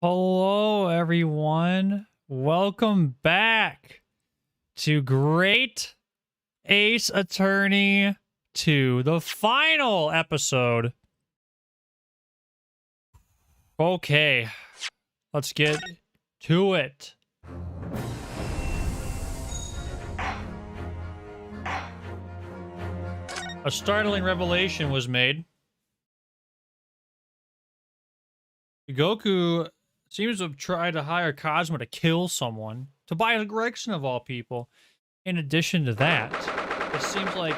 Hello, everyone. Welcome back to Great Ace Attorney 2, the final episode. Okay, let's get to it. A startling revelation was made. Goku seems to have tried to hire Cosmo to kill someone. Tobias Gregson, of all people. In addition to that, it seems like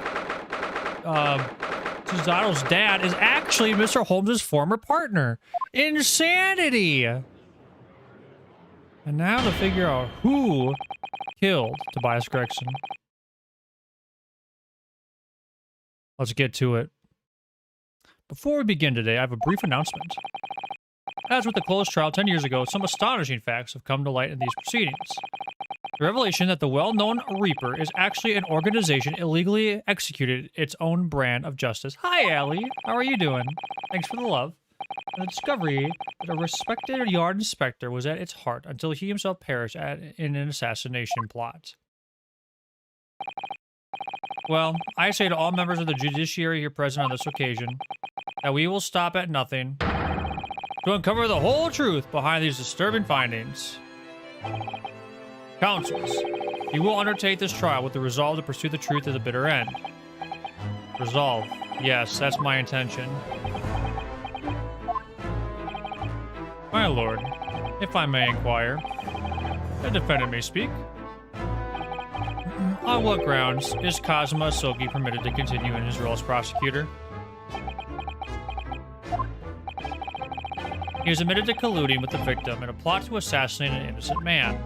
Susato's dad is actually Mr. Holmes' former partner. Insanity! And now to figure out who killed Tobias Gregson. Let's get to it. Before we begin today, I have a brief announcement. As with the closed trial 10 years ago, some astonishing facts have come to light in these proceedings. The revelation that the well-known Reaper is actually an organization illegally executed its own brand of justice. Hi, Allie. How are you doing? Thanks for the love. And the discovery that a respected yard inspector was at its heart until he himself perished in an assassination plot. Well, I say to all members of the judiciary here present on this occasion that we will stop at nothing to uncover the whole truth behind these disturbing findings. Counsels, you will undertake this trial with the resolve to pursue the truth to the bitter end. Resolve. Yes, that's my intention. My lord, if I may inquire, the defendant may speak. On what grounds is Kazuma Sogi permitted to continue in his role as prosecutor? He was admitted to colluding with the victim in a plot to assassinate an innocent man.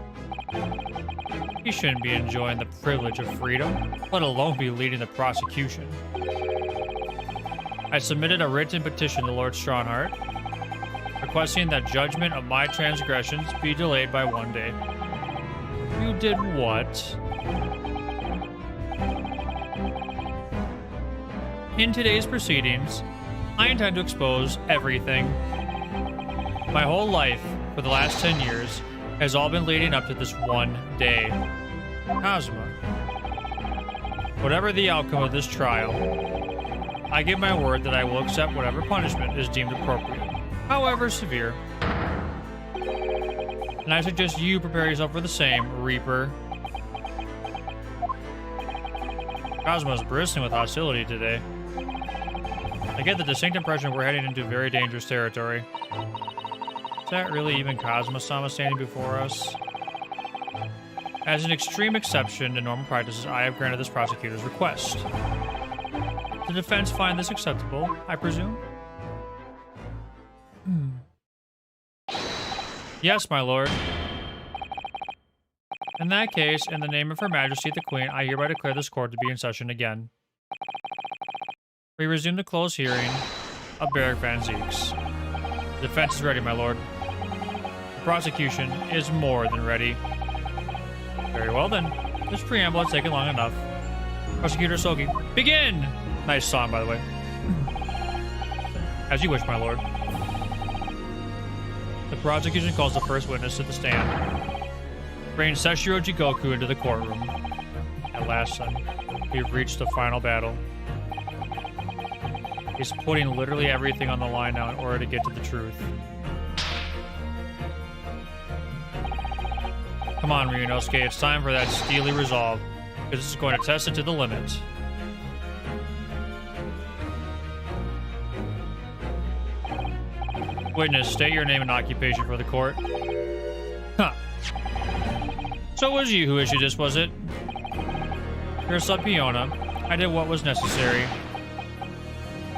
He shouldn't be enjoying the privilege of freedom, let alone be leading the prosecution. I submitted a written petition to Lord Strongheart, requesting that judgment of my transgressions be delayed by 1 day. You did what? In today's proceedings, I intend to expose everything. My whole life, for the last 10 years, has all been leading up to this one day. Kazuma. Whatever the outcome of this trial, I give my word that I will accept whatever punishment is deemed appropriate, however severe. And I suggest you prepare yourself for the same, Reaper. Kazuma is bristling with hostility today. I get the distinct impression we're heading into very dangerous territory. Is that really even Kazuma-sama standing before us? As an extreme exception to normal practices, I have granted this prosecutor's request. The defense find this acceptable, I presume? Yes, my lord. In that case, in the name of Her Majesty the Queen, I hereby declare this court to be in session again. We resume the closed hearing of Beric Van Zieks. The defense is ready, my lord. The prosecution is more than ready. Very well then. This preamble has taken long enough. Prosecutor Sogi, begin! Nice song, by the way. As you wish, my lord. The prosecution calls the first witness to the stand. Bring Seshiro Jigoku into the courtroom. At last, son, we've reached the final battle. He's putting literally everything on the line now in order to get to the truth. Come on, Ryunosuke, it's time for that steely resolve, because this is going to test it to the limit. Witness, state your name and occupation for the court. Huh. So it was you who issued this, was it? Ursa Piona, I did what was necessary.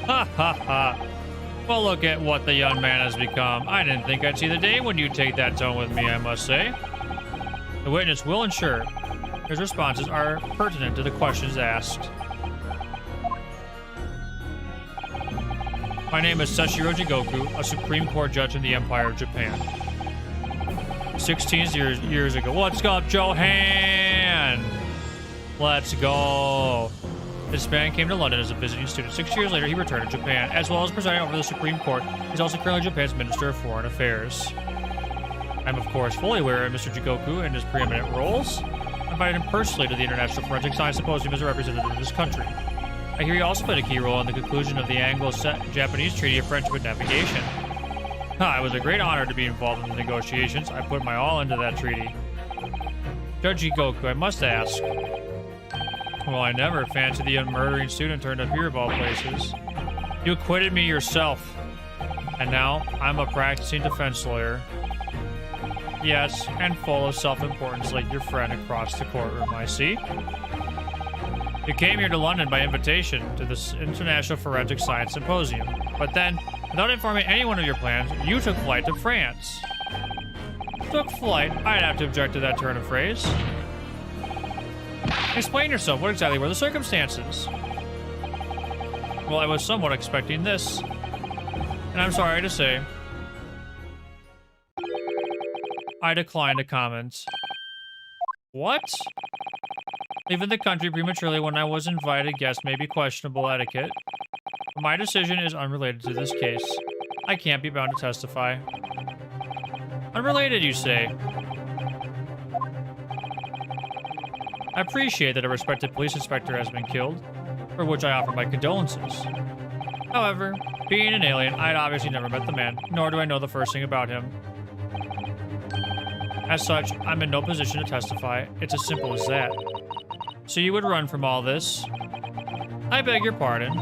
Ha ha ha. Well, look at what the young man has become. I didn't think I'd see the day when you'd take that tone with me, I must say. The witness will ensure his responses are pertinent to the questions asked. My name is Seshiro Jigoku, a Supreme Court judge in the Empire of Japan. 16 years ago. What's up, Johan? Let's go. This man came to London as a visiting student. 6 years later, he returned to Japan. As well as presiding over the Supreme Court, he's also currently Japan's Minister of Foreign Affairs. I'm of course fully aware of Mr. Jigoku and his preeminent roles. I invited him personally to the International Forensic Science Symposium as a representative of this country. I hear he also played a key role in the conclusion of the Anglo-Japanese Treaty of Friendship and Navigation. It was a great honor to be involved in the negotiations. I put my all into that treaty. Judge Jigoku, I must ask. Well, I never fancied the murdering student turned up here of all places. You acquitted me yourself. And now, I'm a practicing defense lawyer. Yes, and full of self-importance like your friend across the courtroom, I see. You came here to London by invitation to this International Forensic Science Symposium. But then, without informing anyone of your plans, you took flight to France. Took flight? I'd have to object to that turn of phrase. Explain yourself. What exactly were the circumstances? Well, I was somewhat expecting this. And I'm sorry to say, I decline to comment. What? Leaving the country prematurely when I was invited guest may be questionable etiquette. But my decision is unrelated to this case. I can't be bound to testify. Unrelated, you say? I appreciate that a respected police inspector has been killed, for which I offer my condolences. However, being an alien, I'd obviously never met the man, nor do I know the first thing about him. As such, I'm in no position to testify. It's as simple as that. So you would run from all this? I beg your pardon.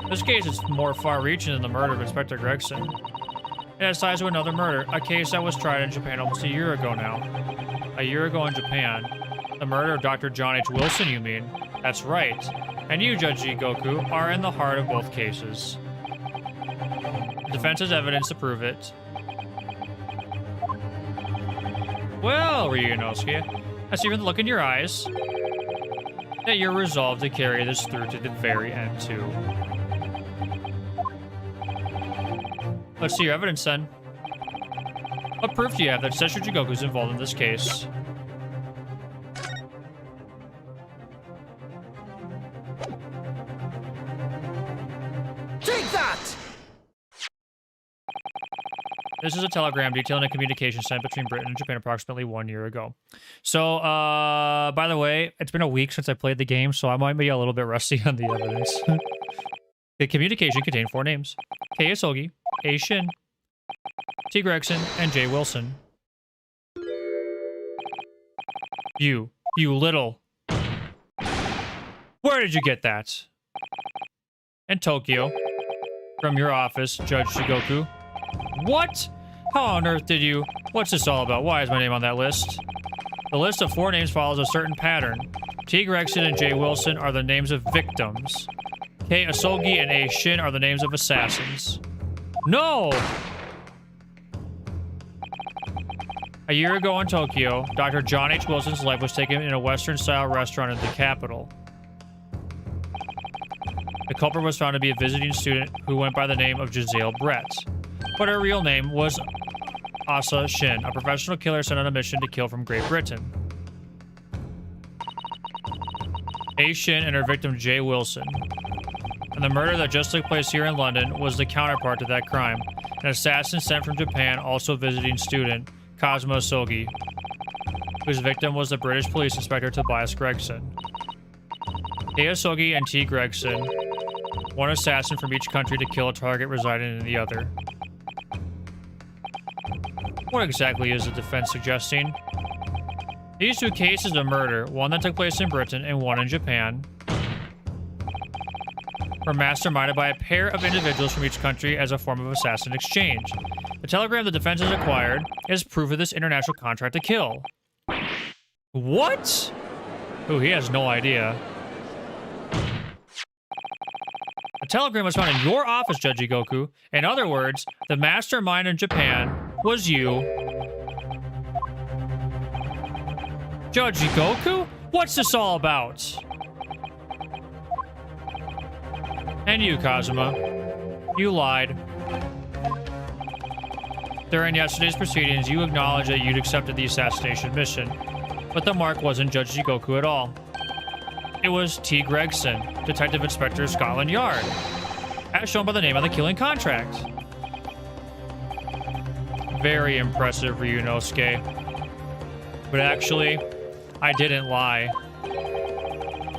This case is more far-reaching than the murder of Inspector Gregson. It has ties to another murder, a case that was tried in Japan almost a year ago now. A year ago in Japan. The murder of Dr. John H. Wilson, you mean? That's right. And you, Judge Jigoku, are in the heart of both cases. The defense has evidence to prove it. Well, Ryunosuke, I see from the look in your eyes that you're resolved to carry this through to the very end, too. Let's see your evidence, then. What proof do you have that Sessho Jigoku is involved in this case? Take that! This is a telegram detailing a communication sent between Britain and Japan approximately 1 year ago. So, by the way, it's been a week since I played the game, so I might be a little bit rusty on the evidence. The communication contained 4 names. Kei Asogi, A. Shin, T. Gregson, and J. Wilson. You little... Where did you get that? In Tokyo. From your office, Judge Jigoku. What? How on earth did you... What's this all about? Why is my name on that list? The list of 4 names follows a certain pattern. T. Gregson and J. Wilson are the names of victims. Kei Asogi and A. Shin are the names of assassins. No! A year ago in Tokyo, Dr. John H. Wilson's life was taken in a Western-style restaurant in the capital. The culprit was found to be a visiting student who went by the name of Giselle Brett. But her real name was Asa Shin, a professional killer sent on a mission to kill from Great Britain. A. Shin and her victim J. Wilson. And the murder that just took place here in London was the counterpart to that crime. An assassin sent from Japan, also visiting student, Kazuma Asogi, whose victim was the British police inspector Tobias Gregson. Kei Asogi and T. Gregson, one assassin from each country to kill a target residing in the other. What exactly is the defense suggesting? These 2 cases of murder, one that took place in Britain and one in Japan, were masterminded by a pair of individuals from each country as a form of assassin exchange. The telegram the defense has acquired is proof of this international contract to kill. What? Ooh, he has no idea. The telegram was found in your office, Judge Jigoku. In other words, the mastermind in Japan was you. Judge Jigoku? What's this all about? And you, Kazuma. You lied. During yesterday's proceedings, you acknowledged that you'd accepted the assassination mission. But the mark wasn't Judge Jigoku at all. It was T. Gregson, Detective Inspector of Scotland Yard, as shown by the name on the killing contract. Very impressive, Ryunosuke. But actually, I didn't lie.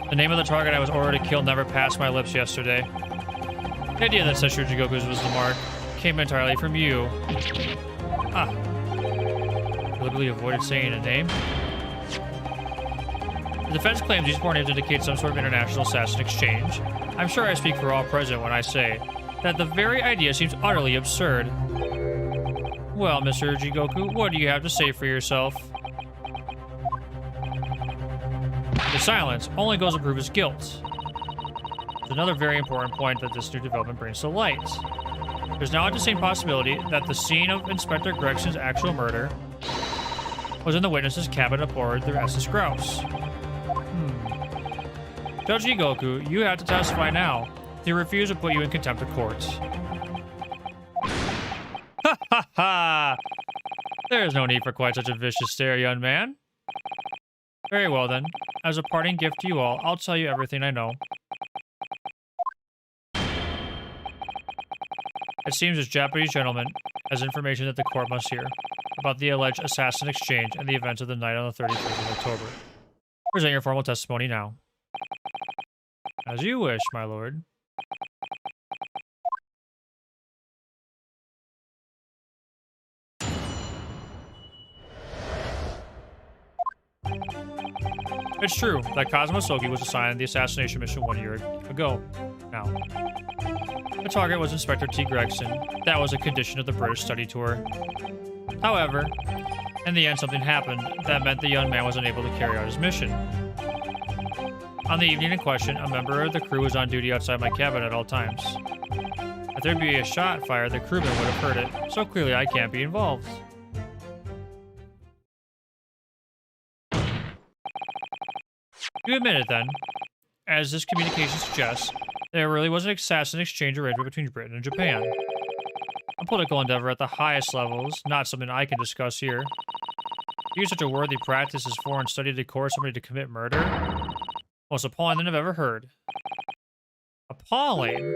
The name of the target I was ordered to kill never passed my lips yesterday. The idea that Sessho Jigoku's was the mark came entirely from you. Ah. Deliberately avoided saying a name? The defense claims these four names indicate some sort of international assassin exchange. I'm sure I speak for all present when I say that the very idea seems utterly absurd. Well, Mr. Jigoku, what do you have to say for yourself? The silence only goes to prove his guilt. There's another very important point that this new development brings to light. There's now a distinct possibility that the scene of Inspector Gregson's actual murder was in the witness's cabin aboard the SS Grouse. Judge Jigoku, you have to testify now. They refuse to put you in contempt of court. Ha ha ha! There is no need for quite such a vicious stare, young man. Very well then. As a parting gift to you all, I'll tell you everything I know. It seems this Japanese gentleman has information that the court must hear about the alleged assassin exchange and the events of the night on the 31st of October. Present your formal testimony now. As you wish, my lord. It's true that Kazuma Sogi was assigned the assassination mission 1 year ago. Now, the target was Inspector T. Gregson. That was a condition of the British study tour. However, in the end something happened that meant the young man was unable to carry out his mission. On the evening in question, a member of the crew was on duty outside my cabin at all times. If there'd be a shot fired, the crewman would have heard it, so clearly I can't be involved. You admit it then, as this communication suggests, there really was an assassin exchange arrangement between Britain and Japan. A political endeavor at the highest levels, not something I can discuss here. To use such a worthy practice as foreign study to coerce somebody to commit murder? Most appalling than I've ever heard. Appalling?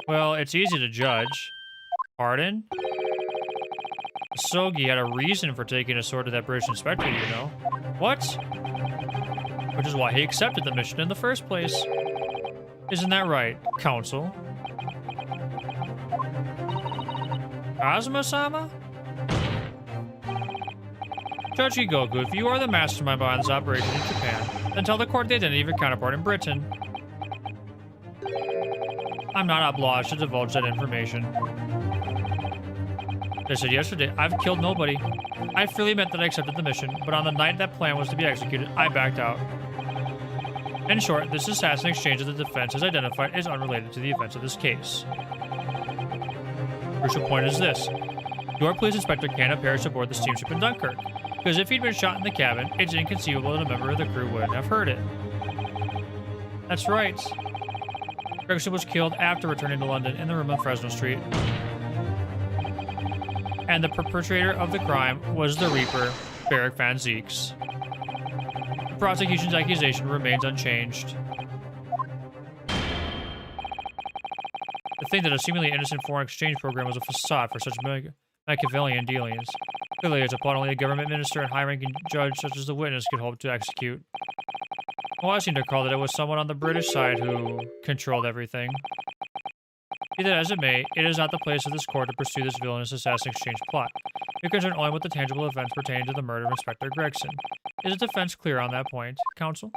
Well, it's easy to judge. Pardon? Sogi had a reason for taking a sword to that British inspector, you know. What? Which is why he accepted the mission in the first place. Isn't that right, Counsel? Kazuma-sama? Judge Jigoku, if you are the mastermind behind this operation in Japan, then tell the court the identity of your counterpart in Britain. I'm not obliged to divulge that information. As I said yesterday, I've killed nobody. I freely admit that I accepted the mission, but on the night that plan was to be executed, I backed out. In short, this assassin exchange that the defense has identified is unrelated to the events of this case. The crucial point is this. Your police inspector can't perish aboard the steamship in Dunkirk, because if he'd been shot in the cabin, it's inconceivable that a member of the crew wouldn't have heard it. That's right. Gregson was killed after returning to London in the room on Fresno Street. And the perpetrator of the crime was the Reaper, Beric Van Zieks. The prosecution's accusation remains unchanged. To think that a seemingly innocent foreign exchange program was a facade for such Machiavellian dealings. Clearly, it's a plot only a government minister and high-ranking judge such as the witness could hope to execute. Well, I seem to recall that it was someone on the British side who controlled everything. Be that as it may, it is not the place of this court to pursue this villainous assassin exchange plot. We're concerned only with the tangible events pertaining to the murder of Inspector Gregson. Is the defense clear on that point, Counsel?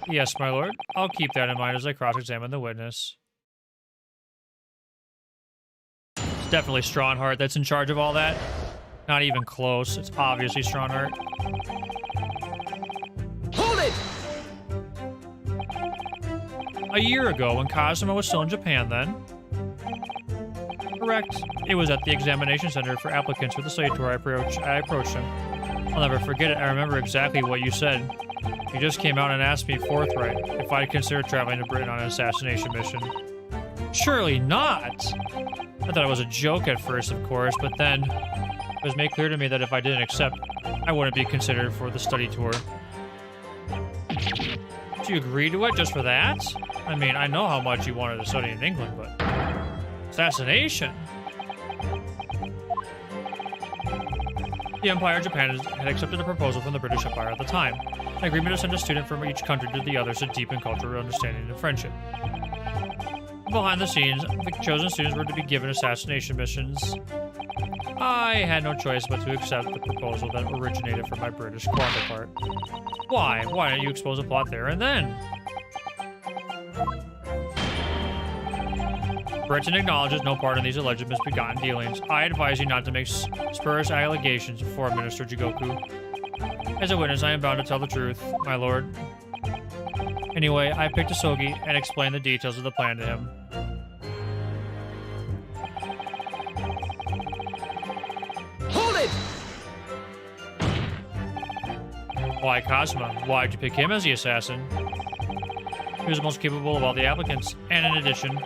Yes, my lord. I'll keep that in mind as I cross-examine the witness. It's definitely Strongheart that's in charge of all that. Not even close. It's obviously Strongheart. Hold it! A year ago, when Kazuma was still in Japan then. Correct. It was at the examination center for applicants for the study tour I approached him. I'll never forget it. I remember exactly what you said. You just came out and asked me forthright if I'd consider traveling to Britain on an assassination mission. Surely not! I thought it was a joke at first, of course, but then it was made clear to me that if I didn't accept, I wouldn't be considered for the study tour. Did you agree to it just for that? I mean, I know how much you wanted to study in England, but Assassination? The Empire of Japan had accepted a proposal from the British Empire at the time, an agreement to send a student from each country to the others to deepen cultural understanding and friendship. Behind the scenes, the chosen students were to be given assassination missions. I had no choice but to accept the proposal that originated from my British counterpart. Why? Why don't you expose a plot there and then? Britain acknowledges no part in these alleged misbegotten dealings. I advise you not to make spurious allegations before Minister Jigoku. As a witness, I am bound to tell the truth, my lord. Anyway, I picked Asogi and explained the details of the plan to him. Hold it! Why Kazuma? Why'd you pick him as the assassin? He was the most capable of all the applicants, and in addition,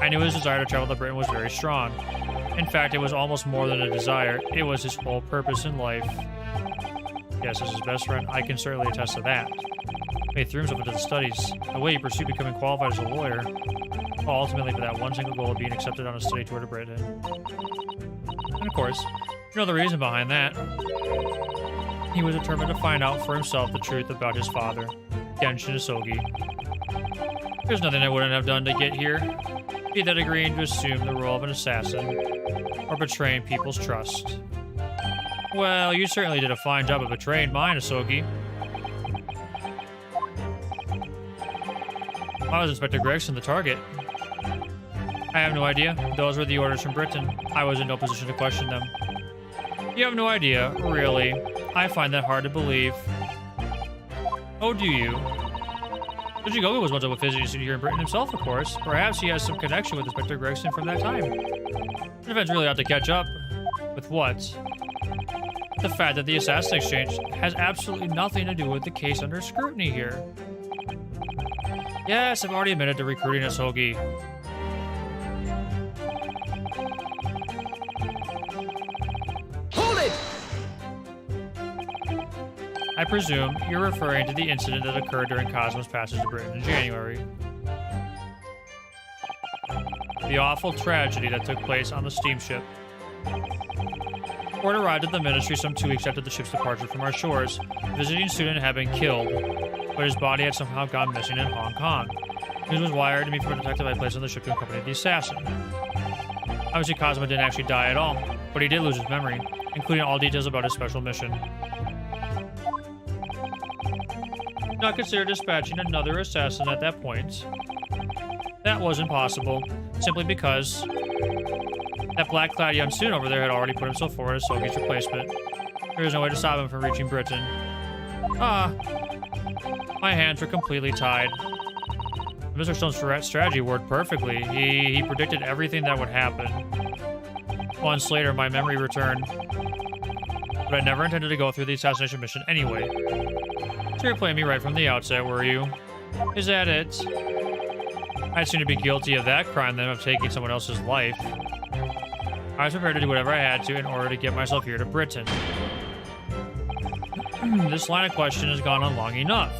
I knew his desire to travel to Britain was very strong. In fact, it was almost more than a desire, it was his whole purpose in life. Yes, as his best friend, I can certainly attest to that. He threw himself into the studies, the way he pursued becoming qualified as a lawyer, all ultimately for that one single goal of being accepted on a study tour to Britain. And of course, you know the reason behind that. He was determined to find out for himself the truth about his father, Genshin Asogi. There's nothing I wouldn't have done to get here, be that agreeing to assume the role of an assassin, or betraying people's trust. Well, you certainly did a fine job of betraying mine, Asogi. I was Inspector Gregson, the target. I have no idea. Those were the orders from Britain. I was in no position to question them. You have no idea, really. I find that hard to believe. Oh, do you? Jigoku was once a visiting student here in Britain himself, of course. Perhaps he has some connection with Inspector Gregson from that time. The events really ought to catch up. With what? The fact that the assassin exchange has absolutely nothing to do with the case under scrutiny here. Yes, I've already admitted to recruiting Asogi. Hold it! I presume you're referring to the incident that occurred during Kazuma's passage to Britain in January. The awful tragedy that took place on the steamship. Word arrived at the ministry some 2 weeks after the ship's departure from our shores. The visiting student had been killed, but his body had somehow gone missing in Hong Kong. News was wired to me from a detective I placed on the ship to accompany the assassin. Obviously, Kazuma didn't actually die at all, but he did lose his memory, including all details about his special mission. Not consider dispatching another assassin at that point. That wasn't possible, simply because that black-clad young student over there had already put himself forward as Sogi's replacement. There was no way to stop him from reaching Britain. My hands were completely tied. Mr. Stone's strategy worked perfectly. He predicted everything that would happen. Months later, my memory returned. But I never intended to go through the assassination mission anyway. So you're playing me right from the outset, were you? Is that it? I'd seem to be guilty of that crime then of taking someone else's life. I was prepared to do whatever I had to in order to get myself here to Britain. This line of question has gone on long enough.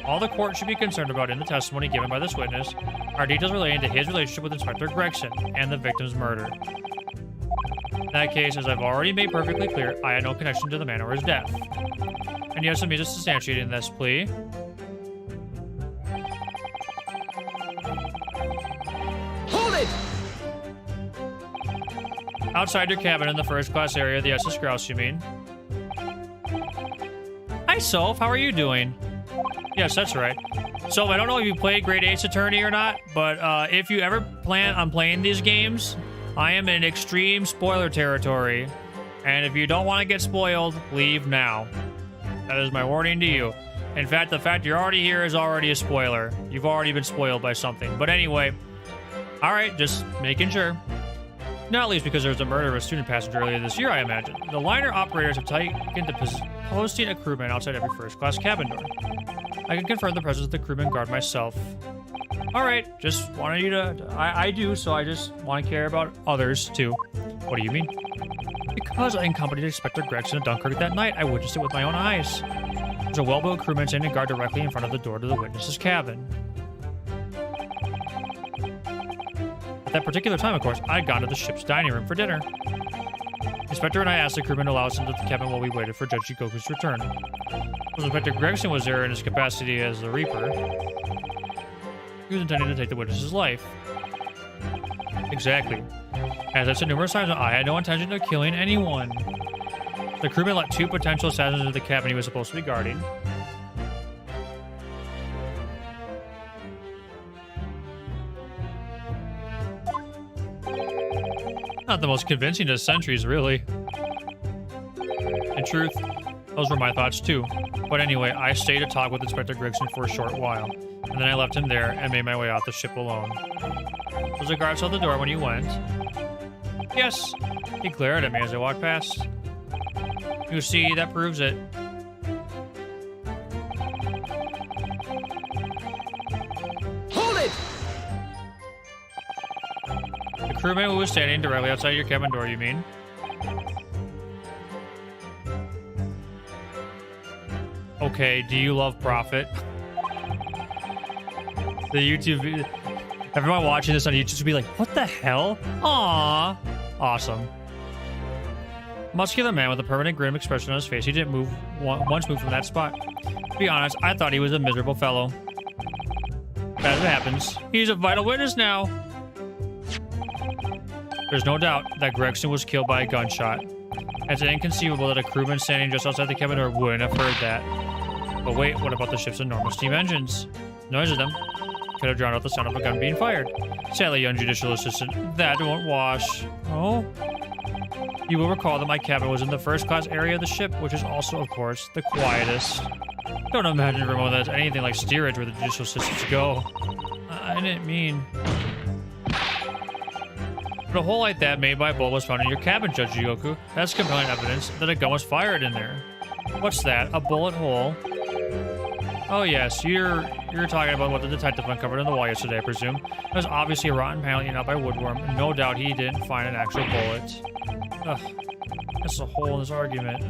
All the court should be concerned about in the testimony given by this witness are details relating to his relationship with Inspector Gregson and the victim's murder. In that case, as I've already made perfectly clear, I had no connection to the man or his death. And you have some means of substantiating this plea. Hold it! Outside your cabin in the first-class area of the SS Grouse, you mean? Hi, Soph. How are you doing? Yes, that's right. So, I don't know if you played Great Ace Attorney or not, but if you ever plan on playing these games, I am in extreme spoiler territory. And if you don't want to get spoiled, leave now. That is my warning to you. In fact, the fact you're already here is already a spoiler. You've already been spoiled by something. But anyway, alright, just making sure. Not least because there was a murder of a student passenger earlier this year, I imagine. The liner operators have taken to posting a crewman outside every first-class cabin door. I can confirm the presence of the crewman guard myself. Alright, just wanted you to... I do, so I just want to care about others, too. What do you mean? Because I accompanied Inspector Gregson to Dunkirk that night, I witnessed it with my own eyes. There's a well-built crewman standing guard directly in front of the door to the witness's cabin. At that particular time, of course, I'd gone to the ship's dining room for dinner. Inspector and I asked the crewman to allow us into the cabin while we waited for Judge Goku's return. Inspector Gregson was there in his capacity as the Reaper. He was intending to take the witness's life. Exactly. As I've said numerous times, I had no intention of killing anyone. The crewman let 2 potential assassins into the cabin he was supposed to be guarding. Not the most convincing to sentries, really. In truth, those were my thoughts too. But anyway, I stayed to talk with Inspector Gregson for a short while, and then I left him there and made my way off the ship alone. Was the guard at the door when you went? Yes. He glared at me as I walked past. You see, that proves it. Hold it! The crewman who was standing directly outside your cabin door, you mean? Okay, do you love Prophet? The YouTube... Everyone watching this on YouTube would be like, what the hell? Aww. Awesome. Muscular man with a permanent grim expression on his face. He didn't once move from that spot. To be honest, I thought he was a miserable fellow. As it happens, he's a vital witness now. There's no doubt that Gregson was killed by a gunshot. It's inconceivable that a crewman standing just outside the cabin door wouldn't have heard that. But wait, what about the ship's enormous steam engines? The noise of them could have drowned out the sound of a gun being fired. Sadly, young judicial assistant, that won't wash. Oh? You will recall that my cabin was in the first-class area of the ship, which is also, of course, the quietest. Don't imagine for a moment that's anything like steerage where the judicial assistants go. I didn't mean... But a hole like that made by a bullet was found in your cabin, Judge Goku. That's compelling evidence that a gun was fired in there. What's that? A bullet hole? Oh yes, you're talking about what the detective uncovered in the wall yesterday, I presume. It was obviously a rotten panel eaten out by woodworm. No doubt he didn't find an actual bullet. Ugh, that's a hole in this argument.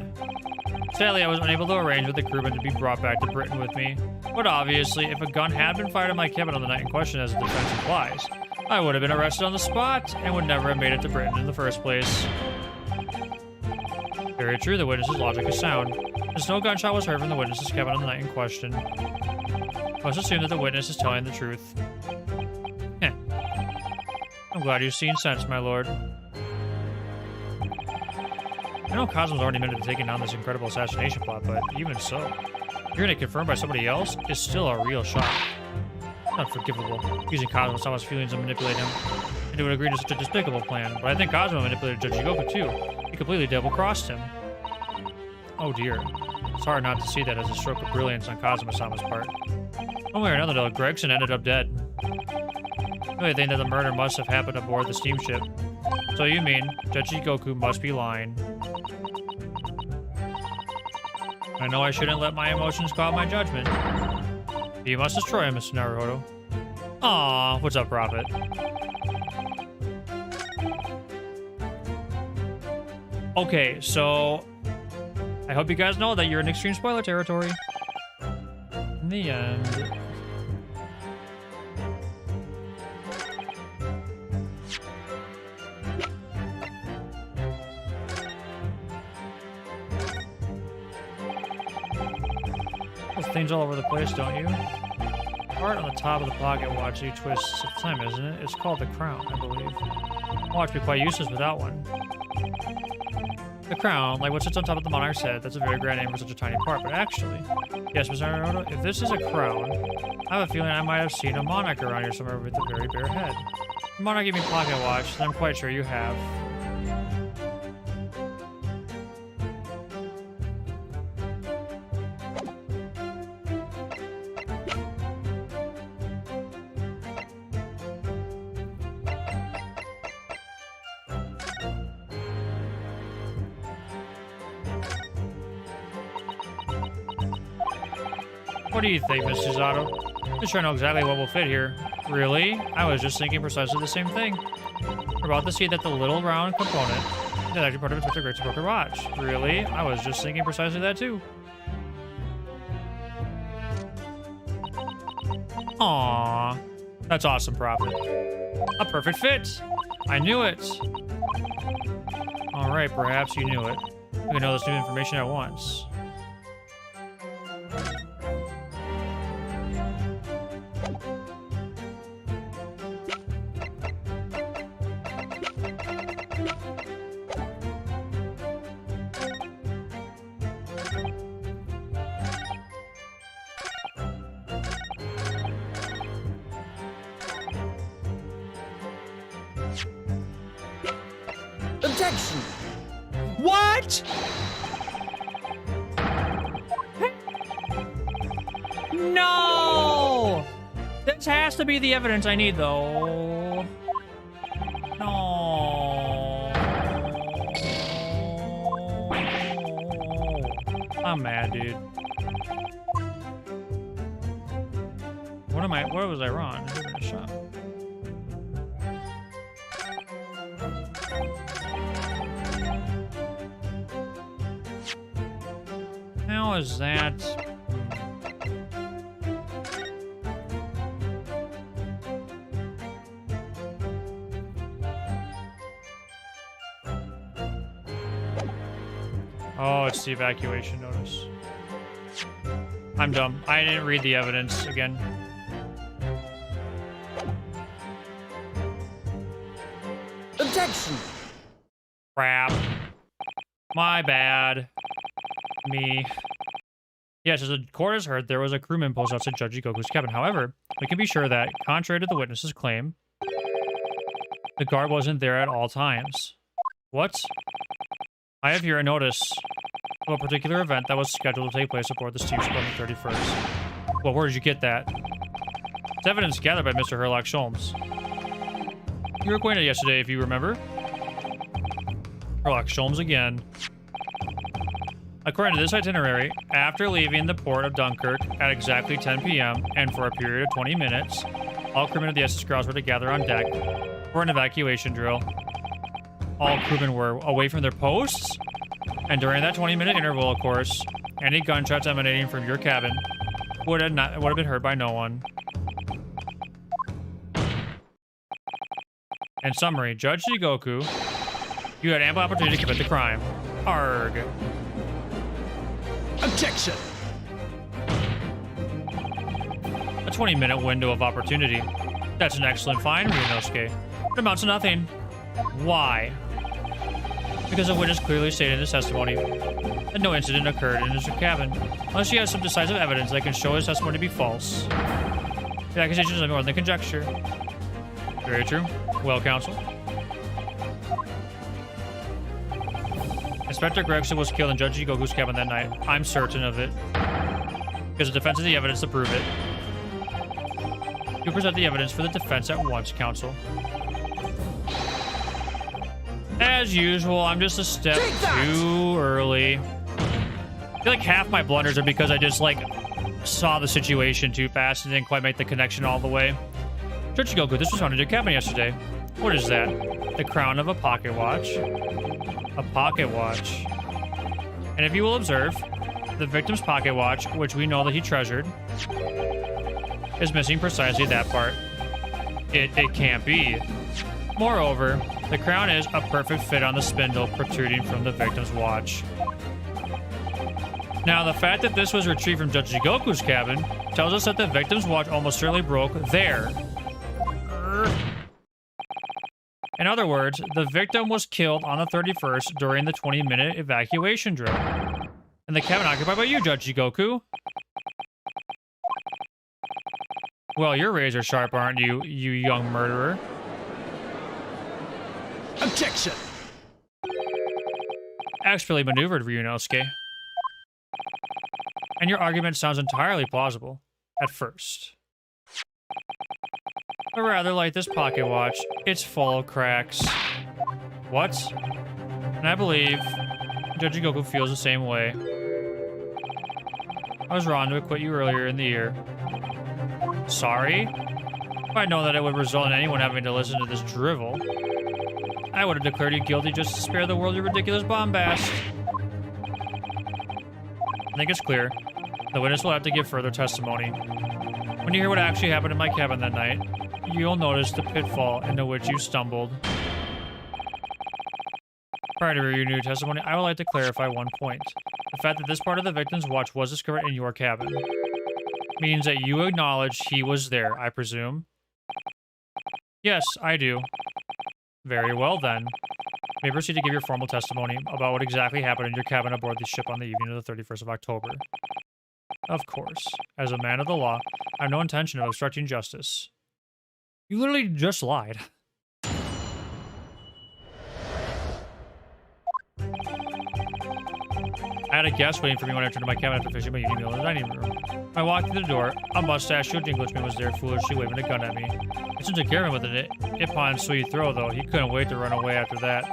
Sadly, I was unable to arrange with the crewman to be brought back to Britain with me. But obviously, if a gun had been fired in my cabin on the night in question, as the defense implies, I would have been arrested on the spot and would never have made it to Britain in the first place. Very true, the witness's logic is sound. Since no gunshot was heard from the witness's cabin on the night in question, I must assume that the witness is telling the truth. Heh. I'm glad you've seen sense, my lord. I know Cosmo's already admitted to taking down this incredible assassination plot, but even so, hearing it confirmed by somebody else is still a real shock. Unforgivable. Using Cosmo's Sama's feelings to manipulate him into an agreeing to such a despicable plan. But I think Cosmo manipulated Judge Goku too. He completely double-crossed him. Oh dear. It's hard not to see that as a stroke of brilliance on Kazuma-sama's part. One way or another though, Gregson ended up dead. I really think that the murder must have happened aboard the steamship. So you mean, Judge Goku must be lying. I know I shouldn't let my emotions cloud my judgment. You must destroy him, Mr. Naruhodo. Aw, what's up, Prophet? Okay, so... I hope you guys know that you're in extreme spoiler territory. In the end... things all over the place, don't you? Part on the top of the pocket watch you twist at the time, isn't it? It's called the crown, I believe. Watch be quite useless without one. The crown, like what sits on top of the monarch's head, that's a very grand name for such a tiny part, but actually... Yes, Mr. Naruto, if this is a crown, I have a feeling I might have seen a monarch around here somewhere with a very bare head. The monarch gave me a pocket watch, and I'm quite sure you have. What do you think, Mr. Zato? I'm sure I know exactly what will fit here. Really? I was just thinking precisely the same thing. We're about to see that the little round component is actually part of Inspector Gregg's broken watch. Really? I was just thinking precisely that too. Aww. That's awesome, Prophet. A perfect fit. I knew it. All right, perhaps you knew it. We can know this new information at once. Objection! What? No! This has to be the evidence I need, though. No. I'm mad, dude. What was I wrong? I gave it a shot. How is that? Oh, it's the evacuation notice. I'm dumb. I didn't read the evidence again. Objection! Crap. My bad. Me. Yes, as the court has heard, there was a crewman posted outside Judge Goku's cabin. However, we can be sure that, contrary to the witness's claim, the guard wasn't there at all times. What? I have here a notice of a particular event that was scheduled to take place aboard the steamship on the 31st. Well, where did you get that? It's evidence gathered by Mr. Herlock Sholmes. You were acquainted yesterday, if you remember. Herlock Sholmes again. According to this itinerary, after leaving the port of Dunkirk at exactly 10 p.m. and for a period of 20 minutes, all crewmen of the SS Grouse were to gather on deck for an evacuation drill. All crewmen were away from their posts, and during that 20-minute interval, of course, any gunshots emanating from your cabin would have been heard by no one. In summary, Judge Jigoku, you had ample opportunity to commit the crime. Arg. Objection! A 20-minute window of opportunity. That's an excellent find, Ryunosuke. It amounts to nothing. Why? Because the witness clearly stated in his testimony that no incident occurred in his cabin, unless he has some decisive evidence that can show his testimony to be false. The accusation is more than conjecture. Very true. Well, counsel. Inspector Gregson was killed in Judge Jigoku's cabin that night. I'm certain of it. Because the defense has the evidence to prove it. You present the evidence for the defense at once, counsel. As usual, I'm just a step too early. I feel like half my blunders are because I just, like, saw the situation too fast and didn't quite make the connection all the way. Judge Jigoku, this was found in your cabin yesterday. What is that? The crown of a pocket watch. A pocket watch. And if you will observe, the victim's pocket watch, which we know that he treasured, is missing precisely that part. It can't be. Moreover, the crown is a perfect fit on the spindle protruding from the victim's watch. Now, the fact that this was retrieved from Judge Jigoku's cabin tells us that the victim's watch almost certainly broke there. In other words, the victim was killed on the 31st during the 20-minute evacuation drill. And the cabin occupied by you, Judge Jigoku. Well, you're razor sharp, aren't you, you young murderer? Objection! Expertly maneuvered, Ryunosuke. And your argument sounds entirely plausible, at first. But rather like this pocket watch, it's full of cracks. What? And I believe Judge Jigoku feels the same way. I was wrong to acquit you earlier in the year. Sorry? If I'd known that it would result in anyone having to listen to this drivel, I would have declared you guilty just to spare the world your ridiculous bombast. I think it's clear. The witness will have to give further testimony. When you hear what actually happened in my cabin that night, you'll notice the pitfall into which you stumbled. Prior to your new testimony, I would like to clarify one point. The fact that this part of the victim's watch was discovered in your cabin means that you acknowledge he was there, I presume? Yes, I do. Very well, then. You may proceed to give your formal testimony about what exactly happened in your cabin aboard the ship on the evening of the 31st of October. Of course. As a man of the law, I have no intention of obstructing justice. You literally just lied. I had a guest waiting for me when I returned to my cabin after finishing my evening meal in the dining room. I walked through the door. A mustachioed Englishman was there, foolishly waving a gun at me. I soon took care of him with an Ippon sweet throw, though. He couldn't wait to run away after that.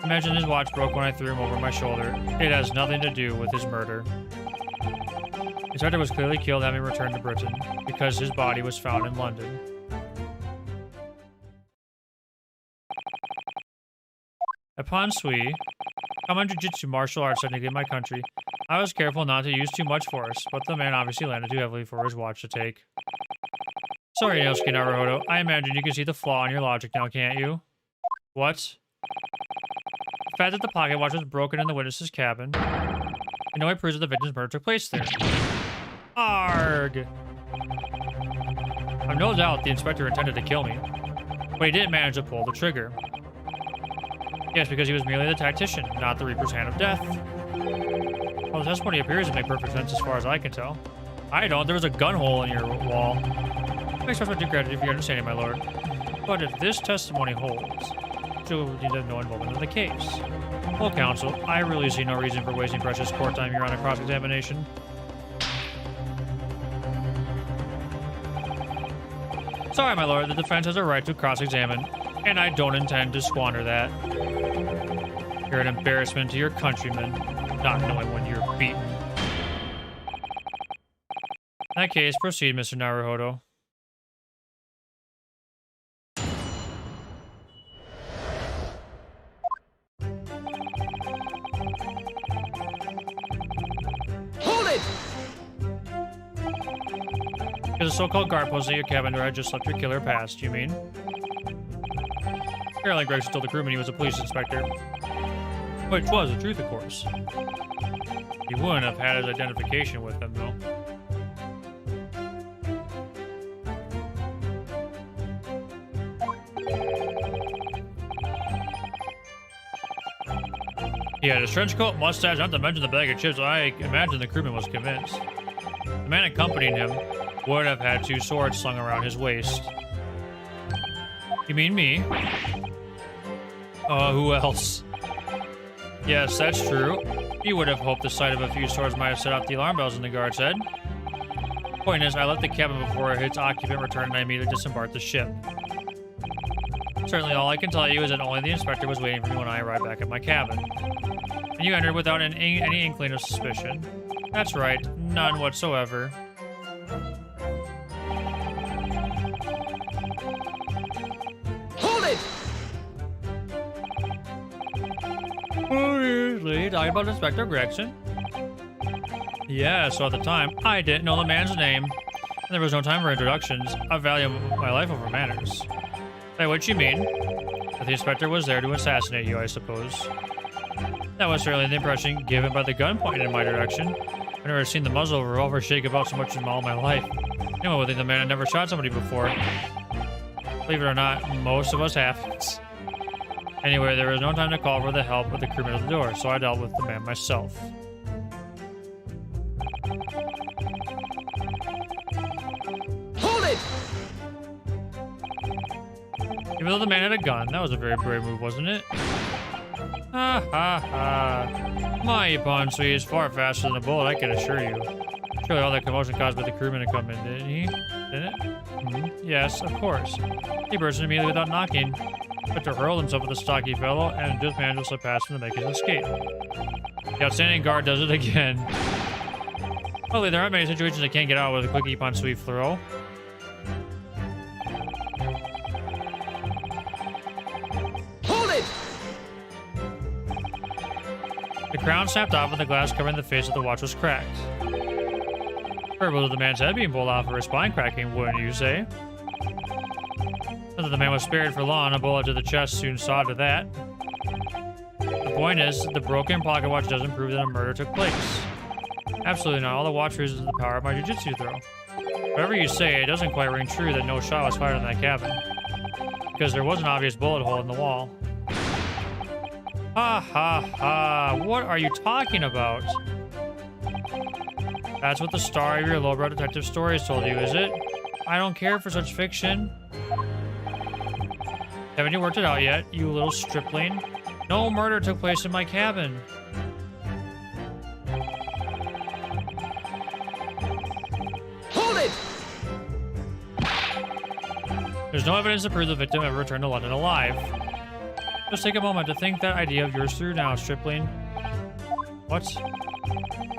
Imagine his watch broke when I threw him over my shoulder. It has nothing to do with his murder. The inspector was clearly killed having returned to Britain, because his body was found in London. Ippon sui, common jiu-jitsu martial arts technique in my country. I was careful not to use too much force, but the man obviously landed too heavily for his watch to take. Sorry, Inosuke Naruhodo. I imagine you can see the flaw in your logic now, can't you? What? The fact that the pocket watch was broken in the witness's cabin. I know it proves that the victim's murder took place there. Arg! I've no doubt the inspector intended to kill me, but he didn't manage to pull the trigger. Yes, because he was merely the tactician, not the Reaper's hand of death. Well, the testimony appears to make perfect sense as far as I can tell. I don't. There was a gun hole in your wall. I express my due gratitude for your understanding, my lord. But if this testimony holds, you will need to have no involvement in the case. Well, counsel, I really see no reason for wasting precious court time here on a cross-examination. Sorry, my lord, the defense has a right to cross-examine, and I don't intend to squander that. You're an embarrassment to your countrymen, not knowing when you're beaten. In that case, proceed, Mr. Naruhodo. Hold it! Because the so-called guard posted at your cabin door had just left your killer past, you mean? Apparently Gregson told the crewman he was a police inspector. Which was the truth, of course. He wouldn't have had his identification with him, though. He had a trench coat, mustache, not to mention the bag of chips. I imagine the crewman was convinced. The man accompanying him would have had two swords slung around his waist. You mean me? Who else? Yes, that's true. He would have hoped the sight of a few swords might have set off the alarm bells in the guard's head. Point is, I left the cabin before its occupant returned and I immediately disembarked the ship. Certainly all I can tell you is that only the inspector was waiting for me when I arrived back at my cabin. And you entered without any inkling of suspicion. That's right, none whatsoever. Hold it! Seriously, talking about Inspector Gregson? Yeah, so at the time, I didn't know the man's name. And there was no time for introductions. I value my life over manners. By what you mean? That the inspector was there to assassinate you, I suppose. That was certainly the impression given by the gun pointed in my direction. I've never seen the muzzle of a revolver shake about so much in all my life. Anyone would think the man had never shot somebody before. Believe it or not, most of us haven't. Anyway, there was no time to call for the help of the crewman at the door, so I dealt with the man myself. Hold it! Even though the man had a gun, that was a very brave move, wasn't it? Ha ha ha. My Ippon sui is far faster than a bullet, I can assure you. Surely all that commotion caused by the crewman to come in, didn't he? Didn't it? Yes, of course. He burst in immediately without knocking. Victor hurled himself at the stocky fellow and just managed to slip past him to make his escape. The outstanding guard does it again. Luckily, there aren't many situations I can't get out with a quick Ippon sui throw. Hold it! The crown snapped off and the glass covering the face of the watch was cracked. Terrible to the man's head being pulled off for his spine cracking, wouldn't you say? that the man was spared for long. A bullet to the chest soon saw to that. The point is, the broken pocket watch doesn't prove that a murder took place. Absolutely not. All the watch raises the power of my jiu-jitsu throw. Whatever you say, it doesn't quite ring true that no shot was fired in that cabin. Because there was an obvious bullet hole in the wall. Ha ha ha. What are you talking about? That's what the star of your lowbrow detective stories told you, is it? I don't care for such fiction. Haven't you worked it out yet, you little stripling? No murder took place in my cabin. Hold it! There's no evidence to prove the victim ever returned to London alive. Just take a moment to think that idea of yours through now, stripling. What?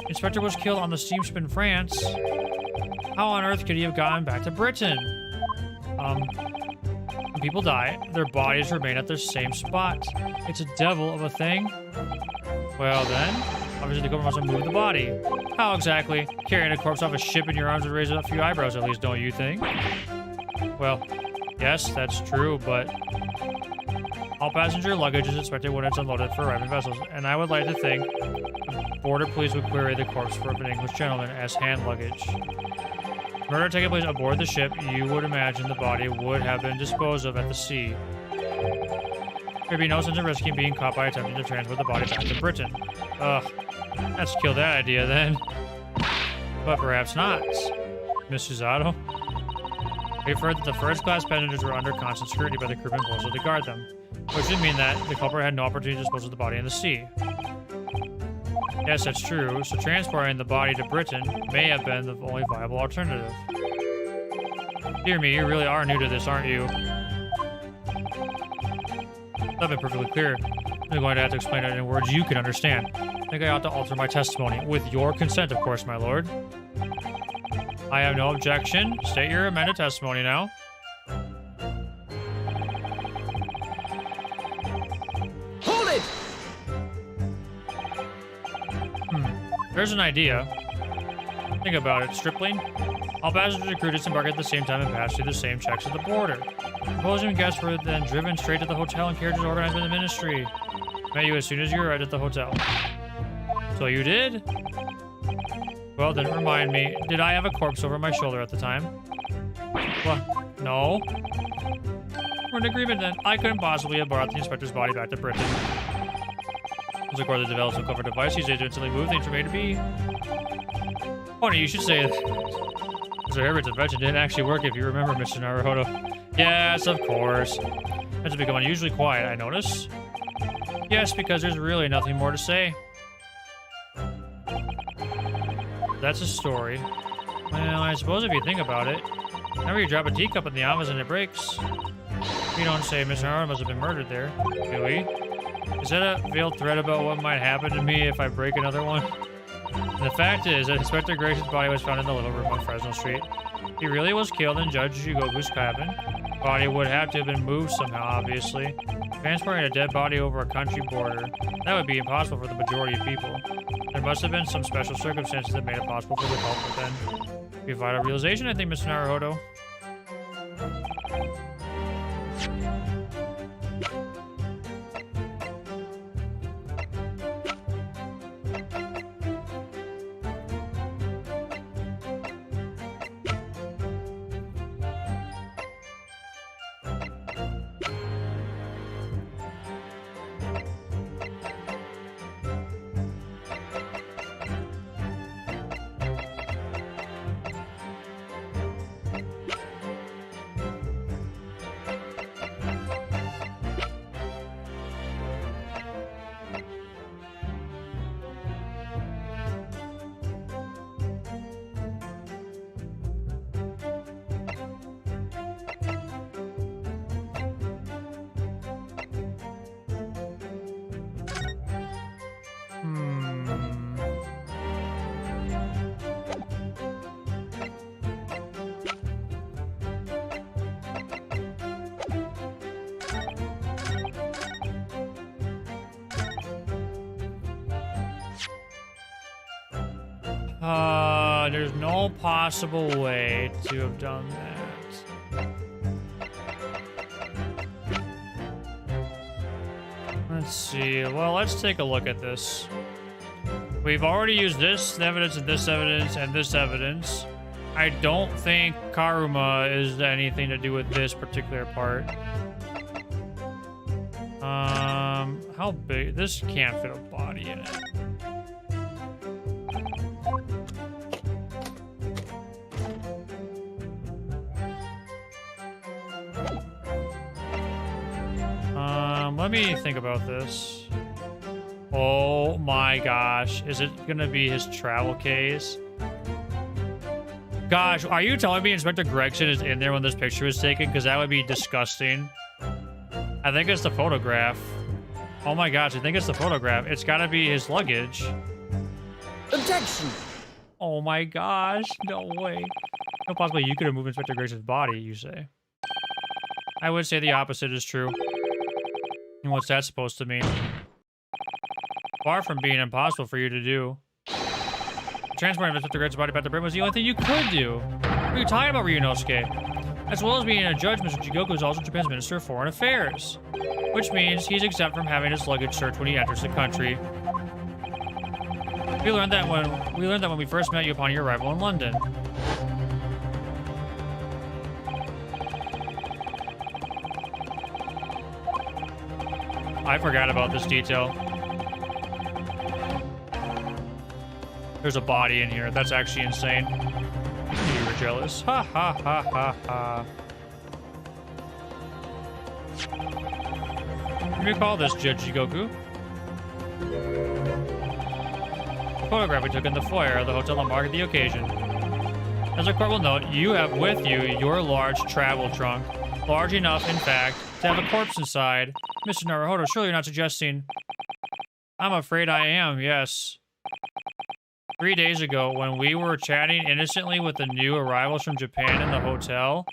Inspector was killed on the steamship in France. How on earth could he have gotten back to Britain? When people die, their bodies remain at their same spot. It's a devil of a thing. Well then, obviously the government must have moved the body. How exactly? Carrying a corpse off a ship in your arms would raise a few eyebrows at least, don't you think? Well, yes, that's true, but all passenger luggage is inspected when it's unloaded for arriving vessels, and I would like to think the border police would query the corpse for an English gentleman as hand luggage. Murder taking place aboard the ship, you would imagine the body would have been disposed of at the sea. There'd be no sense in risking being caught by attempting to transport the body back to Britain. Ugh, let's kill that idea then. But perhaps not. Miss Susato? We've heard that the first-class passengers were under constant scrutiny by the crewmen posted to guard them, which would mean that the culprit had no opportunity to dispose of the body in the sea. Yes, that's true, so transporting the body to Britain may have been the only viable alternative. Dear me, you really are new to this, aren't you? That'd been perfectly clear. I'm going to have to explain it in words you can understand. I think I ought to alter my testimony. With your consent, of course, my lord. I have no objection. State your amended testimony now. Hold it! There's an idea. Think about it, stripling. All passengers and crew disembark at the same time and pass through the same checks at the border. Supposing guests were then driven straight to the hotel in carriages organized by the ministry. Met you as soon as you arrived at the hotel. So you did? Well, then remind me, did I have a corpse over my shoulder at the time? What? No. We're in agreement then. I couldn't possibly have brought the inspector's body back to Britain. As according to develop some clever device, he's able to instantly move things from A to B. Funny, you should say Mr. Herbert's invention didn't actually work if you remember, Mr. Naruhodo. Yes, of course. It's become unusually quiet, I notice. Yes, because there's really nothing more to say. That's a story. Well, I suppose if you think about it, whenever you drop a teacup in the office and it breaks, you don't say Mr. Naruhodo must have been murdered there, do we? Is that a veiled threat about what might happen to me if I break another one? And the fact is that Inspector Grace's body was found in the little room on Fresno Street. He really was killed in Judge Shugoku's cabin. Body would have to have been moved somehow, obviously. Transporting a dead body over a country border, that would be impossible for the majority of people. There must have been some special circumstances that made it possible for the culprit then. Be a vital realization, I think, Mr. Naruhodo. There's no possible way to have done that. Let's see. Well, let's take a look at this. We've already used this evidence and this evidence and this evidence. I don't think Karuma is anything to do with this particular part. How big? This can't fit a body in it. Let me think about this. Oh my gosh. Is it gonna be his travel case? Gosh, are you telling me Inspector Gregson is in there when this picture was taken? Because that would be disgusting. I think it's the photograph. Oh my gosh, I think it's the photograph. It's gotta be his luggage. Objection! Oh my gosh, no way. No possible you could have moved Inspector Gregson's body, you say. I would say the opposite is true. And what's that supposed to mean? Far from being impossible for you to do. Transporting Inspector Gregson's body back to Britain was the only thing you could do. What are you talking about, Ryunosuke? As well as being a judge, Mr. Jigoku is also Japan's Minister of Foreign Affairs, which means he's exempt from having his luggage searched when he enters the country. We learned that when we first met you upon your arrival in London. I forgot about this detail. There's a body in here. That's actually insane. You were jealous. Ha ha ha ha ha. What do you call this, Judge Jigoku? The photograph we took in the foyer of the Hotel La Marque at the occasion. As the court will note, you have with you your large travel trunk. Large enough, in fact, to have a corpse inside. Mr. Naruhodo, surely you're not suggesting... I'm afraid I am, yes. 3 days ago, when we were chatting innocently with the new arrivals from Japan in the hotel,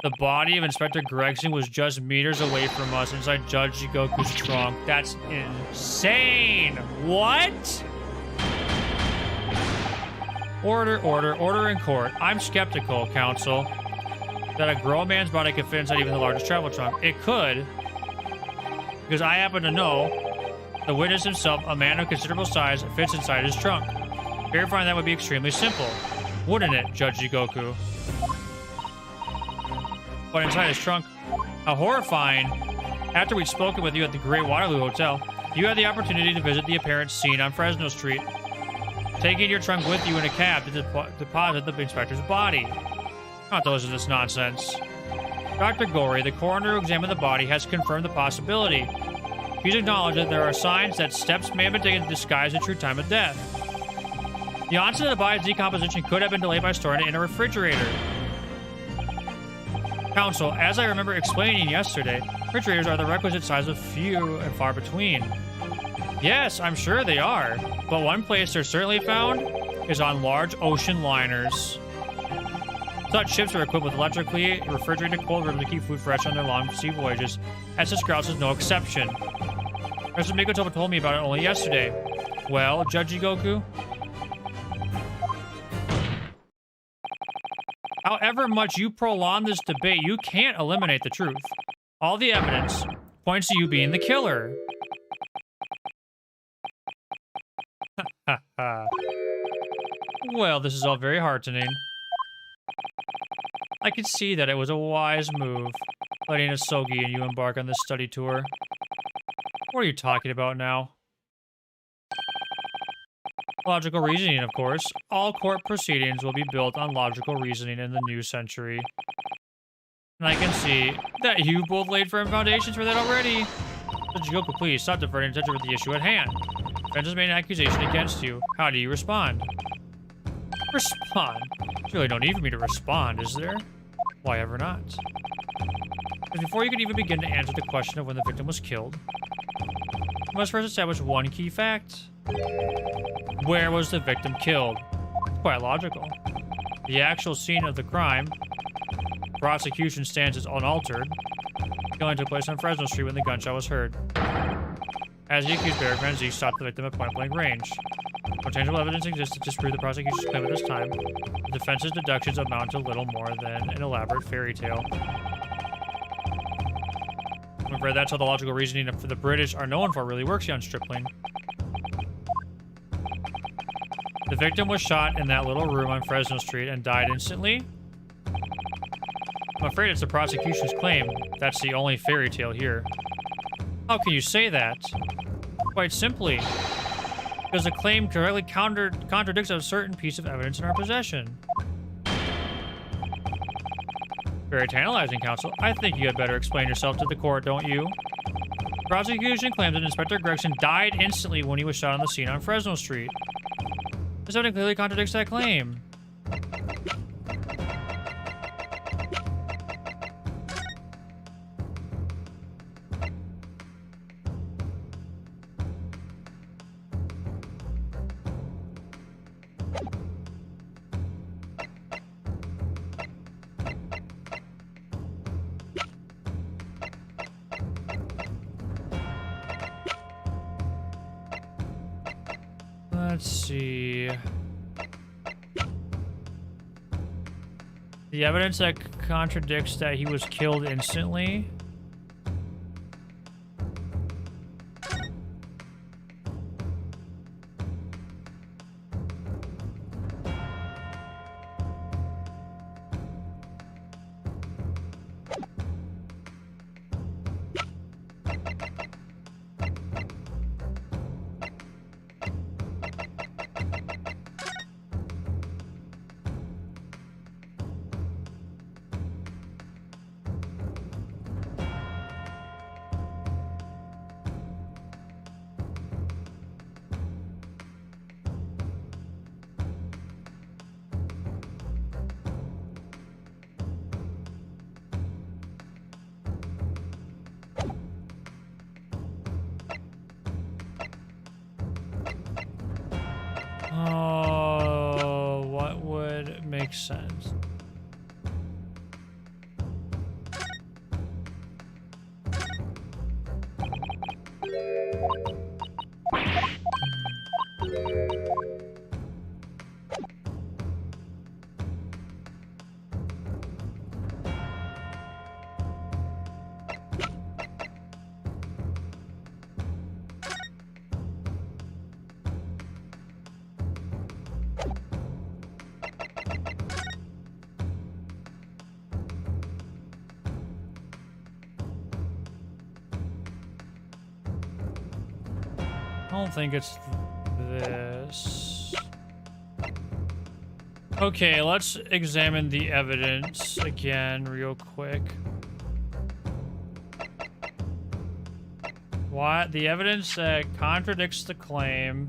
the body of Inspector Gregson was just meters away from us inside Judge Jigoku's trunk. That's insane! What? Order in court. I'm skeptical, counsel, that a grown man's body could fit inside even the largest travel trunk. It could, because I happen to know the witness himself, a man of considerable size, fits inside his trunk. Verifying that would be extremely simple, wouldn't it, Judge Jigoku? But inside his trunk, how horrifying. After we'd spoken with you at the Great Waterloo Hotel, you had the opportunity to visit the apparent scene on Fresno Street, taking your trunk with you in a cab to deposit the inspector's body. Not to listen to this nonsense. Dr. Gori, the coroner who examined the body, has confirmed the possibility. He's acknowledged that there are signs that steps may have been taken to disguise the true time of death. The onset of the body's decomposition could have been delayed by storing it in a refrigerator. Counsel, as I remember explaining yesterday, refrigerators are the requisite size of few and far between. Yes, I'm sure they are, but one place they're certainly found is on large ocean liners. Such ships are equipped with electrically refrigerated cold rooms to keep food fresh on their long sea voyages, and this grouse is no exception. Mr. Mikotoba told me about it only yesterday. Well, Judge Jigoku? However much you prolong this debate, you can't eliminate the truth. All the evidence points to you being the killer. Well, this is all very heartening. I could see that it was a wise move, letting Asogi and you embark on this study tour. What are you talking about now? Logical reasoning, of course. All court proceedings will be built on logical reasoning in the new century. And I can see that you both laid firm foundations for that already. So Jigoku, please stop diverting attention with the issue at hand. Defense has made an accusation against you. How do you respond? Respond? There's really no need for me to respond, is there? Why ever not? Because before you can even begin to answer the question of when the victim was killed, you must first establish one key fact. Where was the victim killed? Quite logical. The actual scene of the crime, prosecution stands as unaltered. Killing took place on Fresno Street when the gunshot was heard. As the accused Barrick Van Zee shot the victim at point-blank range. No tangible evidence exists to disprove the prosecution's claim at this time. The defense's deductions amount to little more than an elaborate fairy tale. afraid that's how the logical reasoning for the British are known for really works, young stripling. The victim was shot in that little room on Fresno Street and died instantly. I'm afraid it's the prosecution's claim. That's the only fairy tale here. How can you say that? Quite simply, because the claim correctly contradicts a certain piece of evidence in our possession. Very tantalizing, counsel. I think you had better explain yourself to the court, don't you? The prosecution claims that Inspector Gregson died instantly when he was shot on the scene on Fresno Street. This evidence clearly contradicts that claim. Let's see. The evidence that contradicts that he was killed instantly. Oh, what would make sense? I don't think it's this. Okay, let's examine the evidence again real quick. What? The evidence that contradicts the claim.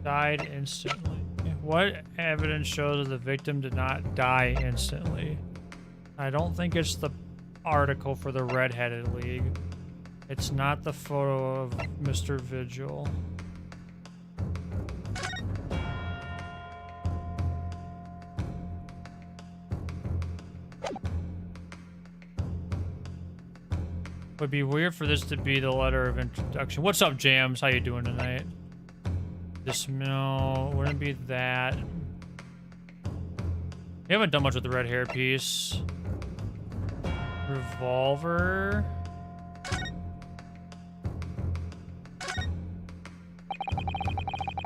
Died instantly. What evidence shows that the victim did not die instantly? I don't think it's the article for the Red-Headed League. It's not the photo of Mr. Vigil. Would be weird for this to be the letter of introduction. What's up, Jams? How you doing tonight? This, no, wouldn't be that. We haven't done much with the red hair piece. Revolver.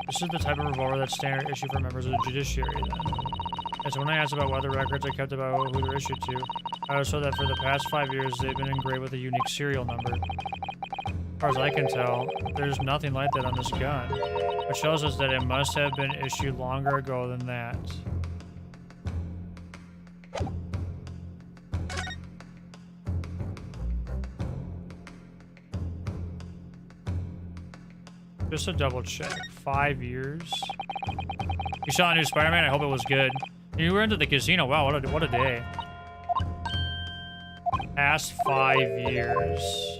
This is the type of revolver that's standard issue for members of the judiciary, then. And so when I asked about what the records I kept about who they're issued to, I was told that for the past 5 years, they've been engraved with a unique serial number. As far as I can tell, there's nothing like that on this gun, which shows us that it must have been issued longer ago than that. Just to double check, 5 years. You saw a new Spider-Man? I hope it was good. You were into the casino. Wow, what a day. Past 5 years.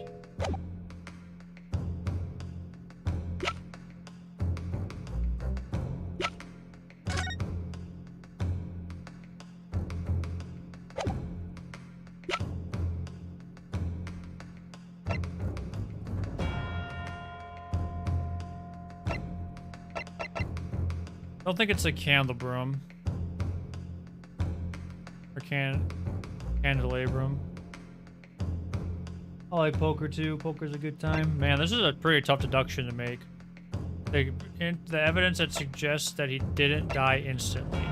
I don't think it's a candelabrum. Or candelabrum. I like poker too. Poker's a good time. Man, this is a pretty tough deduction to make. The evidence that suggests that he didn't die instantly.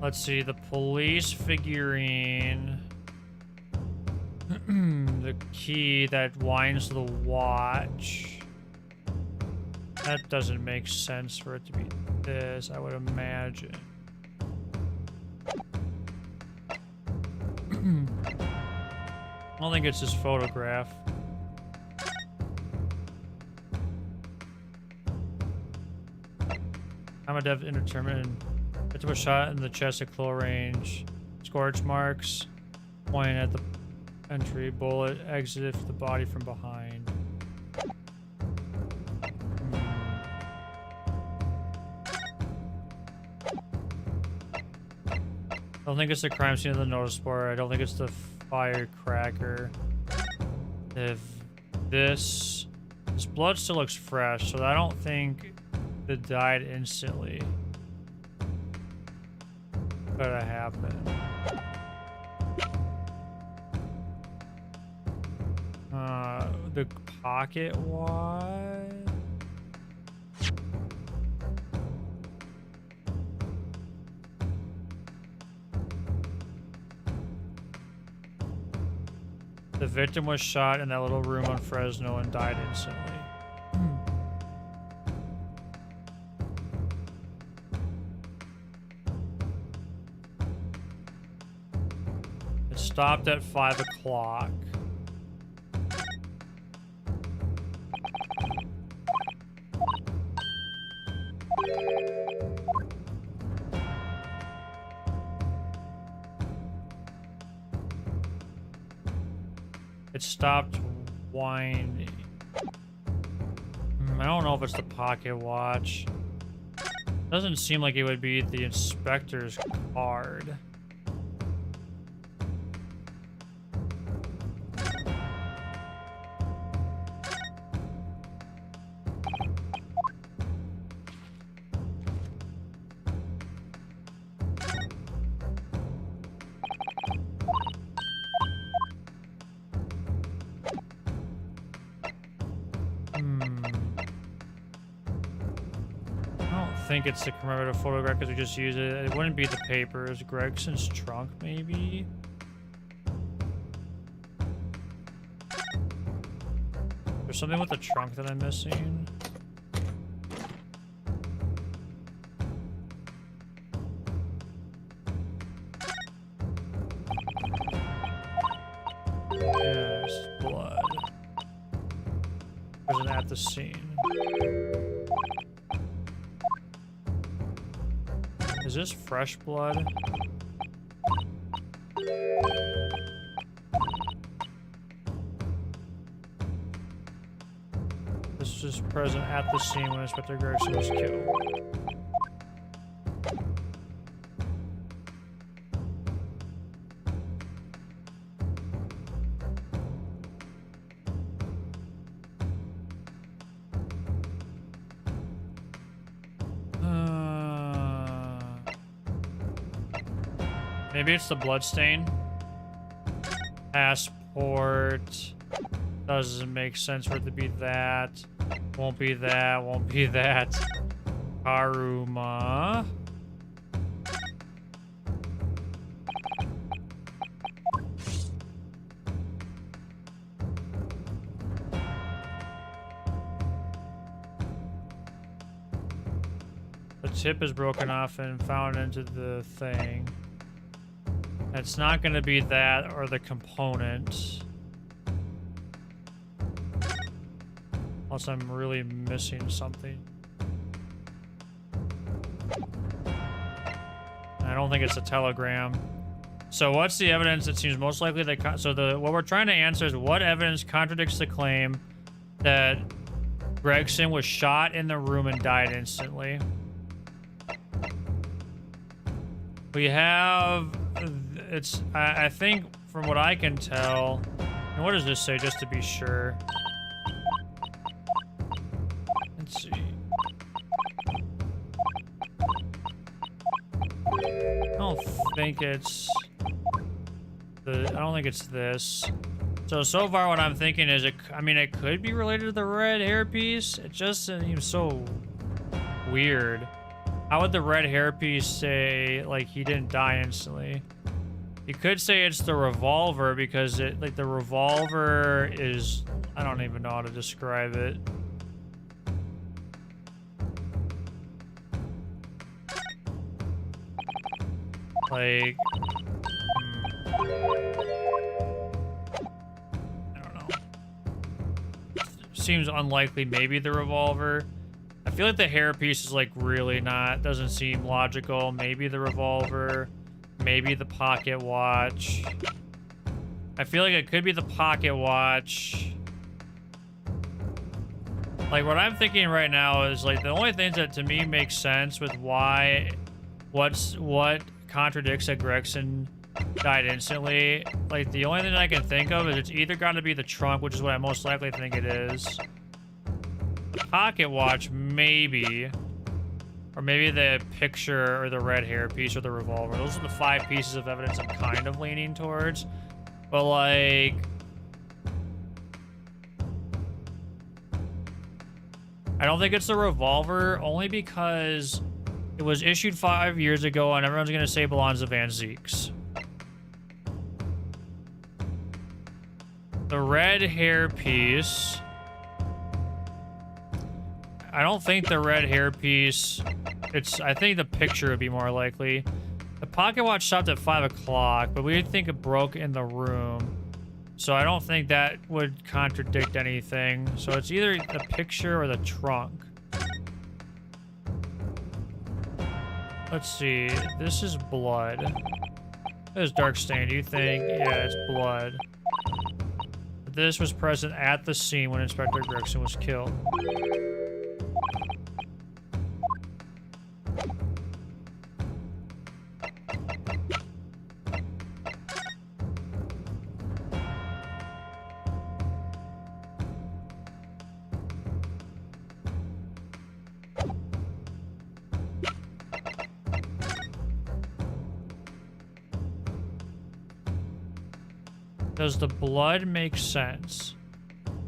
Let's see, the police figurine. The key that winds the watch. That doesn't make sense for it to be this, I would imagine. I don't think it's his photograph. I'm a dev indeterminate. Victim was shot in the chest at close range. Scorch marks pointing at the entry. Bullet exited the body from behind. I don't think it's the crime scene of the notice board. I don't think it's the firecracker. If this blood still looks fresh, so I don't think it died instantly. Could have happened. The pocket watch. The victim was shot in that little room on Fresno and died instantly. It stopped at 5 o'clock. It stopped winding. I don't know if it's the pocket watch. Doesn't seem like it would be the inspector's card. I think it's the commemorative photograph because we just use it. It wouldn't be the papers. Gregson's trunk, maybe? There's something with the trunk that I'm missing. Yes, blood. Wasn't at the scene. Is this fresh blood? This is present at the scene when Inspector Gregson was killed. Maybe it's the bloodstain. Passport. Doesn't make sense for it to be that. Won't be that. Won't be that. Karuma. The tip is broken off and found into the thing. It's not going to be that or the component. Unless I'm really missing something. I don't think it's a telegram. So what's the evidence that seems most likely that... what we're trying to answer is what evidence contradicts the claim that Gregson was shot in the room and died instantly. We have... I think from what I can tell, and what does this say just to be sure? Let's see. don't think it's I don't think it's this. So far what I'm thinking is it could be related to the red hairpiece. It just seems so weird. How would the red hairpiece say, like, he didn't die instantly? You could say it's the revolver because the revolver is, I don't even know how to describe it. Like, I don't know. Seems unlikely, maybe the revolver. I feel like the hairpiece is like really doesn't seem logical. Maybe the revolver, maybe the pocket watch. I feel like it could be the pocket watch. Like, what I'm thinking right now is, like, the only things that to me make sense with what contradicts that Gregson died instantly. Like, the only thing I can think of is it's either got to be the trunk, which is what I most likely think it is. The pocket watch, maybe. Or maybe the picture or the red hairpiece or the revolver. Those are the 5 pieces of evidence I'm kind of leaning towards. But, like, I don't think it's the revolver, only because it was issued 5 years ago and everyone's going to say it belongs to Van Zeeks. The red hairpiece, I don't think the red hairpiece, I think the picture would be more likely. The pocket watch stopped at 5 o'clock, but we didn't think it broke in the room. So I don't think that would contradict anything. So it's either the picture or the trunk. Let's see. This is blood. This is dark stain. Do you think? Yeah, it's blood. This was present at the scene when Inspector Gregson was killed. Does the blood make sense?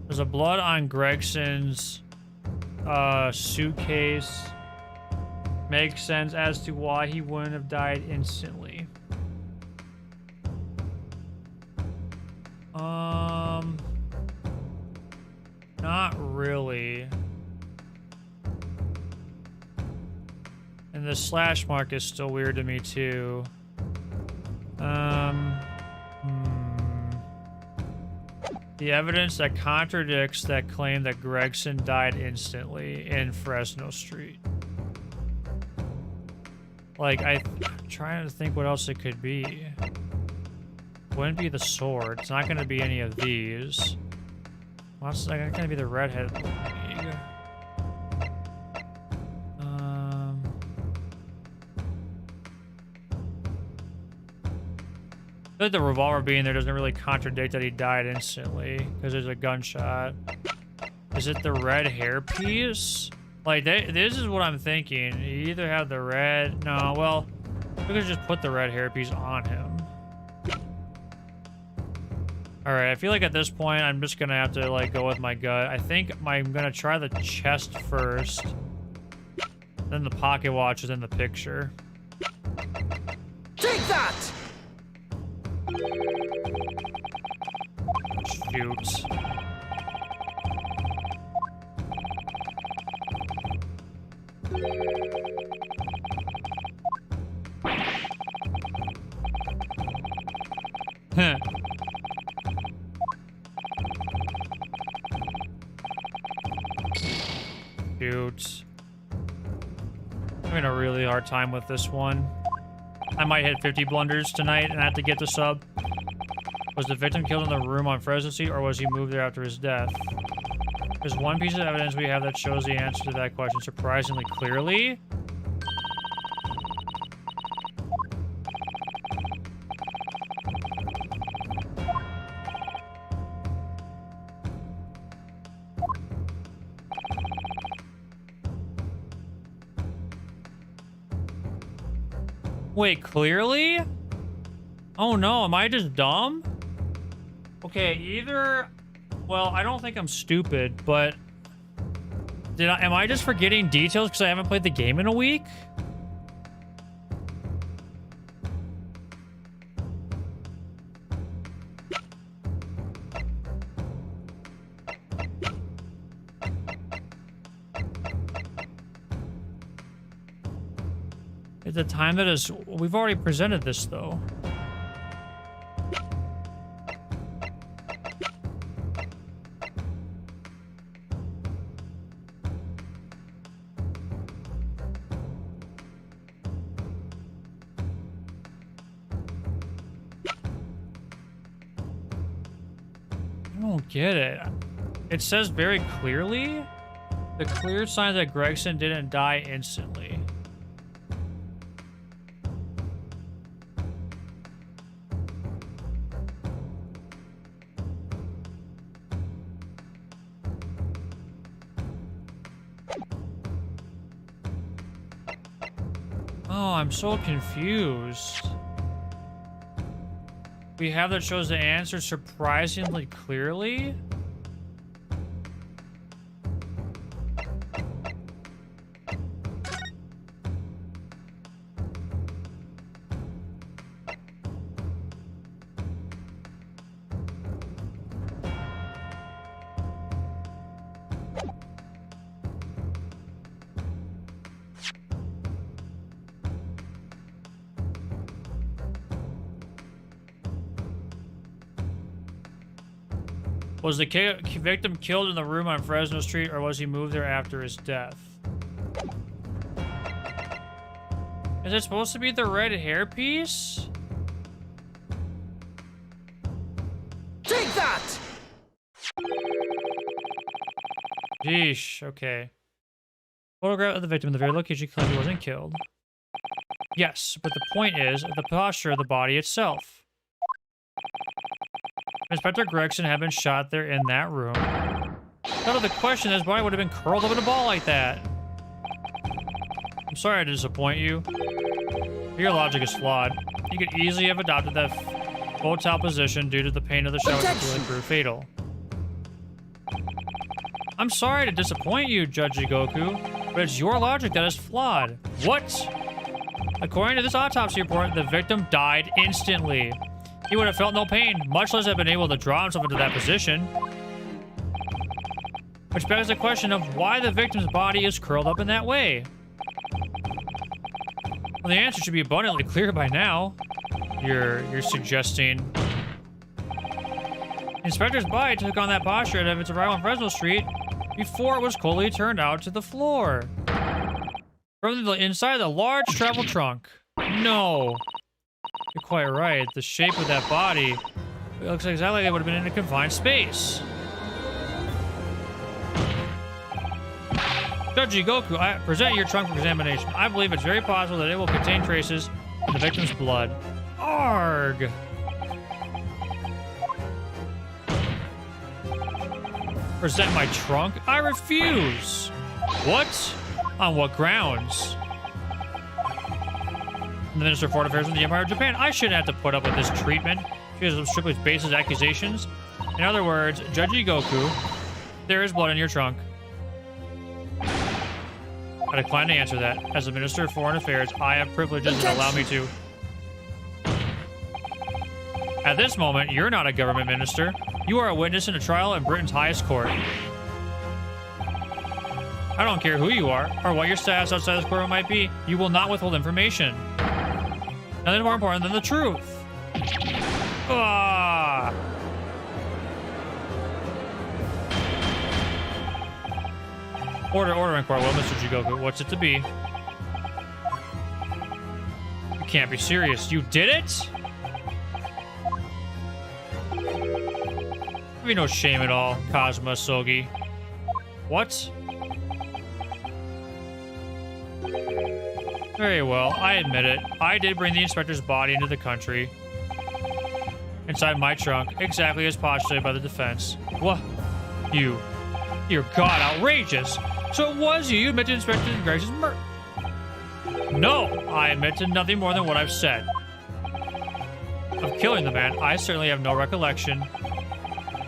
Does the blood on Gregson's suitcase make sense as to why he wouldn't have died instantly? Not really. And the slash mark is still weird to me too. The evidence that contradicts that claim that Gregson died instantly in Fresno Street. Like, I'm trying to think what else it could be. Wouldn't be the sword. It's not going to be any of these. Well, it's not going to be the redhead league. I feel like the revolver being there doesn't really contradict that he died instantly because there's a gunshot. Is it the red hairpiece? Like, this is what I'm thinking. You either have the red... No, well, we could just put the red hairpiece on him. Alright, I feel like at this point, I'm just gonna have to, like, go with my gut. I think I'm gonna try the chest first. Then the pocket watch is in the picture. Take that! Shoot. Heh. Shoot. I'm having a really hard time with this one. I might hit 50 blunders tonight and have to get the sub. Was the victim killed in the room on Fresno Street, or was he moved there after his death? There's one piece of evidence we have that shows the answer to that question surprisingly clearly. Wait, clearly? Oh no, am I just dumb? Okay, either... Well, I don't think I'm stupid, but... Am I just forgetting details because I haven't played the game in a week? At the time that is... We've already presented this, though. I don't get it. It says very clearly the clear signs that Gregson didn't die instantly. Oh, I'm so confused. We have that shows the answer surprisingly clearly. Was the victim killed in the room on Fresno Street, or was he moved there after his death? Is it supposed to be the red hairpiece? Take that! Yeesh, okay. Photograph of the victim in the very location claimed he wasn't killed. Yes, but the point is the posture of the body itself. Inspector Gregson had been shot there in that room. Out of the question, his body would have been curled up in a ball like that. I'm sorry to disappoint you. Your logic is flawed. You could easily have adopted that foetale position due to the pain of the shower that would prove fatal. I'm sorry to disappoint you, Judge Jigoku, but it's your logic that is flawed. What? According to this autopsy report, the victim died instantly. He would have felt no pain, much less have been able to draw himself into that position. Which begs the question of why the victim's body is curled up in that way. Well, the answer should be abundantly clear by now. You're suggesting... The inspector's body took on that posture of its arrival on Fresno Street before it was coldly turned out to the floor. From the inside of the large travel trunk. No. You're quite right. The shape of that body, it looks exactly like it would have been in a confined space. Judge Jigoku, I present your trunk for examination. I believe it's very possible that it will contain traces of the victim's blood. Arg! Present my trunk? I refuse! What? On what grounds? The Minister of Foreign Affairs in the Empire of Japan. I shouldn't have to put up with this treatment because of strictly baseless accusations. In other words, Judge Jigoku, there is blood in your trunk. I decline to answer that. As the Minister of Foreign Affairs, I have privileges that allow me to. At this moment, you're not a government minister. You are a witness in a trial in Britain's highest court. I don't care who you are or what your status outside this courtroom might be. You will not withhold information. Nothing more important than the truth. Ah! Order in court. Well, Mr. Jigoku, what's it to be? You can't be serious. You did it? Have you no shame at all, Kazuma Sogi? What? Very well, I admit it. I did bring the inspector's body into the country. Inside my trunk, exactly as postulated by the defense. What? You. Dear God, outrageous! So it was you admitted Inspector Gregson's murder. No, I admit to nothing more than what I've said. Of killing the man, I certainly have no recollection.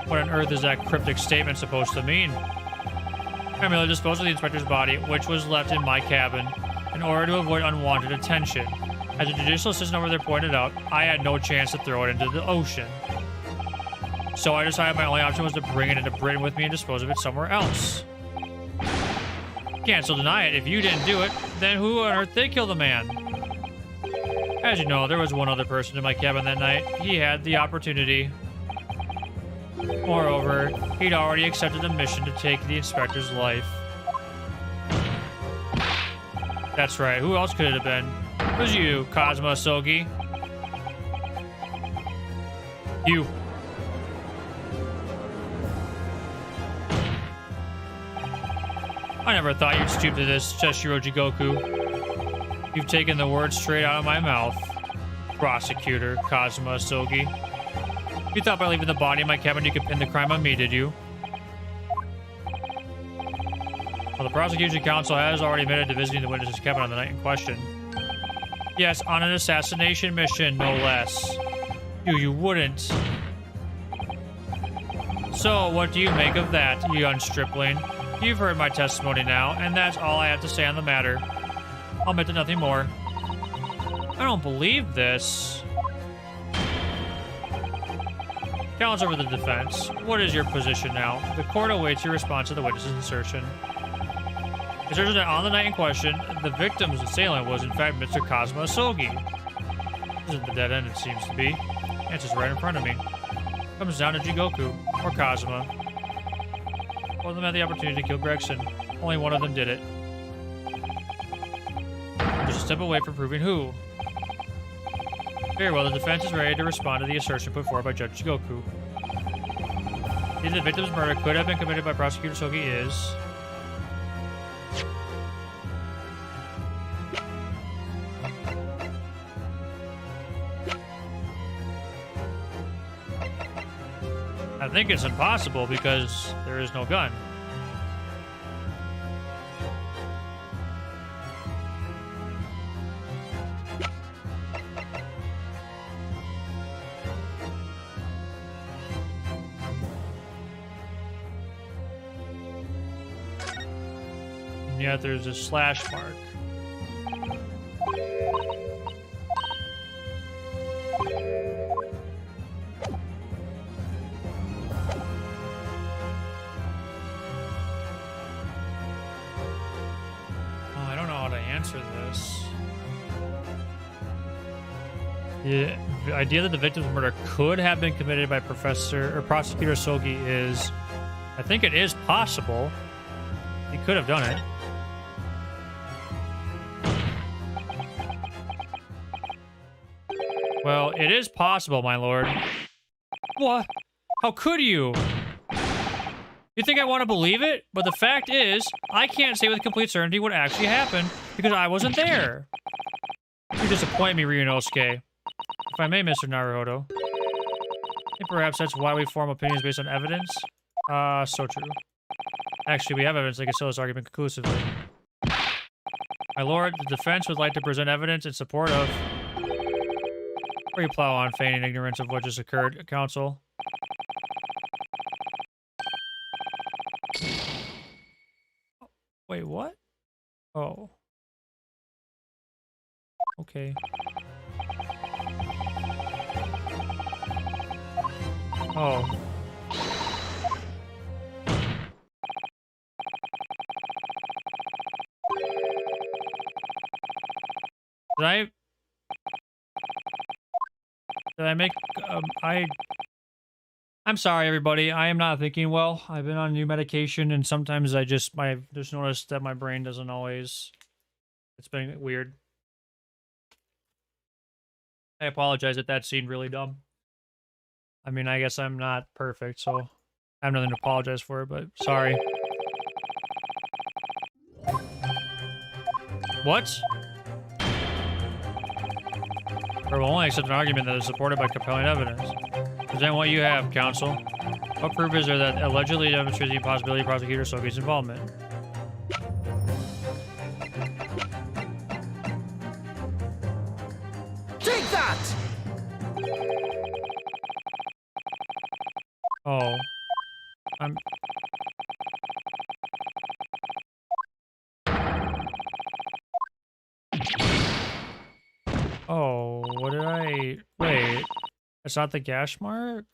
What on earth is that cryptic statement supposed to mean? I merely disposed of the inspector's body, which was left in my cabin, in order to avoid unwanted attention. As the judicial assistant over there pointed out, I had no chance to throw it into the ocean. So I decided my only option was to bring it into Britain with me and dispose of it somewhere else. Can't still deny it. If you didn't do it, then who on earth did kill the man? As you know, there was one other person in my cabin that night. He had the opportunity. Moreover, he'd already accepted a mission to take the inspector's life. That's right. Who else could it have been? It was you, Kazuma Sogi. You. I never thought you'd stoop to this, Cheshiro Jigoku. You've taken the words straight out of my mouth. Prosecutor Kazuma Sogi. You thought by leaving the body in my cabin you could pin the crime on me, did you? Well, the prosecution counsel has already admitted to visiting the witness's cabin on the night in question. Yes, on an assassination mission, no less. You wouldn't. So, what do you make of that, you young stripling? You've heard my testimony now, and that's all I have to say on the matter. I'll admit to nothing more. I don't believe this. Counsel for the defense, what is your position now? The court awaits your response to the witness's assertion. Assertion that on the night in question, the victim's assailant was in fact Mr. Kazuma Sogi. This isn't the dead end, it seems to be. Answer's right in front of me. Comes down to Jigoku, or Kazuma. Both of them had the opportunity to kill Gregson. Only one of them did it. Just a step away from proving who. Very well, the defense is ready to respond to the assertion put forward by Judge Jigoku. Either the victim's murder could have been committed by Prosecutor Sogi is... I think it's impossible because there is no gun. And yet there's a slash mark. The idea that the victim's murder could have been committed by Prosecutor Sogi is, I think it is possible. He could have done it. Well, it is possible, my lord. What? How could you? You think I want to believe it? But the fact is, I can't say with complete certainty what actually happened because I wasn't there. You disappoint me, Ryunosuke. If I may, Mr. Naruhodo. I think perhaps that's why we form opinions based on evidence. So true. Actually, we have evidence that can sell this argument conclusively. My lord, the defense would like to present evidence in support of... Or you plow on, feigning ignorance of what just occurred, counsel. Wait, what? Oh. Okay. Oh. Did I make, I'm sorry, everybody. I am not thinking well. I've been on new medication, and sometimes I just noticed that my brain doesn't always, it's been weird. I apologize if that seemed really dumb. I mean, I guess I'm not perfect, so I have nothing to apologize for, but sorry. What? Or will only accept an argument that is supported by compelling evidence. Present what you have, counsel. What proof is there that allegedly demonstrates the impossibility of Prosecutor Sogi's involvement? Take that! Oh. I'm... Oh, what did I... Wait. It's not the gash mark?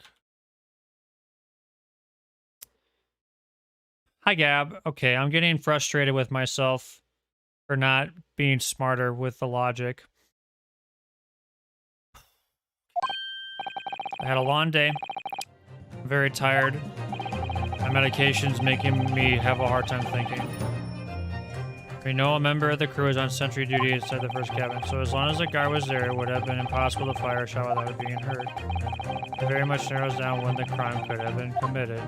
Hi, Gab. Okay, I'm getting frustrated with myself for not being smarter with the logic. I had a long day. I'm very tired. My medication's making me have a hard time thinking. We know a member of the crew is on sentry duty inside the first cabin, so as long as the guard was there, it would have been impossible to fire a shot without it being heard. It very much narrows down when the crime could have been committed.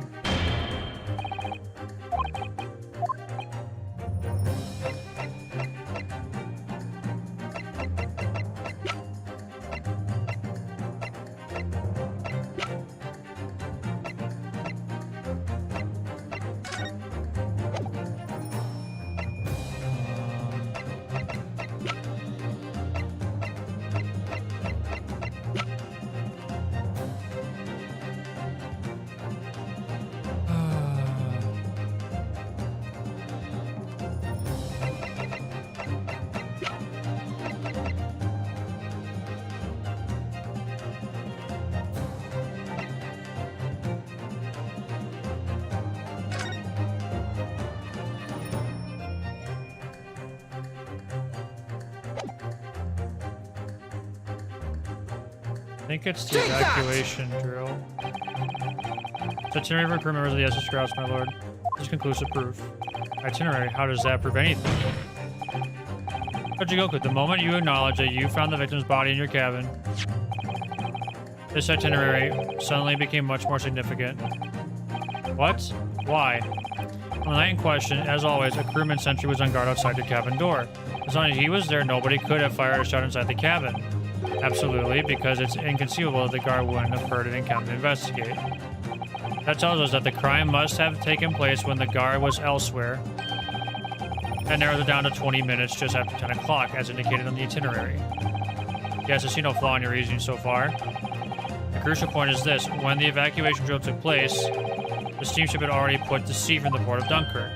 I think it's the evacuation drill. Itinerary for crew members of the SS Grouse, my lord. This is conclusive proof. Itinerary? How does that prove anything? Goku, the moment you acknowledge that you found the victim's body in your cabin, this itinerary suddenly became much more significant. What? Why? On the night in question, as always, a crewman sentry was on guard outside your cabin door. As long as he was there, nobody could have fired a shot inside the cabin. Absolutely, because it's inconceivable that the guard wouldn't have heard it and come to investigate. That tells us that the crime must have taken place when the guard was elsewhere. That narrows it down to 20 minutes just after 10 o'clock, as indicated on the itinerary. Yes, I see no flaw in your reasoning so far. The crucial point is this. When the evacuation drill took place, the steamship had already put to sea from the port of Dunkirk.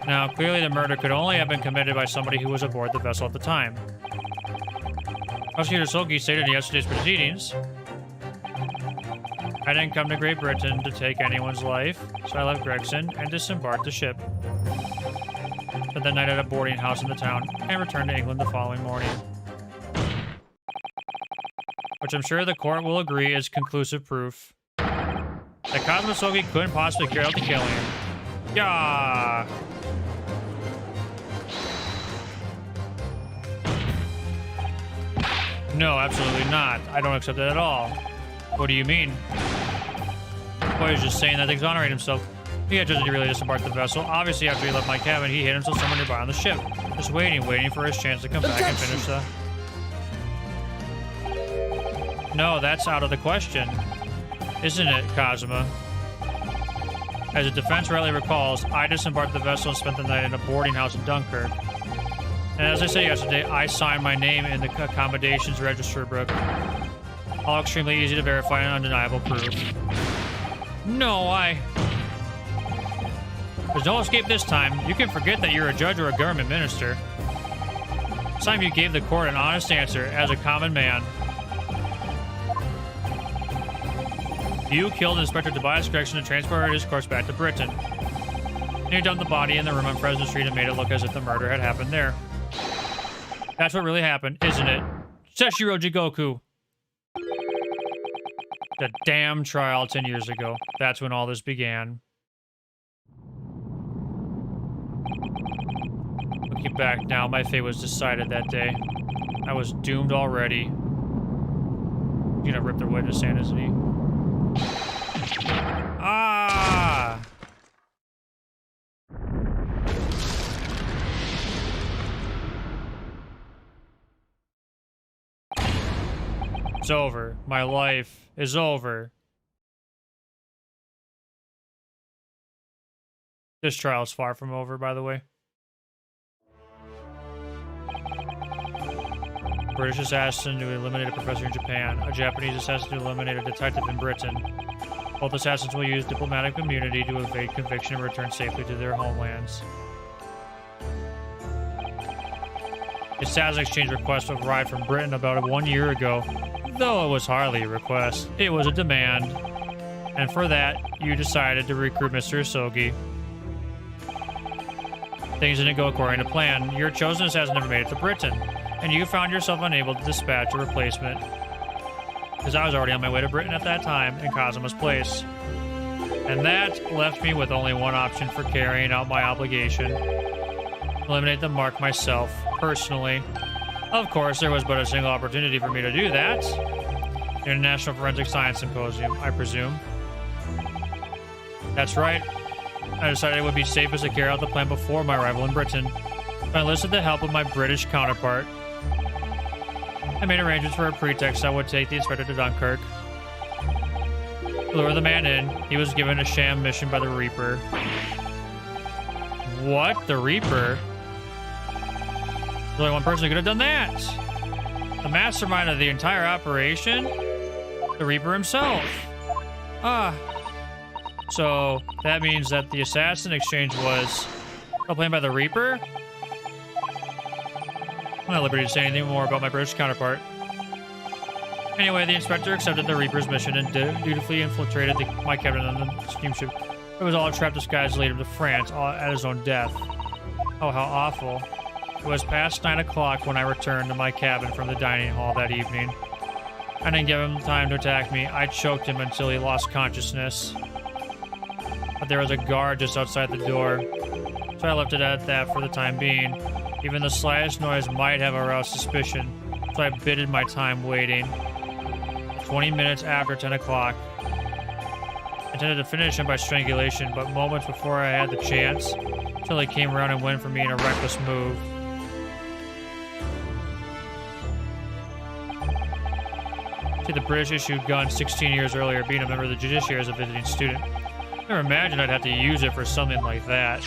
Now, clearly the murder could only have been committed by somebody who was aboard the vessel at the time. Prosecutor Sogi stated in yesterday's proceedings, I didn't come to Great Britain to take anyone's life, so I left Gregson and disembarked the ship. Spent the night at a boarding house in the town and returned to England the following morning. Which I'm sure the court will agree is conclusive proof that Kazuma Sogi couldn't possibly carry out the killing. Yeah. No, absolutely not. I don't accept that at all. What do you mean? Boy, he's just saying that to exonerate himself. He had just really disembarked the vessel. Obviously, after he left my cabin, he hid himself somewhere nearby on the ship. Just waiting for his chance to come back and finish the... No, that's out of the question. Isn't it, Kazuma? As the defense rightly recalls, I disembarked the vessel and spent the night in a boarding house in Dunkirk. And as I said yesterday, I signed my name in the accommodations register book. All extremely easy to verify and undeniable proof. No, There's no escape this time. You can forget that you're a judge or a government minister. This time you gave the court an honest answer as a common man. You killed Inspector Tobias Gregson and transported his corpse back to Britain. And you dumped the body in the room on President Street and made it look as if the murder had happened there. That's what really happened, isn't it? Seshiro Jigoku. The damn trial 10 years ago. That's when all this began. Looking back now, my fate was decided that day. I was doomed already. He's gonna rip their witness stand, isn't he? Ah! It's over. My life is over. This trial is far from over, by the way. British assassin who eliminated a professor in Japan, a Japanese assassin who eliminated a detective in Britain. Both assassins will use diplomatic immunity to evade conviction and return safely to their homelands. The assassin exchange request arrived from Britain about 1 year ago, though it was hardly a request. It was a demand. And for that, you decided to recruit Mr. Isogi. Things didn't go according to plan. Your chosen assassin never made it to Britain, and you found yourself unable to dispatch a replacement. Because I was already on my way to Britain at that time in Kazuma's place. And that left me with only one option for carrying out my obligation. Eliminate the mark myself, personally. Of course, there was but a single opportunity for me to do that. The International Forensic Science Symposium, I presume. That's right. I decided it would be safest to carry out the plan before my arrival in Britain. I enlisted the help of my British counterpart. I made arrangements for a pretext I would take the inspector to Dunkirk. Lure the man in. He was given a sham mission by the Reaper. What? The Reaper? There's only one person who could have done that. The mastermind of the entire operation? The Reaper himself. So that means that the assassin exchange was planned by the Reaper? I'm not at liberty to say anything more about my British counterpart. Anyway, the inspector accepted the Reaper's mission and dutifully infiltrated my captain on the steamship. It was all a trap disguise to lead him to France at his own death. Oh, how awful. It was past 9 o'clock when I returned to my cabin from the dining hall that evening. I didn't give him time to attack me. I choked him until he lost consciousness. But there was a guard just outside the door, so I left it at that for the time being. Even the slightest noise might have aroused suspicion, so I bided my time waiting. 20 minutes after 10 o'clock. I intended to finish him by strangulation, but moments before I had the chance, Tilly came around and went for me in a reckless move. See, the British issued guns 16 years earlier, being a member of the judiciary as a visiting student. I never imagined I'd have to use it for something like that.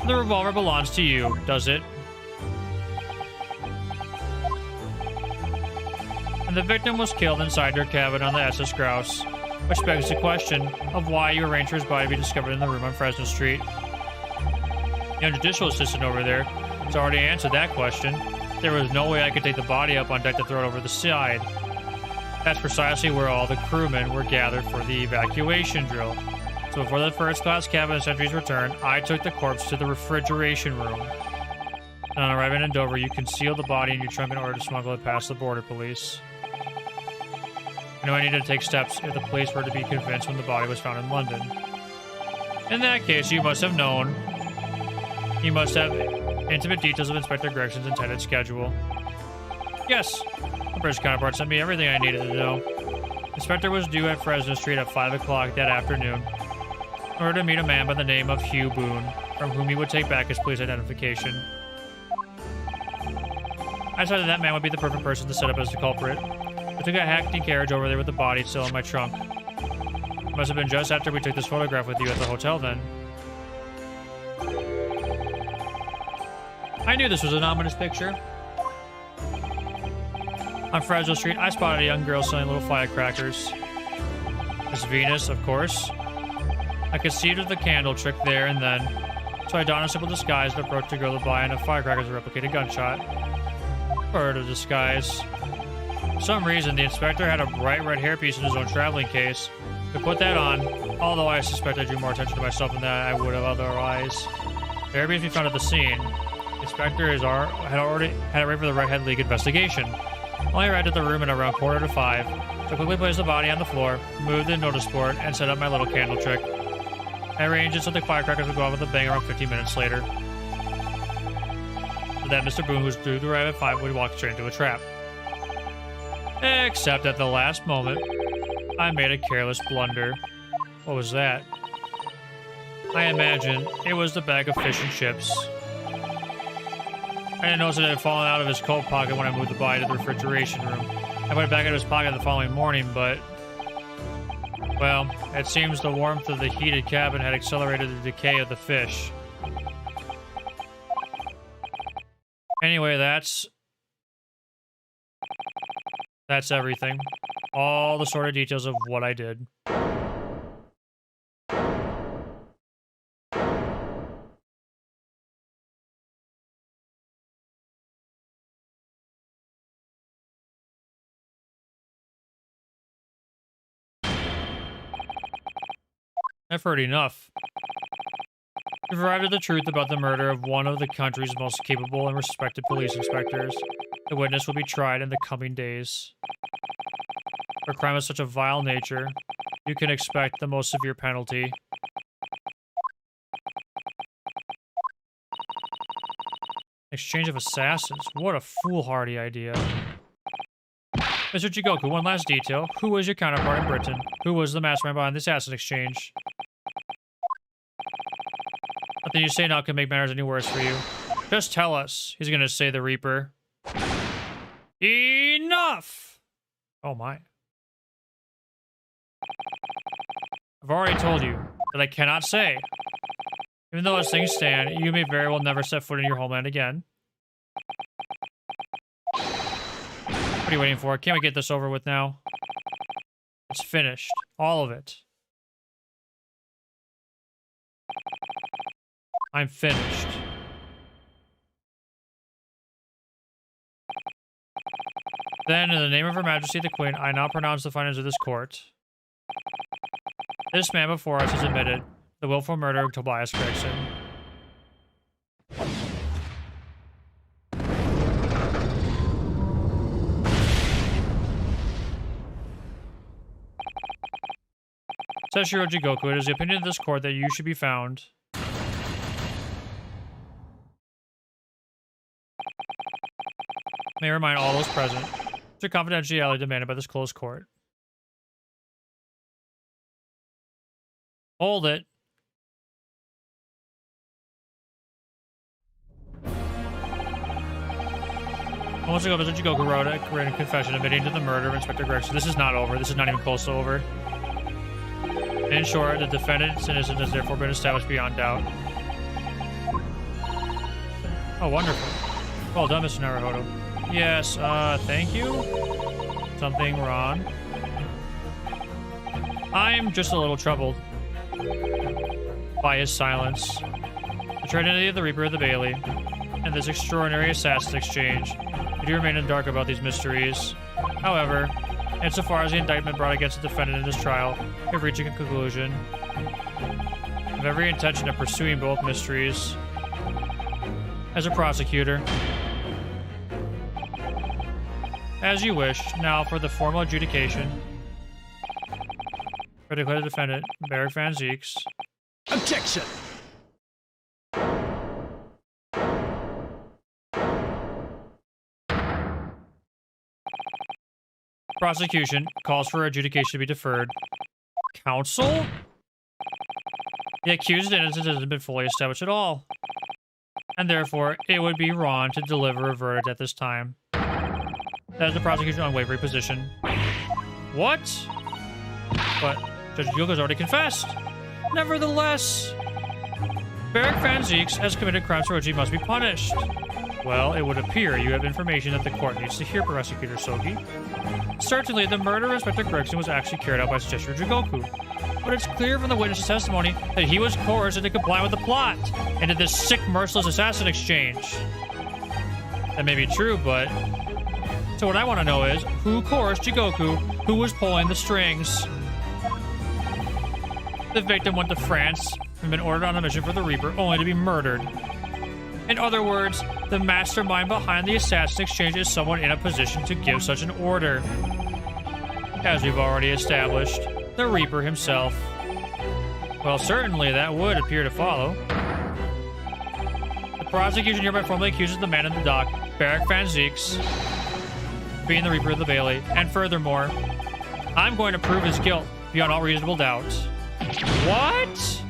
The revolver belongs to you, does it? And the victim was killed inside your cabin on the SS Grouse, which begs the question of why you arranged for his body to be discovered in the room on Fresno Street. The judicial assistant over there has already answered that question. There was no way I could take the body up on deck to throw it over the side. That's precisely where all the crewmen were gathered for the evacuation drill. So before the first-class cabin sentries returned, I took the corpse to the refrigeration room. And on arriving in Dover, you concealed the body in your trunk in order to smuggle it past the border police. I know I needed to take steps if the police were to be convinced when the body was found in London. In that case, you must have known. You must have intimate details of Inspector Gregson's intended schedule. Yes, the British counterpart sent me everything I needed to know. Inspector was due at Fresno Street at 5 o'clock that afternoon in order to meet a man by the name of Hugh Boone, from whom he would take back his police identification. I decided that man would be the perfect person to set up as the culprit. I took a hackney carriage over there with the body still in my trunk. It must have been just after we took this photograph with you at the hotel then. I knew this was an ominous picture. On Fresno Street, I spotted a young girl selling little firecrackers. Miss Venus, of course. I conceived of the candle trick there and then, so I donned a simple disguise and approached the girl to buy enough firecrackers to replicate a gunshot. Bird of disguise. For some reason, the inspector had a bright red hairpiece in his own traveling case. To put that on, although I suspect I drew more attention to myself than that I would have otherwise. The hairpiece we found at the scene. The inspector had already had it ready for the Redhead League investigation. Only arrived at the room at around 4:45, so I quickly placed the body on the floor, moved the notice board, and set up my little candle trick. I arranged it so the firecrackers would go off with a bang around 15 minutes later. So that Mr. Boone, who was due to arrive at 5, would walk straight into a trap. Except at the last moment, I made a careless blunder. What was that? I imagine it was the bag of fish and chips. I didn't notice it had fallen out of his coat pocket when I moved the body to the refrigeration room. I put it back in his pocket the following morning, but... well, it seems the warmth of the heated cabin had accelerated the decay of the fish. Anyway, that's That's everything. All the sort of details of what I did. I've heard enough. You've arrived at the truth about the murder of one of the country's most capable and respected police inspectors. The witness will be tried in the coming days. For a crime of such a vile nature, you can expect the most severe penalty. Exchange of assassins. What a foolhardy idea. Mr. Jigoku, one last detail. Who was your counterpart in Britain? Who was the mastermind behind the assassin exchange? Nothing you say now can make matters any worse for you. Just tell us. He's gonna say the Reaper. Enough! Oh my. I've already told you that I cannot say. Even though as things stand, you may very well never set foot in your homeland again. What are you waiting for? Can't we get this over with now? It's finished. All of it. I'm finished. Then, in the name of Her Majesty the Queen, I now pronounce the findings of this court. This man before us has admitted the willful murder of Tobias Gregson. Seshiro Jigoku, it is the opinion of this court that you should be found. May I remind all those present to confidentiality demanded by this closed court. Hold it. Moments ago, Mr. Jigoku wrote a written confession admitting to the murder of Inspector Gregson. This is not over. This is not even close to over. In short, the defendant's innocence has therefore been established beyond doubt. Oh, wonderful. Well done, Mr. Naruhodo. Yes, thank you. Something wrong. I'm just a little troubled by his silence. The tragedy of the Reaper of the Bailey and this extraordinary assassin exchange. We do remain in the dark about these mysteries. However, insofar as the indictment brought against the defendant in this trial, we have reached a conclusion. I have every intention of pursuing both mysteries. As a prosecutor, as you wish. Now for the formal adjudication. I declare the defendant, Beric Van Zieks. Objection! Prosecution calls for adjudication to be deferred. Counsel? The accused's innocence hasn't been fully established at all. And therefore, it would be wrong to deliver a verdict at this time. That is the prosecution's unwavering position. What? But Judge Jigoku's already confessed. Nevertheless, Beric Van Zieks has committed crimes for which he must be punished. Well, it would appear you have information that the court needs to hear, Prosecutor Sogi. Certainly, the murder of Inspector Gregson was actually carried out by Sesshomaru Jigoku. But it's clear from the witness's testimony that he was coerced into complying with the plot into this sick, merciless assassin exchange. That may be true, but... So what I want to know is, who coerced Jigoku? Who was pulling the strings? The victim went to France and been ordered on a mission for the Reaper, only to be murdered. In other words, the mastermind behind the assassin exchange is someone in a position to give such an order. As we've already established, the Reaper himself. Well, certainly that would appear to follow. The prosecution hereby formally accuses the man in the dock, Beric Van Zieks, of being the Reaper of the Bailey. And furthermore, I'm going to prove his guilt beyond all reasonable doubt. What?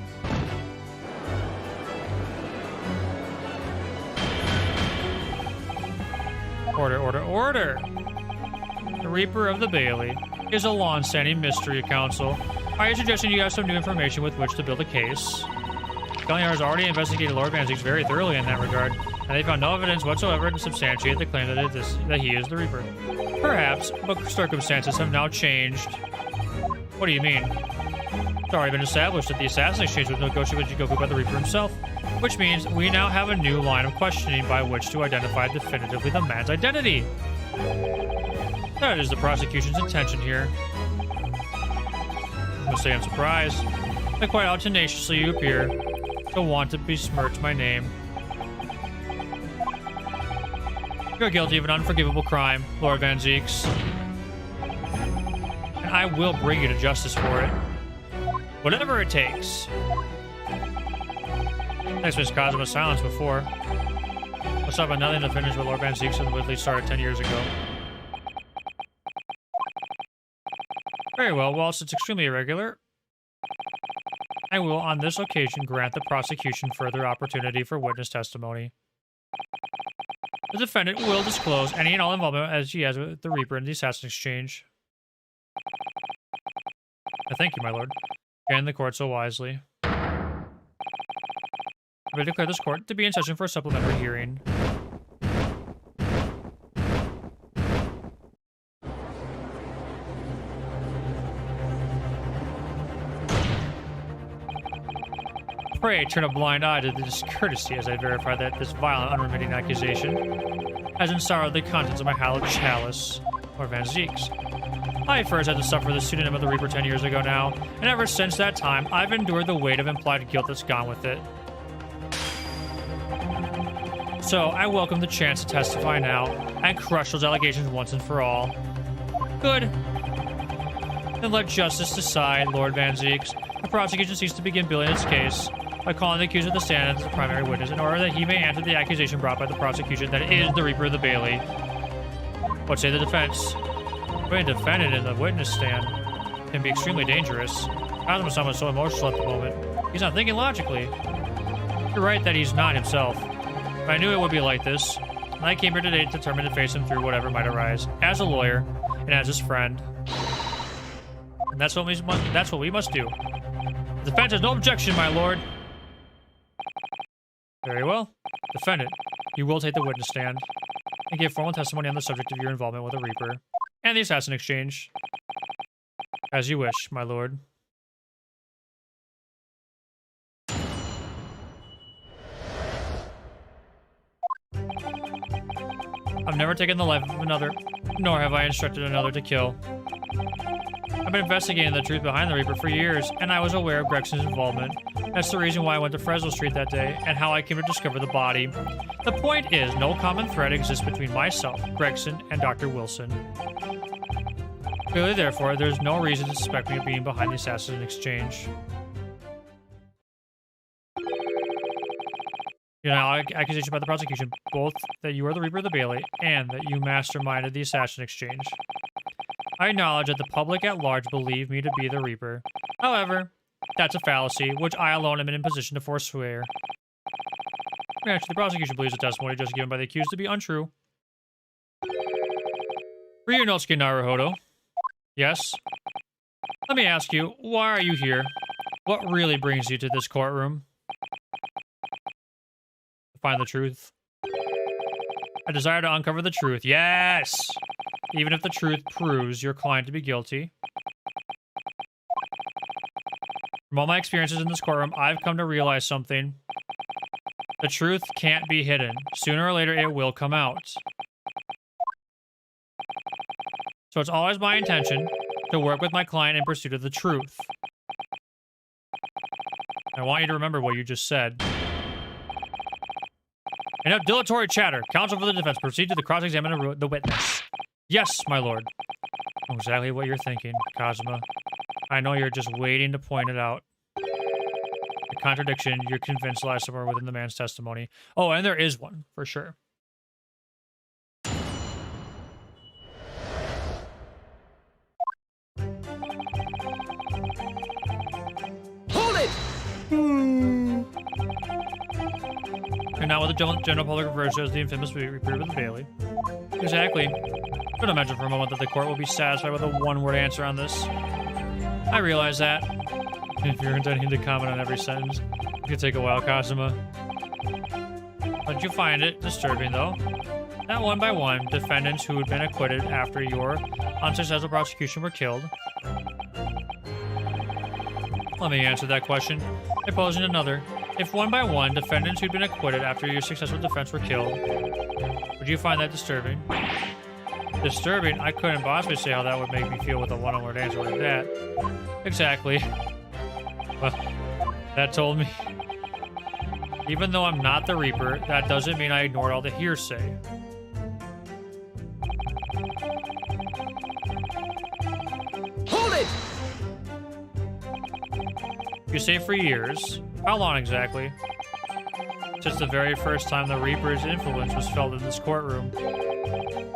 Order, order, order! The Reaper of the Bailey is a long-standing mystery, Counsel. Are you suggesting you have some new information with which to build a case? Galliard has already investigated Lord Van Zieks very thoroughly in that regard, and they found no evidence whatsoever to substantiate the claim that he is the Reaper. Perhaps, but circumstances have now changed. What do you mean? It's already been established that the assassin exchange was negotiated with Jigoku by the Reaper himself, which means we now have a new line of questioning by which to identify definitively the man's identity. That is the prosecution's intention here. I must say I'm surprised at quite how tenaciously you appear to want to besmirch my name. You're guilty of an unforgivable crime, Lord Van Zieks. And I will bring you to justice for it. Whatever it takes. Thanks, Miss Kazuma's silence before. Let's have nothing to finish with Lord Van Zieks and Woodley started 10 years ago. Very well, whilst it's extremely irregular, I will, on this occasion, grant the prosecution further opportunity for witness testimony. The defendant will disclose any and all involvement as he has with the Reaper in the assassin exchange. I thank you, my lord. And the court so wisely. I will declare this court to be in session for a supplementary hearing. Pray turn a blind eye to the discourtesy as I verify that this violent, unremitting accusation has ensoured the contents of my hallowed chalice, or Van Zieks. I first had to suffer the pseudonym of the Reaper 10 years ago now, and ever since that time, I've endured the weight of implied guilt that's gone with it. So, I welcome the chance to testify now and crush those allegations once and for all. Good. Then let justice decide, Lord Van Zieks. The prosecution seeks to begin building its case by calling the accuser to the stand as the primary witness in order that he may answer the accusation brought by the prosecution that it is the Reaper of the Bailey. What say the defense? Putting a defendant in the witness stand can be extremely dangerous. Kazuma-sama is so emotional at the moment. He's not thinking logically. You're right that he's not himself. But I knew it would be like this, and I came here today determined to face him through whatever might arise, as a lawyer and as his friend. And that's what we must do. The defense has no objection, my lord. Very well. Defendant, you will take the witness stand and give formal testimony on the subject of your involvement with the Reaper and the assassin exchange. As you wish, my lord. I've never taken the life of another, nor have I instructed another to kill. I've been investigating the truth behind the Reaper for years, and I was aware of Gregson's involvement. That's the reason why I went to Fresno Street that day, and how I came to discover the body. The point is, no common thread exists between myself, Gregson, and Dr. Wilson. Clearly, therefore, there's no reason to suspect me of being behind the assassin exchange. You know, accusation by the prosecution, both that you are the Reaper of the Bailey, and that you masterminded the assassin exchange. I acknowledge that the public at large believe me to be the Reaper. However, that's a fallacy, which I alone am in position to forswear. Actually, the prosecution believes the testimony just given by the accused to be untrue. Ryunosuke Naruhodo. Yes? Let me ask you, why are you here? What really brings you to this courtroom? To find the truth. I desire to uncover the truth. Yes! Even if the truth proves your client to be guilty. From all my experiences in this courtroom, I've come to realize something. The truth can't be hidden. Sooner or later, it will come out. So it's always my intention to work with my client in pursuit of the truth. I want you to remember what you just said. Enough dilatory chatter. Counsel for the defense, proceed to the cross-examine the witness. Yes, my lord. I know exactly what you're thinking, Kazuma. I know you're just waiting to point it out. The contradiction you're convinced lies somewhere within the man's testimony. Oh, and there is one, for sure. Hold it! And now with the general public refers to as the infamous Reaper of the Bailey. Exactly. Don't imagine for a moment that the court will be satisfied with a one-word answer on this. I realize that. If you're intending to comment on every sentence, It could take a while, Kazuma. But you find it disturbing, though, that one by one, defendants who had been acquitted after your unsuccessful prosecution were killed. Let me answer that question by posing another. If one by one, defendants who'd been acquitted after your successful defense were killed, would you find that disturbing? Disturbing? I couldn't possibly say how that would make me feel with a one-word answer like that. Exactly. Well, that told me. Even though I'm not the Reaper, that doesn't mean I ignored all the hearsay. Hold it! You say for years. How long exactly? Since the very first time the Reaper's influence was felt in this courtroom.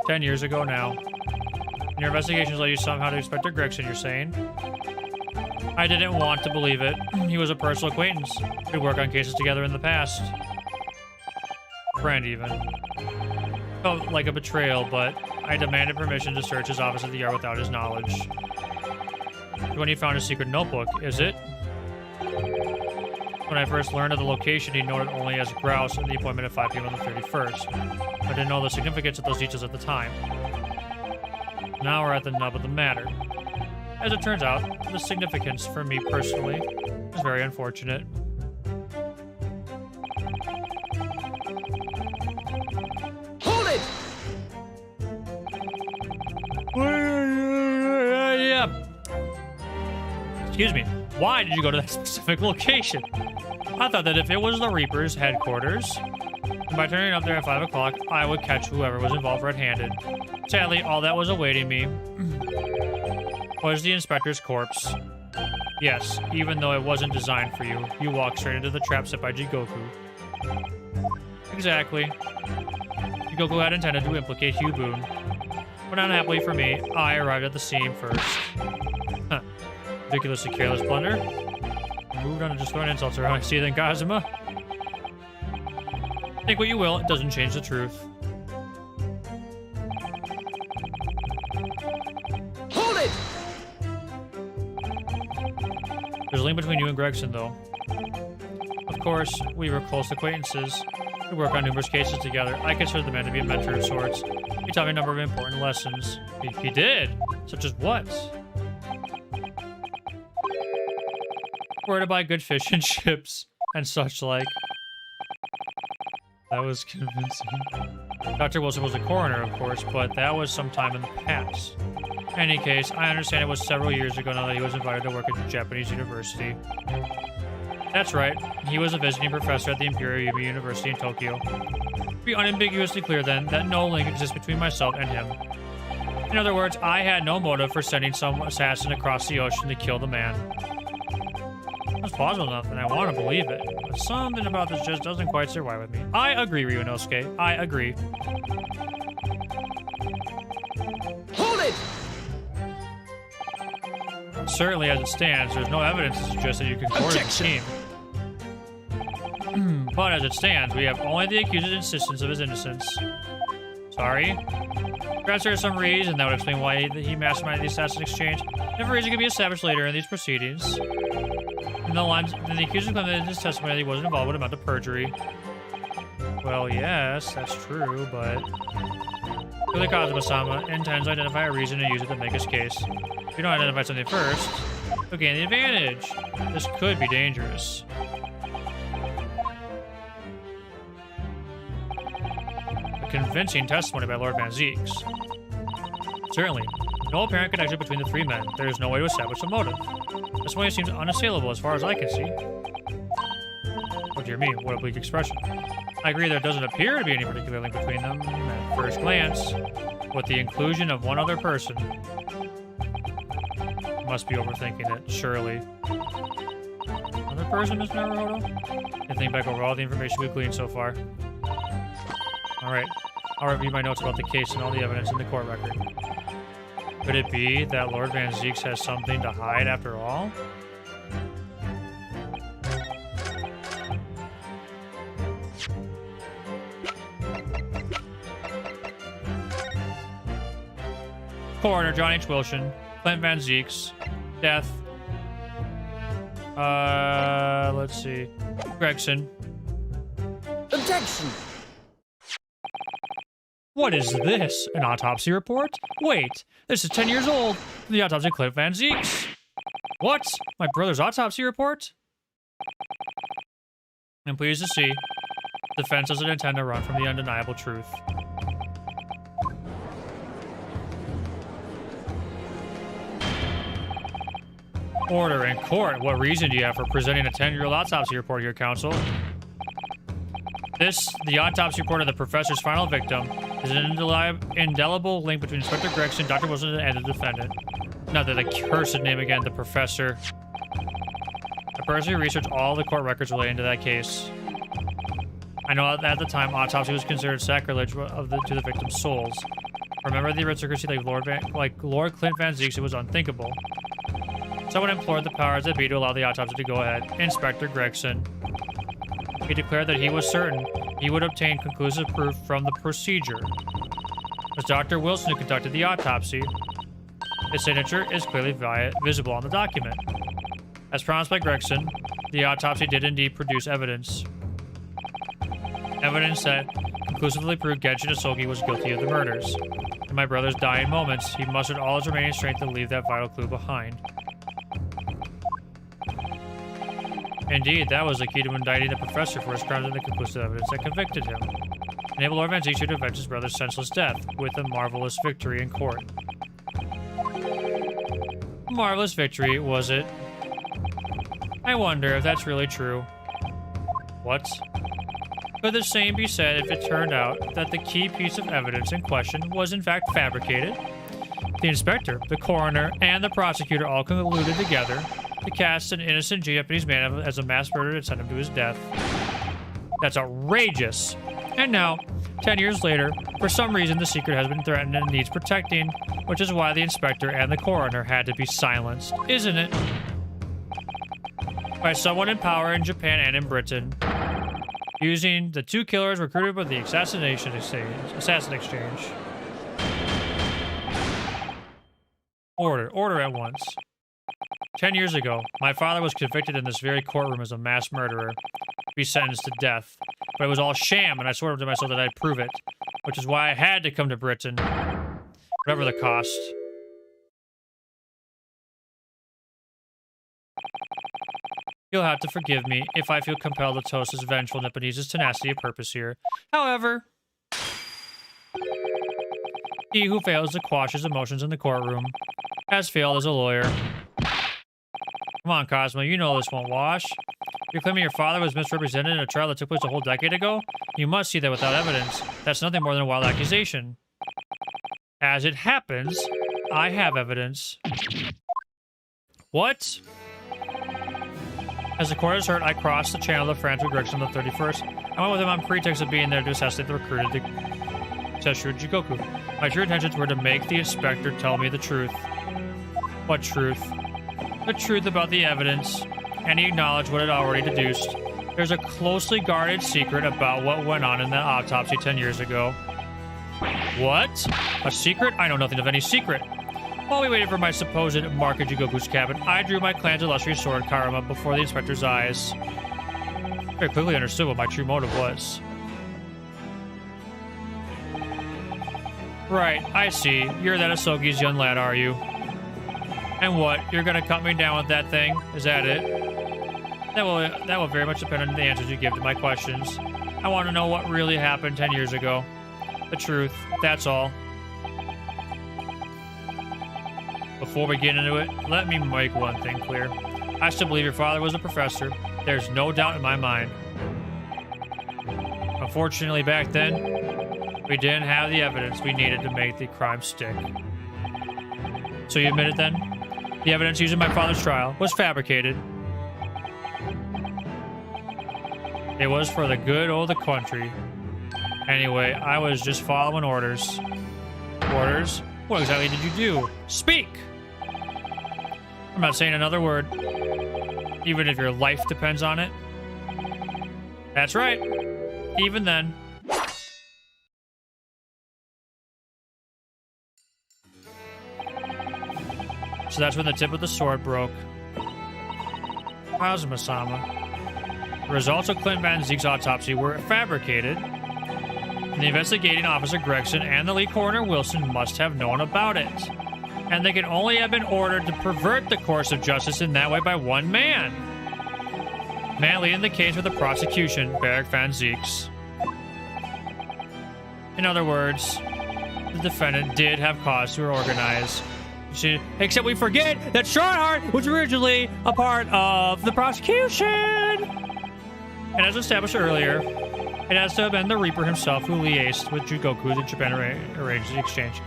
10 years ago now. And your investigations led you somehow to Inspector Gregson, you're saying? I didn't want to believe it. He was a personal acquaintance. We'd worked on cases together in the past. Friend, even. Felt like a betrayal, but I demanded permission to search his office at the yard without his knowledge. When he found his secret notebook, is it? When I first learned of the location, he noted only as grouse and the appointment at 5 p.m. on the 31st. I didn't know the significance of those details at the time. Now we're at the nub of the matter. As it turns out, the significance for me personally is very unfortunate. Hold it! Yeah. Excuse me. Why did you go to that specific location? I thought that if it was the Reaper's headquarters, and by turning up there at 5 o'clock, I would catch whoever was involved red-handed. Sadly, all that was awaiting me was the inspector's corpse. Yes, even though it wasn't designed for you, you walked straight into the trap set by Jigoku. Exactly. Jigoku had intended to implicate Hugh Boone. But unhappily for me, I arrived at the scene first. Huh. Ridiculously careless blunder. Moved on to just throwing insults around. I see it then, Kazuma. Think what you will, it doesn't change the truth. Hold it! There's a link between you and Gregson, though. Of course, we were close acquaintances. We work on numerous cases together. I consider the man to be a mentor of sorts. He taught me a number of important lessons. He did? Such as what? Where to buy good fish and chips and such like. That was convincing. Dr. Wilson was a coroner, of course, but that was some time in the past. In any case, I understand it was several years ago now that he was invited to work at the Japanese University. That's right. He was a visiting professor at the Imperial Yumi University in Tokyo. To be unambiguously clear, then, that no link exists between myself and him. In other words, I had no motive for sending some assassin across the ocean to kill the man. It's plausible enough, and I want to believe it. But something about this just doesn't quite sit right with me. I agree, Ryunosuke. I agree. Hold it! Certainly, as it stands, there's no evidence to suggest that you concorded the scheme. But as it stands, we have only the accuser's insistence of his innocence. Sorry? Perhaps there's some reason that would explain why he masterminded the assassin exchange. If a reason can be established later in these proceedings. In the lines, then the accuser claimed that in his testimony that he wasn't involved would amount to perjury. Well, yes, that's true, but... Clearly, Kazuma-sama intends to identify a reason to use it to make his case. If you don't identify something first, you'll gain the advantage. This could be dangerous. A convincing testimony by Lord Van Zieks. Certainly. No apparent connection between the three men. There is no way to establish a motive. This way seems unassailable as far as I can see. Oh dear me, what a bleak expression. I agree there doesn't appear to be any particular link between them at first glance, with the inclusion of one other person. Must be overthinking it, surely. Another person, Mr. Naruhodo? And think back over all the information we've gleaned so far. Alright, I'll review my notes about the case and all the evidence in the court record. Could it be that Lord Van Zieks has something to hide after all? Coroner John H. Wilson, Clint Van Zieks, death. Let's see. Gregson. Objection! What is this? An autopsy report? Wait, this is 10 years old. The autopsy of Clint Van Zieks. What? My brother's autopsy report? I'm pleased to see the defense doesn't intend to run from the undeniable truth. Order in court. What reason do you have for presenting a 10-year-old autopsy report here, counsel? The autopsy report of the professor's final victim, is an indelible link between Inspector Gregson, Dr. Wilson, and the defendant. Not that accursed name again, the professor. I personally researched all the court records relating to that case. I know at the time, autopsy was considered sacrilege to the victim's souls. Remember the aristocracy like Lord Clint Van Zieks, it was unthinkable. Someone implored the powers that be to allow the autopsy to go ahead. Inspector Gregson. He declared that he was certain he would obtain conclusive proof from the procedure. It was Dr. Wilson who conducted the autopsy. His signature is clearly visible on the document. As promised by Gregson, the autopsy did indeed produce evidence. Evidence that conclusively proved Genshin Asogi was guilty of the murders. In my brother's dying moments, he mustered all his remaining strength to leave that vital clue behind. Indeed, that was the key to indicting the professor for his crimes and the conclusive evidence that convicted him. Enable Lord Van Zieks to avenge his brother's senseless death with a marvelous victory in court. Marvelous victory, was it? I wonder if that's really true. What? Could the same be said if it turned out that the key piece of evidence in question was in fact fabricated? The inspector, the coroner, and the prosecutor all colluded together to cast an innocent Japanese man as a mass murderer and send him to his death. That's outrageous. And now, 10 years later, for some reason the secret has been threatened and needs protecting, which is why the inspector and the coroner had to be silenced, isn't it? By someone in power in Japan and in Britain, using the two killers recruited by the assassin exchange. Order at once. 10 years ago, my father was convicted in this very courtroom as a mass murderer, to be sentenced to death. But it was all sham, and I swore to myself that I'd prove it, which is why I had to come to Britain, whatever the cost. You'll have to forgive me if I feel compelled to toast his vengeful Nipponese's tenacity of purpose here. However, he who fails to quash his emotions in the courtroom has failed as a lawyer. Come on, Cosmo, you know this won't wash. You're claiming your father was misrepresented in a trial that took place a whole decade ago? You must see that without evidence. That's nothing more than a wild accusation. As it happens, I have evidence. What? As the court has heard, I crossed the channel of France with Gregson on the 31st. I went with him on pretext of being there to assassinate the recruited Tetsuro Jigoku. My true intentions were to make the inspector tell me the truth. What truth? The truth about the evidence, and he acknowledged what it already deduced. There's a closely guarded secret about what went on in that autopsy 10 years ago. What? A secret? I know nothing of any secret. While we waited for my supposed mark at Jigoku's cabin, I drew my clan's illustrious sword, Karama, before the inspector's eyes. Very quickly understood what my true motive was. Right, I see. You're that Asogi's young lad, are you? And what? You're gonna cut me down with that thing? Is that it? That will very much depend on the answers you give to my questions. I want to know what really happened 10 years ago. The truth, that's all. Before we get into it, let me make one thing clear. I still believe your father was a professor. There's no doubt in my mind. Unfortunately, back then, we didn't have the evidence we needed to make the crime stick. So you admit it then? The evidence used in my father's trial was fabricated. It was for the good of the country. Anyway, I was just following orders. Orders? What exactly did you do? Speak! I'm not saying another word, even if your life depends on it. That's right. Even then. So that's when the tip of the sword broke. Kazuma-sama. The results of Clint Van Zeke's autopsy were fabricated, and the investigating officer Gregson and the lead coroner Wilson must have known about it. And they can only have been ordered to pervert the course of justice in that way by one man. Man leading the case for the prosecution, Beric Van Zeeks. In other words, the defendant did have cause to organize. Except we forget that Strongheart was originally a part of the prosecution. And as established earlier, it has to have been the Reaper himself who liaised with Jigoku to Japan arranged the exchange.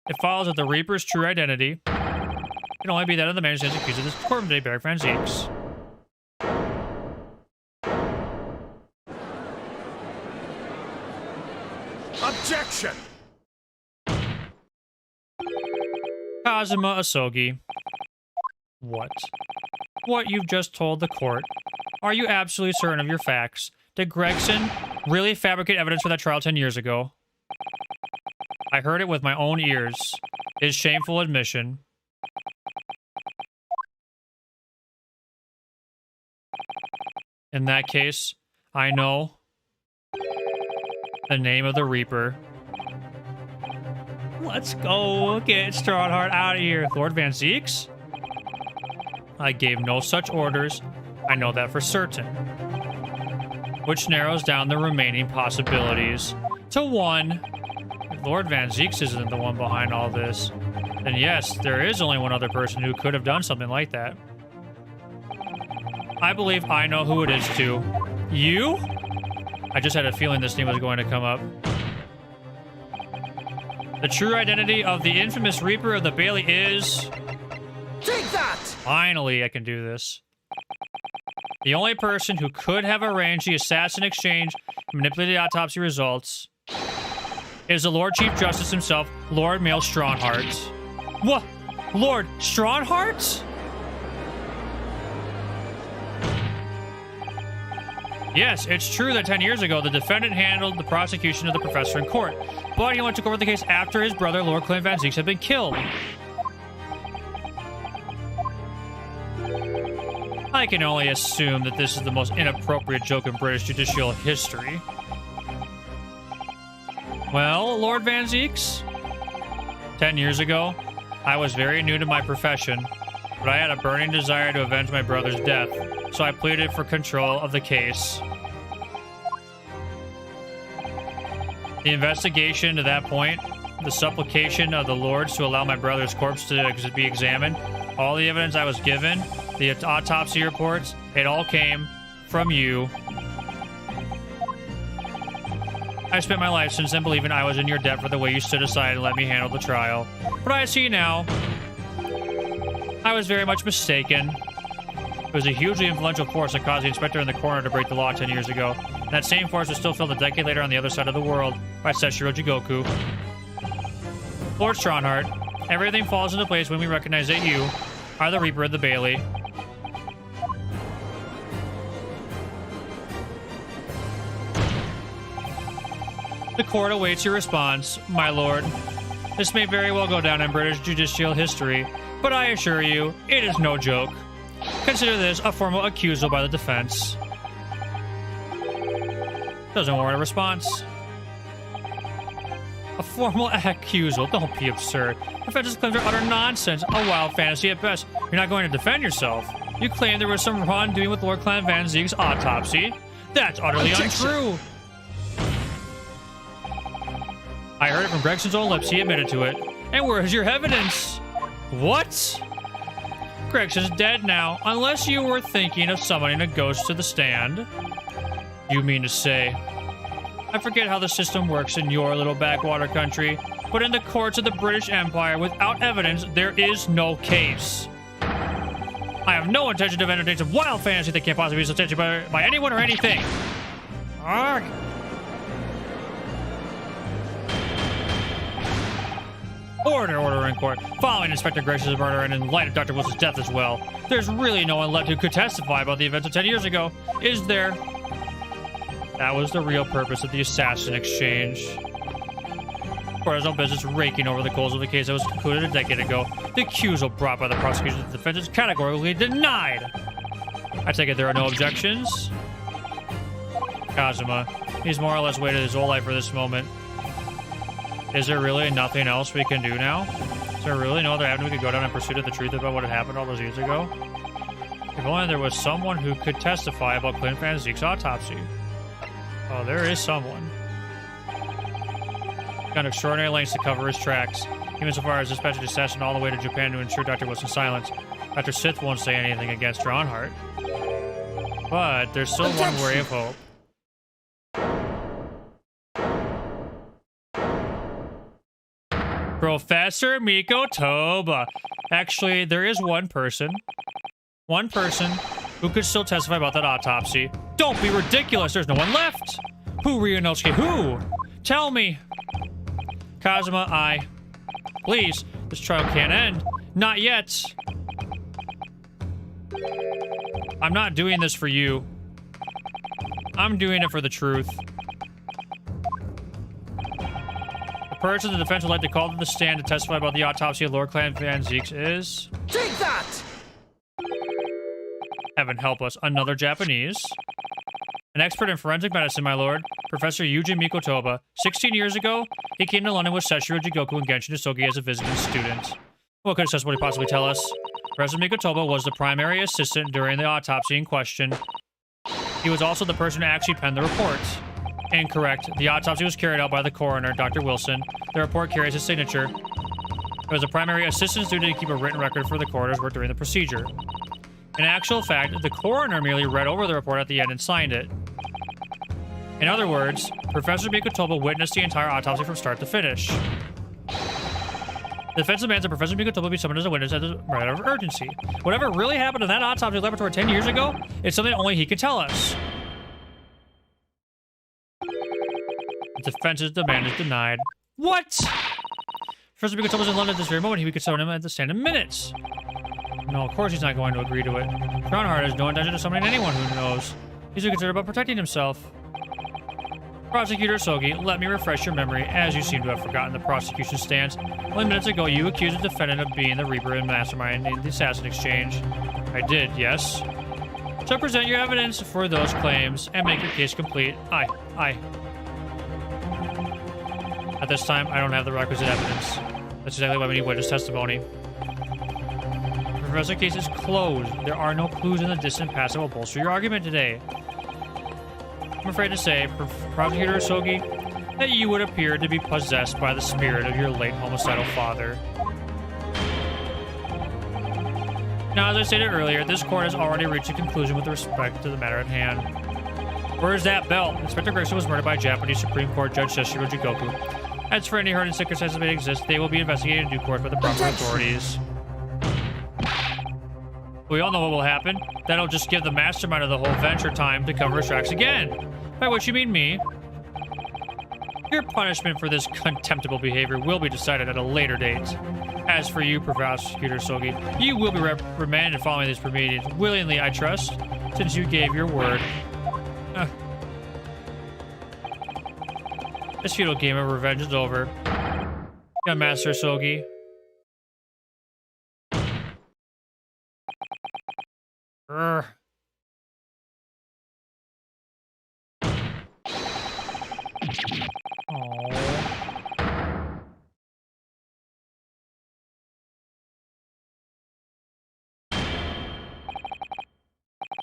It follows that the Reaper's true identity can only be that of the man who stands accused of this courtroom today, Beric Van Zeeks. Objection! Kazuma Asogi. What? What you've just told the court. Are you absolutely certain of your facts? Did Gregson really fabricate evidence for that trial 10 years ago? I heard it with my own ears. His shameful admission. In that case, I know the name of the Reaper. Let's go get Strongheart out of here. Lord Van Zeeks? I gave no such orders. I know that for certain. Which narrows down the remaining possibilities to one. If Lord Van Zeeks isn't the one behind all this, then yes, there is only one other person who could have done something like that. I believe I know who it is too. You? I just had a feeling this name was going to come up. The true identity of the infamous Reaper of the Bailey is... Take that! Finally, I can do this. The only person who could have arranged the assassin exchange and manipulated the autopsy results is the Lord Chief Justice himself, Lord Mail Strongheart. What? Lord Strongheart? Yes, it's true that 10 years ago, the defendant handled the prosecution of the professor in court, but he only took over the case after his brother, Lord Clint Van Zeeks, had been killed. I can only assume that this is the most inappropriate joke in British judicial history. Well, Lord Van Zeeks, 10 years ago, I was very new to my profession, but I had a burning desire to avenge my brother's death, so I pleaded for control of the case. The investigation to that point, the supplication of the lords to allow my brother's corpse to be examined, all the evidence I was given, the autopsy reports, it all came from you. I spent my life since then believing I was in your debt for the way you stood aside and let me handle the trial. But I see now, I was very much mistaken. It was a hugely influential force that caused the inspector and the coroner to break the law 10 years ago. And that same force was still felt a decade later on the other side of the world by Seshiro Jigoku. Lord Strongheart, everything falls into place when we recognize that you are the Reaper of the Bailey. The court awaits your response, my lord. This may very well go down in British judicial history, but I assure you, it is no joke. Consider this a formal accusal by the defense. Doesn't warrant a response. A formal accusal? Don't be absurd. Defense's claims are utter nonsense, a wild fantasy at best. You're not going to defend yourself. You claim there was some wrongdoing with Lord Clint Van Zeek's autopsy. That's utterly untrue. I heard it from Gregson's own lips. He admitted to it. And where is your evidence? What? Gregson's dead now, unless you were thinking of summoning a ghost to the stand. You mean to say... I forget how the system works in your little backwater country, but in the courts of the British Empire, without evidence, there is no case. I have no intention of entertaining some wild fantasy that can't possibly be substantiated by anyone or anything. Arrgh. Order in court. Following Inspector Grace's murder and in light of Dr. Wilson's death as well, there's really no one left who could testify about the events of 10 years ago, is there? That was the real purpose of the assassin exchange. Court has no business raking over the coals of the case that was concluded a decade ago. The accusal brought by the prosecution to the defense is categorically denied. I take it there are no objections. Kazuma. He's more or less waited his whole life for this moment. Is there really nothing else we can do now? Is there really no other avenue we could go down in pursuit of the truth about what had happened all those years ago? If only there was someone who could testify about Clint Van Zeke's autopsy. Oh, there is someone. Gone extraordinary lengths to cover his tracks, even so far as dispatching the assassin all the way to Japan to ensure Dr. Wilson's silence. Dr. Sith won't say anything against Drawnheart. But there's still one ray of hope. Professor Mikotoba. Actually, there is one person who could still testify about that autopsy. Don't be ridiculous. There's no one left. Who, Ryunosuke? Who? Tell me. Kazuma, Please, this trial can't end. Not yet. I'm not doing this for you. I'm doing it for the truth. The person the defense would like to call to the stand to testify about the autopsy of Lord Clint Van Zeeks is... Take that! Heaven help us. Another Japanese. An expert in forensic medicine, my lord. Professor Yuji Mikotoba. 16 years ago, he came to London with Seshiro Jigoku and Genshin Isogi as a visiting student. What could his testimony possibly tell us? Professor Mikotoba was the primary assistant during the autopsy in question. He was also the person who actually penned the report. Incorrect. The autopsy was carried out by the coroner, Dr. Wilson. The report carries his signature. It was the primary assistant's duty to keep a written record for the coroner's work during the procedure. In actual fact, the coroner merely read over the report at the end and signed it. In other words, Professor Mikotoba witnessed the entire autopsy from start to finish. The defense demands that Professor Mikotoba be summoned as a witness as a matter of urgency. Whatever really happened in that autopsy laboratory 10 years ago is something only he can tell us. The defense's demand is denied. What? Professor Mikotoba's in London at this very moment. He could summon him at the stand in minutes. No, of course he's not going to agree to it. Drawnheart has no intention of summoning anyone who knows. He's concerned about protecting himself. Prosecutor Sogi, let me refresh your memory, as you seem to have forgotten the prosecution's stance. Only minutes ago, you accused the defendant of being the Reaper and mastermind in the assassin exchange. I did, yes. So present your evidence for those claims and make your case complete. Aye. At this time, I don't have the requisite evidence. That's exactly why we need witness testimony. The Professor case is closed. There are no clues in the distant past that will bolster your argument today. I'm afraid to say, Prosecutor Sogi, that you would appear to be possessed by the spirit of your late homicidal father. Now, as I stated earlier, this court has already reached a conclusion with respect to the matter at hand. Where is that belt? Inspector Grayson was murdered by Japanese Supreme Court Judge Seshiro Jigoku. As for any hurt and circumstances that may exist, they will be investigated in due course by the proper authorities. We all know what will happen. That'll just give the mastermind of the whole venture time to cover his tracks again. By which you mean me. Your punishment for this contemptible behavior will be decided at a later date. As for you, Prosecutor Sogi, you will be remanded following these proceedings. Willingly, I trust, since you gave your word. This futile game of revenge is over. Yeah, Master Sogi. Urgh.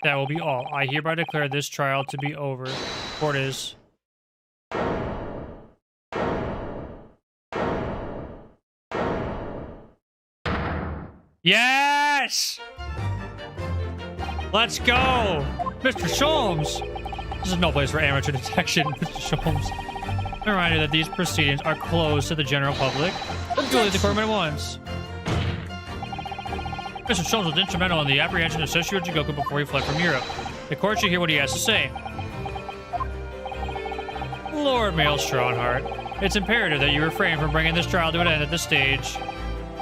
That will be all. I hereby declare this trial to be over. Court is... Yes! Let's go! Mr. Sholmes! This is no place for amateur detection, Mr. Sholmes. A reminder that these proceedings are closed to the general public. You will leave the courtroom at once. Mr. Sholmes was instrumental in the apprehension of Seshiro Jigoku before he fled from Europe. The court should hear what he has to say. Lord Maelstrom Drawnheart, it's imperative that you refrain from bringing this trial to an end at this stage.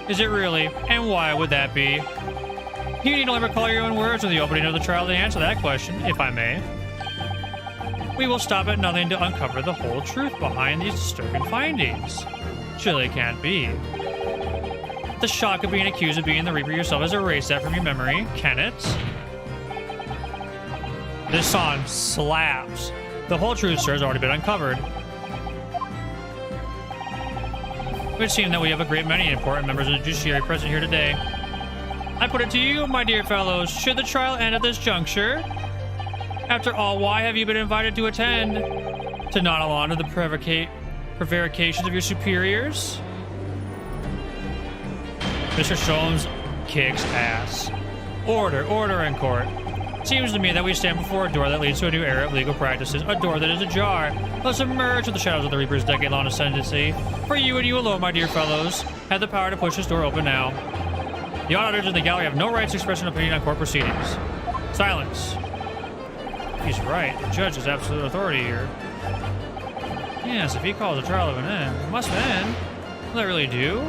Is it really? And why would that be? You need only recall your own words in the opening of the trial to answer that question, if I may. We will stop at nothing to uncover the whole truth behind these disturbing findings. Surely it can't be. The shock of being accused of being the Reaper yourself has erased that from your memory, can it? This song slaps. The whole truth, sir, has already been uncovered. It would seem that we have a great many important members of the judiciary present here today. I put it to you, my dear fellows, should the trial end at this juncture? After all, why have you been invited to attend? To nod along to the prevarications of your superiors? Mr. Sholmes kicks ass. Order in court. Seems to me that we stand before a door that leads to a new era of legal practices, a door that is ajar. Let's emerge from the shadows of the Reaper's decade-long ascendancy. For you and you alone, my dear fellows, have the power to push this door open now. The auditors in the gallery have no right to express an opinion on court proceedings. Silence. He's right. The judge has absolute authority here. Yes, if he calls the trial of an end, it must end. Will that really do?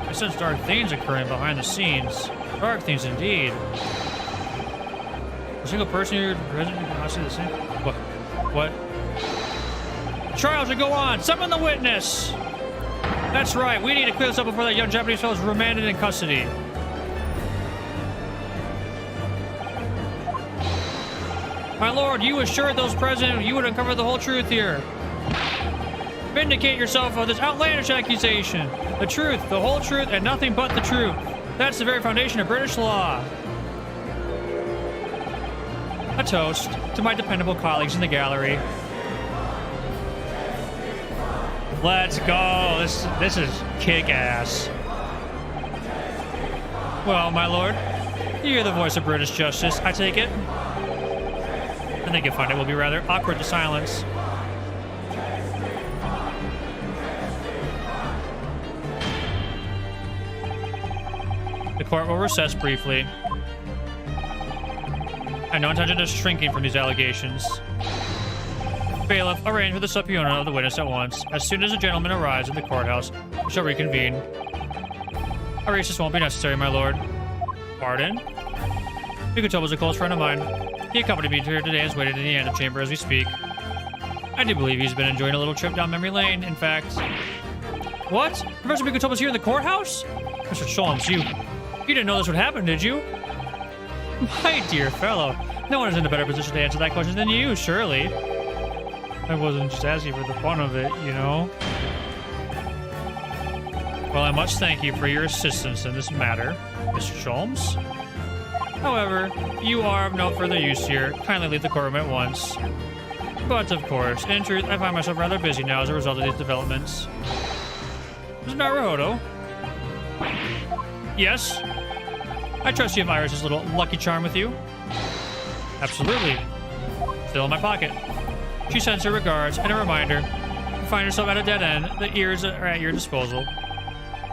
I sense dark things occurring behind the scenes. Dark things indeed. A single person here present cannot see the same. What? The trial should go on. Summon the witness. That's right. We need to clear this up before that young Japanese fellow is remanded in custody. My lord, you assured those present you would uncover the whole truth here. Vindicate yourself of this outlandish accusation. The truth, the whole truth, and nothing but the truth. That's the very foundation of British law. A toast to my dependable colleagues in the gallery. Let's go. This is kick-ass. Well, my lord, you hear the voice of British justice, I take it. I think you'll find it will be rather awkward to silence. The court will recess briefly. I have no intention of shrinking from these allegations. Bailiff, arrange for the subpoena of the witness at once. As soon as the gentleman arrives at the courthouse, we shall reconvene. A recess won't be necessary, my lord. Pardon? Mikotoba's a close friend of mine. He accompanied me here today and is waiting in the antechamber as we speak. I do believe he's been enjoying a little trip down memory lane, in fact. What? Professor Mikotoba's here in the courthouse? Mr. Sholmes, you didn't know this would happen, did you? My dear fellow, no one is in a better position to answer that question than you, surely. I wasn't just asking for the fun of it, you know? Well, I must thank you for your assistance in this matter, Mr. Sholmes. However, you are of no further use here. Kindly leave the courtroom at once. But, of course, in truth, I find myself rather busy now as a result of these developments. Mr. Naruhodo? Yes? I trust you have Iris's little lucky charm with you? Absolutely. Still in my pocket. She sends her regards and a reminder. You find yourself at a dead end. The ears are at your disposal.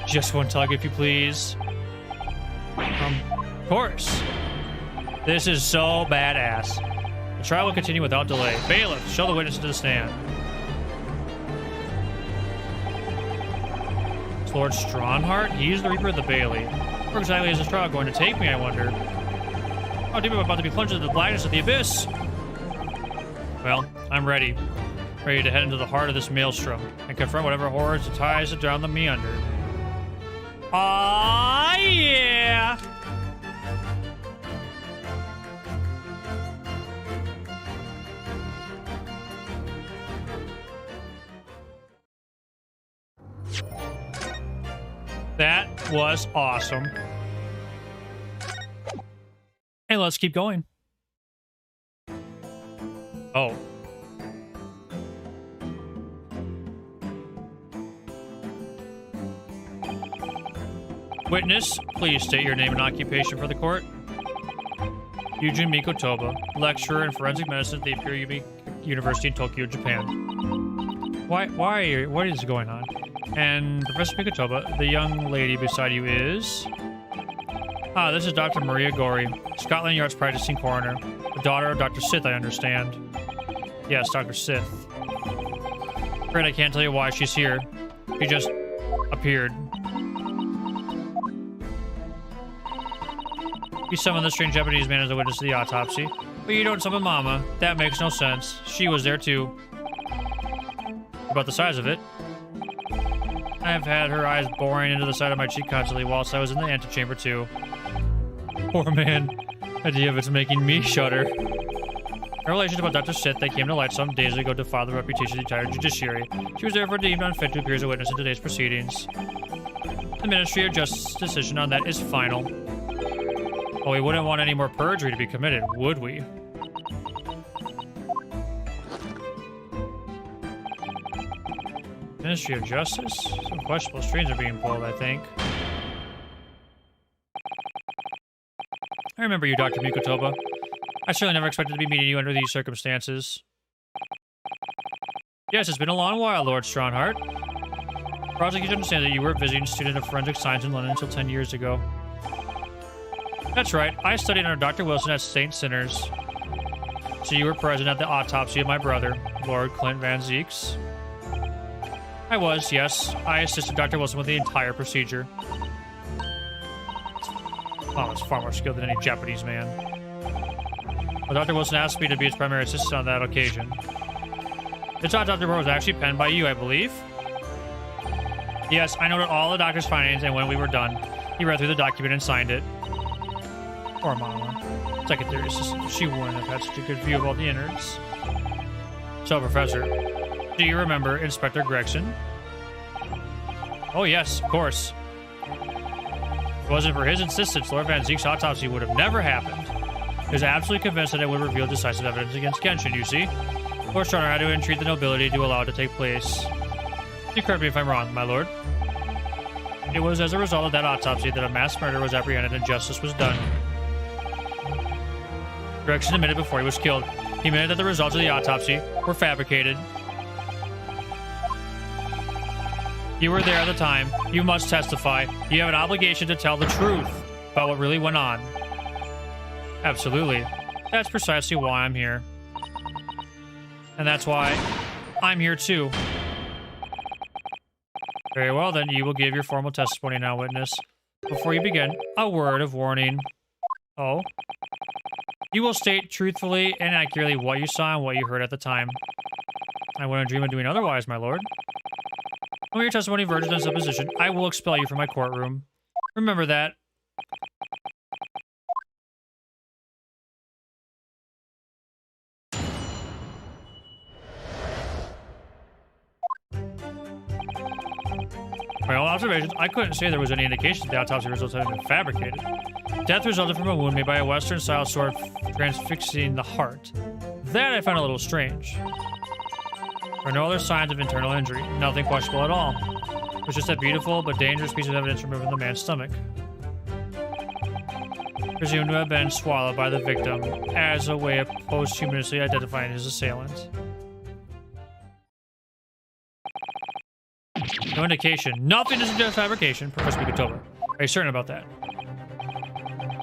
Just one tug, if you please. Of course. This is so badass. The trial will continue without delay. Bailiff, show the witness to the stand. It's Lord Stronhart? He's the Reaper of the Bailey. Where exactly is this trial going to take me, I wonder? How deep am I about to be plunged into the blackness of the abyss? Well, I'm ready. Ready to head into the heart of this maelstrom and confront whatever horrors it ties down the meander. Ah, yeah! That was awesome. And let's keep going. Oh. Witness, please state your name and occupation for the court. Yujin Mikotoba, lecturer in forensic medicine at the Imperial University in Tokyo, Japan. What is going on? And Professor Mikotoba, the young lady beside you is... Ah, this is Dr. Maria Gori, Scotland Yard's practicing coroner. The daughter of Dr. Sith, I understand. Yes, Dr. Sith. Afraid I can't tell you why she's here. She just appeared. You summoned the strange Japanese man as a witness to the autopsy. But you don't summon Mama. That makes no sense. She was there too. About the size of it. I've had her eyes boring into the side of my cheek constantly whilst I was in the antechamber too. Poor man. Idea of it's making me shudder. Revelations about Dr. Sith that came to light some days ago defiled the reputation of the entire judiciary. She was therefore deemed unfit to appear as a witness in today's proceedings. The Ministry of Justice's decision on that is final. Well, we wouldn't want any more perjury to be committed, would we? Ministry of Justice? Some questionable strings are being pulled, I think. I remember you, Dr. Mikotoba. I certainly never expected to be meeting you under these circumstances. Yes, it's been a long while, Lord Strongheart. Prosecutor understands that you were a visiting student of forensic science in London until 10 years ago. That's right. I studied under Dr. Wilson at St. Sinners. So you were present at the autopsy of my brother, Lord Clint Van Zeeks? I was, yes. I assisted Dr. Wilson with the entire procedure. Oh, it's far more skilled than any Japanese man. Well, Dr. Wilson asked me to be his primary assistant on that occasion. The autopsy report was actually penned by you, I believe. Yes, I noted all the doctor's findings, and when we were done, he read through the document and signed it. Poor Mama. Secretary assistant. She wouldn't have had such a good view of all the innards. So, Professor, do you remember Inspector Gregson? Oh, yes, of course. If it wasn't for his insistence, Lord Van Zeek's autopsy would have never happened. He was absolutely convinced that it would reveal decisive evidence against Genshin, you see. Lord Strongheart had to entreat the nobility to allow it to take place. You correct me if I'm wrong, my lord. It was as a result of that autopsy that a mass murder was apprehended and justice was done. Gregson admitted before he was killed. He admitted that the results of the autopsy were fabricated. You were there at the time. You must testify. You have an obligation to tell the truth about what really went on. Absolutely. That's precisely why I'm here. And that's why I'm here too. Very well, then you will give your formal testimony now, witness. Before you begin, a word of warning. Oh? You will state truthfully and accurately what you saw and what you heard at the time. I wouldn't dream of doing otherwise, my lord. When your testimony verges on supposition, I will expel you from my courtroom. Remember that. By all observations, I couldn't say there was any indication that the autopsy results had been fabricated. Death resulted from a wound made by a Western-style sword transfixing the heart. That I found a little strange. There are no other signs of internal injury. Nothing questionable at all. It was just a beautiful but dangerous piece of evidence removed from the man's stomach. Presumed to have been swallowed by the victim as a way of posthumously identifying his assailant. No indication. Nothing to suggest fabrication, Professor Mikotoba. Are you certain about that?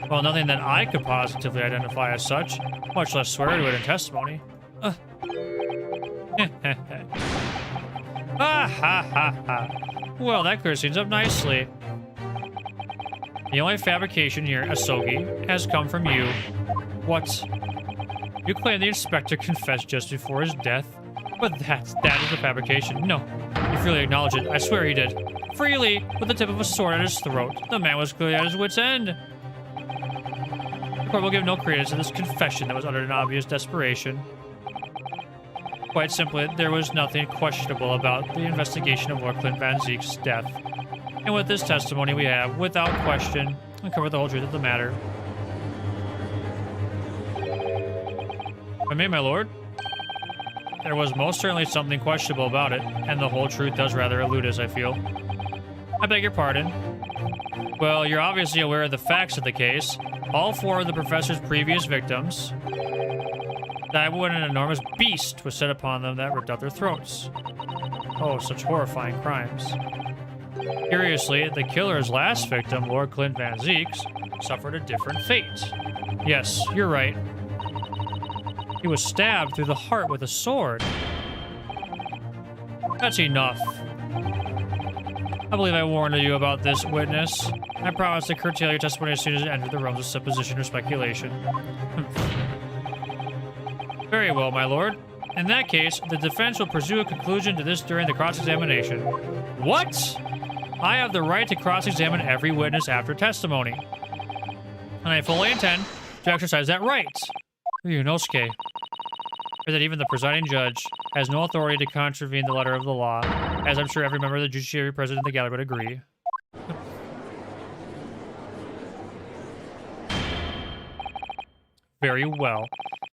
Well, nothing that I could positively identify as such, much less swear to it in testimony. Ha ha ha ha. Well, that clears things up nicely. The only fabrication here, Asogi, has come from you. What? You claim the inspector confessed just before his death? But that is a fabrication. No, you freely acknowledge it. I swear he did. Freely, with the tip of a sword at his throat. The man was clearly at his wit's end. The court will give no credence to this confession that was uttered in obvious desperation. Quite simply, there was nothing questionable about the investigation of Lord Clint Van Zeek's death. And with this testimony we have, without question, uncovered the whole truth of the matter. I mean, my lord, there was most certainly something questionable about it, and the whole truth does rather elude us, I feel. I beg your pardon. Well, you're obviously aware of the facts of the case. All four of the professor's previous victims died when an enormous beast was set upon them that ripped out their throats. Oh, such horrifying crimes. Curiously, the killer's last victim, Lord Clint Van Zeeks, suffered a different fate. Yes, you're right. He was stabbed through the heart with a sword. That's enough. I believe I warned you about this, witness. I promise to curtail your testimony as soon as it enters the realms of supposition or speculation. Very well, my lord. In that case, the defense will pursue a conclusion to this during the cross-examination. What? I have the right to cross-examine every witness after testimony. And I fully intend to exercise that right. Ryunosuke. Or that even the presiding judge has no authority to contravene the letter of the law, as I'm sure every member of the judiciary present in the gallery would agree. Very well.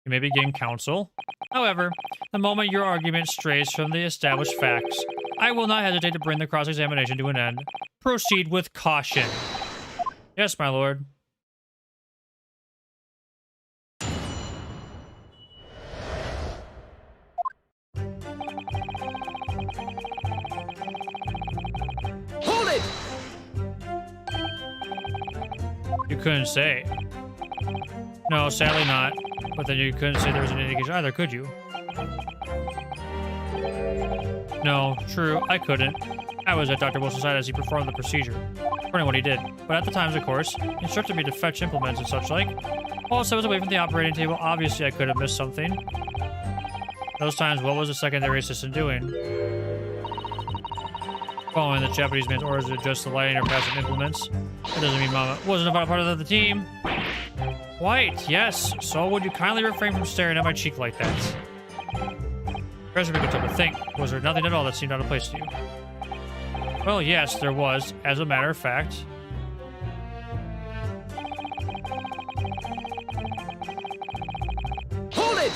You may begin, counsel. However, the moment your argument strays from the established facts, I will not hesitate to bring the cross-examination to an end. Proceed with caution. Yes, my lord. Hold it! You couldn't say. No, sadly not. But then you couldn't say there was an indication either, could you? No, true, I couldn't. I was at Dr. Wilson's side as he performed the procedure, according to what he did. But at the times, of course, he instructed me to fetch implements and such like. Whilst I was away from the operating table, obviously I could have missed something. Those times, what was the secondary assistant doing? Following the Japanese man's orders to adjust the lighting or passing implements. That doesn't mean Mama wasn't a part of the team. Quite, yes. So would you kindly refrain from staring at my cheek like that? Professor could take a think. Was there nothing at all that seemed out of place to you? Well, yes, there was, as a matter of fact. Hold it!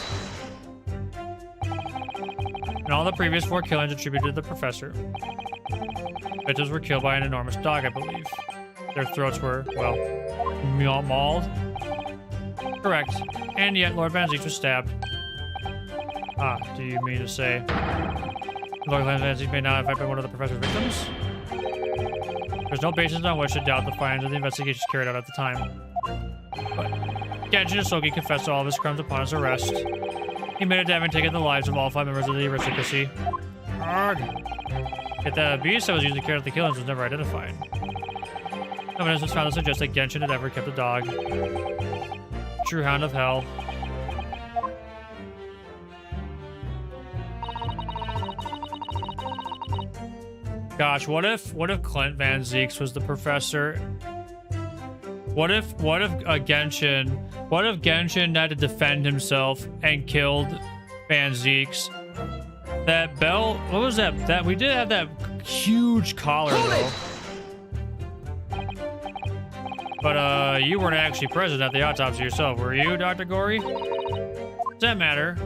And all the previous 4 killings attributed to the professor. Victims were killed by an enormous dog, I believe. Their throats were, well, mauled. Correct. And yet Lord Van Zieks was stabbed. Ah, do you mean to say Lord Van Zieks may not have been one of the professor's victims? There's no basis on which to doubt the findings of the investigations carried out at the time. But Genshin Isogi confessed to all of his crimes upon his arrest. He admitted to having taken the lives of all 5 members of the aristocracy. Arrgh. Yet the beast that was used to carry out the killings was never identified. Evidence was found to suggest that Genshin had ever kept a dog. True hound of hell. Gosh, what if Clint Van Zieks was the professor? What if Genshin had to defend himself and killed Van Zieks? That bell, what was that? That we did have that huge collar though. But you weren't actually present at the autopsy yourself, were you, Dr. Gory? Does that matter?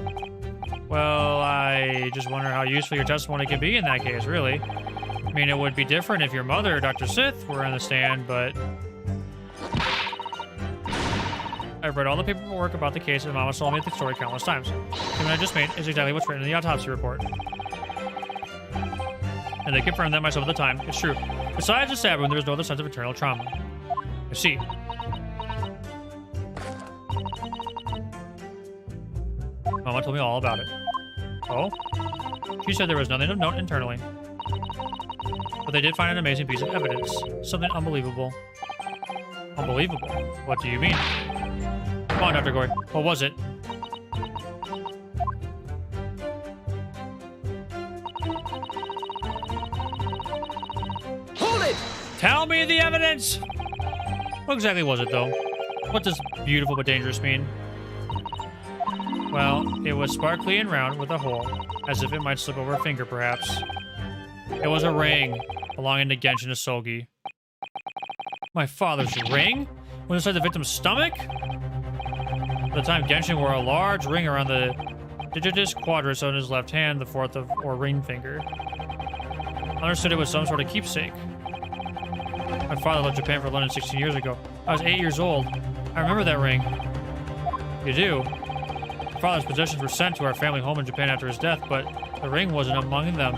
Well, I just wonder how useful your testimony could be in that case, really. I mean, it would be different if your mother, Dr. Sith, were in the stand, but I've read all the paperwork about the case, and Mama told me the story countless times. The statement I just made is exactly what's written in the autopsy report. And they confirmed that myself at the time. It's true. Besides the stab wound, there was no other sense of internal trauma. I see. Mama told me all about it. Oh? She said there was nothing of note internally. But they did find an amazing piece of evidence. Something unbelievable. Unbelievable? What do you mean? Come on, Dr. Gory. What was it? Hold it! Tell me the evidence! What exactly was it, though? What does beautiful but dangerous mean? Well, it was sparkly and round with a hole, as if it might slip over a finger, perhaps. It was a ring belonging to Genshin Isogi. My father's ring? Was inside the victim's stomach? At the time, Genshin wore a large ring around the digitus quadris on his left hand, the fourth or ring finger. I understood it was some sort of keepsake. My father left Japan for London 16 years ago. I was 8 years old. I remember that ring. You do? My father's possessions were sent to our family home in Japan after his death, but the ring wasn't among them.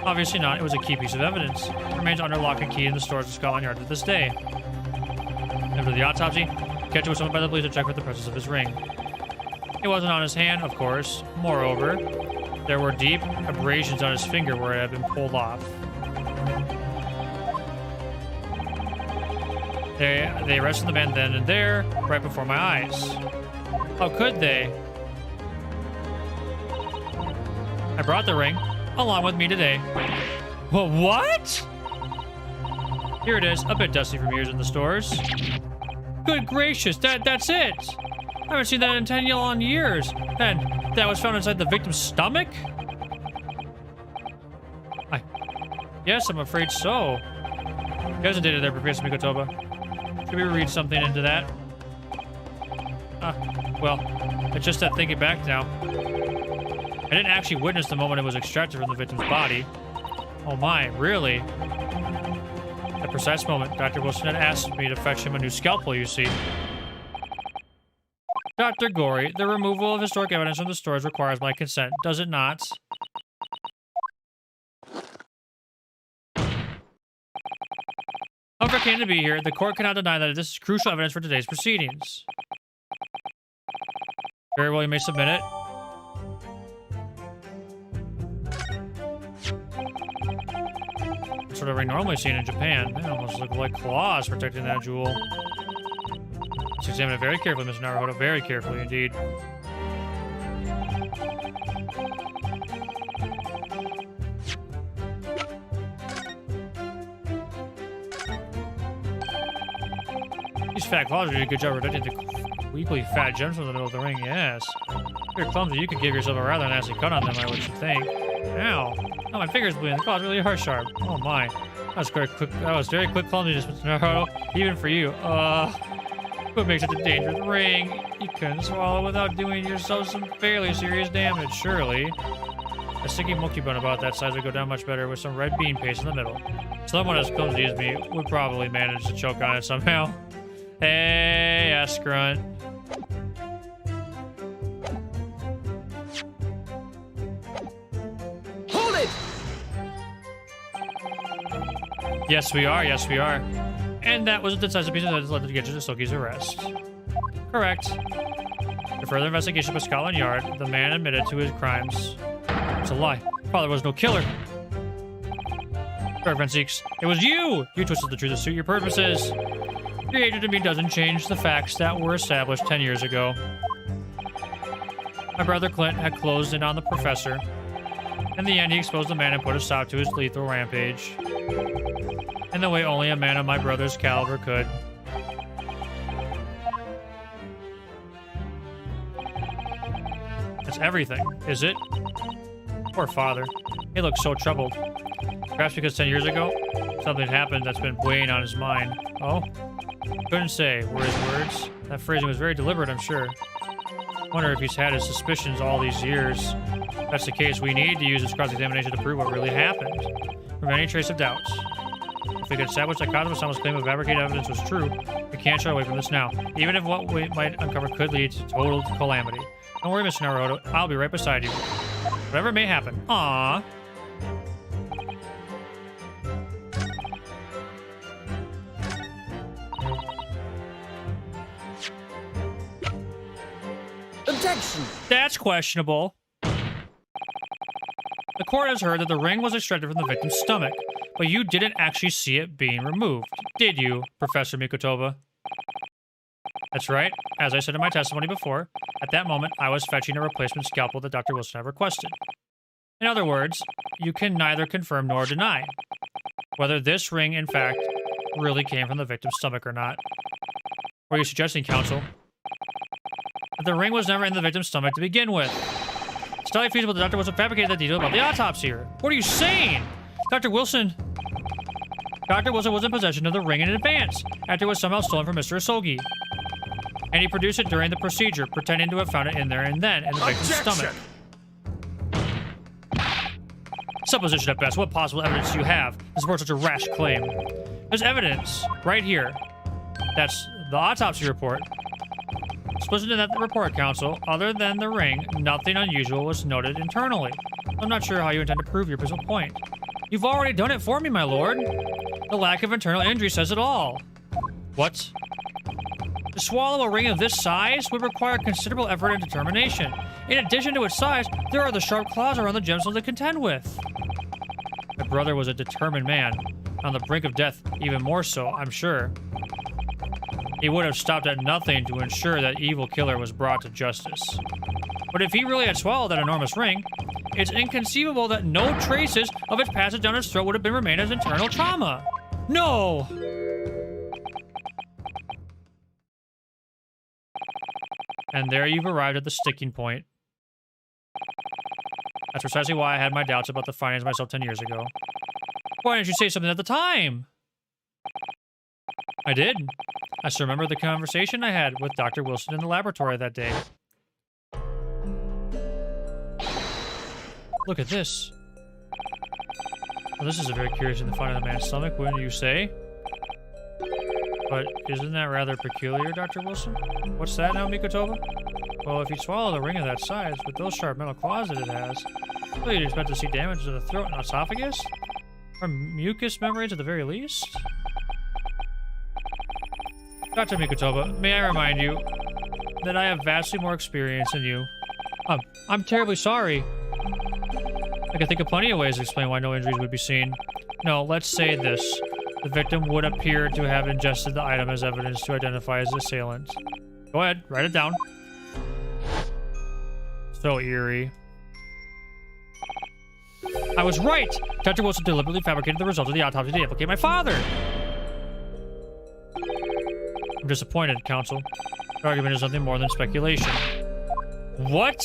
Obviously not. It was a key piece of evidence. It remains under lock and key in the stores of Scotland Yard to this day. After the autopsy, Ketchum was summoned by the police to check for the presence of his ring. It wasn't on his hand, of course. Moreover, there were deep abrasions on his finger where it had been pulled off. They arrested the man then and there, right before my eyes. How could they? I brought the ring along with me today. Well, what? Here it is, a bit dusty from years in the stores. Good gracious, that's it. I haven't seen that in 10 long years. And that was found inside the victim's stomach? Yes, I'm afraid so. You hesitated there, Professor Mikotoba. Should we read something into that? Well, it's just that thinking back now. I didn't actually witness the moment it was extracted from the victim's body. Oh my, really? At the precise moment, Dr. Wilson had asked me to fetch him a new scalpel, you see. Dr. Gory, the removal of historic evidence from the stores requires my consent, does it not? However, came to be here, the court cannot deny that this is crucial evidence for today's proceedings. Very well, you may submit it. Sort of ring normally seen in Japan. They almost look like claws protecting that jewel. Let's examine it very carefully, Mr. Naruhodo. Very carefully indeed. These fat claws do a good job protecting the weakly fat gems from the middle of the ring, yes. If you're clumsy, you could give yourself a rather nasty cut on them, I would think. Ow. Oh, my finger's bleeding. The claw's really hard sharp. Oh my. That was very quick clumsiness, Mr. Naruhodo. Even for you. What makes it a dangerous ring? You couldn't swallow without doing yourself some fairly serious damage, surely. A sticky monkey bun about that size would go down much better with some red bean paste in the middle. Someone as clumsy as me would probably manage to choke on it somehow. Hey, ass grunt. Hold it! Yes, we are. Yes, we are. And that was a decisive piece of evidence that led to get to Soki's arrest. Correct. For further investigation by Scotland Yard, the man admitted to his crimes. It's a lie. Father was no killer. Correct, Seeks. It was you! You twisted the truth to suit your purposes. Your hatred to me doesn't change the facts that were established 10 years ago. My brother Clint had closed in on the professor. In the end, he exposed the man and put a stop to his lethal rampage. In the way only a man of my brother's caliber could. That's everything, is it? Poor father. He looks so troubled. Perhaps because 10 years ago, something happened that's been weighing on his mind. Oh? Couldn't say, were his words. That phrasing was very deliberate, I'm sure. Wonder if he's had his suspicions all these years. If that's the case, we need to use this cross-examination to prove what really happened. Remove any trace of doubt. If we could establish that Kazuma Sama's claim of fabricated evidence was true, we can't shy away from this now, even if what we might uncover could lead to total calamity. Don't worry, Mr. Naruhodo. I'll be right beside you. Whatever may happen. Aww. Objection! That's questionable. The court has heard that the ring was extracted from the victim's stomach, but you didn't actually see it being removed, did you, Professor Mikotoba? That's right. As I said in my testimony before, at that moment, I was fetching a replacement scalpel that Dr. Wilson had requested. In other words, you can neither confirm nor deny whether this ring, in fact, really came from the victim's stomach or not. What are you suggesting, counsel? That the ring was never in the victim's stomach to begin with. It's entirely feasible the doctor Wilson fabricated that detail about the autopsy here. What are you saying? Dr. Wilson was in possession of the ring in advance, after it was somehow stolen from Mr. Asogi. And he produced it during the procedure, pretending to have found it in there and then in the victim's stomach. Supposition at best. What possible evidence do you have to support such a rash claim? There's evidence right here. That's the autopsy report. Explicit in that report, counsel, other than the ring, nothing unusual was noted internally. I'm not sure how you intend to prove your principal point. You've already done it for me, my lord. The lack of internal injury says it all. What? To swallow a ring of this size would require considerable effort and determination. In addition to its size, there are the sharp claws around the gemstone to contend with. My brother was a determined man, on the brink of death even more so, I'm sure. He would have stopped at nothing to ensure that evil killer was brought to justice. But if he really had swallowed that enormous ring, It's inconceivable that no traces of its passage down its throat would have been remained as internal trauma. No! And there you've arrived at the sticking point. That's precisely why I had my doubts about the findings myself 10 years ago. Why didn't you say something at the time? I did. I still remember the conversation I had with Dr. Wilson in the laboratory that day. Look at this. Well, this is a very curious thing to find in a man's stomach, wouldn't you say? But isn't that rather peculiar, Dr. Wilson? What's that now, Mikotoba? Well, if you swallow a ring of that size, with those sharp metal claws that it has, well, you'd expect to see damage to the throat and esophagus? Or mucous membranes at the very least? Dr. Mikotoba, may I remind you that I have vastly more experience than you. I'm terribly sorry. I can think of plenty of ways to explain why no injuries would be seen. No, let's say this. The victim would appear to have ingested the item as evidence to identify his assailant. Go ahead, write it down. So eerie. I was right! Dr. Wilson deliberately fabricated the results of the autopsy to implicate my father! I'm disappointed, counsel. Your argument is nothing more than speculation. What?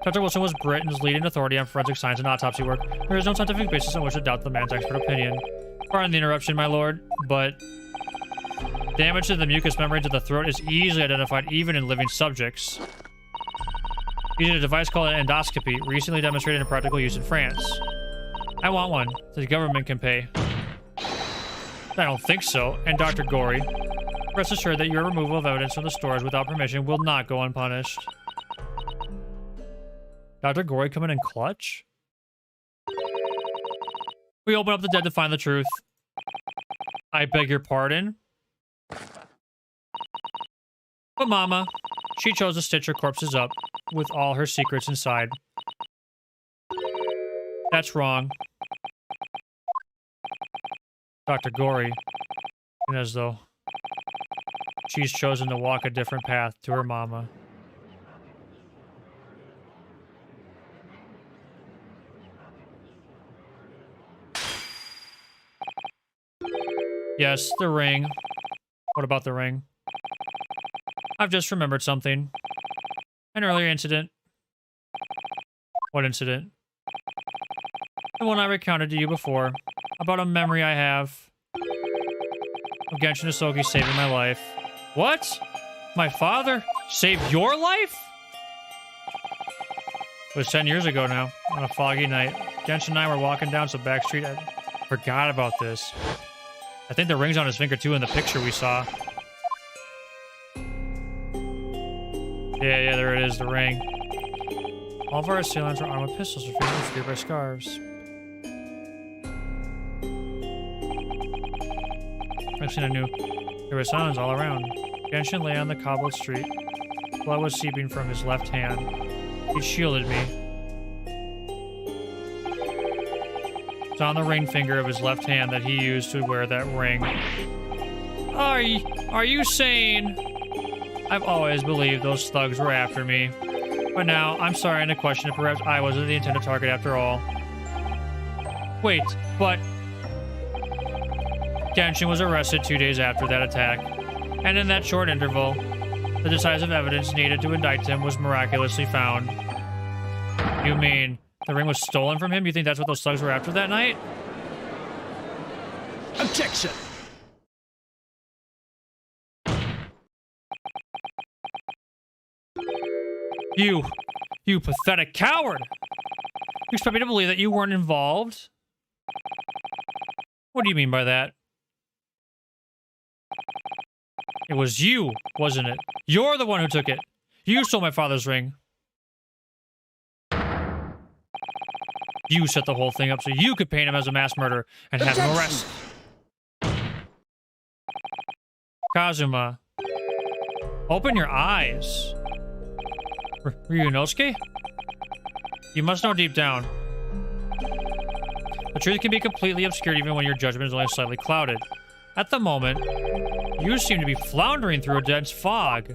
Dr. Wilson was Britain's leading authority on forensic science and autopsy work. There is no scientific basis on which to doubt the man's expert opinion. Pardon the interruption, my lord, but damage to the mucous membranes of the throat is easily identified even in living subjects. Using a device called an endoscopy, recently demonstrated in practical use in France. I want one. The government can pay. I don't think so. And Dr. Gorey, rest assured that your removal of evidence from the stores without permission will not go unpunished. Dr. Gorey coming in clutch? We open up the dead to find the truth. I beg your pardon? But Mama, she chose to stitch her corpses up with all her secrets inside. That's wrong. Dr. Gorey, and as though she's chosen to walk a different path to her mama. Yes, the ring. What about the ring? I've just remembered something. An earlier incident. What incident? The one I recounted to you before. About a memory I have of Genshin Isogi saving my life. What? My father saved your life? It was 10 years ago now, on a foggy night. Genshin and I were walking down some back street. I forgot about this. I think the ring's on his finger too in the picture we saw. Yeah, there it is, the ring. All of our assailants are armed with pistols or secured by scarves. Next thing I knew, there were silence all around. Genshin lay on the cobbled street. Blood was seeping from his left hand. He shielded me. It's on the ring finger of his left hand that he used to wear that ring. Are you saying... I've always believed those thugs were after me. But now, I'm starting to question if perhaps I wasn't the intended target after all. Wait, but... Genshin was arrested 2 days after that attack. And in that short interval, the decisive evidence needed to indict him was miraculously found. You mean, the ring was stolen from him? You think that's what those thugs were after that night? Objection! You pathetic coward! You expect me to believe that you weren't involved? What do you mean by that? It was you, wasn't it? You're the one who took it. You stole my father's ring. You set the whole thing up so you could paint him as a mass murderer and have him arrested. Kazuma, open your eyes. Ryunosuke? You must know deep down. The truth can be completely obscured even when your judgment is only slightly clouded. At the moment, you seem to be floundering through a dense fog.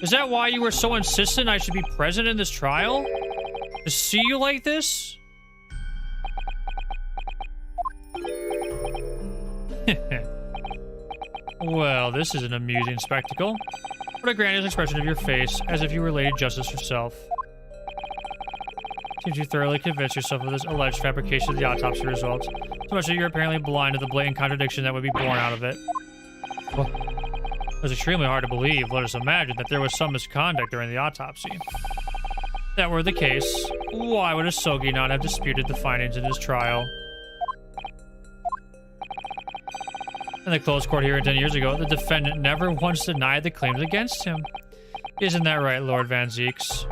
Is that why you were so insistent I should be present in this trial? To see you like this? Well, this is an amusing spectacle. What a grandiose expression of your face, as if you were Lady Justice herself. Seems you thoroughly convinced yourself of this alleged fabrication of the autopsy results, so much that you're apparently blind to the blatant contradiction that would be born out of it. Well, it was extremely hard to believe, let us imagine, that there was some misconduct during the autopsy. If that were the case, why would Asogi not have disputed the findings in his trial? In the closed court hearing 10 years ago, the defendant never once denied the claims against him. Isn't that right, Lord Van Zieks?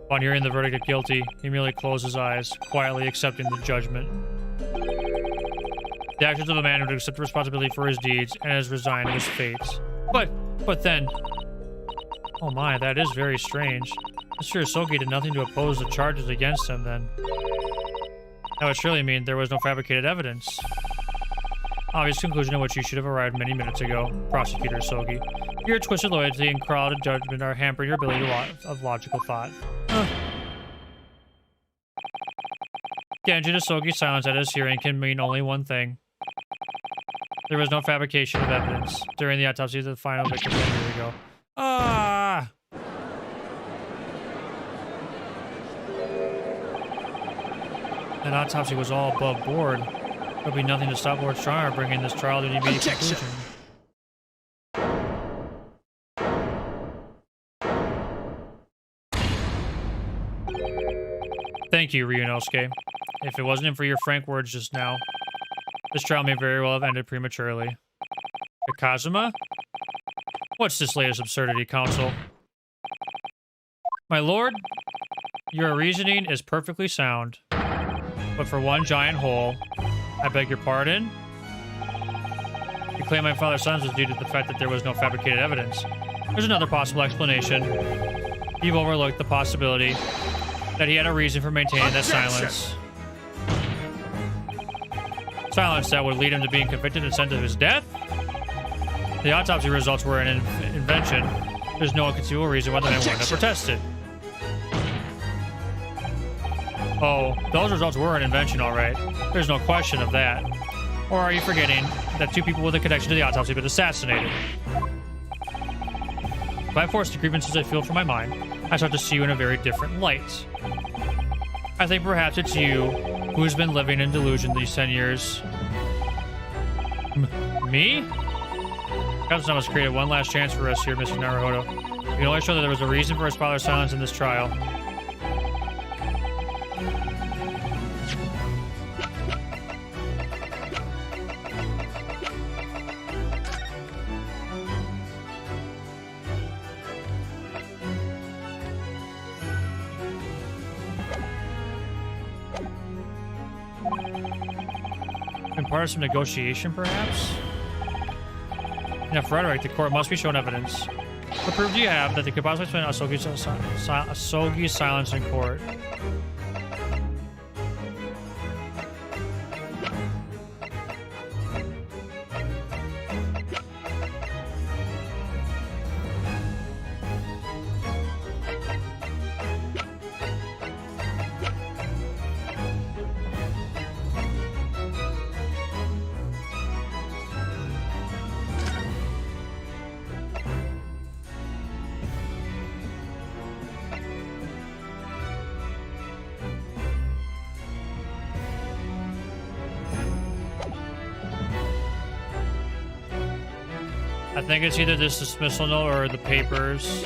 Upon hearing the verdict of guilty, he merely closed his eyes, quietly accepting the judgment. The actions of a man who would accept responsibility for his deeds and has resigned to his fate. But then... Oh my, that is very strange. Mr. Asogi did nothing to oppose the charges against him then. That would surely mean there was no fabricated evidence. Obvious conclusion at which you should have arrived many minutes ago, Prosecutor Asogi. Your twisted loyalty and clouded judgment are hampering your ability of logical thought. Genjin Asogi's silence at his hearing can mean only one thing. There was no fabrication of evidence during the autopsy of the final victim 10 years ago. Ah! That autopsy was all above board. There'll be nothing to stop Lord Strahner bringing this trial to an immediate conclusion. Thank you, Ryunosuke. If it wasn't for your frank words just now, this trial may very well have ended prematurely. Kazuma? What's this latest absurdity, Counsel? My lord, your reasoning is perfectly sound. But for one giant hole, I beg your pardon? You claim my father's silence was due to the fact that there was no fabricated evidence. There's another possible explanation. You've overlooked the possibility that he had a reason for maintaining that silence. Silence that would lead him to being convicted and sent to his death? The autopsy results were an invention. There's no conceivable reason why the man wouldn't have protested. Oh, those results were an invention, all right. There's no question of that. Or are you forgetting that two people with a connection to the autopsy have been assassinated? If I force the grievances I feel from my mind, I start to see you in a very different light. I think perhaps it's you who's been living in delusion these 10 years. Me? Kazuma has created one last chance for us here, Mr. Naruhodo. You can only show that there was a reason for his father's silence in this trial. Part of some negotiation, perhaps? Enough rhetoric, the court must be shown evidence. What proof do you have that they could possibly explain Asogi's silence in court? I think it's either this dismissal note or the papers.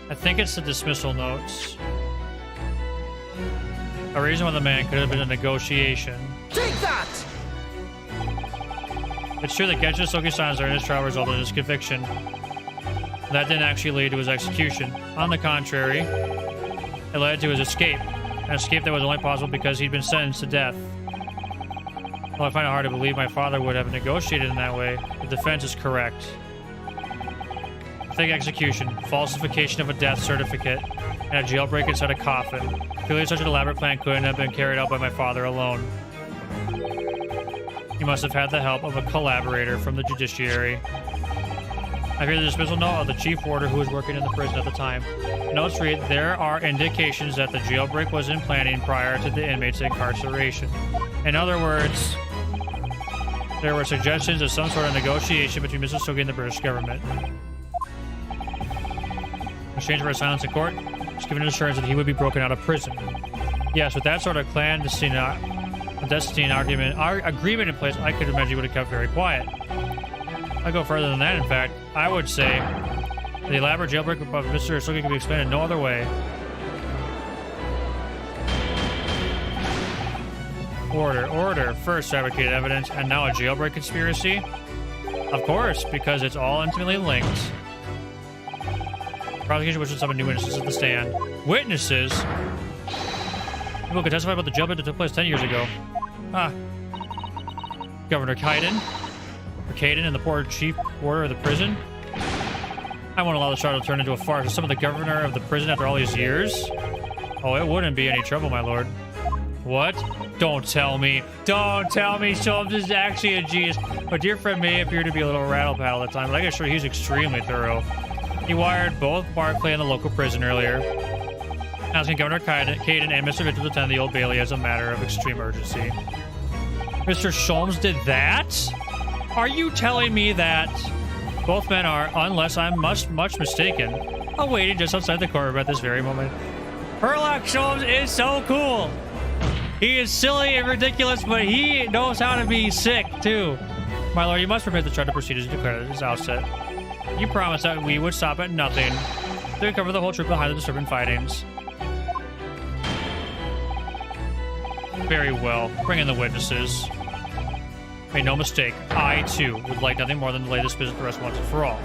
I think it's the dismissal notes. A reason why the man could have been a negotiation. Take that! It's true that Genjin Asogi's silence during his trial resulted in his conviction. That didn't actually lead to his execution. On the contrary, it led to his escape. An escape that was only possible because he'd been sentenced to death. Well, I find it hard to believe my father would have negotiated in that way. The defense is correct. fake execution, falsification of a death certificate, and a jailbreak inside a coffin. Clearly, such an elaborate plan couldn't have been carried out by my father alone. He must have had the help of a collaborator from the judiciary. I hear the dismissal note of the chief warder who was working in the prison at the time. Notes read, there are indications that the jailbreak was in planning prior to the inmate's incarceration. In other words, there were suggestions of some sort of negotiation between Mr. Sogi and the British government. In exchange for his silence in court, he was given an assurance that he would be broken out of prison. Yes, with that sort of clandestine agreement in place, I could imagine he would have kept very quiet. I go further than that, in fact. I would say the elaborate jailbreak of Mr. Sogi could be explained in no other way. Order. First fabricated evidence, and now a jailbreak conspiracy? Of course, because it's all intimately linked. Prosecution wishes to summon new witnesses at the stand. Witnesses? People could testify about the jailbreak that took place 10 years ago. Governor Kaiden? Or Kaiden and the poor chief warder of the prison? I won't allow the trial to turn into a farce with some of the governor of the prison after all these years. Oh, it wouldn't be any trouble, my lord. What? Don't tell me. Don't tell me Sholmes is actually a genius. My dear friend may appear to be a little rattle-paddle at times, but I can assure you he's extremely thorough. He wired both Barclay and the local prison earlier, asking Governor Kaiden and Mr. Mitchell to attend the Old Bailey as a matter of extreme urgency. Mr. Sholmes did that? Are you telling me that? Both men are, unless I'm much mistaken, awaiting just outside the courtroom at this very moment. Herlock Sholmes is so cool! He is silly and ridiculous, but he knows how to be sick, too. My lord, you must permit the charge to proceed as declared at his outset. You promised that we would stop at nothing to cover the whole truth behind the disturbing findings. Very well. Bring in the witnesses. Make no mistake, I, too, would like nothing more than to lay this business to rest once and for all.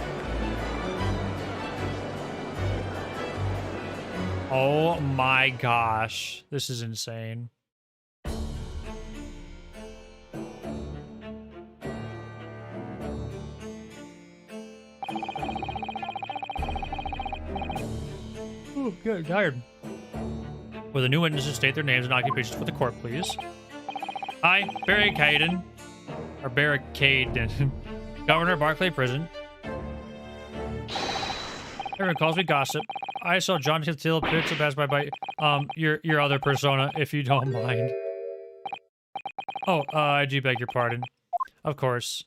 Oh my gosh. This is insane. Ooh, good, tired. Will the new witnesses state their names and occupations for the court, please? I, Barry Kaiden, or Barricade, Governor Barclay Prison. Everyone calls me gossip. I saw John Castiel Pitts pass by your other persona, if you don't mind. Oh, I do beg your pardon. Of course.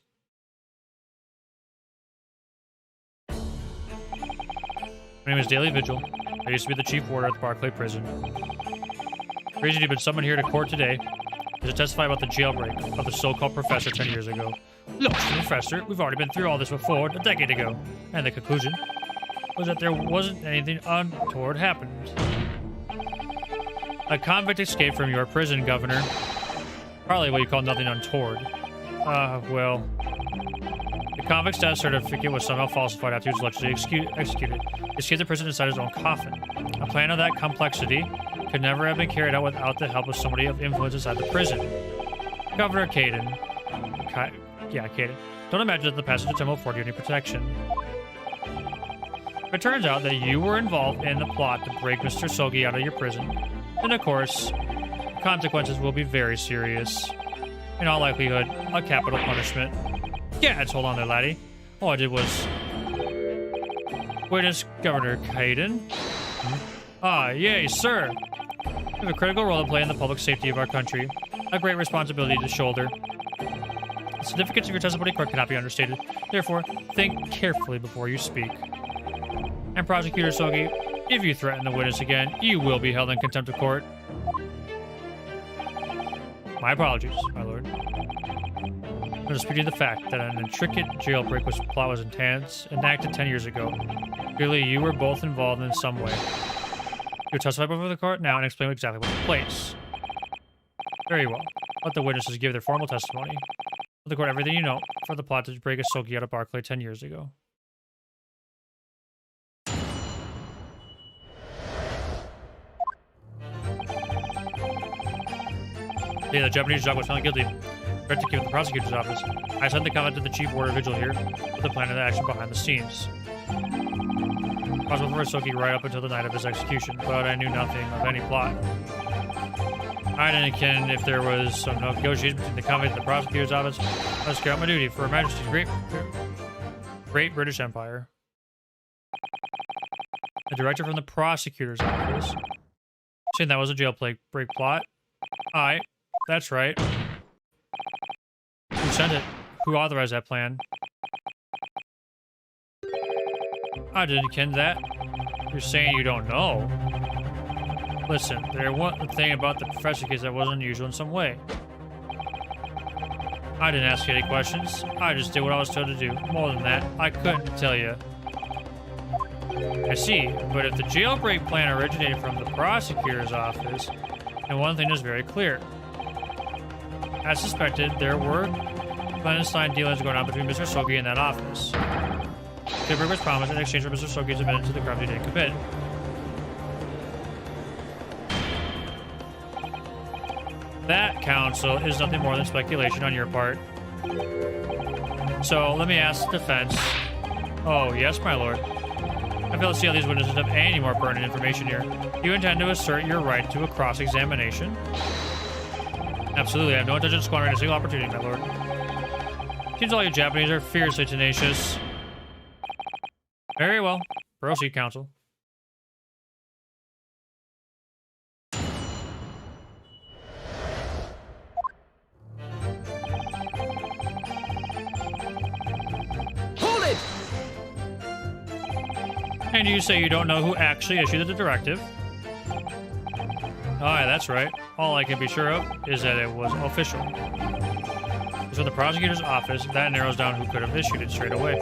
My name is Daily Vigil. I used to be the chief warder at the Barclay Prison. The reason you've been summoned here to court today is to testify about the jailbreak of the so-called professor 10 years ago. Look, Professor, we've already been through all this before, a decade ago. And the conclusion was that there wasn't anything untoward happened. A convict escaped from your prison, Governor. Probably what you call nothing untoward. Well... The convict's death certificate was somehow falsified after he was allegedly executed. He escaped the prison inside his own coffin. A plan of that complexity could never have been carried out without the help of somebody of influence inside the prison. Governor Kaiden. Kaiden. Don't imagine that the passage of time will afford you any protection. If it turns out that you were involved in the plot to break Mr. Sogi out of your prison, then of course, the consequences will be very serious. In all likelihood, a capital punishment. Yeah, hold on there, laddie. All I did was... Witness Governor Kaiden. Yay, sir. We have a critical role to play in the public safety of our country. A great responsibility to shoulder. The significance of your testimony court cannot be understated. Therefore, think carefully before you speak. And Prosecutor Sogi, if you threaten the witness again, you will be held in contempt of court. My apologies, my lord. I'm disputing the fact that an intricate jailbreak plot was enacted 10 years ago. Clearly, you were both involved in some way. You'll testify before the court now and explain exactly what took place. Very well. Let the witnesses give their formal testimony. Let the court everything you know for the plot to break Sogi out of Barclay 10 years ago. Yeah, the Japanese dog was found guilty. To keep in the prosecutor's office. I sent the comment to the chief warder vigil here with the plan of action behind the scenes. Possible for Soki right up until the night of his execution, but I knew nothing of any plot. I didn't ken if there was some negotiation between the company and the prosecutor's office. I was carrying out my duty for Her Majesty's Great British Empire. A director from the prosecutor's office. Saying that was a jailbreak plot. Aye, that's right. Who sent it? Who authorized that plan? I didn't ken that. You're saying you don't know? Listen, there wasn't a thing about the professor case that was unusual in some way. I didn't ask any questions. I just did what I was told to do. More than that, I couldn't tell you. I see, but if the jailbreak plan originated from the prosecutor's office, then one thing is very clear. As suspected, there were clandestine dealings going on between Mr. Sogi and that office. Jailbreak was promised in exchange for Mr. Sogi's admitted to the crime he didn't commit. That, counsel, is nothing more than speculation on your part. So, let me ask the defense. Oh, yes, my lord. I fail to see how these witnesses have any more pertinent information here. Do you intend to assert your right to a cross-examination? Absolutely, I have no intention of squandering a single opportunity, my lord. Seems all you Japanese are fiercely tenacious. Very well. Proceed, counsel. Hold it! And you say you don't know who actually issued the directive? Aye, that's right. All I can be sure of is that it was official. It was from the prosecutor's office. That narrows down who could have issued it straight away.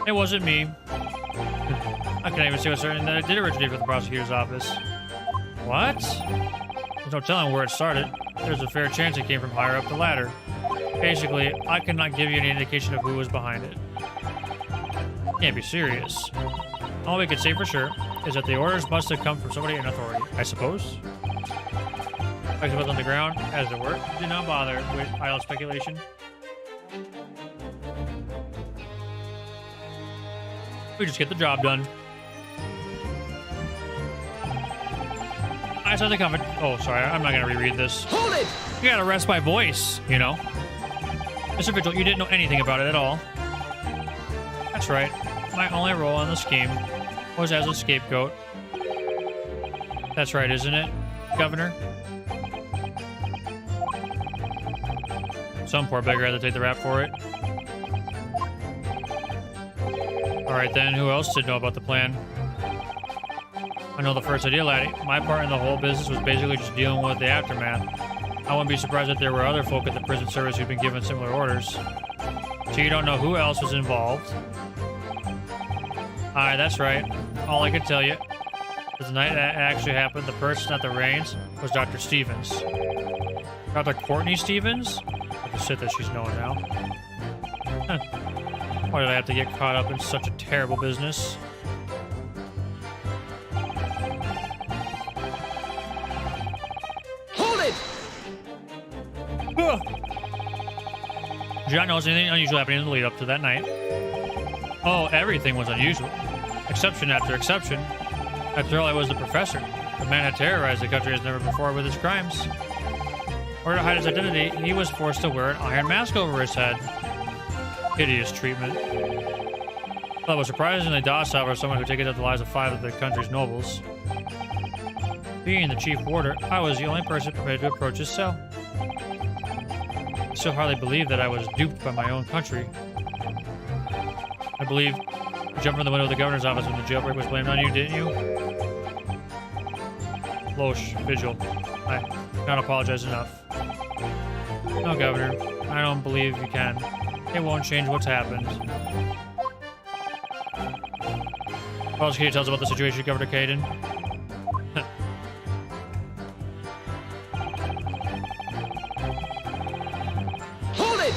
It wasn't me. I can't even say with certain that it did originate from the prosecutor's office. What? There's no telling where it started. There's a fair chance it came from higher up the ladder. Basically, I cannot give you any indication of who was behind it. Can't be serious. All we can say for sure is that the orders must have come from somebody in authority, I suppose. I was on the ground, as it were. Do not bother with idle speculation. We just get the job done. I saw the comment. Oh, sorry, I'm not gonna reread this. Hold it! You gotta rest my voice, you know. Mr. Vigil, you didn't know anything about it at all. That's right. My only role in the scheme was as a scapegoat. That's right, isn't it, Governor? Some poor beggar had to take the rap for it. Alright then, who else did know about the plan? I know the first idea, laddie. My part in the whole business was basically just dealing with the aftermath. I wouldn't be surprised if there were other folk at the prison service who'd been given similar orders. So you don't know who else was involved? Aye, that's right. All I can tell you is the night that actually happened, the person at the reins was Dr. Stevens. Dr. Courtney Stevens? I can sit that she's known now. Huh. Why did I have to get caught up in such a terrible business? Hold it! Did you not notice anything unusual happening in the lead up to that night? Oh, everything was unusual. Exception after exception. After all, I was the professor. The man had terrorized the country as never before with his crimes. In order to hide his identity, he was forced to wear an iron mask over his head. Hideous treatment. Well, it was surprisingly docile for someone who had taken up the lives of 5 of the country's nobles. Being the chief warder, I was the only person permitted to approach his cell. I still hardly believed that I was duped by my own country. I believe you jumped from the window of the governor's office when the jailbreak was blamed on you, didn't you? Loesch, Vigil. I cannot apologize enough. No, Governor. I don't believe you can. It won't change what's happened. What else can you tell us about the situation, Governor Caden? Hold it!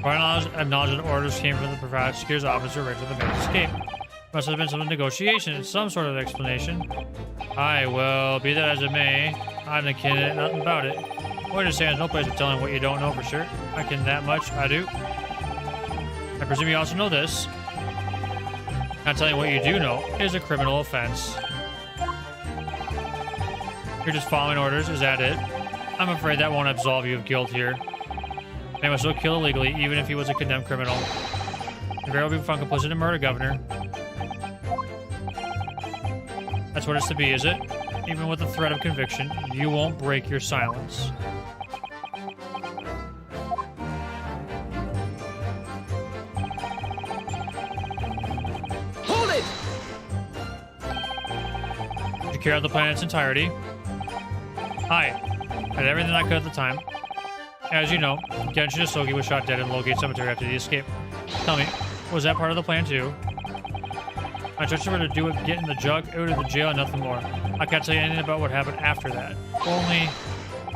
Final acknowledged that orders came from the prosecutor's office to arrange for the man's escape. Must have been some negotiation and some sort of explanation. Aye, well, be that as it may, I didn't care nothing about it. What it stands no place for telling what you don't know for sure. I can that much, I do. I presume you also know this. Not telling you what you do know is a criminal offense. You're just following orders, is that it? I'm afraid that won't absolve you of guilt here. They must still kill illegally, even if he was a condemned criminal. You're very well be found complicit in murder, Governor. That's what it's to be, is it? Even with the threat of conviction, you won't break your silence. Hold it! Did you carry out the plan in its entirety? Aye. I did everything I could at the time. As you know, Genshin Hisogi was shot dead in Lowgate Cemetery after the escape. Tell me, was that part of the plan too? I trusted her to do it, get in the jug, out of the jail, and nothing more. I can't tell you anything about what happened after that. Only,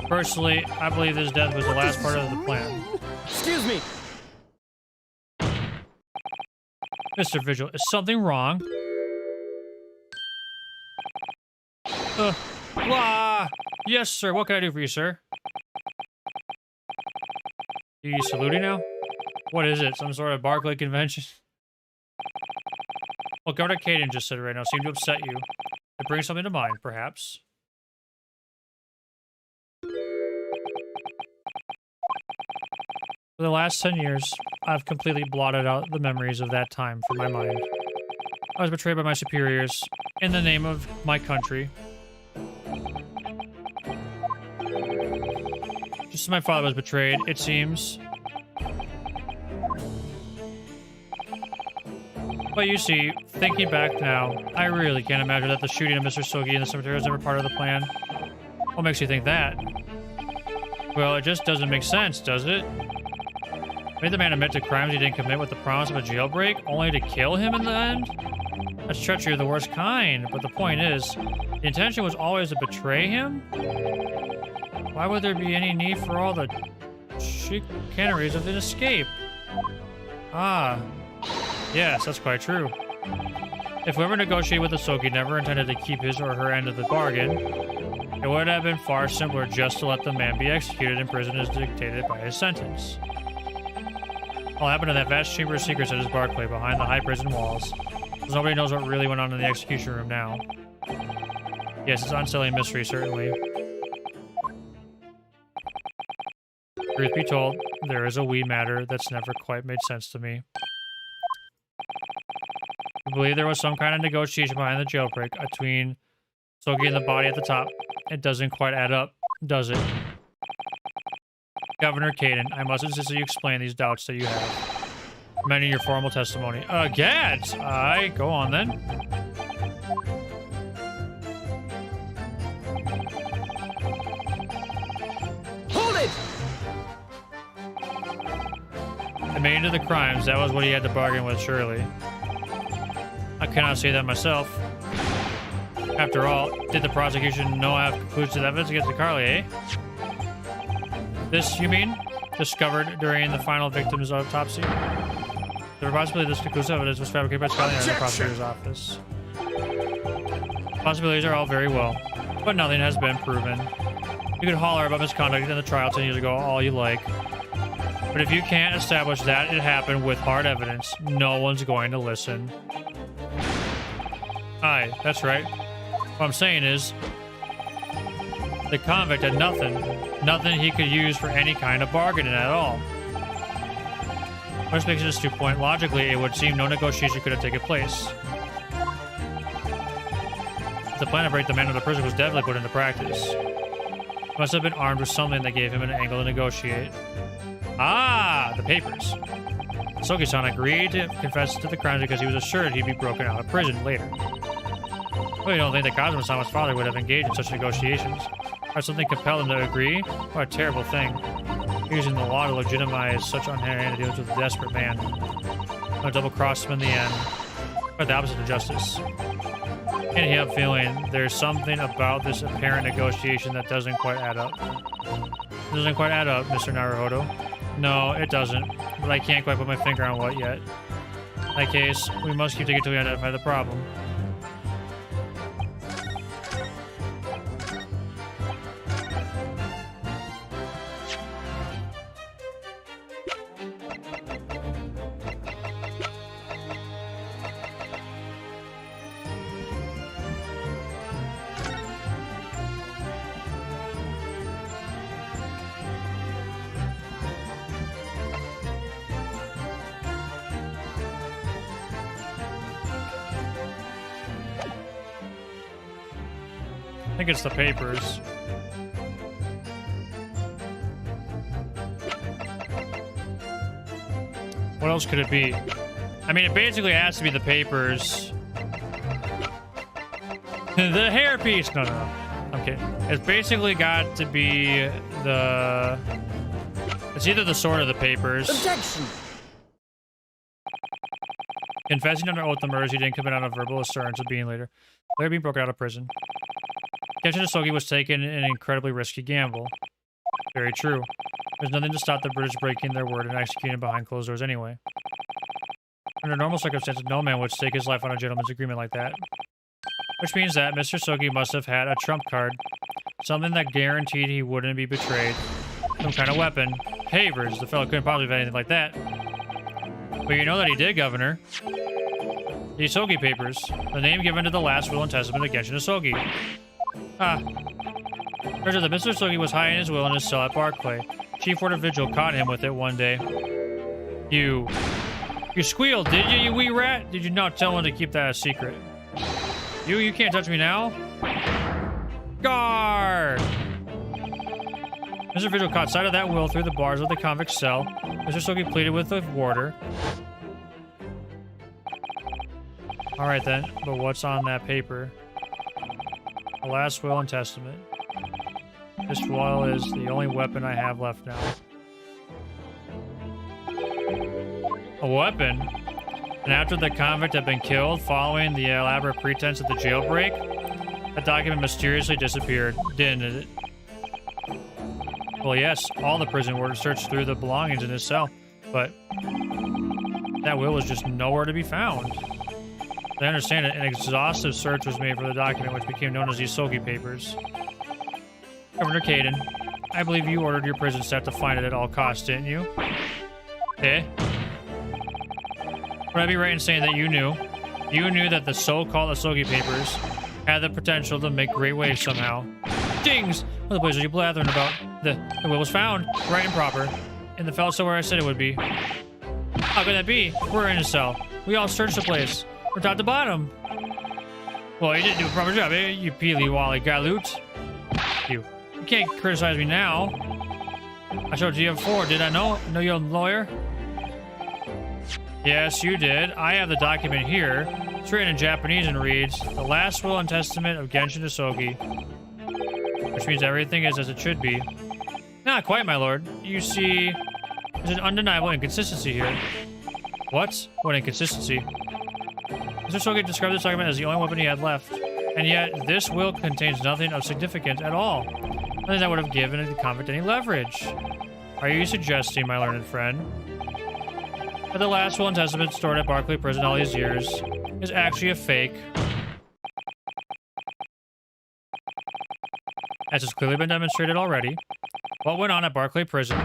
personally, I believe his death was the last part of the plan. Excuse me. Mr. Vigil, is something wrong? Blah! Yes, sir. What can I do for you, sir? You saluting now? What is it? Some sort of Barclay convention? Well, Governor Caden just said it right now. Seemed to upset you. It brings something to mind, perhaps. For the last 10 years, I've completely blotted out the memories of that time from my mind. I was betrayed by my superiors in the name of my country. Just as my father was betrayed, it seems. But you see, thinking back now, I really can't imagine that the shooting of Mr. Sogi in the cemetery was ever part of the plan. What makes you think that? Well, it just doesn't make sense, does it? Made the man admit to crimes he didn't commit with the promise of a jailbreak, only to kill him in the end? That's treachery of the worst kind, but the point is, the intention was always to betray him? Why would there be any need for all the chicaneries of an escape? Ah, yes, that's quite true. If whoever negotiated with the Sogi never intended to keep his or her end of the bargain, it would have been far simpler just to let the man be executed in prison as dictated by his sentence. All happened in that vast chamber of secrets at his Barclay behind the high prison walls. Because nobody knows what really went on in the execution room now. Yes, it's an unsettling mystery, certainly. Truth be told, there is a wee matter that's never quite made sense to me. I believe there was some kind of negotiation behind the jailbreak between Sogi and the body at the top. It doesn't quite add up, does it? Governor Caden, I must insist that you explain these doubts that you have. Many in your formal testimony. Gads! Aye, go on then. Hold it! Admitting to the crimes, that was what he had to bargain with, surely. I cannot say that myself. After all, did the prosecution know I have conclusive evidence against Carly, eh? This, you mean? Discovered during the final victim's autopsy? The possibility this conclusive evidence was fabricated by Scotland Yard in the prosecutor's office. Possibilities are all very well, but nothing has been proven. You could holler about misconduct in the trial 10 years ago all you like. But if you can't establish that it happened with hard evidence, no one's going to listen. Aye, that's right. What I'm saying is, the convict had nothing he could use for any kind of bargaining at all. Which makes it a stupid point. Logically, it would seem no negotiation could have taken place. The plan to break the man out of the prison was definitely put into practice. He must have been armed with something that gave him an angle to negotiate. Ah, the papers. Sogi-san agreed to confess to the crimes because he was assured he'd be broken out of prison later. Well, you don't think that Kazuma-sama's father would have engaged in such negotiations? Or something compelled him to agree? What a terrible thing. Using the law to legitimize such unhanded dealings with a desperate man. A double-crossed him in the end. But the opposite of justice. Can't help feeling there's something about this apparent negotiation that doesn't quite add up. It doesn't quite add up, Mr. Naruhodo. No, it doesn't. But I can't quite put my finger on what yet. In that case, we must keep digging until we identify the problem. think it's the papers. What else could it be? I mean, it basically has to be the papers. The hairpiece. No, no, no. Okay. It's basically got to be the... It's either the sword or the papers. Objection! Confessing under oath the murders he didn't commit on a verbal assurance of being later being broken out of prison. Genshin Hisogi was taken in an incredibly risky gamble. Very true. There's nothing to stop the British breaking their word and executing behind closed doors anyway. Under normal circumstances, no man would stake his life on a gentleman's agreement like that. Which means that Mr. Sogi must have had a trump card. Something that guaranteed he wouldn't be betrayed. Some kind of weapon. Havers, the fellow couldn't possibly have anything like that. But you know that he did, Governor. The Hisogi Papers. The name given to the last will and testament of Genshin Hisogi. Ah. Treasure that Mr. Hisogi was hiding his will in his cell at Barclay. Chief Warder Vigil caught him with it one day. You squealed, did you wee rat? Did you not tell him to keep that a secret? You can't touch me now. Guard! Mr. Vigil caught sight of that will through the bars of the convict cell. Mr. Sogi pleaded with the warder. Alright then, but what's on that paper? The last will and testament. This will is the only weapon I have left now. A weapon? And after the convict had been killed, following the elaborate pretense of the jailbreak, that document mysteriously disappeared, didn't it? Well, yes, all the prison wardens searched through the belongings in his cell, but that will was just nowhere to be found. As I understand it, an exhaustive search was made for the document, which became known as the Hisogi Papers. Governor Caden, I believe you ordered your prison staff to find it at all costs, didn't you? Eh? Would I be right in saying that you knew that the so-called Hisogi Papers had the potential to make great waves somehow? Dings! What the place are you blathering about? The will was found, right and proper, in the fell cell where I said it would be. How could that be? We're in a cell. We all searched the place, from top to bottom. Well, you didn't do a proper job, eh? You peely-wally galoot. You can't criticize me now. I showed you before, did I know? I know you're a lawyer? Yes, you did. I have the document here. It's written in Japanese and reads, The Last Will and Testament of Genshin Hisogi. Which means everything is as it should be. Not quite, my lord. You see, there's an undeniable inconsistency here. What? What inconsistency? Mr. Sogi described this document as the only weapon he had left. And yet, this will contains nothing of significance at all. Nothing that would have given the convict any leverage. Are you suggesting, my learned friend, that the last will and testament stored at Barclay Prison all these years is actually a fake? As has clearly been demonstrated already, what went on at Barclay Prison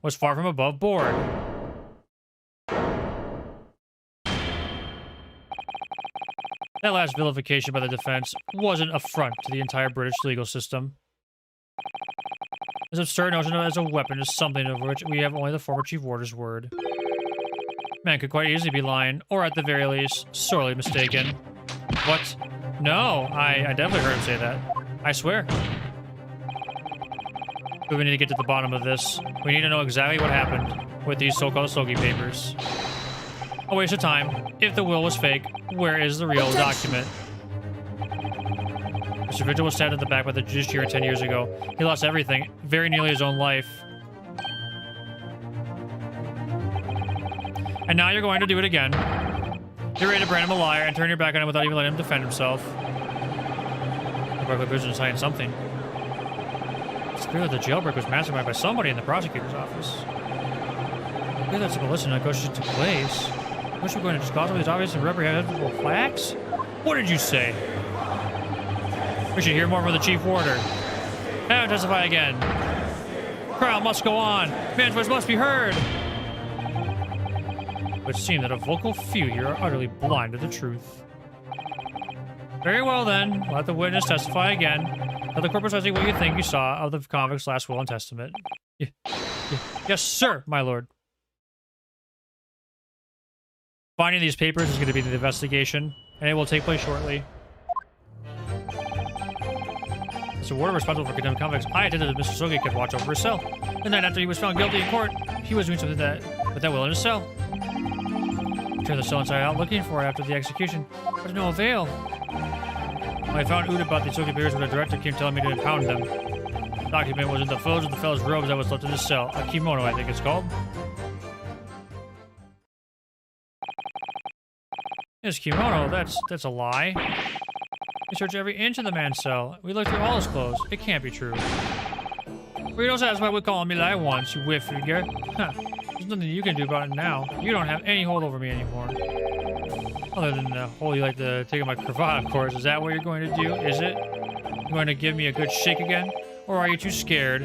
was far from above board. That last vilification by the defense was an affront to the entire British legal system. This absurd notion of it as a weapon is something of which we have only the former Chief Warder's word. Man could quite easily be lying, or at the very least, sorely mistaken. What? No, I definitely heard him say that. I swear. But we need to get to the bottom of this. We need to know exactly what happened with these so-called Hisogi Papers. A waste of time. If the will was fake, where is the real document? Mr. Vigil was stabbed in the back by the judiciary 10 years ago. He lost everything, very nearly his own life. And now you're going to do it again. You're ready to brand him a liar and turn your back on him without even letting him defend himself. The Barclay Prison is hiding something. It's clear that the jailbreak was masterminded by somebody in the prosecutor's office. It's clear that some illicit negotiations took place. I wish we were going to just cause all these obvious and reprehensible facts? What did you say? We should hear more from the Chief Warder. Now testify again. Trial must go on. Man's voice must be heard. It would seem that a vocal few here are utterly blind to the truth. Very well then, let the witness testify again. Tell the court precisely what you think you saw of the convict's last will and testament. Yes, sir, my lord. Finding these papers is going to be the investigation, and it will take place shortly. As a warder responsible for condemned convicts, I attended that Mr. Sogi could watch over his cell. The night after he was found guilty in court, he was doing something with that will in his cell. Turned the cell inside out looking for it after the execution, but to no avail. When I found out about the Sogi bears when the director came telling me to impound them. The document was in the folds of the fellow's robes that was left in his cell. A kimono, I think it's called. His kimono, that's a lie. We searched every inch of the man's cell. We looked through all his clothes. It can't be true. We don't satisfy with calling me lie once, you whiff figure. Huh. There's nothing you can do about it now. You don't have any hold over me anymore. Other than the whole you like to take my cravat, of course. Is that what you're going to do? Is it? You going to give me a good shake again? Or are you too scared?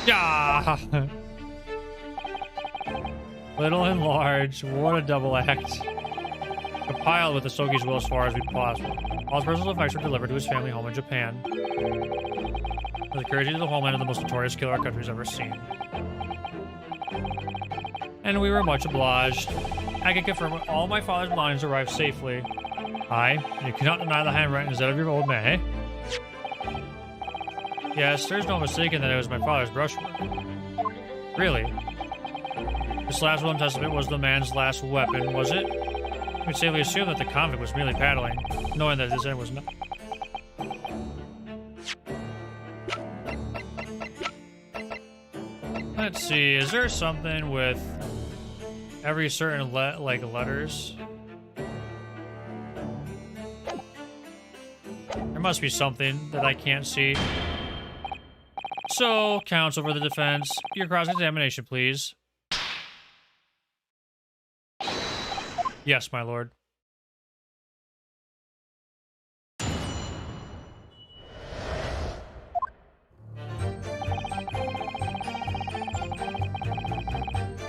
Yeah. Little and large. What a double act. Compiled with the Sogi's will as far as we possible. All his personal effects were delivered to his family home in Japan. With a courtesy to the homeland of the most notorious killer our country's ever seen. And we were much obliged. I can confirm that all my father's belongings arrived safely. Aye, you cannot deny the handwriting is that of your old man, eh? Yes, there's no mistaking that it was my father's brushwork. Really? This last will and testament was the man's last weapon, was it? We'd safely assume that the convict was merely paddling, knowing that his end was not. Let's see, is there something with every certain letters? There must be something that I can't see. So, counsel for the defense, your cross-examination, please. Yes, my lord.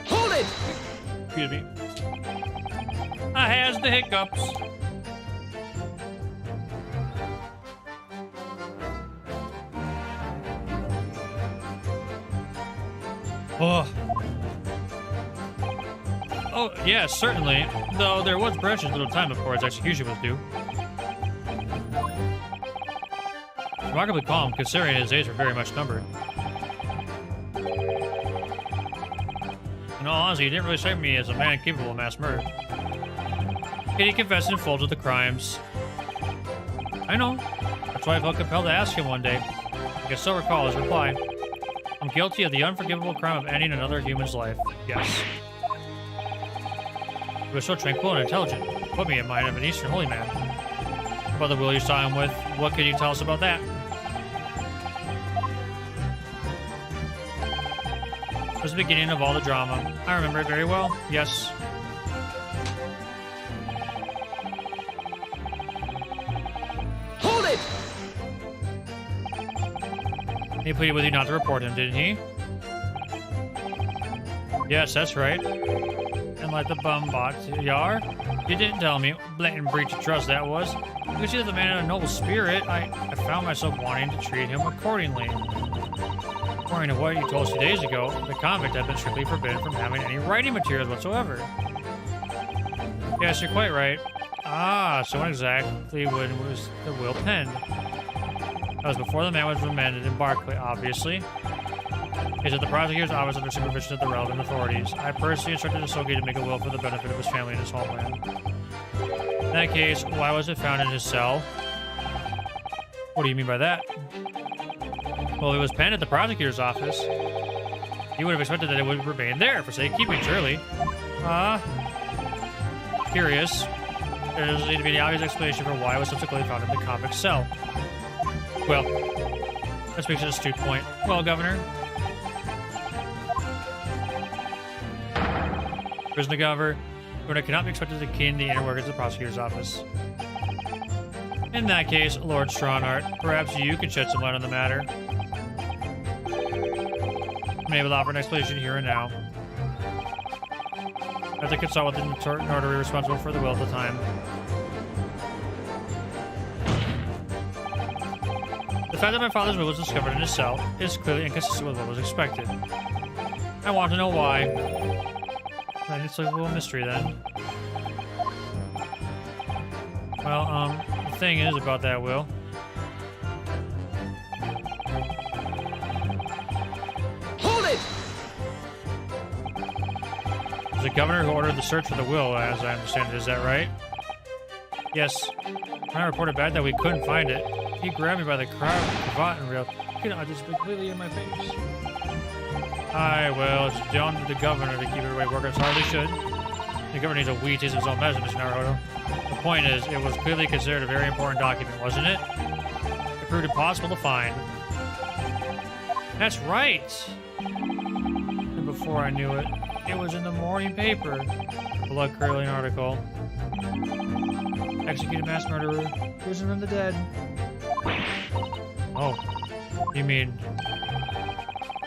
Hold it! Excuse me. I has the hiccups. Oh. Oh, yes, certainly. Though there was precious little time before his execution was due. Remarkably calm, considering his days were very much numbered. In all honesty, he didn't really strike me as a man capable of mass murder. Yet he confessed in full to the crimes. I know. That's why I felt compelled to ask him one day. I can still recall his reply. I'm guilty of the unforgivable crime of ending another human's life. Yes. He was so tranquil and intelligent. It put me in mind of an Eastern holy man. About the will you saw him with, what can you tell us about that? It was the beginning of all the drama. I remember it very well. Yes. Hold it! He pleaded with you not to report him, didn't he? Yes, that's right. And like the bumbot, Yar, you didn't tell me. Blatant breach of trust that was. You can see that the man had a noble spirit. I found myself wanting to treat him accordingly. According to what you told us 2 days ago, the convict had been strictly forbidden from having any writing materials whatsoever. Yes, you're quite right. Ah, so when exactly when was the will penned? That was before the man was remanded in Barclay, obviously. Is at the prosecutor's office under supervision of the relevant authorities. I personally instructed Asogi to make a will for the benefit of his family and his homeland. In that case, why was it found in his cell? What do you mean by that? Well, it was penned at the prosecutor's office. You would have expected that it would remain there for safekeeping, surely. Curious. There doesn't need to be any obvious explanation for why it was subsequently found in the convict cell. Well, that makes an astute point. Well, Governor. Prisoner Governor cannot be expected to key in the inner workings of the prosecutor's office. In that case, Lord Stronart, perhaps you could shed some light on the matter. I'm able to offer an explanation here and now. I have to consult with the notary responsible for the will at the time. The fact that my father's will was discovered in his cell is clearly inconsistent with what was expected. I want to know why. It's like a little mystery then. Well, the thing is about that will. was the governor who ordered the search for the will, as I understand it. Is that right? Yes. When I reported back that we couldn't find it, he grabbed me by the cravat and reeled. Just completely in my face. Well, it's down to the governor to keep everybody working as hard as they should. The governor needs a wee taste of his own medicine, Mr. Naruhodo. The point is, it was clearly considered a very important document, wasn't it? It proved impossible to find. That's right! And before I knew it, it was in the morning paper. Blood-curdling article. Executed mass murderer. Risen from the dead. Oh. You mean...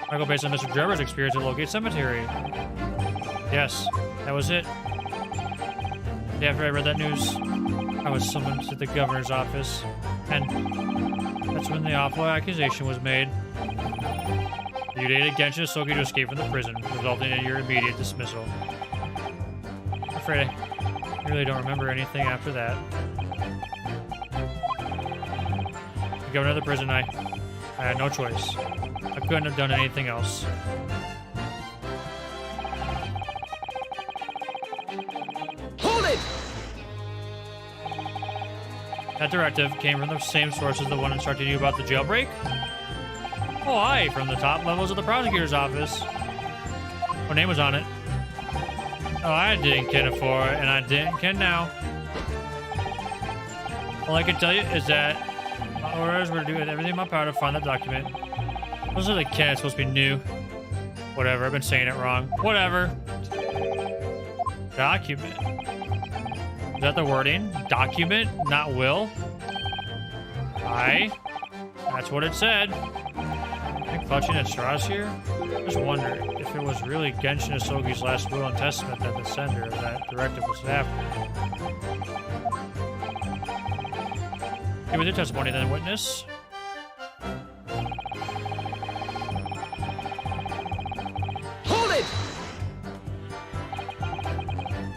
Article based on Mr. Trevor's experience at Locate Cemetery. Yes, that was it. The day after I read that news, I was summoned to the governor's office, and that's when the awful accusation was made. You dated Genshin Asogi to escape from the prison, resulting in your immediate dismissal. I'm afraid I really don't remember anything after that. The governor of the prison, I had no choice. I couldn't have done anything else. Hold it! That directive came from the same source as the one instructing you about the jailbreak? Oh, aye, from the top levels of the prosecutor's office. What name was on it? Oh, I didn't ken it for it, and I didn't ken now. All I can tell you is that my orders were to do everything in my power to find that document. Those are the ken, it's supposed to be new. Whatever, I've been saying it wrong. Whatever. Document. Is that the wording? Document, not will? Aye. That's what it said. Am I clutching at straws here? Just wonder if it was really Genshin Asogi's last will and testament that the sender of that directive was after. Give me the testimony then, witness. Hold it!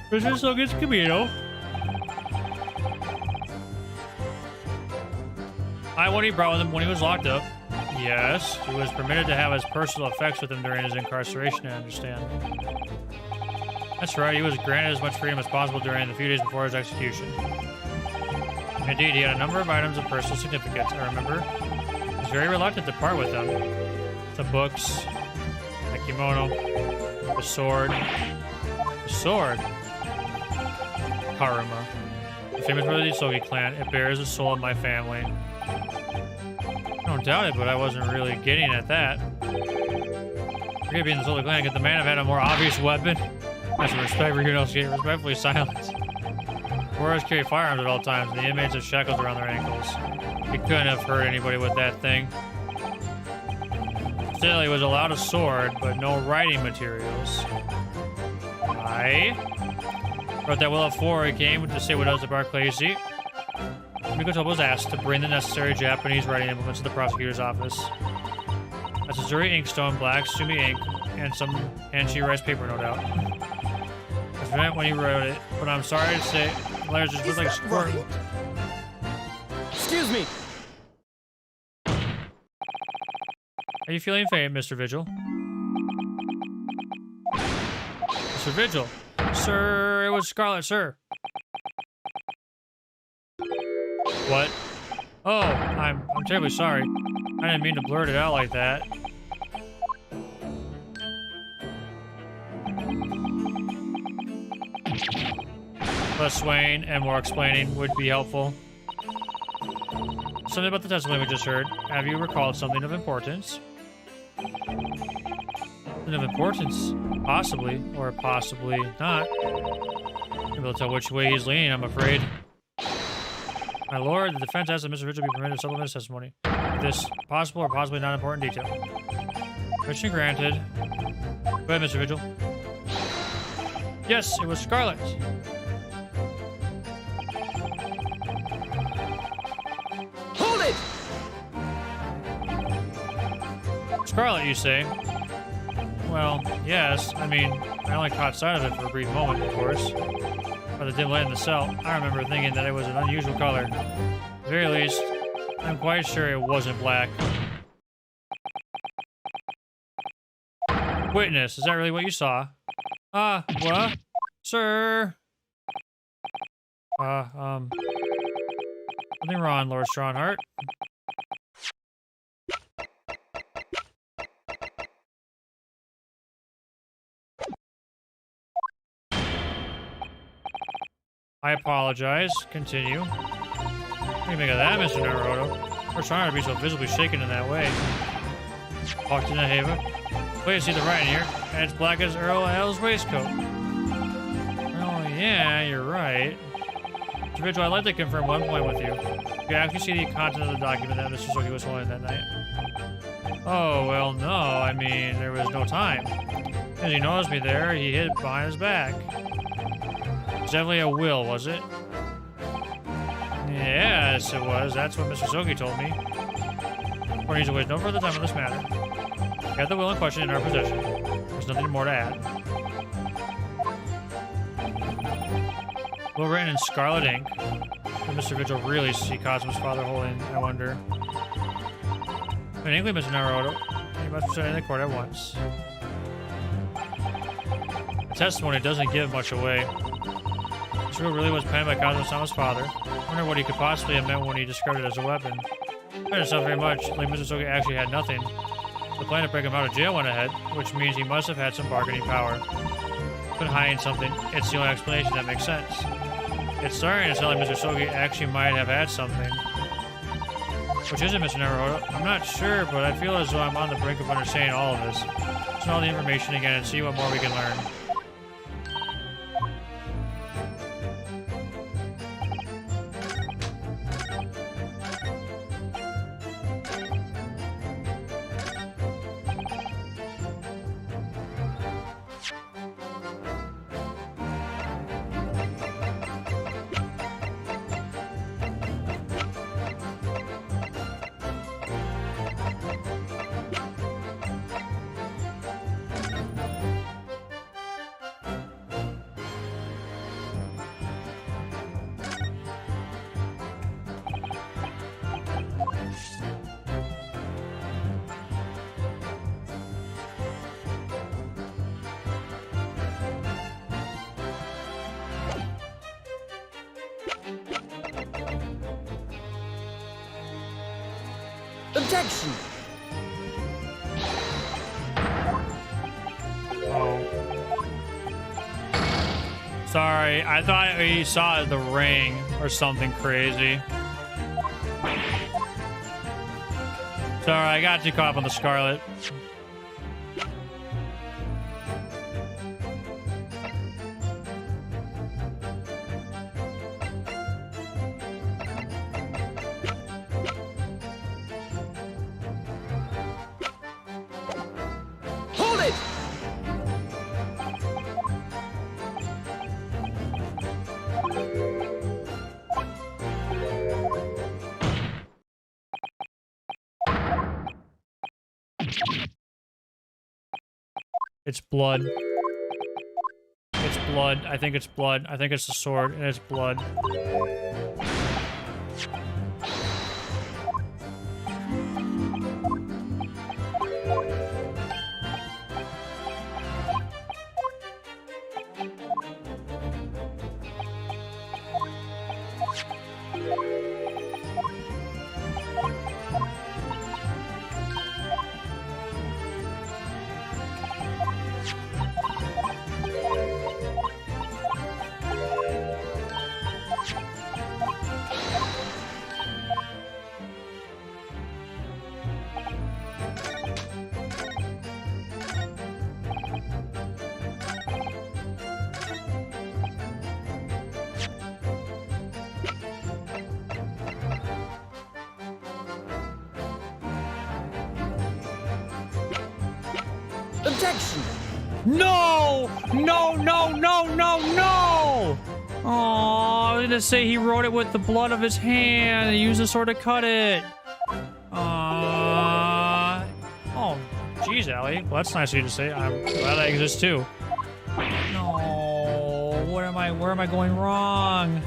Genshin Asogi's Camino. What he brought with him when he was locked up. Yes, he was permitted to have his personal effects with him during his incarceration, I understand. That's right, he was granted as much freedom as possible during the few days before his execution. Indeed, he had a number of items of personal significance, I remember. He was very reluctant to part with them. The books, the kimono, the sword. The sword? Karuma. The famous member of the Asogi clan, it bears the soul of my family. I don't doubt it, but I wasn't really getting at that. Forget being the soul of the clan, could the man have had a more obvious weapon? As a respect for Yuno Skate, respectfully silence. Warriors carry firearms at all times, and the inmates have shackles around their ankles. He couldn't have hurt anybody with that thing. Still, he was allowed a sword, but no writing materials. I wrote that will before he came to say what else to Barclays. Mikotoba was asked to bring the necessary Japanese writing implements to the prosecutor's office. That's Azuri inkstone, black Sumi ink, and some Hanshi rice paper, no doubt. That's meant when he wrote it, but I'm sorry to say, the letters just look like squirt. Right? Excuse me. Are you feeling faint, Mr. Vigil? Mr. Vigil? Sir, it was Scarlet, sir. What? Oh, I'm terribly sorry. I didn't mean to blurt it out like that. Less swaying and more explaining would be helpful. Something about the testimony we just heard. Have you recalled something of importance? Something of importance? Possibly, or possibly not. Maybe we'll tell which way he's leaning, I'm afraid. My lord, the defense asks that Mr. Vigil be permitted to supplement his testimony. This possible or possibly not important detail. Permission granted. Go ahead, Mr. Vigil. Yes, it was Scarlet. Hold it! Scarlet, you say? Well, yes. I mean, I only caught sight of it for a brief moment, of course. By the dim light in the cell, I remember thinking that it was an unusual color. At the very least, I'm quite sure it wasn't black. Witness, is that really what you saw? What? Sir? Something wrong, Lord Strongheart. I apologize. Continue. What do you make of that, Mr. Naruto? Lord Strongheart to be so visibly shaken in that way. Talk to Naheva. Wait to see the writing here, and it's black as Earl L's waistcoat. Oh yeah, you're right. Mr. Vigil, I'd like to confirm one point with you. You actually see the content of the document that Mr. Soki was holding that night? Oh, well, no. I mean, there was no time. As he noticed me there, he hid behind his back. It's definitely a will, was it? Yes, it was. That's what Mr. Soki told me. Or needs to waste no further time on this matter. We got the will in question in our possession. There's nothing more to add. Will written in scarlet ink. Did Mr. Vigil really see Cosmo's father holding, I wonder? In English, Mr. Naruto, you must present in the court at once. The testimony doesn't give much away. This will really was penned by Cosmo-sama's father. I wonder what he could possibly have meant when he described it as a weapon. I didn't sound very much like Mr. Soki actually had nothing. The plan to break him out of jail went ahead, which means he must have had some bargaining power. Been hiding something. It's the only explanation that makes sense. It's starting to sound like Mr. Soki actually might have had something. Which is it, Mr. Naruto? I'm not sure, but I feel as though I'm on the brink of understanding all of this. Listen to all the information again and see what more we can learn. Objection! Oh. Sorry, I thought he saw the ring or something crazy. Sorry, I got too caught up on the Scarlet. Hold it! It's blood. It's blood. I think it's blood. I think it's the sword, and it's blood. Objection! No! No, no, no, no, no! Oh, I was gonna say he wrote it with the blood of his hand and used the sword to cut it. Oh, geez, Allie. Well, that's nice of you to say. I'm glad I exist too. No, where am I going wrong?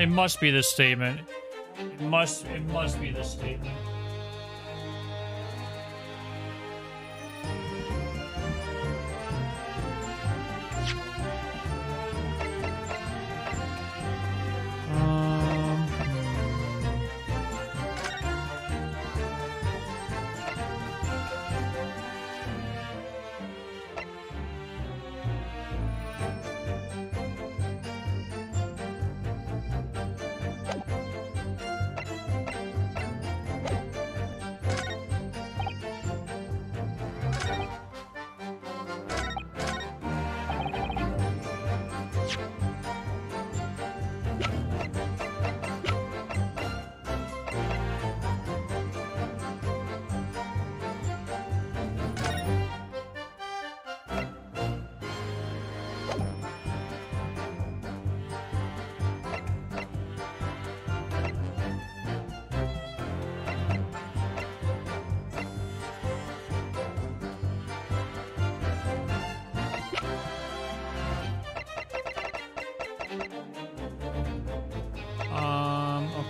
It must be this statement. It must be this statement.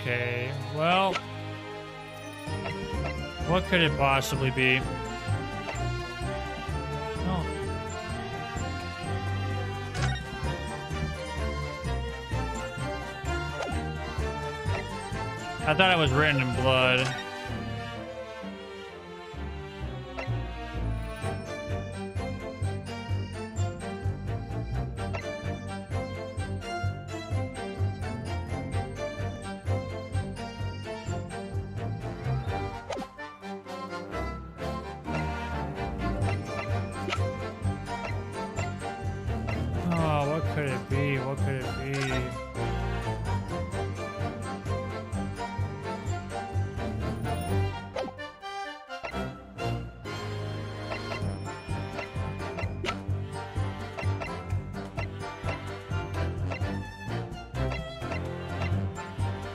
Okay, well, what could it possibly be? No. I thought it was written in blood. Oh, what could it be? What could it be?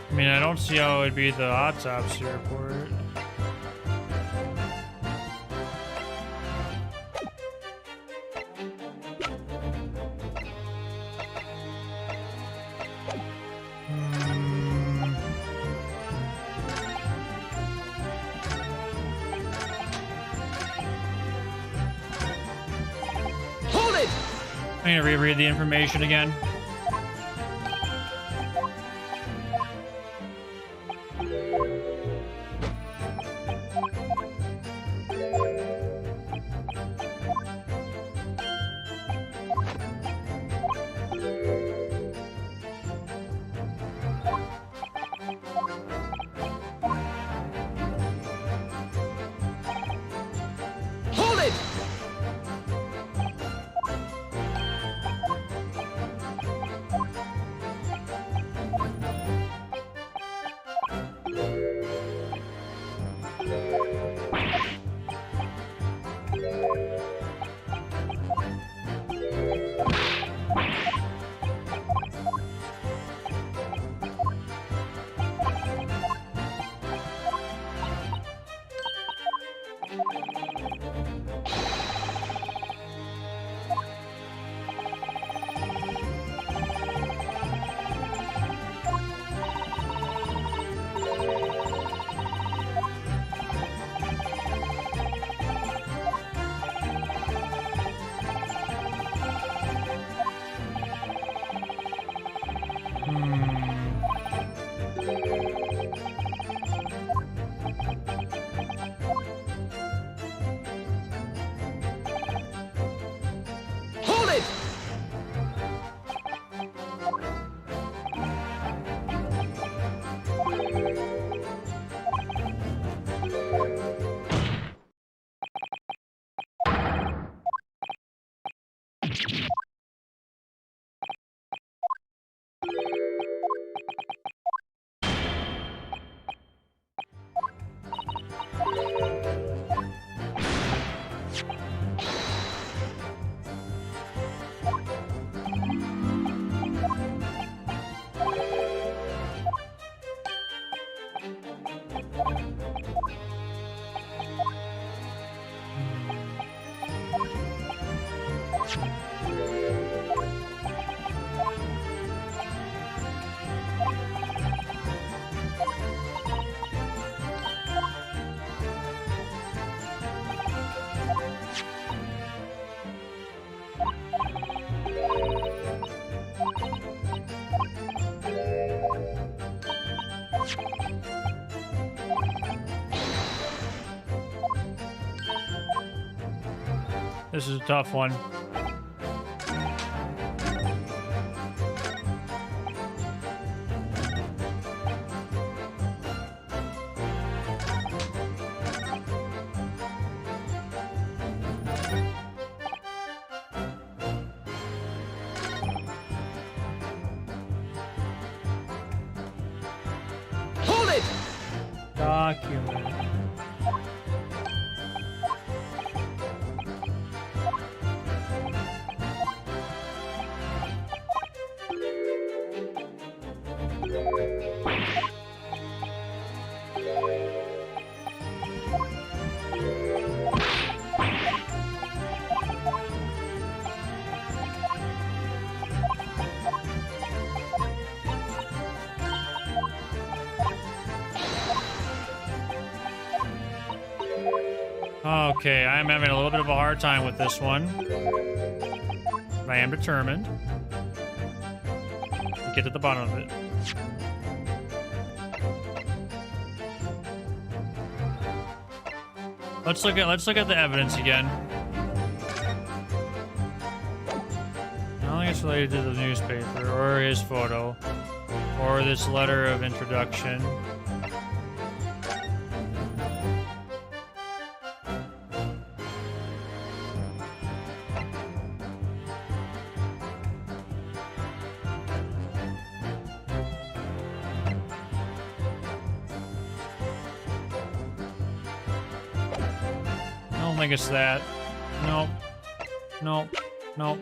I mean, I don't see how it would be the autopsy report. Hold it! I'm gonna reread the information again. Hold it! This is a tough one. Hold it! Document. Okay, I'm having a little bit of a hard time with this one. But I am determined to get to the bottom of it. Let's look at the evidence again. I don't think it's related to the newspaper or his photo or this letter of introduction. I don't think it's that. Nope. Nope. Nope.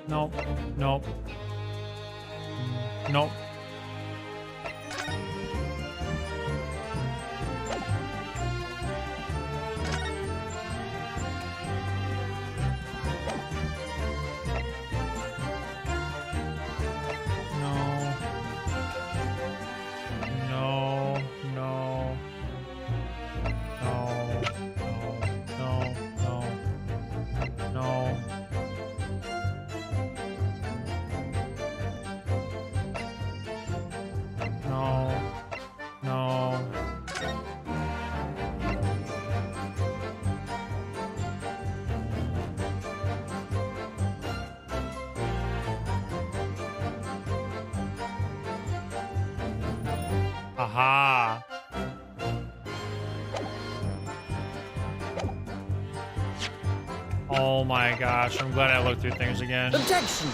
Nope. Nope. Nope. Aha. Oh my gosh, I'm glad I looked through things again. Objection!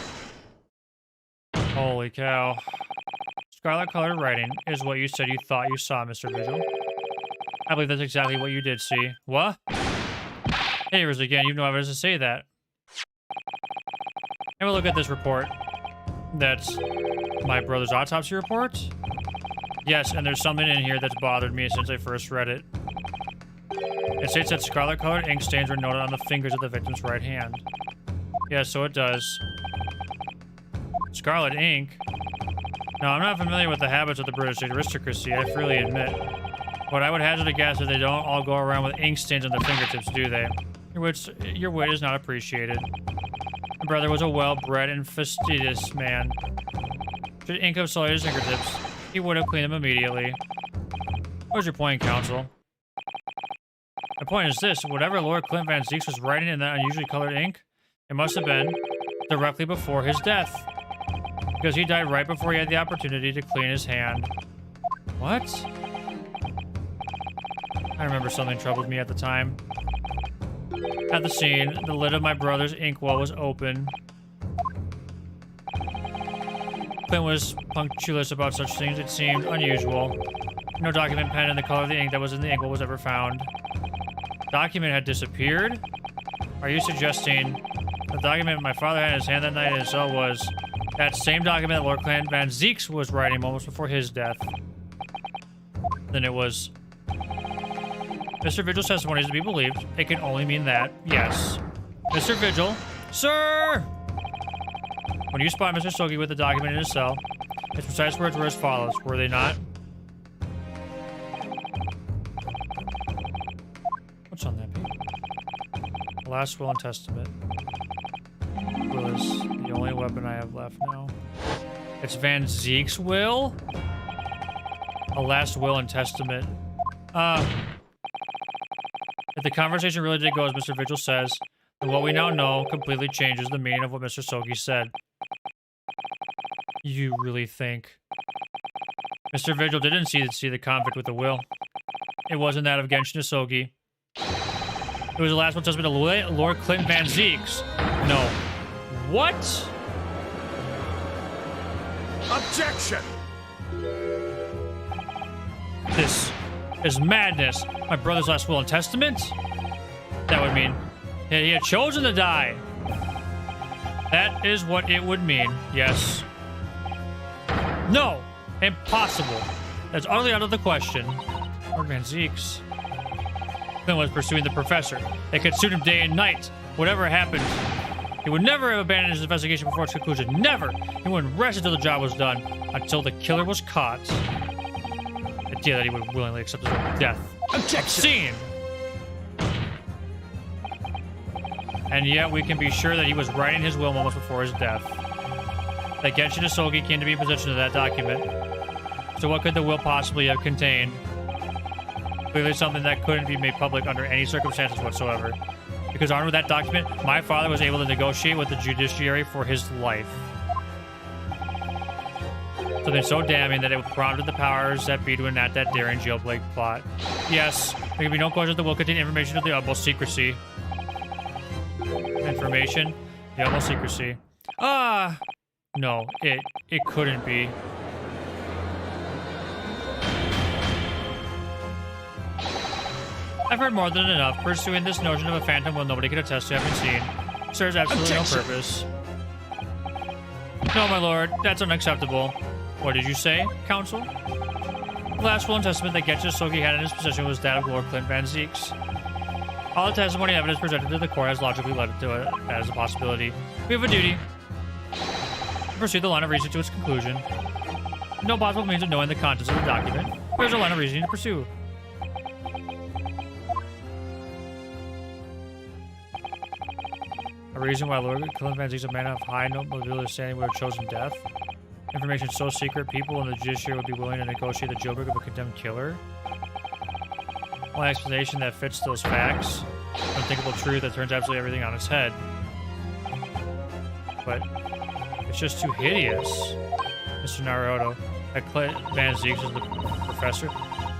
Holy cow. Scarlet colored writing is what you said you thought you saw, Mr. Vigil. I believe that's exactly what you did see. What? Haters again, you've no evidence to say that. Have a look at this report. That's my brother's autopsy report? Yes, and there's something in here that's bothered me since I first read it. It states that scarlet-colored ink stains were noted on the fingers of the victim's right hand. Yes, so it does. Scarlet ink? Now, I'm not familiar with the habits of the British aristocracy, I freely admit. But I would hazard a guess that they don't all go around with ink stains on their fingertips, do they? Your wit is not appreciated. My brother was a well-bred and fastidious man. Should ink have sullied his fingertips, he would have cleaned them immediately. What's your point, counsel? My point is this. Whatever Lord Clint Van Zieks was writing in that unusually colored ink, it must have been directly before his death. Because he died right before he had the opportunity to clean his hand. What? I remember something troubled me at the time. At the scene, the lid of my brother's inkwell was open. Clint was punctilious about such things. It seemed unusual. No document pen in the color of the ink that was in the inkwell was ever found. Document had disappeared? Are you suggesting the document my father had in his hand that night in his cell was that same document that Lord Clint Van Zieks was writing moments before his death? Then it was... Mr. Vigil's testimony is to be believed. It can only mean that. Yes. Mr. Vigil. Sir! When you spot Mr. Stogie with the document in his cell, his precise words were as follows, were they not? What's on that page? Last will and testament. Will is the only weapon I have left now. It's Van Zieks' will? A last will and testament. If the conversation really did go as Mr. Vigil says, And what we now know completely changes the meaning of what Mr. Sogi said. You really think? Mr. Vigil didn't see the convict with the will. It wasn't that of Genshin Isogi. It was the last will testament of Lord Clint Van Zeeks. No. What? Objection! This is madness. My brother's last will and testament? That would mean that he had chosen to die. That is what it would mean, yes. No! Impossible. That's utterly out of the question. Lord Van Zeeks. Clint was pursuing the professor. They consumed him day and night. Whatever happened, he would never have abandoned his investigation before its conclusion. Never! He wouldn't rest until the job was done. Until the killer was caught. The idea that he would willingly accept his own death. Obscene! And yet we can be sure that he was writing his will moments before his death. That Genshin Isogi came to be in possession of that document. So what could the will possibly have contained? Clearly something that couldn't be made public under any circumstances whatsoever. Because armed with that document, my father was able to negotiate with the judiciary for his life. Something so damning that it prompted the powers that be to enact that daring jailbreak plot. Yes, there can be no question that the will contain information of the utmost secrecy. Information? The utmost secrecy. No, it couldn't be. I've heard more than enough. Pursuing this notion of a phantom will nobody can attest to having seen serves absolutely no purpose. No, my lord, that's unacceptable. What did you say, counsel? The last will and testament that Genshin Isogi had in his possession was that of Lord Clint Van Zeeks. All the testimony and evidence presented to the court has logically led to it as a possibility. We have a duty to pursue the line of reasoning to its conclusion. No possible means of knowing the contents of the document. There's a line of reasoning to pursue. A reason why Lord Clint Van Zeeks, a man of high nobility standing, would have chosen death. Information so secret, people in the judiciary would be willing to negotiate the jailbreak of a condemned killer. One explanation that fits those facts. Unthinkable truth that turns absolutely everything on its head. But it's just too hideous. Mr. Naruto, that Clint Van Zeeks is the professor.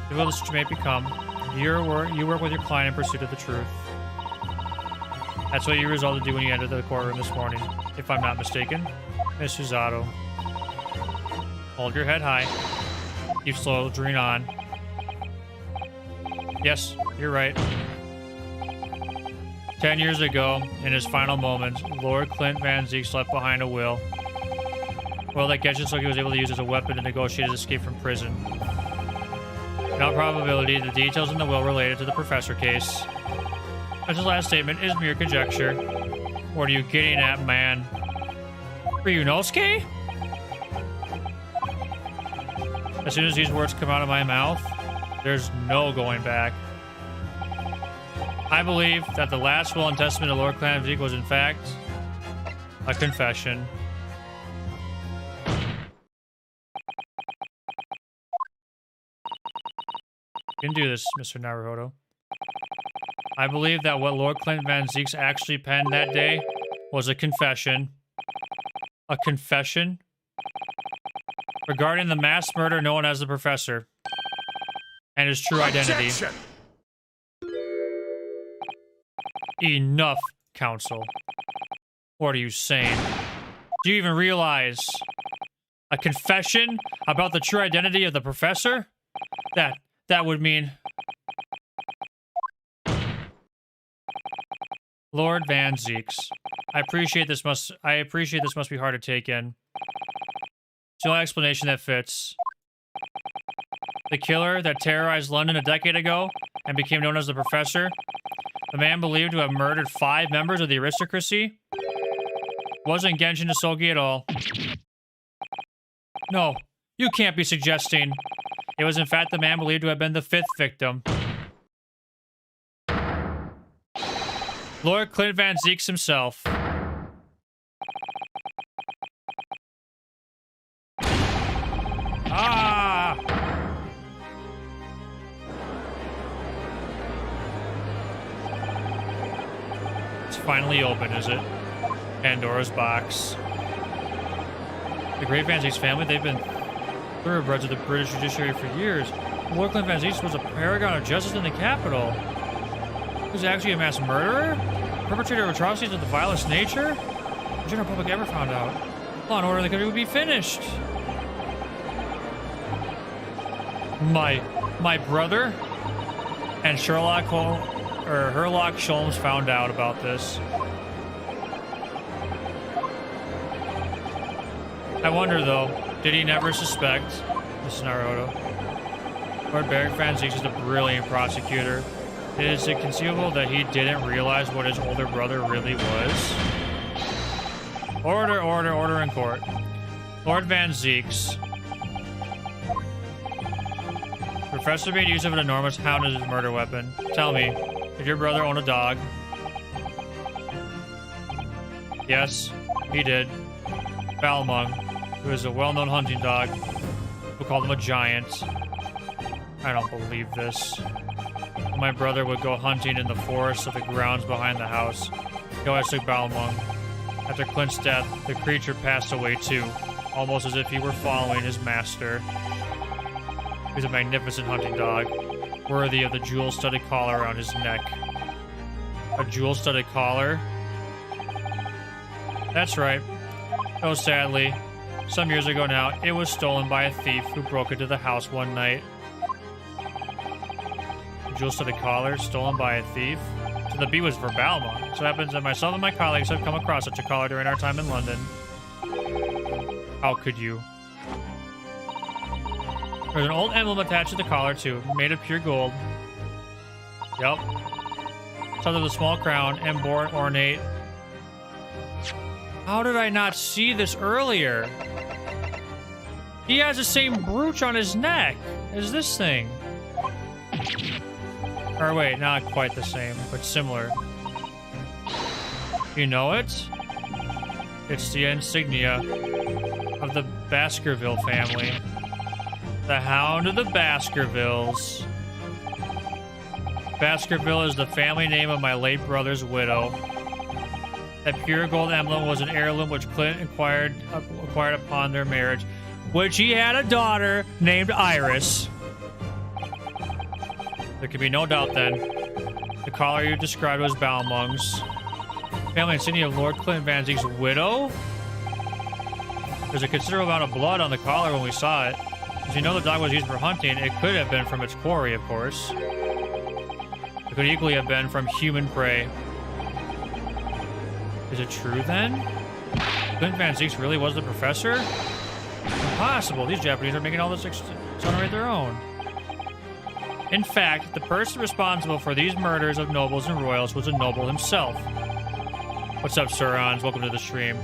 The will this may become, you work with your client in pursuit of the truth. That's what you resolved to do when you entered the courtroom this morning, if I'm not mistaken. Miss Susato. Hold your head high. Keep soldiering on. Yes, you're right. 10 years ago, in his final moments, Lord Clint Van Zeeks left behind a will. Well, that Genshin Isogi was able to use as a weapon to negotiate his escape from prison. In all probability, the details in the will related to the professor case. But his last statement is mere conjecture. What are you getting at, man? Ryunosuke? As soon as these words come out of my mouth, there's no going back. I believe that the last will and testament of Lord Clint Van Zeeks was in fact a confession. You can do this, Mr. Naruhodo. I believe that what Lord Clint Van Zeeks actually penned that day was a confession. A confession? Regarding the mass murder known as the Professor. And his true identity. Objection! Enough, counsel. What are you saying? Do you even realize a confession about the true identity of the Professor? That would mean... Lord Van Zeeks. I appreciate this must be hard to take in. It's the only explanation that fits. The killer that terrorized London a decade ago and became known as the Professor, the man believed to have murdered 5 members of the aristocracy, wasn't Genshin Isogi at all. No, you can't be suggesting it was in fact the man believed to have been the 5th victim. Lord Clint Van Zeeks himself. Ah! It's finally open, is it? Pandora's box. The Great Van Zieks family, they've been thoroughbreds of the British judiciary for years. Lord Clint Van Zieks was a paragon of justice in the capital. He was actually a mass murderer? Perpetrator of atrocities of the vilest nature? If the general public ever found out, law and order in the country would be finished. My brother and Herlock Sholmes found out about this. I wonder though, did he never suspect? This is Naruto. Lord Beric Van Zieks is a brilliant prosecutor. Is it conceivable that he didn't realize what his older brother really was? Order in court. Lord Van Zieks. Professor made use of an enormous hound as his murder weapon. Tell me, did your brother own a dog? Yes, he did. Balmung, who is a well-known hunting dog. We called him a giant. I don't believe this. My brother would go hunting in the forest of the grounds behind the house. He always took Balmung. After Clint's death, the creature passed away too, almost as if he were following his master. He was a magnificent hunting dog, worthy of the jewel-studded collar around his neck. A jewel-studded collar? That's right. Though sadly, some years ago now, it was stolen by a thief who broke into the house one night. Jewel-studded collar stolen by a thief? So the B was for Balmung. So it happens that myself and my colleagues have come across such a collar during our time in London. How could you? There's an old emblem attached to the collar too, made of pure gold. Yup. Some of the small crown and ornate. How did I not see this earlier? He has the same brooch on his neck as this thing. Or wait, not quite the same, but similar. You know it? It's the insignia of the Baskerville family. The Hound of the Baskervilles. Baskerville is the family name of my late brother's widow. That pure gold emblem was an heirloom which Clint acquired upon their marriage, which he had a daughter named Iris. There can be no doubt then. The collar you described was Balmung's. Family insignia of Lord Clint Van Zieks' widow? There's a considerable amount of blood on the collar when we saw it. As you know, the dog was used for hunting. It could have been from its quarry, of course. It could equally have been from human prey. Is it true then? Clint Van Zieks really was the professor? Impossible. These Japanese are making all this exonerate their own. In fact, the person responsible for these murders of nobles and royals was a noble himself. What's up, Surons? Welcome to the stream.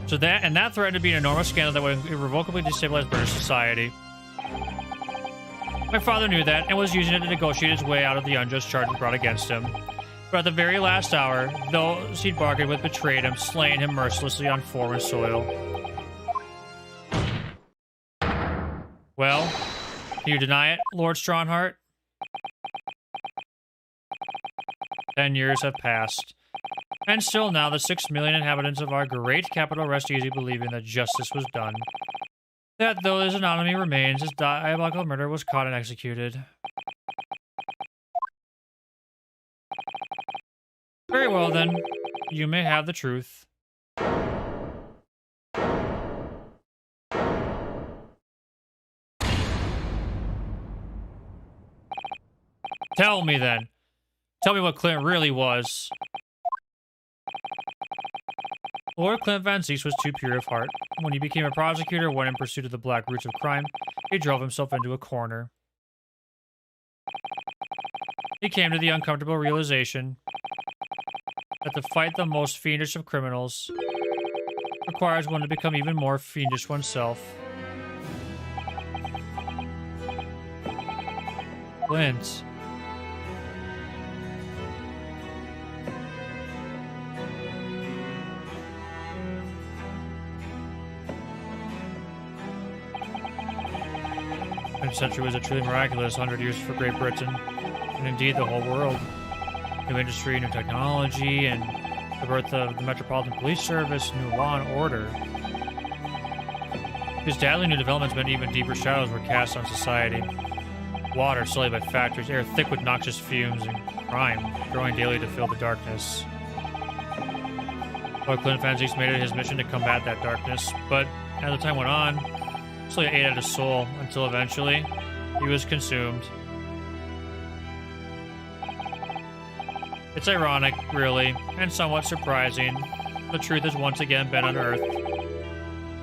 So that threatened to be an enormous scandal that would irrevocably destabilize British society. My father knew that and was using it to negotiate his way out of the unjust charges brought against him. But at the very last hour, those he'd bargained with betrayed him, slaying him mercilessly on foreign soil. Well, can you deny it, Lord Strongheart? 10 years have passed. And still now, the 6 million inhabitants of our great capital rest easy believing that justice was done. That, though his anonymity remains, his diabolical murder was caught and executed. Very well, then. You may have the truth. Tell me, then. Tell me what Clint really was. Lord Clint Van Zieks was too pure of heart. When he became a prosecutor, went in pursuit of the black roots of crime, he drove himself into a corner. He came to the uncomfortable realization that to fight the most fiendish of criminals requires one to become even more fiendish oneself. Clint. The century was a truly miraculous 100 years for Great Britain, and indeed the whole world. New industry, new technology, and the birth of the Metropolitan Police Service, new law and order. These dazzling new developments meant even deeper shadows were cast on society. Water sullied by factories, air thick with noxious fumes, and crime growing daily to fill the darkness. Lord Clint Van Zieks made it his mission to combat that darkness, but as the time went on, slowly ate at his soul until eventually he was consumed. It's ironic, really, and somewhat surprising. The truth has once again been unearthed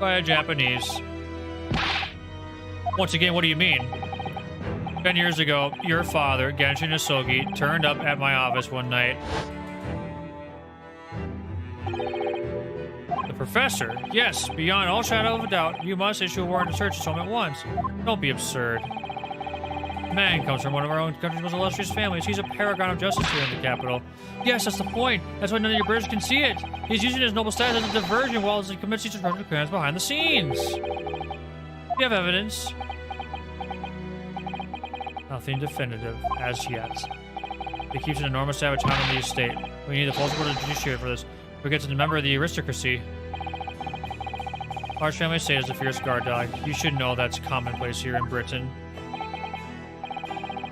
by a Japanese. Once again, what do you mean? 10 years ago, your father, Genshin Isogi, turned up at my office one night. The professor? Yes, beyond all shadow of a doubt, you must issue a warrant to search his home at once. Don't be absurd. The man comes from one of our own country's most illustrious families. He's a paragon of justice here in the capital. Yes, that's the point. That's why none of your British can see it. He's using his noble status as a diversion while he commits these destructive crimes behind the scenes. You have evidence. Nothing definitive as yet. He keeps an enormous savage hound on the estate. We need the full support of the judiciary for this. We get to the member of the aristocracy. Large family estate is a fierce guard dog. You should know that's commonplace here in Britain.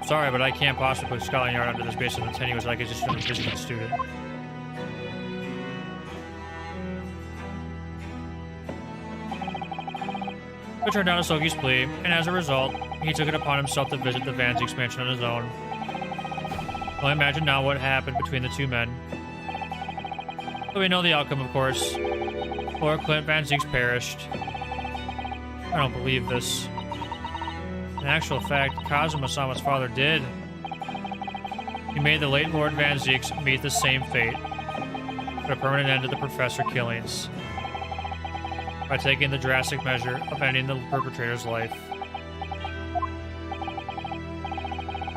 Sorry, but I can't possibly put Scotland Yard under this based on the tenuous accusation of a visiting student. He turned down Isogi's plea, and as a result, he took it upon himself to visit the Van Zieks mansion on his own. Well, imagine now what happened between the two men. So we know the outcome, of course. Lord Clint Van Zieks perished. I don't believe this. In actual fact, Kazuma-sama's father did. He made the late Lord Van Zieks meet the same fate. Put a permanent end to the professor killings by taking the drastic measure of ending the perpetrator's life.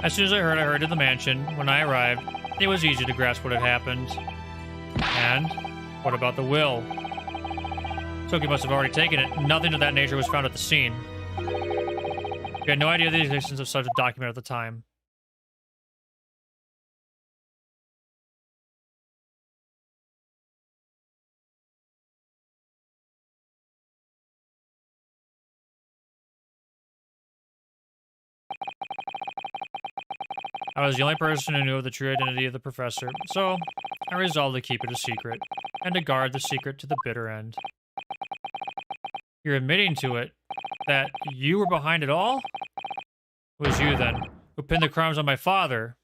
As soon as I heard to the mansion. When I arrived, it was easy to grasp what had happened. And what about the will? Soki must have already taken it. Nothing of that nature was found at the scene. We had no idea of the existence of such a document at the time. I was the only person who knew of the true identity of the professor, so I resolved to keep it a secret, and to guard the secret to the bitter end. You're admitting to it, that you were behind it all? It was you, then, who pinned the crimes on my father.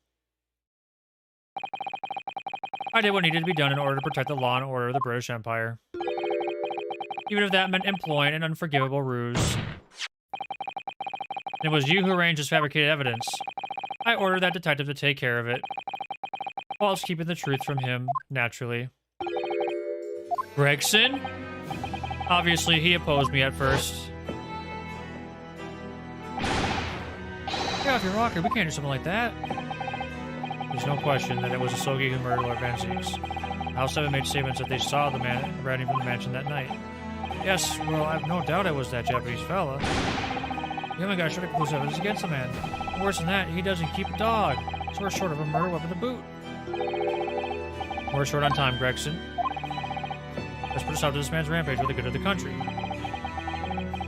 I did what needed to be done in order to protect the law and order of the British Empire. Even if that meant employing an unforgivable ruse. It was you who arranged this fabricated evidence. I ordered that detective to take care of it, whilst keeping the truth from him, naturally. Gregson? Obviously, he opposed me at first. Get off your rocker, we can't do something like that. There's no question that it was Isogi who murdered Lord Van Zieks. House 7 made statements that they saw the man riding from the mansion that night. Yes, well, I have no doubt it was that Japanese fella. You haven't got short conclusive evidence against the man. And worse than that, he doesn't keep a dog. So we're short of a murder weapon to boot. We're short on time, Gregson. Let's put a stop to this man's rampage for the good of the country.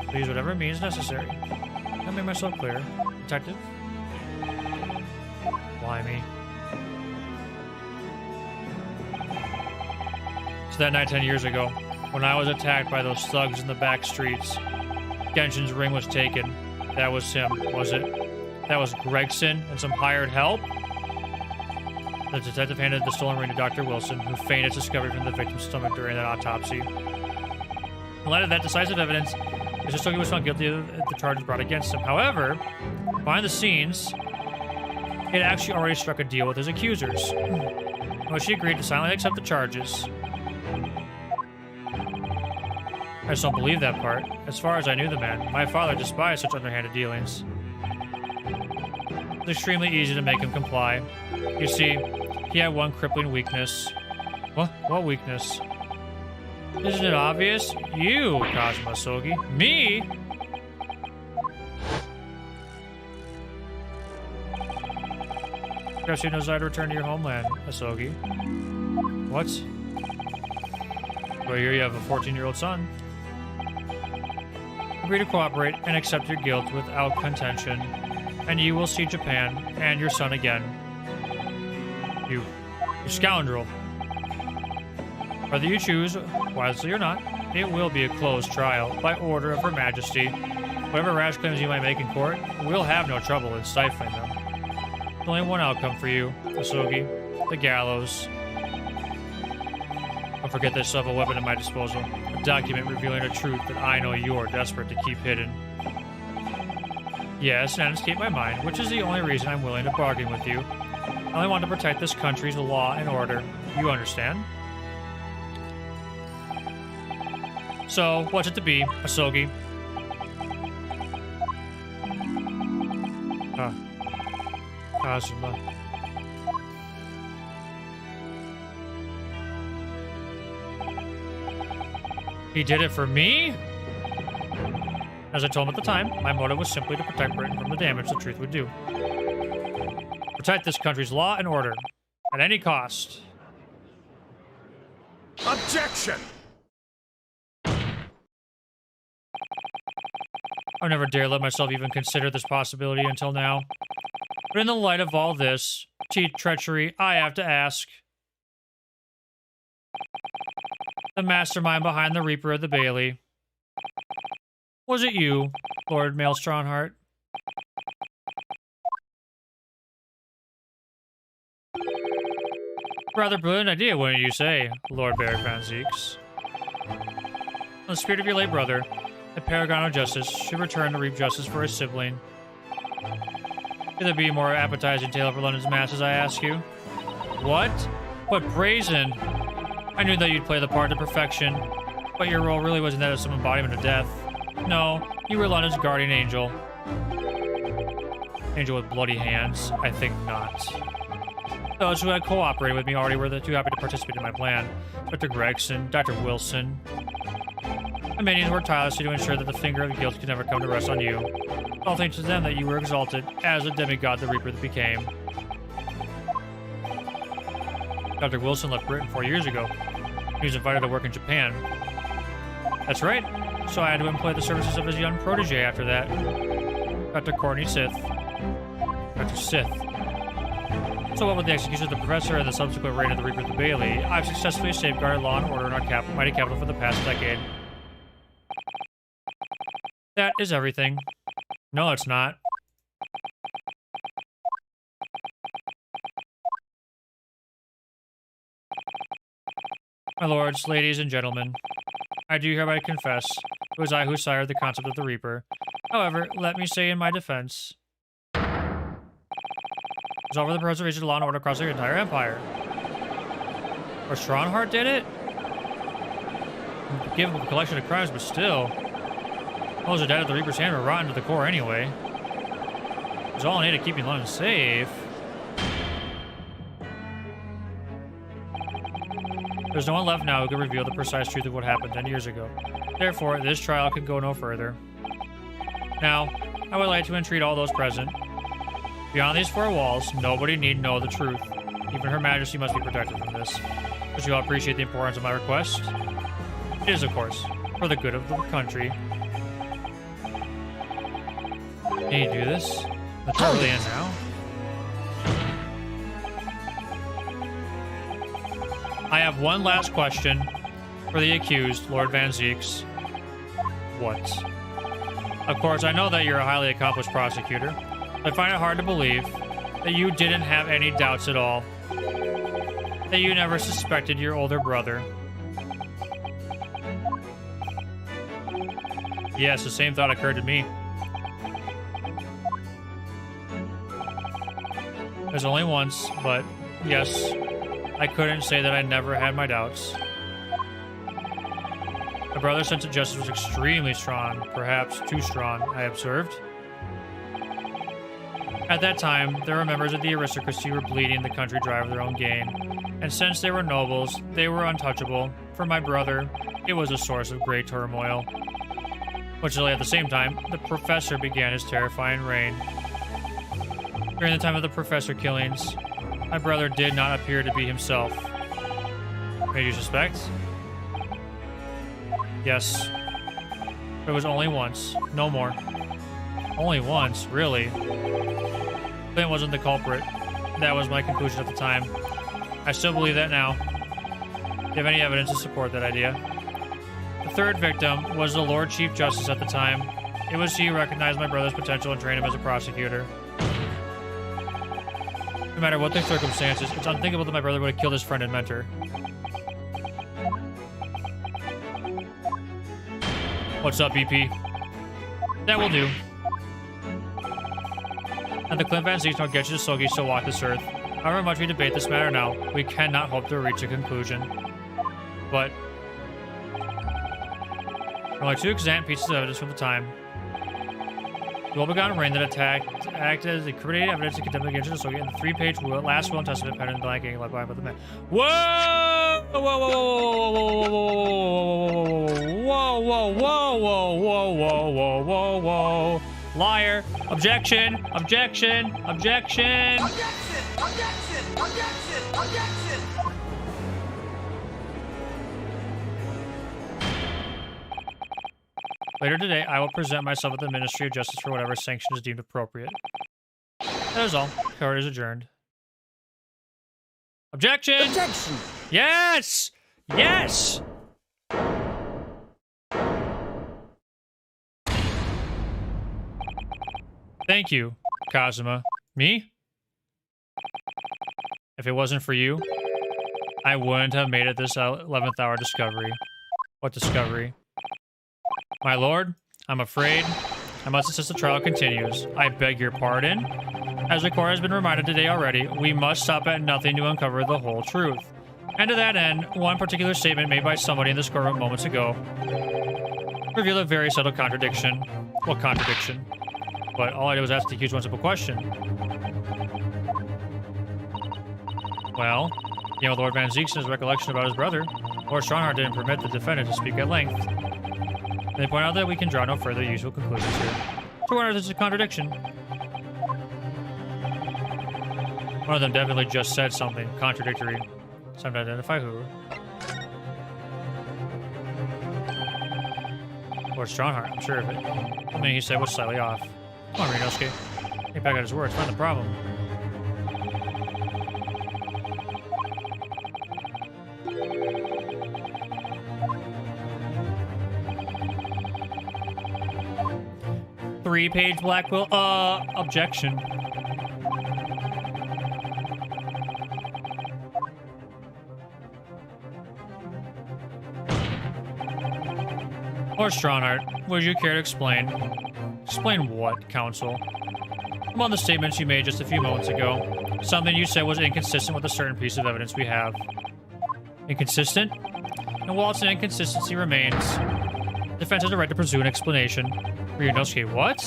Please, whatever means necessary. I made myself clear. Detective? Why me? So that night 10 years ago, when I was attacked by those thugs in the back streets, Genshin's ring was taken. That was him, was it? That was Gregson and some hired help? The detective handed the stolen ring to Dr. Wilson, who feigned its discovery from the victim's stomach during that autopsy. In light of that decisive evidence, Mr. Stogie was found guilty of the charges brought against him. However, behind the scenes, he had actually already struck a deal with his accusers, in which he agreed to silently accept the charges. I just don't believe that part. As far as I knew the man, my father despised such underhanded dealings. It was extremely easy to make him comply. You see, he had one crippling weakness. What weakness? Isn't it obvious? You, Kazuma Isogi. Me? Perhaps you no desire to return to your homeland, Isogi. What? Well, here you have a 14-year-old son. Agree to cooperate and accept your guilt without contention, and you will see Japan and your son again. You scoundrel. Whether you choose, wisely or not, it will be a closed trial by order of Her Majesty. Whatever rash claims you might make in court, we'll have no trouble in stifling them. There's only one outcome for you, Asogi: the gallows. Don't forget that I still have a weapon at my disposal, a document revealing a truth that I know you're desperate to keep hidden. Yes, and escape my mind, which is the only reason I'm willing to bargain with you. I only want to protect this country's law and order. You understand? So, what's it to be, Asogi? Kazuma. He did it for me? As I told him at the time, my motive was simply to protect Britain from the damage the truth would do. Protect this country's law and order, at any cost. Objection! I've never dared let myself even consider this possibility until now. But in the light of all this treachery, I have to ask. The mastermind behind the Reaper of the Bailey. Was it you, Lord Maelstronheart? Rather brilliant idea, wouldn't you say, Lord Beric Van Zieks? In the spirit of your late brother, the Paragon of Justice should return to reap justice for his sibling. Could there be a more appetizing tale for London's masses, I ask you? What? But brazen! I knew that you'd play the part to perfection, but your role really wasn't that of some embodiment of death. No, you were London's guardian angel. Angel with bloody hands? I think not. Those who had cooperated with me already were too happy to participate in my plan. Dr. Gregson, Dr. Wilson. The minions worked tirelessly to ensure that the finger of guilt could never come to rest on you. All thanks to them that you were exalted as the demigod the Reaper that became. Dr. Wilson left Britain 4 years ago. He was invited to work in Japan. That's right. So I had to employ the services of his young protege after that. Dr. Courtney Sith. Dr. Sith. So what with the execution of the Professor and the subsequent reign of the Reaper of the Bailey, I've successfully safeguarded law and order in our mighty capital for the past decade. That is everything. No, it's not. My lords, ladies, and gentlemen, I do hereby confess it was I who sired the concept of the Reaper. However, let me say in my defense, it was over the preservation of law and order across the entire empire. Or Stronheart did it? Give him a collection of crimes, but still. Those who died at the Reaper's hand were rotten to the core anyway. It was all in aid of keeping London safe. There's no one left now who could reveal the precise truth of what happened 10 years ago. Therefore, this trial can go no further. Now, I would like to entreat all those present. Beyond these four walls, nobody need know the truth. Even Her Majesty must be protected from this. Would you all appreciate the importance of my request? It is, of course, for the good of the country. Can you do this? That's totally in now. I have one last question for the accused, Lord Van Zieks. What? Of course, I know that you're a highly accomplished prosecutor. I find it hard to believe that you didn't have any doubts at all. That you never suspected your older brother. Yes, the same thought occurred to me. There's only once, but yes, I couldn't say that I never had my doubts. My brother's sense of justice was extremely strong, perhaps too strong, I observed. At that time, there were members of the aristocracy who were bleeding the country dry for their own gain. And since they were nobles, they were untouchable. For my brother, it was a source of great turmoil. Fortunately, at the same time, the Professor began his terrifying reign. During the time of the Professor killings, my brother did not appear to be himself. Made you suspect? Yes. It was only once. No more. Only once, really. Clint wasn't the culprit. That was my conclusion at the time. I still believe that now. Do you have any evidence to support that idea? The third victim was the Lord Chief Justice at the time. It was he who recognized my brother's potential and trained him as a prosecutor. No matter what the circumstances, it's unthinkable that my brother would have killed his friend and mentor. What's up, BP? That will do. And the Clint Van Zieks don't get you to Sogi, so walk this earth. However much we debate this matter now, we cannot hope to reach a conclusion. But only two extant pieces of evidence from the time. The well-begotten rain that acted as incriminating evidence to condemn against Sogi, and the 3-page last will and testament penned in blank ink left behind by the man. Whoa! Whoa! Whoa! Whoa! Whoa! Whoa! Whoa! Whoa! Whoa! Whoa! Whoa! Whoa! Liar! Objection! Objection! Objection! Objection! Objection! Objection! Objection! Later today, I will present myself at the Ministry of Justice for whatever sanction is deemed appropriate. That is all. Court is adjourned. Objection! Objection! Yes! Yes! Thank you, Kazuma. Me? If it wasn't for you, I wouldn't have made it this 11th hour discovery. What discovery? My lord, I'm afraid I must insist the trial continues. I beg your pardon. As the court has been reminded today already, we must stop at nothing to uncover the whole truth. And to that end, one particular statement made by somebody in this courtroom moments ago revealed a very subtle contradiction. What contradiction? But all I did was ask the accused one simple question. Well, with Lord Van Zieks and his recollection about his brother, Lord Strongheart didn't permit the defendant to speak at length. They point out that we can draw no further useful conclusions here. So what is a contradiction? One of them definitely just said something contradictory. It's time to identify who. Lord Strongheart, I'm sure of it. Something he said was slightly off. Come on, Ryunosuke. Get back at his words, find the problem. Three-page black will. Objection. Lord Strongheart, would you care to explain? Explain what, counsel? Among the statements you made just a few moments ago, something you said was inconsistent with a certain piece of evidence we have. Inconsistent? And while its inconsistency remains, the defense has the right to pursue an explanation. Ryunosuke, what?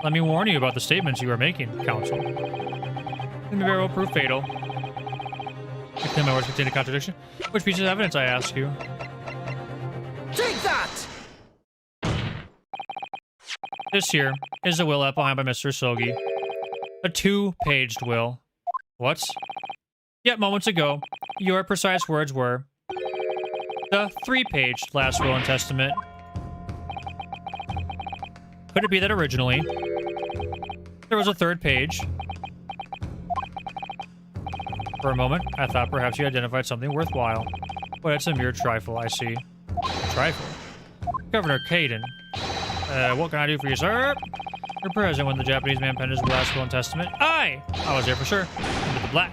Let me warn you about the statements you are making, counsel. It may very well prove fatal. I claim my words contain a contradiction. Which piece of evidence, I ask you? Take that! This here is the will left behind by Mr. Sogi. A 2-paged will. What? Yet moments ago, your precise words were the 3-paged last will and testament. Could it be that originally there was a 3rd page? For a moment, I thought perhaps you identified something worthwhile, but it's a mere trifle, I see. Trifle? Governor Kaden. What can I do for you, sir? You're present when the Japanese man penned his last will and testament. I was there for sure. Into the black.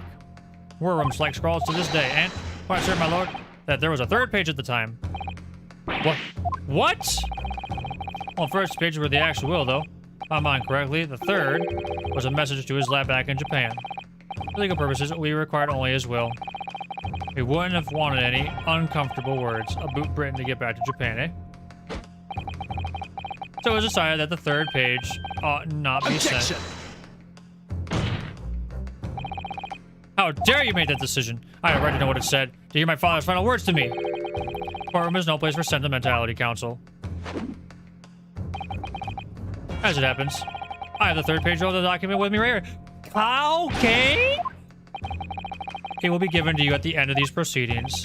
War rooms like scrawls to this day, and quite certain, my lord, that there was a 3rd page at the time. What? What? Well, first page were the actual will, though. If I mind correctly, the 3rd was a message to his lab back in Japan. For legal purposes, we required only his will. We wouldn't have wanted any uncomfortable words about Britain to get back to Japan, eh? So it was decided that the 3rd page ought not be Objection! sent. How dare you make that decision? I have a right to know what it said. To hear my father's final words to me. Courtroom is no place for sentimentality, counsel. As it happens, I have the 3rd page of the document with me right here. Okay? It will be given to you at the end of these proceedings.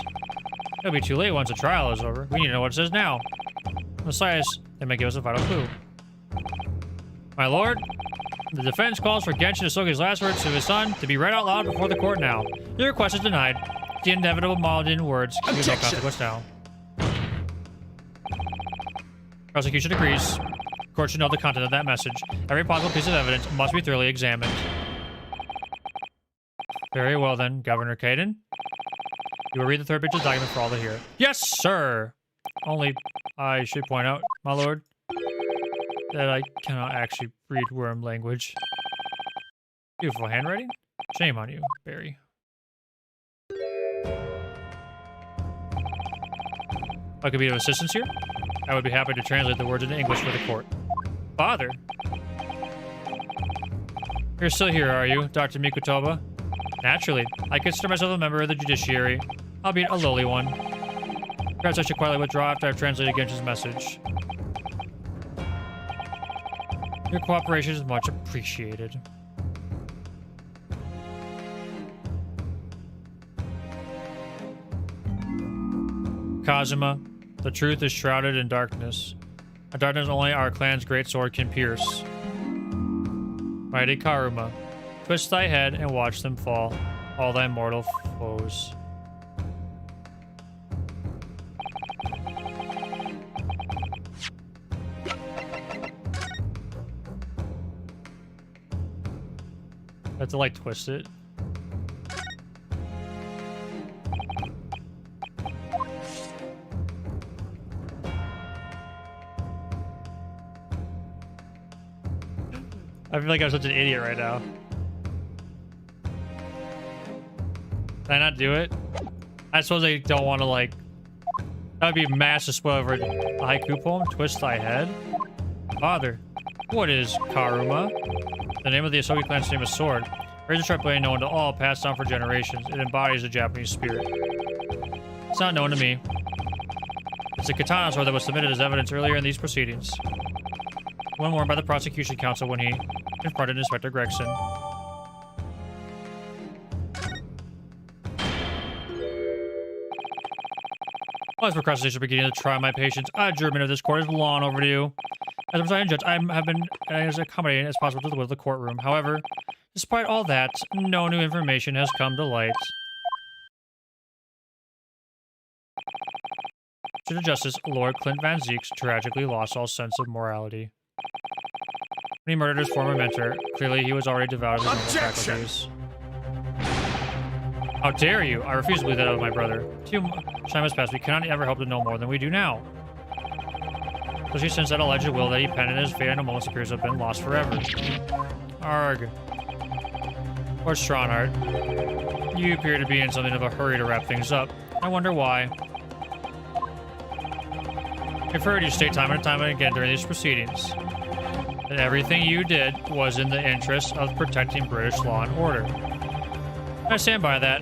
It'll be too late once the trial is over. We need to know what it says now. Besides, they may give us a vital clue. My lord, the defense calls for Genshin Hisogi's last words to his son to be read out loud before the court now. Your request is denied. The inevitable Malden words give no consequence now. Prosecution agrees. Court should know the content of that message. Every possible piece of evidence must be thoroughly examined. Very well then, Governor Caden. You will read the third page of the document for all to hear. Yes, sir! Only, I should point out, my lord, that I cannot actually read worm language. Beautiful handwriting? Shame on you, Barry. I could be of assistance here? I would be happy to translate the words into English for the court. Father? You're still here, are you, Dr. Mikotoba? Naturally. I consider myself a member of the judiciary, albeit a lowly one. Perhaps I should quietly withdraw after I've translated Genshin's message. Your cooperation is much appreciated. Kazuma, the truth is shrouded in darkness. A darkness only our clan's great sword can pierce. Mighty Karuma, twist thy head and watch them fall, all thy mortal foes. I have to like twist it. I feel like I'm such an idiot right now. Did I not do it? I suppose I don't want to like... That would be a massive spoiler for a haiku poem. Twist thy head. Father, what is Karuma? The name of the Hisogi clan's famous sword. Razor-sharp blade known to all, passed down for generations. It embodies the Japanese spirit. It's not known to me. It's a katana sword that was submitted as evidence earlier in these proceedings. One worn by the prosecution counsel when he confronted Inspector Gregson. As procrastination beginning to try my patience, adjournment of this court is long overdue. As a presiding judge, I have been as accommodating as possible to the will of the courtroom. However, despite all that, no new information has come to light. To Justice, Lord Clint Van Zeeks tragically lost all sense of morality. When he murdered his former mentor, clearly he was already devoid of his normal faculties. How dare you? I refuse to believe that of my brother. Too much time has passed. We cannot ever hope to know more than we do now. Especially since that alleged will that he penned in his fate and moments appears to have been lost forever. Arg. Lord Stronhart, you appear to be in something of a hurry to wrap things up. I wonder why. I've heard you state time and time again during these proceedings that everything you did was in the interest of protecting British law and order. I stand by that.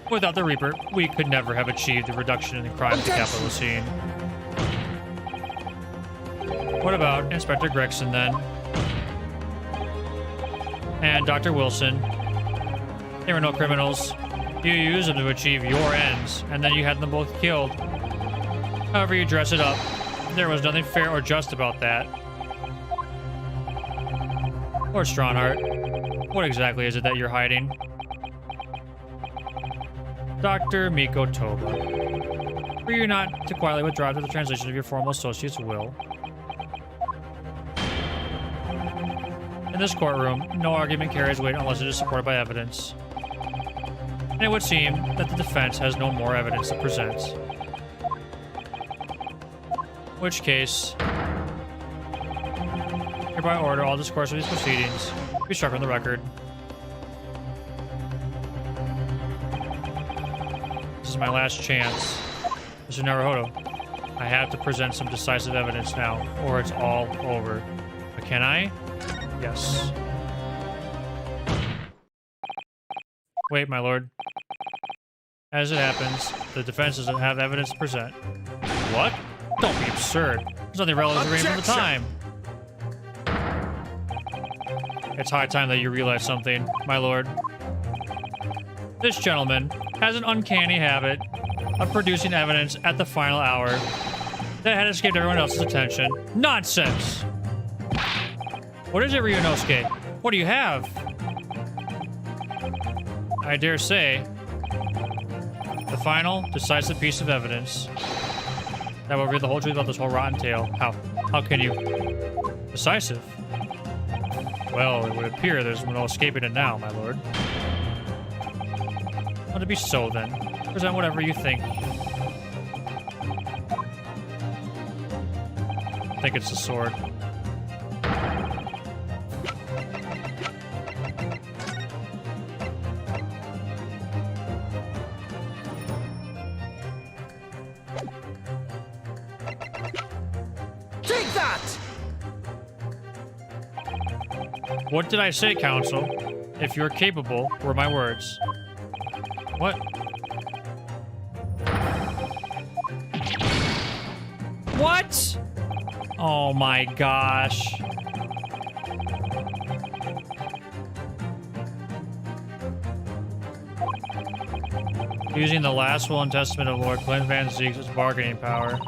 Without the Reaper, we could never have achieved the reduction in the crime at the capital scene. What about Inspector Gregson, then? And Dr. Wilson? They were no criminals. You used them to achieve your ends, and then you had them both killed. However you dress it up, there was nothing fair or just about that. Lord Stronhart, what exactly is it that you're hiding? Dr. Mikotoba, were you not to quietly withdraw after the translation of your former associate's will? In this courtroom, no argument carries weight unless it is supported by evidence. And it would seem that the defense has no more evidence to present. In which case, hereby order all discourse of these proceedings be struck from the record. This is my last chance. Mr. Naruhodo, I have to present some decisive evidence now, or it's all over. But can I? Yes. Wait, my lord. As it happens, the defense doesn't have evidence to present. What? Don't be absurd. There's nothing relevant to read from the time. It's high time that you realize something, my lord. This gentleman has an uncanny habit of producing evidence at the final hour that had escaped everyone else's attention. Nonsense! What is it, Ryunosuke? What do you have? I dare say, the final, decisive piece of evidence that will reveal the whole truth about this whole rotten tale. How can you? Decisive? Well, it would appear there's no escaping it now, my lord. Let it be so, then. Present whatever you think. I think it's the sword. Take that! What did I say, Council? If you're capable, were my words. What? What? Oh my gosh. Using the last will and testament of Lord Clint Van Zeek's bargaining power.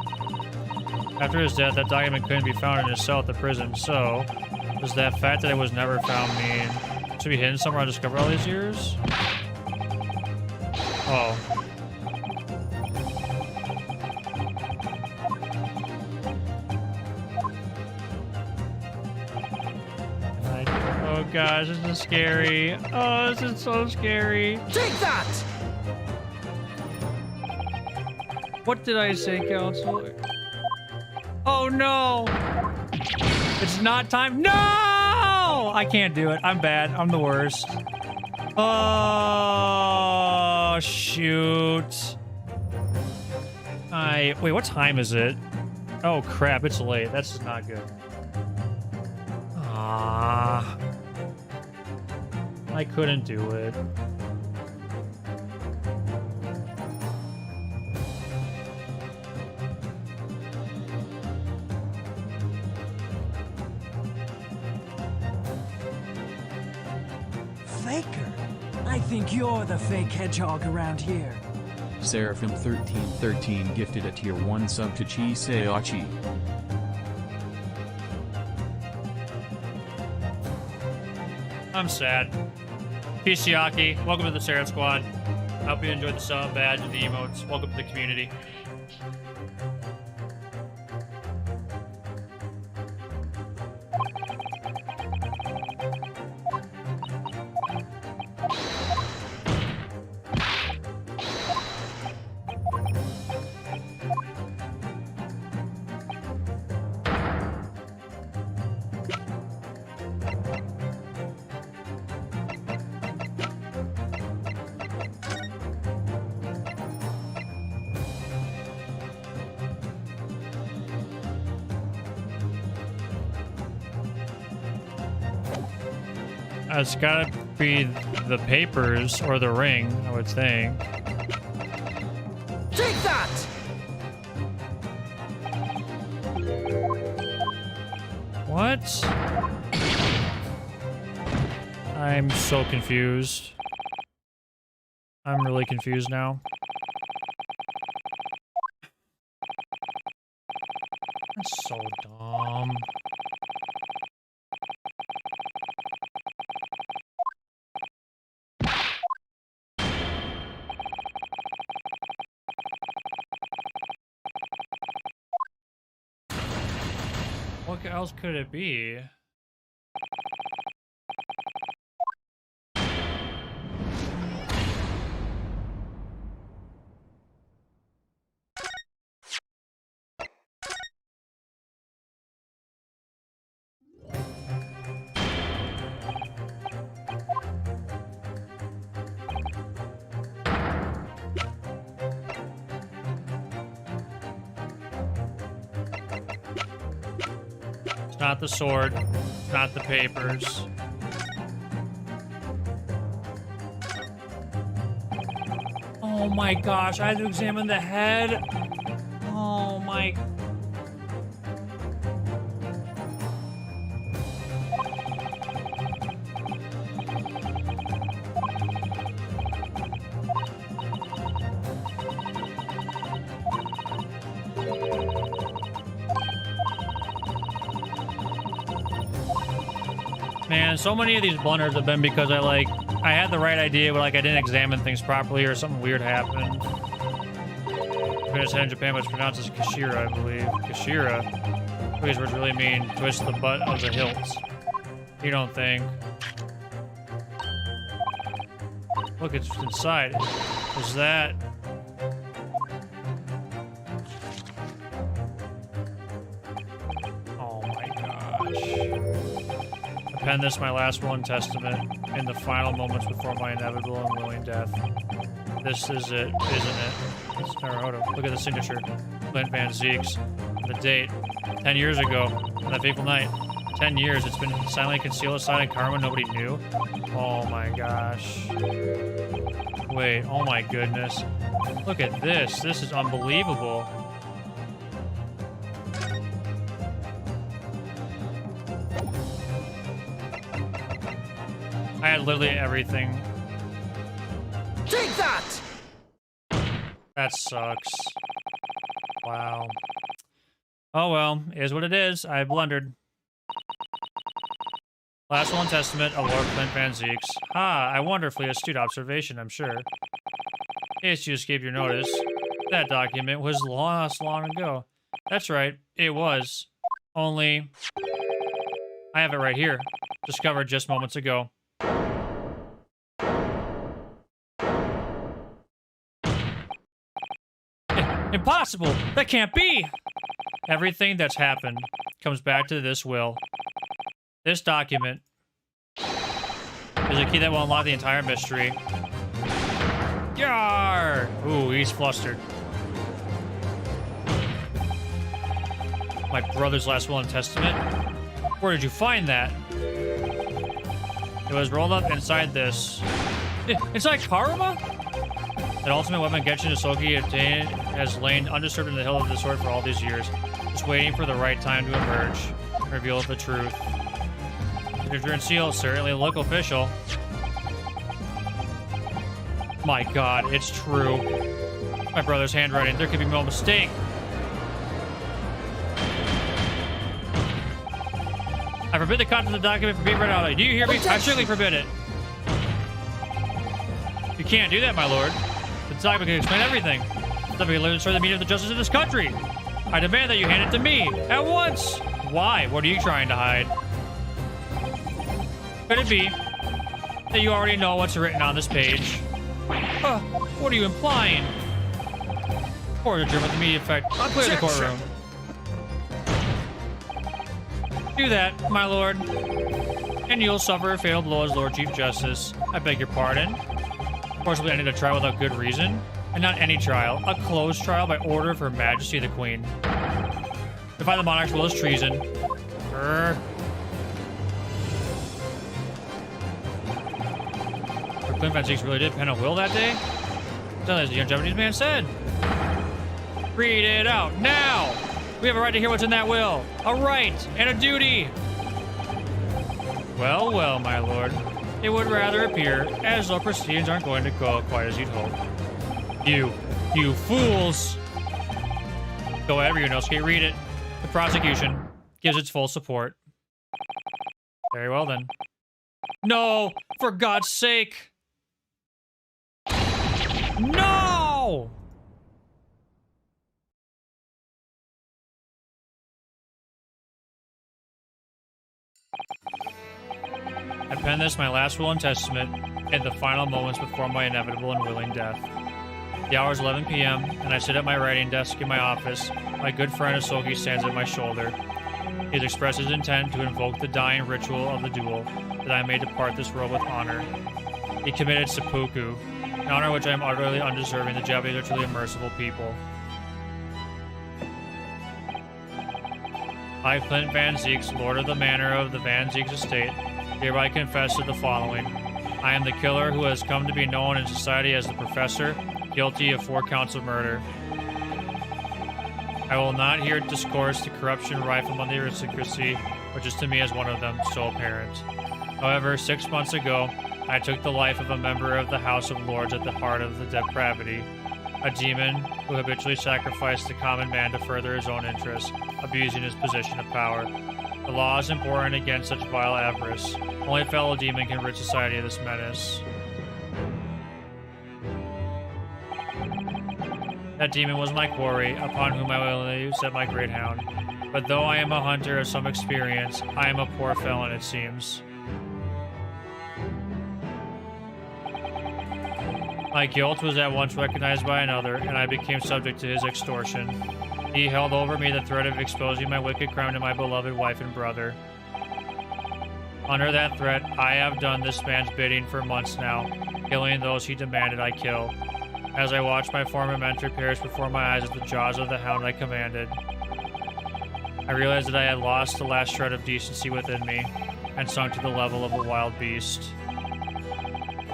After his death, that document couldn't be found in his cell at the prison, so does that fact that it was never found mean to be hidden somewhere undiscovered all these years? Oh. Oh gosh, this is scary. Oh, this is so scary. Take that! What did I say, Council? Oh no! It's not time. No! I can't do it. I'm bad. I'm the worst. Oh, shoot. Wait, what time is it? Oh crap, it's late. That's just not good. Ah. I couldn't do it. Faker? I think you're the fake hedgehog around here. Seraphim1313 gifted a tier 1 sub to Chi Seachi. I'm sad. Pishiaki, welcome to the Seraph Squad. I hope you enjoyed the sub badge and the emotes. Welcome to the community. It's gotta be the papers or the ring, I would think. Take that! What? I'm so confused. I'm really confused now. That's so dumb. What else could it be? Not the sword, not the papers. Oh my gosh, I had to examine the head. Oh my. Man, so many of these blunders have been because I had the right idea, but I didn't examine things properly or something weird happened. Finished head in Japan, but it's pronounced as Kashira, I believe. Kashira. These words really mean twist the butt of the hilts. You don't think? Look, it's inside. Is that... Oh my gosh. Append this, my last will and testament, in the final moments before my inevitable and willing death. This is it, isn't it? It's Naruto. Look at the signature. Clint Van Zeeks. The date. 10 years ago. On that fateful night. 10 years. It's been silently concealed aside in karma. Nobody knew. Oh my gosh. Wait. Oh my goodness. Look at this. This is unbelievable. I had literally everything. Take that! That sucks. Wow. Oh well, is what it is. I blundered. Last will and testament of Lord Clint Van Zeeks. Ah, a wonderfully astute observation, I'm sure. In case you escaped your notice, that document was lost long ago. That's right, it was. Only... I have it right here. Discovered just moments ago. Impossible! That can't be! Everything that's happened comes back to this will. This document is a key that will unlock the entire mystery. Yar! Ooh, he's flustered. My brother's last will and testament? Where did you find that? It was rolled up inside this. Inside Karuma? That ultimate weapon Genshin Isoki obtained has lain undisturbed in the hill of the sword for all these years, just waiting for the right time to emerge, reveal the truth. Signature and seal certainly look official. My god, it's true. My brother's handwriting, there could be no mistake. I forbid the content of the document from being read out. Do you hear me? I strictly forbid it. You can't do that, my lord. The document can explain everything. The document can destroy the meaning of the justice of this country. I demand that you hand it to me at once. Why? What are you trying to hide? Could it be that you already know what's written on this page? What are you implying? Court adjourned with immediate effect. Clear the courtroom. Do that, my lord, and you'll suffer a fatal blow as Lord Chief Justice. I beg your pardon. Forcibly ended a trial without good reason, and not any trial, a closed trial by order of Her Majesty the Queen. Defy the monarch's will as treason. Clint Van Zeeks really did pen a will that day? So as the young Japanese man said. Read it out now! We have a right to hear what's in that will. A right and a duty. Well, well, my lord. It would rather appear as though proceedings aren't going to go quite as you'd hope. You fools! Go ahead, Ryunosuke, read it. The prosecution gives its full support. Very well, then. No! For God's sake! No! I pen this, my last will and testament, in the final moments before my inevitable and willing death. The hour is 11 p.m., and I sit at my writing desk in my office. My good friend Isoki stands at my shoulder. He has expressed his intent to invoke the dying ritual of the duel, that I may depart this world with honor. He committed seppuku, an honor which I am utterly undeserving. The Japanese are truly a merciful people. I, Clint Van Zeeks, Lord of the Manor of the Van Zeeks Estate, hereby confess to the following. I am the killer who has come to be known in society as the Professor, guilty of 4 counts of murder. I will not here discourse the corruption rife among the aristocracy, which is to me as one of them, so apparent. However, 6 months ago, I took the life of a member of the House of Lords at the heart of the depravity, a demon who habitually sacrificed the common man to further his own interests, abusing his position of power. The law is important against such vile avarice. Only a fellow demon can rid society of this menace. That demon was my quarry, upon whom I willingly set my great hound. But though I am a hunter of some experience, I am a poor felon, it seems. My guilt was at once recognized by another, and I became subject to his extortion. He held over me the threat of exposing my wicked crime to my beloved wife and brother. Under that threat, I have done this man's bidding for months now, killing those he demanded I kill. As I watched my former mentor perish before my eyes at the jaws of the hound I commanded, I realized that I had lost the last shred of decency within me, and sunk to the level of a wild beast.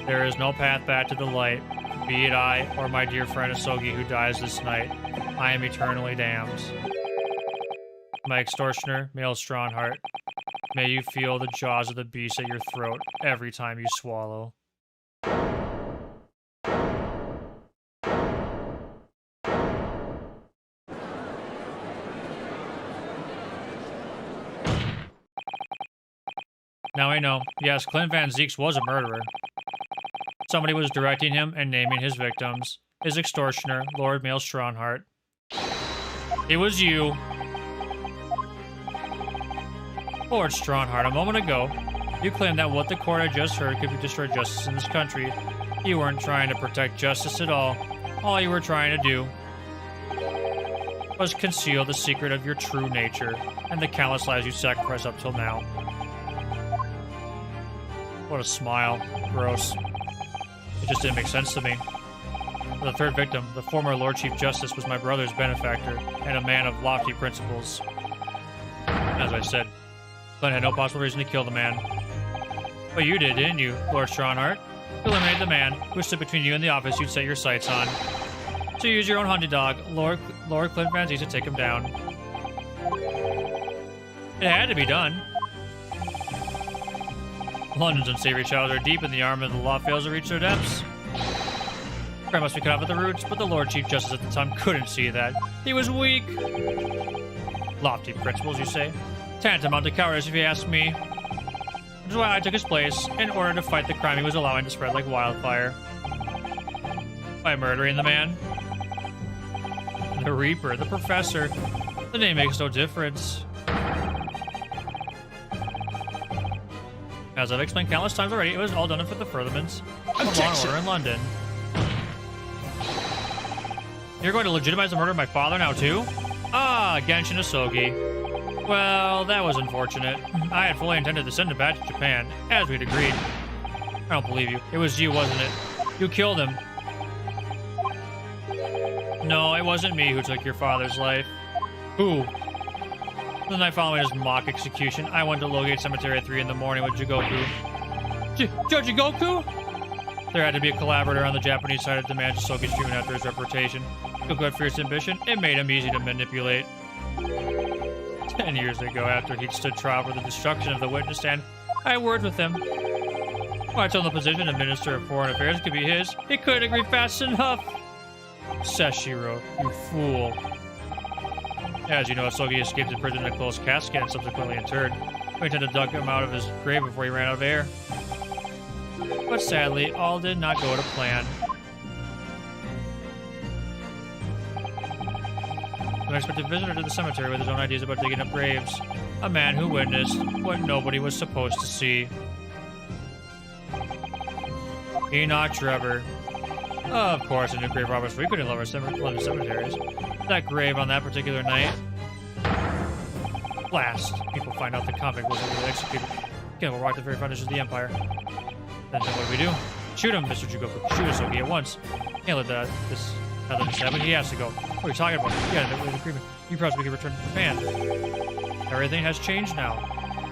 There is no path back to the light, be it I or my dear friend Asogi who dies this night. I am eternally damned. My extortioner, male Strongheart, may you feel the jaws of the beast at your throat every time you swallow. Now I know. Yes, Clint Van Zieks was a murderer. Somebody was directing him and naming his victims. His extortioner, Lord Male Strongheart. It was you. Lord Strongheart, a moment ago, you claimed that what the court had just heard could destroy justice in this country. You weren't trying to protect justice at all. All you were trying to do was conceal the secret of your true nature and the countless lives you sacrificed up till now. What a smile. Gross. It just didn't make sense to me. The third victim, the former Lord Chief Justice, was my brother's benefactor and a man of lofty principles. As I said, Clint had no possible reason to kill the man. But you did, didn't you, Lord Strongheart? You eliminated the man who stood between you and the office you'd set your sights on. So use your own hunting dog, Lord Clint Van Zieks, to take him down. It had to be done. London's unsavory childs are deep in the arm, and the law fails to reach their depths. Crime must be cut off at the roots, but the Lord Chief Justice at the time couldn't see that. He was weak. Lofty principles, you say? Tantamount to cowardice, if you ask me. Which is why I took his place, in order to fight the crime he was allowing to spread like wildfire. By murdering the man. The Reaper, the Professor. The name makes no difference. As I've explained countless times already, it was all done for the furtherance of law and order in London. You're going to legitimize the murder of my father now, too? Ah, Genshin Asogi. Well, that was unfortunate. I had fully intended to send him back to Japan, as we'd agreed. I don't believe you. It was you, wasn't it? You killed him. No, it wasn't me who took your father's life. Who? The night following his mock execution, I went to Logate Cemetery at 3 in the morning with Jigoku. Judge Jigoku? There had to be a collaborator on the Japanese side to manage Asogi's treatment after his reputation. Jigoku had fierce ambition. It made him easy to manipulate. 10 years ago, after he'd stood trial for the destruction of the witness stand, I had words with him. When I told him the position of Minister of Foreign Affairs could be his, he couldn't agree fast enough. Seshiro, you fool. As you know, Asogi escaped his prison in a closed casket and subsequently interred. We intended to dug him out of his grave before he ran out of air. But sadly, all did not go to plan. An unexpected visitor to the cemetery with his own ideas about digging up graves. A man who witnessed what nobody was supposed to see. Enoch Trevor. Of course, I knew grave robbers frequented London cemeteries. That grave on that particular night. Blast. People find out the convict was really executed. Again, we'll rock the very foundations of the Empire. Then what do we do? Shoot him, Mr. Jigoku. Shoot Asogi at once. Can't let this happen. He has to go. What are you talking about? Yeah, an agreement. You probably can return to Japan. Everything has changed now.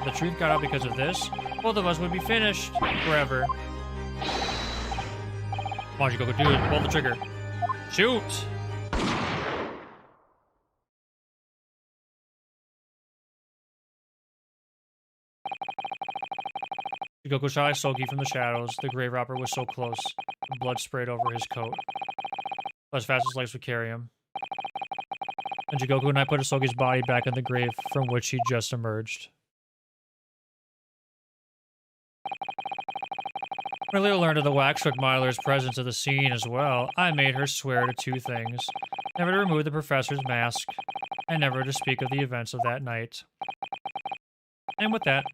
The truth got out because of this. Both of us would be finished forever. Come on, Jigoku, do it. Pull the trigger. Shoot! Jigoku shot Asogi from the shadows. The grave robber was so close. The blood sprayed over his coat. As fast as legs would carry him. And Jigoku and I put Asogi's body back in the grave from which he just emerged. When Leo learned of the waxwork modeler's presence at the scene as well, I made her swear to two things. Never to remove the professor's mask, and never to speak of the events of that night. And with that,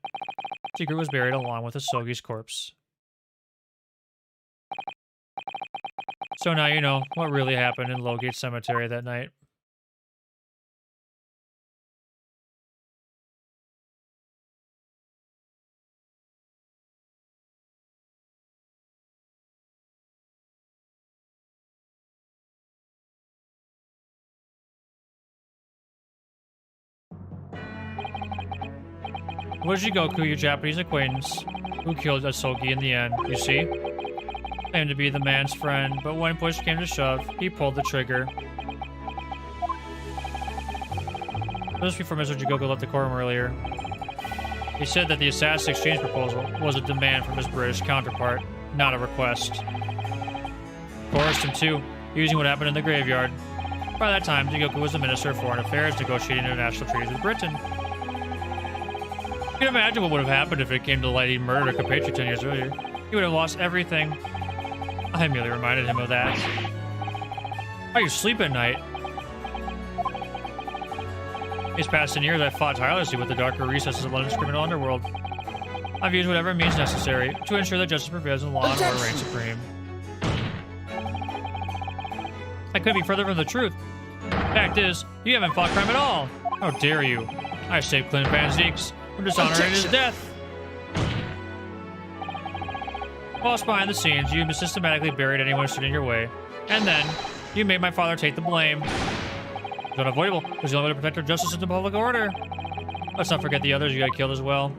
Secret was buried along with Asogi's corpse. So now you know what really happened in Lowgate Cemetery that night. Was Jigoku your Japanese acquaintance who killed Asogi in the end, you see? Claimed to be the man's friend, but when push came to shove, he pulled the trigger. Just before Mr. Jigoku left the courtroom earlier, he said that the assassin exchange proposal was a demand from his British counterpart, not a request. Coerced him too, using what happened in the graveyard. By that time, Jigoku was the Minister of Foreign Affairs negotiating international treaties with Britain. You can imagine what would have happened if it came to light he murdered a compatriot 10 years earlier. He would have lost everything. I merely reminded him of that. How you sleep at night? These past 10 years, I fought tirelessly with the darker recesses of London's criminal underworld. I've used whatever means necessary to ensure that justice prevails and law and order reign supreme. I couldn't be further from the truth. Fact is, you haven't fought crime at all. How dare you? I saved Clint Van Zieks from dishonor and his death. Whilst behind the scenes, you systematically buried anyone who stood in your way. And then, you made my father take the blame. It was unavoidable. It was the only way to protect our justice and the public order. Let's not forget the others you got killed as well.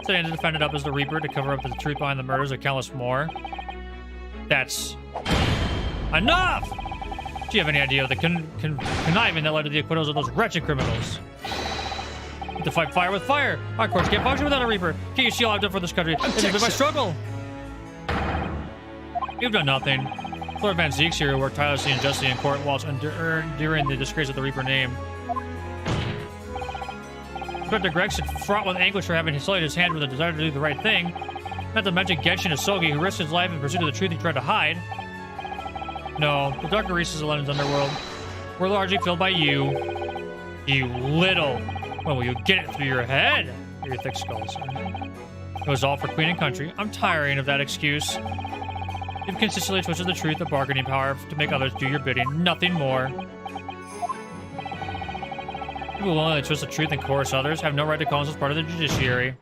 Today, to defend it up as the Reaper to cover up the truth behind the murders of countless more. That's enough! Do you have any idea of the conniving that led to the acquittals of those wretched criminals? To fight fire with fire. Our courts can't function without a Reaper. Can't you see all I've done for this country? This has been my struggle. You've done nothing. Lord Van Zieks here worked tirelessly and justly in court whilst enduring the disgrace of the Reaper name. Inspector Gregson, fraught with anguish for having sullied his hand with a desire to do the right thing. Not to mention Genshin Asogi, who risked his life in pursuit of the truth he tried to hide. No, the darker recesses of London's underworld were largely filled by you. You little. When will you get it through your head? Your thick skulls. It was all for Queen and country. I'm tiring of that excuse. You've consistently twisted the truth of bargaining power to make others do your bidding. Nothing more. People who only twist the truth and coerce others have no right to call themselves part of the judiciary.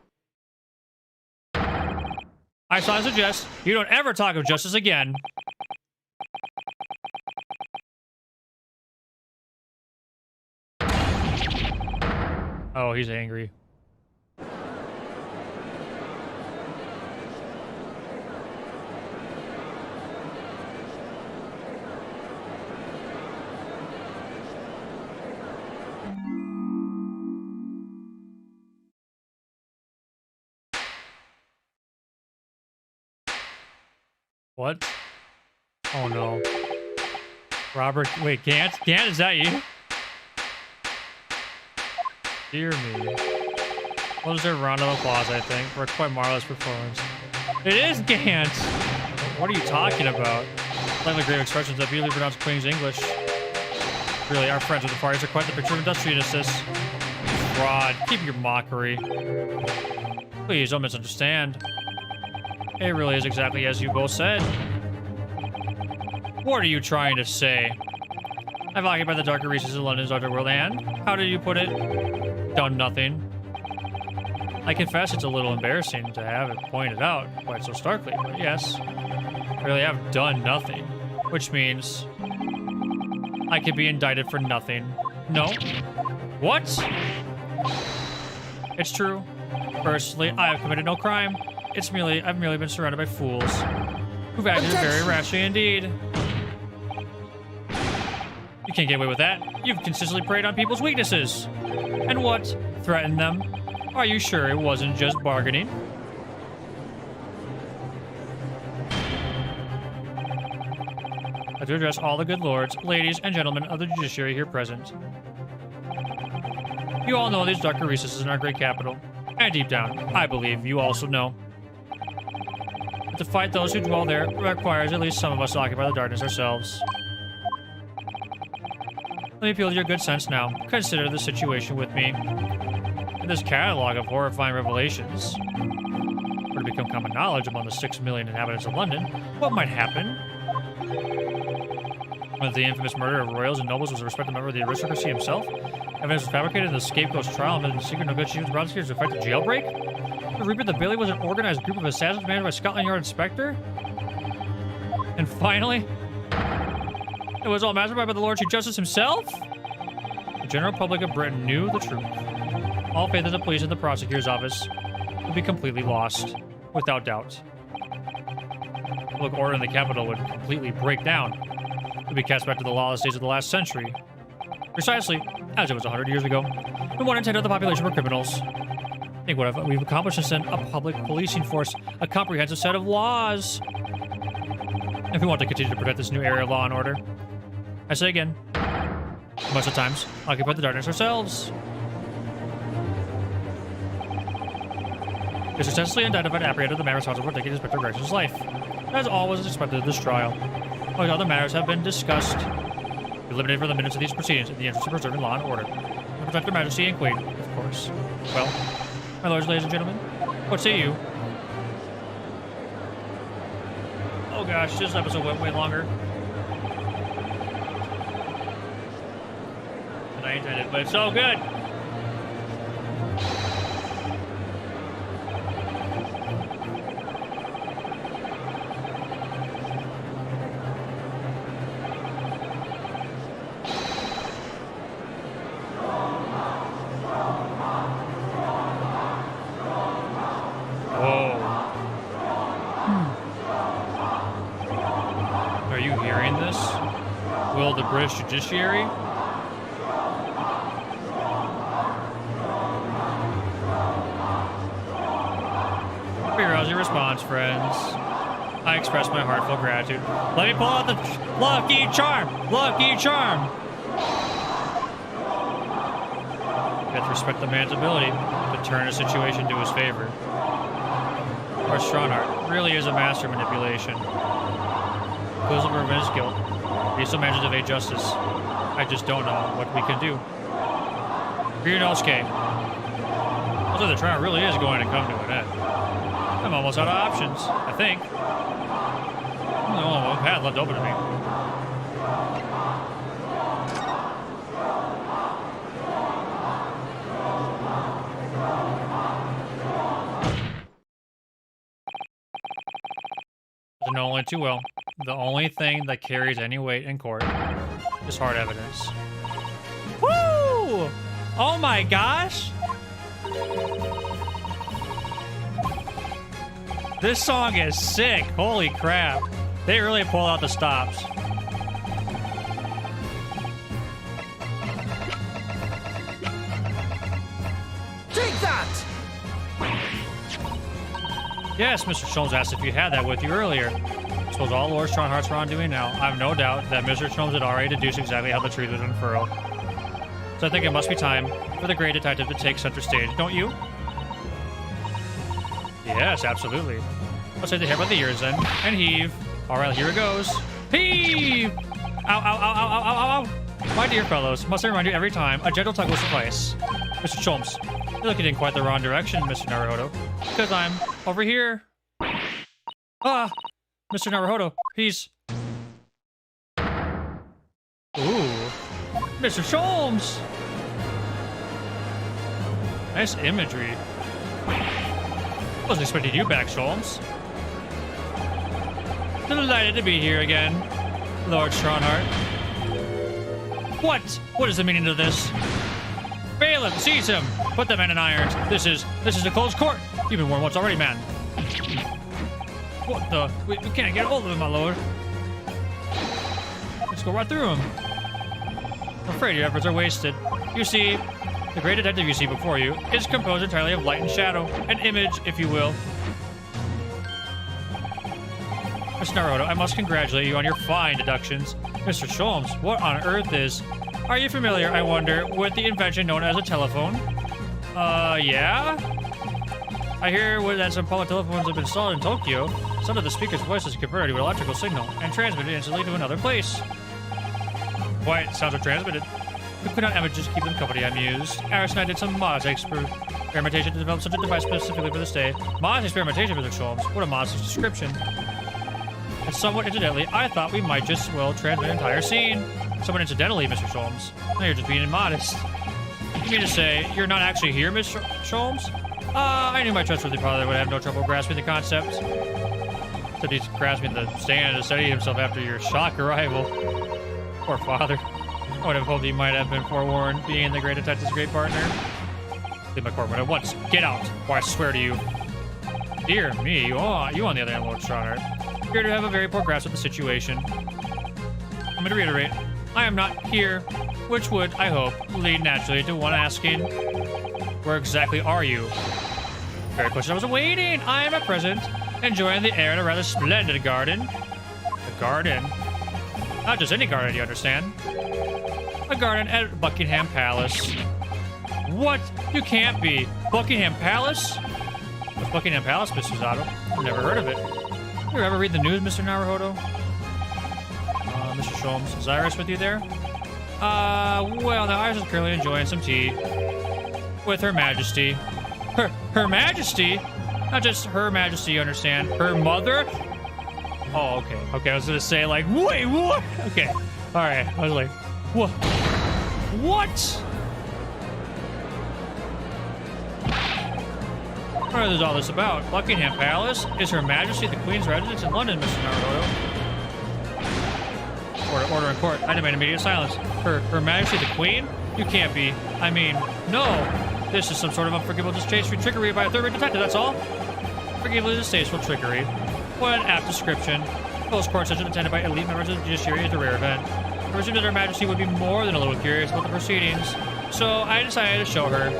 I suggest you don't ever talk of justice again. Oh, he's angry. What? Oh no. Robert, wait, Gant? Gant, is that you? Dear me. Well, deserve a round of applause, I think, for a quite marvelous performance. It is Gant! What are you talking about? Slightly grave expressions that beautifully pronounce Queen's English. Really, our friends with the parties are quite the picture of industriousness. Fraud. Keep your mockery. Please, don't misunderstand. It really is exactly as you both said. What are you trying to say? I've occupied the darker recesses of London's underworld and, how did you put it? Done nothing. I confess it's a little embarrassing to have it pointed out quite so starkly, but yes, I really have done nothing. Which means I could be indicted for nothing. No? What? It's true. Personally, I have committed no crime. I've merely been surrounded by fools who've acted very rashly indeed. You can't get away with that. You've consistently preyed on people's weaknesses. And what? Threatened them? Are you sure it wasn't just bargaining? I do address all the good lords, ladies, and gentlemen of the judiciary here present. You all know these darker recesses in our great capital. And deep down, I believe you also know. to fight those who dwell there requires at least some of us to occupy the darkness ourselves. Let me appeal to your good sense now. Consider the situation with me. In this catalog of horrifying revelations, were to become common knowledge among the 6 million inhabitants of London, what might happen? When the infamous murder of royals and nobles was a respected member of the aristocracy himself, evidence was fabricated in the scapegoat's trial amid the secret negotiations with prosecutors to effect a jailbreak? The Reaper the Billy was an organized group of assassins managed by Scotland Yard Inspector? And finally, it was all masterminded by the Lord Chief Justice himself? The general public of Britain knew the truth. All faith in the police and the prosecutor's office would be completely lost, without doubt. Public order in the capital would completely break down. It would be cast back to the lawless days of the last century. Precisely as it was 100 years ago, when 1/10 of the population were criminals. Think what we've accomplished is send a public policing force, a comprehensive set of laws. If we want to continue to protect this new area of law and order, I say again, most of the times, occupy the darkness ourselves. They successfully identified and apprehended the man responsible for taking Inspector Gregson's life. As all was expected of this trial, while other matters have been discussed, eliminated from the minutes of these proceedings in the interest of preserving law and order, and protect their majesty and queen, of course. Well, my lords, ladies and gentlemen, what say you? Oh gosh, this episode went way longer than I intended, but it's so good! British judiciary? Here's your response, friends. I express my heartfelt gratitude. Let me pull out the lucky charm! Lucky charm! You have to respect the man's ability to turn a situation to his favor. Lord Stronghart really is a master of manipulation. Who's to prevent his guilt? He still manages to evade justice. I just don't know what we can do. Ryunosuke. Also, the trial really is going to come to an end. I'm almost out of options, I think. I'm the only one path left open to me. I know only too well. The only thing that carries any weight in court is hard evidence. Woo! Oh my gosh! This song is sick. Holy crap. They really pull out the stops. Take that! Yes, Mr. Sholmes asked if you had that with you earlier. I suppose all Lord Strongheart's wrongdoing now. I have no doubt that Mr. Sholmes had already deduced exactly how the truth would unfurl. So I think it must be time for the great detective to take center stage, don't you? Yes, absolutely. Let's take the hair by the ears then, and heave. All right, here it goes. Heave! Ow, ow, ow, ow, ow, ow, ow. My dear fellows, must I remind you every time, a gentle tug will suffice. Mr. Sholmes, you're looking in quite the wrong direction, Mr. Naruhodo, because I'm over here. Ah, Mr. Naruhodo, he's... Ooh, Mr. Sholmes! Nice imagery. Wasn't expecting you back, Sholmes. Delighted to be here again, Lord Stronghart. What? What is the meaning of this? Bailiff, seize him! Put the man in irons. This is a closed court. You've been warned once already, man. What the? We can't get a hold of him, my lord. Let's go right through him. I'm afraid your efforts are wasted. You see, the great detective you see before you is composed entirely of light and shadow, an image, if you will. Mr. Naruhodo, I must congratulate you on your fine deductions. Mr. Sholmes, what on earth is... Are you familiar, I wonder, with the invention known as a telephone? Yeah? I hear that some public telephones have been installed in Tokyo. Some of the speaker's voice is converted to an electrical signal and transmitted instantly to another place. Quiet sounds are transmitted. We could not ever just keep them company, I mused. Aris and I did some modest experimentation to develop such a device specifically for this day. Modest experimentation, Mr. Sholmes. What a modest description. And somewhat incidentally, I thought we might just, well, transmit an entire scene. Somewhat incidentally, Mr. Sholmes. Now you're just being immodest. You mean to say you're not actually here, Mr. Sholmes? I knew my trustworthy father would have no trouble grasping the concept. Except he's grasping the stand to steady himself after your shock arrival. Poor father. I would have hoped he might have been forewarned, being the great detective's great partner. Leave my courtroom at once. Get out, or I swear to you. Dear me, you on the other hand, Lord Strongheart, appear to have a very poor grasp of the situation. I'm going to reiterate, I am not here, which would, I hope, lead naturally to one asking, where exactly are you? Very question I was awaiting. I am at present enjoying the air in a rather splendid garden. A garden? Not just any garden, you understand. A garden at Buckingham Palace. What? You can't be. Buckingham Palace? What's Buckingham Palace, Mr. Zato? I've never heard of it. You ever read the news, Mr. Naruhodo? Mr. Sholmes, is Iris with you there? Well, now Iris is currently enjoying some tea with Her Majesty. Her Majesty? Not just Her Majesty, you understand. Her mother? Oh, okay. Okay, I was gonna say, like, wait, what? Okay. Alright, I was like, what? What? What is all this about? Buckingham Palace? Is Her Majesty the Queen's residence in London, Mr. Naruhodo? Order in court. I demand immediate silence. Her Majesty the Queen? You can't be. I mean, no. This is some sort of unforgivable distasteful trickery by a third-rate detective, that's all. Unforgivable distasteful trickery. What an apt description. Most court sessions attended by elite members of the judiciary is a rare event. I presume that Her Majesty would be more than a little curious about the proceedings, so I decided to show her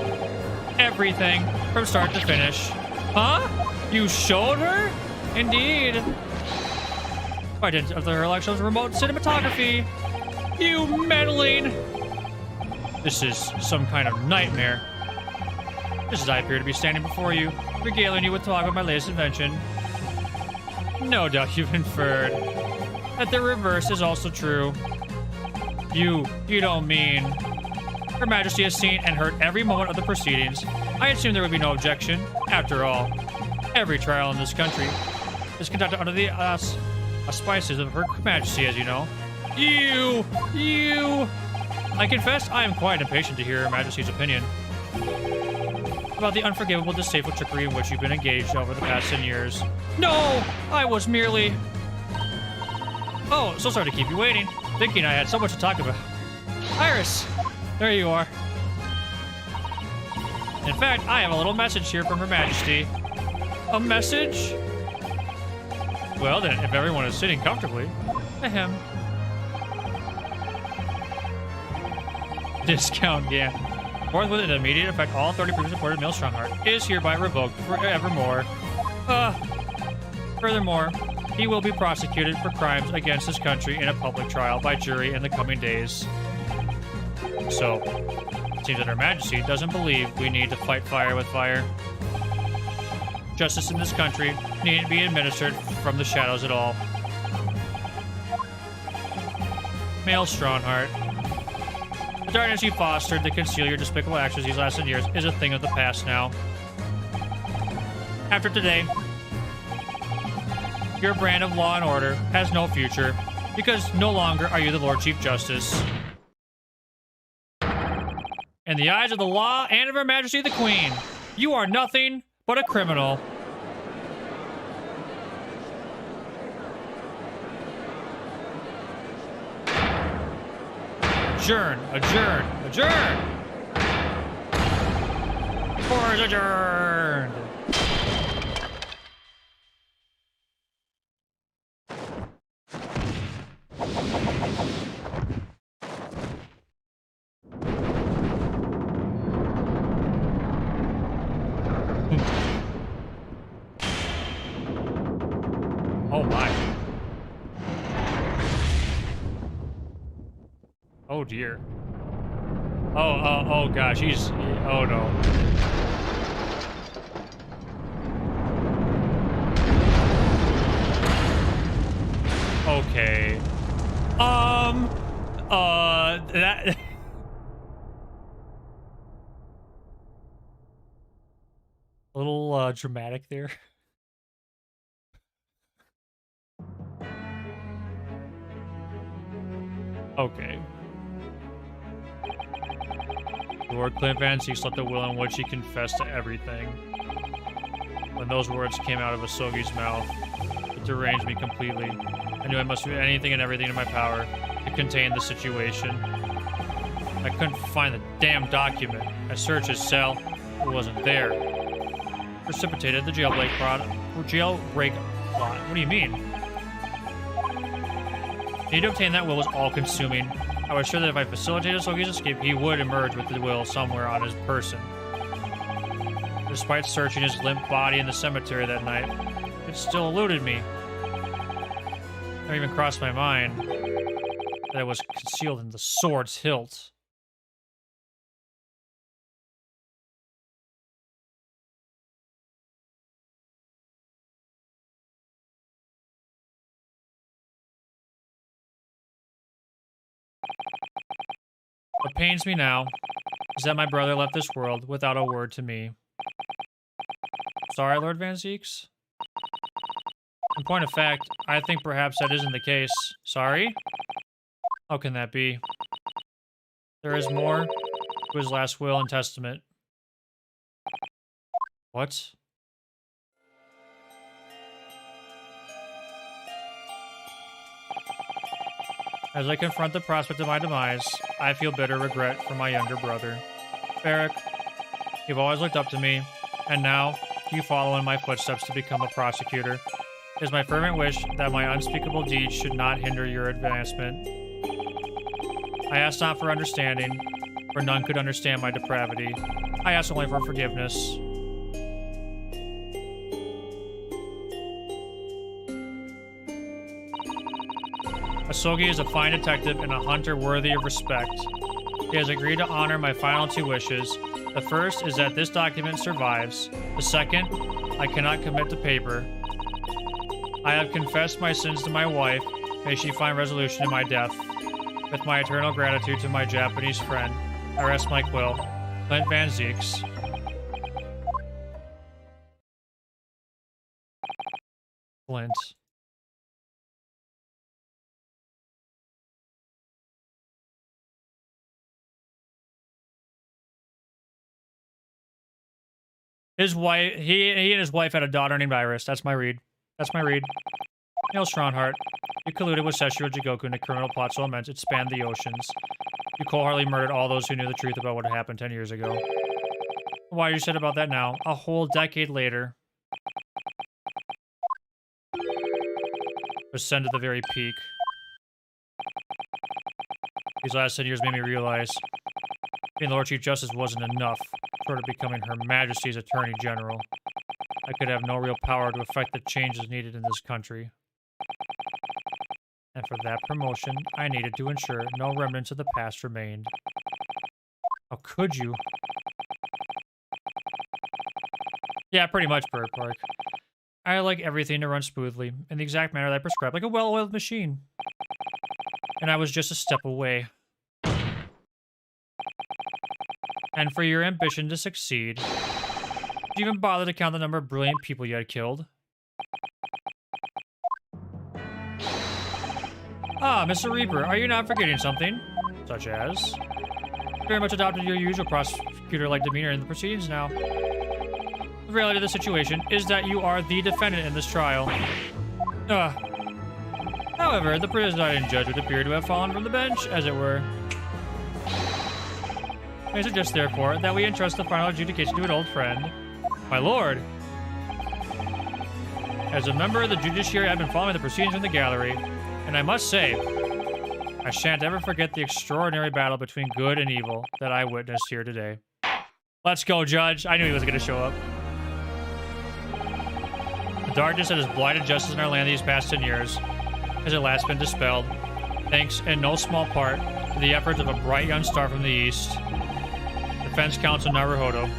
everything from start to finish. Huh? You showed her? Indeed. By dint of her election's remote cinematography. You meddling! This is some kind of nightmare. Just as I appear to be standing before you, regaling you with talk of my latest invention. No doubt you've inferred that the reverse is also true. You don't mean... Her Majesty has seen and heard every moment of the proceedings. I assume there would be no objection. After all, every trial in this country is conducted under the auspices of Her Majesty, as you know. You! I confess I am quite impatient to hear Her Majesty's opinion about the unforgivable, distasteful trickery in which you've been engaged over the past 10 years. No! I was merely... Oh, so sorry to keep you waiting, thinking I had so much to talk about. Iris! There you are. In fact, I have a little message here from Her Majesty. A message? Well then, if everyone is sitting comfortably. Ahem. Discount, yeah. Forthwith and immediate effect, all 30 previously reported Mail Strongheart is hereby revoked forevermore. Furthermore, he will be prosecuted for crimes against his country in a public trial by jury in the coming days. So, it seems that Her Majesty doesn't believe we need to fight fire with fire. Justice in this country needn't be administered from the shadows at all. Mail Strongheart. The darkness you fostered to conceal your despicable actions these last 10 years is a thing of the past now. After today, your brand of law and order has no future, because no longer are you the Lord Chief Justice. In the eyes of the law and of Her Majesty the Queen, you are nothing but a criminal. Adjourn, adjourn, adjourn! Court is adjourned! Oh my. Oh dear. Oh gosh, oh no. Okay. That... A little, dramatic there. Okay. Lord Clint Van Zeke slept at will in which he confessed to everything. When those words came out of Asogi's mouth, it deranged me completely. I knew I must do anything and everything in my power to contain the situation. I couldn't find the damn document. I searched his cell. It wasn't there. Precipitated the jailbreak plot. What do you mean? The need to obtain that will was all-consuming. I was sure that if I facilitated Sogi's escape, he would emerge with the will somewhere on his person. Despite searching his limp body in the cemetery that night, it still eluded me. It never even crossed my mind that it was concealed in the sword's hilt. What pains me now is that my brother left this world without a word to me. Sorry, Lord Van Zeeks? In point of fact, I think perhaps that isn't the case. Sorry? How can that be? There is more to his last will and testament. What? As I confront the prospect of my demise, I feel bitter regret for my younger brother. Barrick, you've always looked up to me, and now you follow in my footsteps to become a prosecutor. It is my fervent wish that my unspeakable deeds should not hinder your advancement. I ask not for understanding, for none could understand my depravity. I ask only for forgiveness. Asogi is a fine detective and a hunter worthy of respect. He has agreed to honor my final two wishes. The first is that this document survives. The second, I cannot commit to paper. I have confessed my sins to my wife. May she find resolution in my death. With my eternal gratitude to my Japanese friend, I rest my quill. Clint Van Zeeks. Clint. His wife, he and his wife had a daughter named Iris. That's my read. That's my read. Neil Stronhart. You colluded with Seshiro Jigoku in a criminal plot so immense it spanned the oceans. You cold-heartedly murdered all those who knew the truth about what had happened 10 years ago. Why are you sad about that now? A whole decade later. Ascend to the very peak. These last 10 years made me realize being the Lord Chief Justice wasn't enough, short of becoming Her Majesty's Attorney General. I could have no real power to affect the changes needed in this country. And for that promotion, I needed to ensure no remnants of the past remained. How could you? Yeah, pretty much, Bird Park. I like everything to run smoothly, in the exact manner that I prescribed, like a well-oiled machine. And I was just a step away. And for your ambition to succeed, did you even bother to count the number of brilliant people you had killed? Ah, Mr. Reaper, are you not forgetting something? Such as? Very much adopted your usual prosecutor-like demeanor in the proceedings now. The reality of the situation is that you are the defendant in this trial. However, the presiding judge would appear to have fallen from the bench, as it were. I suggest, therefore, that we entrust the final adjudication to an old friend. My lord! As a member of the judiciary, I've been following the proceedings in the gallery, and I must say, I shan't ever forget the extraordinary battle between good and evil that I witnessed here today. Let's go, Judge. I knew he was going to show up. The darkness that has blighted justice in our land these past 10 years has at last been dispelled, thanks in no small part to the efforts of a bright young star from the east, Defense Counsel Naruhodo.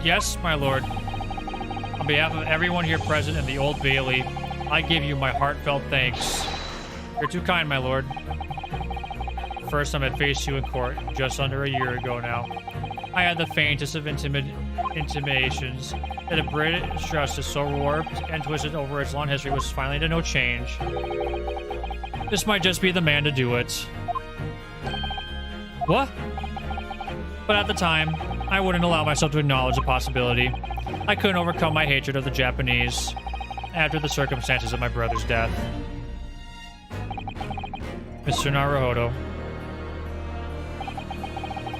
Yes, my lord. On behalf of everyone here present in the Old Bailey, I give you my heartfelt thanks. You're too kind, my lord. First time I faced you in court, just under a year ago now. I had the faintest of intimations that a British justice so warped and twisted over its long history was finally to no change. This might just be the man to do it. What? But at the time, I wouldn't allow myself to acknowledge the possibility. I couldn't overcome my hatred of the Japanese after the circumstances of my brother's death. Mr. Naruhodo,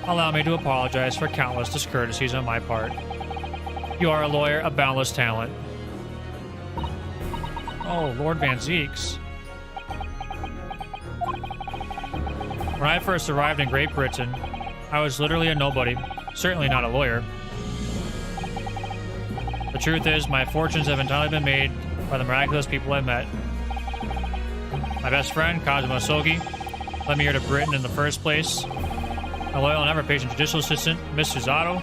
allow me to apologize for countless discourtesies on my part. You are a lawyer of boundless talent. Oh, Lord Van Zeeks. When I first arrived in Great Britain, I was literally a nobody, certainly not a lawyer. The truth is, my fortunes have entirely been made by the miraculous people I met. My best friend, Kazuma Sogi, led me here to Britain in the first place. My loyal and ever-patient judicial assistant, Miss Suzato,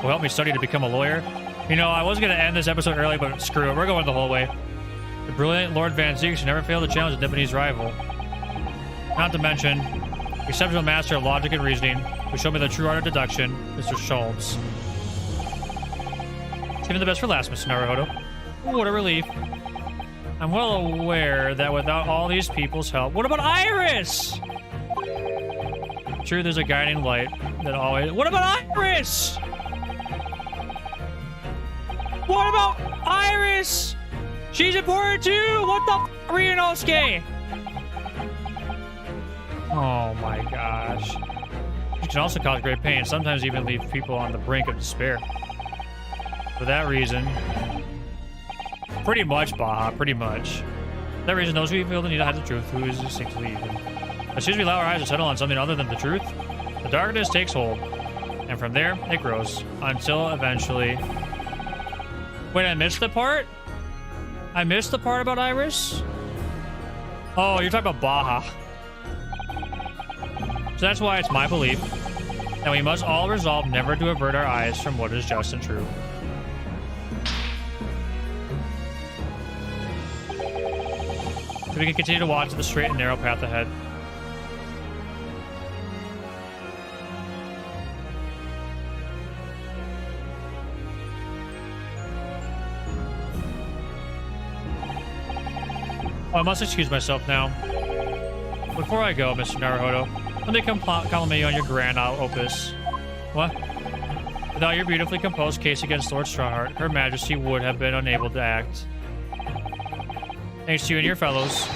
will help me study to become a lawyer. You know, I was going to end this episode early, but screw it, we're going the whole way. The brilliant Lord Van Zeeks who never failed to challenge a Japanese rival. Not to mention, the exceptional master of logic and reasoning, who showed me the true art of deduction, Mr. Schultz. Saving the best for last, Mr. Naruhodo. What a relief. I'm well aware that without all these people's help... What about Iris? True, there's a guiding light that always... What about Iris? What about Iris? She's important too! What the f***, Ryunosuke? Oh my gosh. It can also cause great pain, sometimes even leave people on the brink of despair. For that reason... Pretty much, Baja, pretty much. For that reason, those who feel the need to hide the truth, who is distinctly even. As soon as we allow our eyes to settle on something other than the truth, the darkness takes hold. And from there, it grows. Until eventually... Wait, I missed the part? I missed the part about Iris? Oh, you're talking about Baja. So that's why it's my belief that we must all resolve never to avert our eyes from what is just and true. So we can continue to watch the straight and narrow path ahead. Oh, I must excuse myself now. Before I go, Mr. Naruhodo, let me compliment you on your grand opus. What? Without your beautifully composed case against Lord Strongheart, Her Majesty would have been unable to act. Thanks to you and your fellows,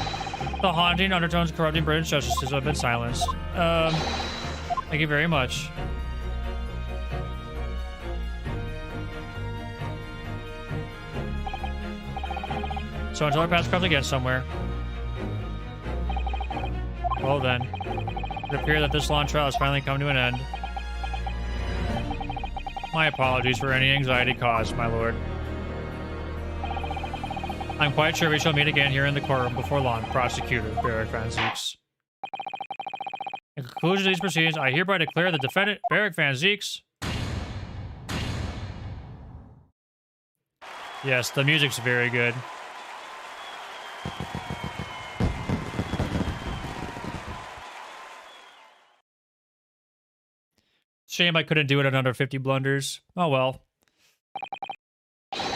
the haunting undertones corrupting British justices have been silenced. Thank you very much. So until our paths cross again somewhere. Well then, it appears that this long trial has finally come to an end. My apologies for any anxiety caused, my lord. I'm quite sure we shall meet again here in the courtroom before long, Prosecutor Barrick Van Zeeks. In conclusion of these proceedings, I hereby declare the defendant, Barrick Van Zeeks. Yes, the music's very good. Shame I couldn't do it in under 50 blunders. Oh well.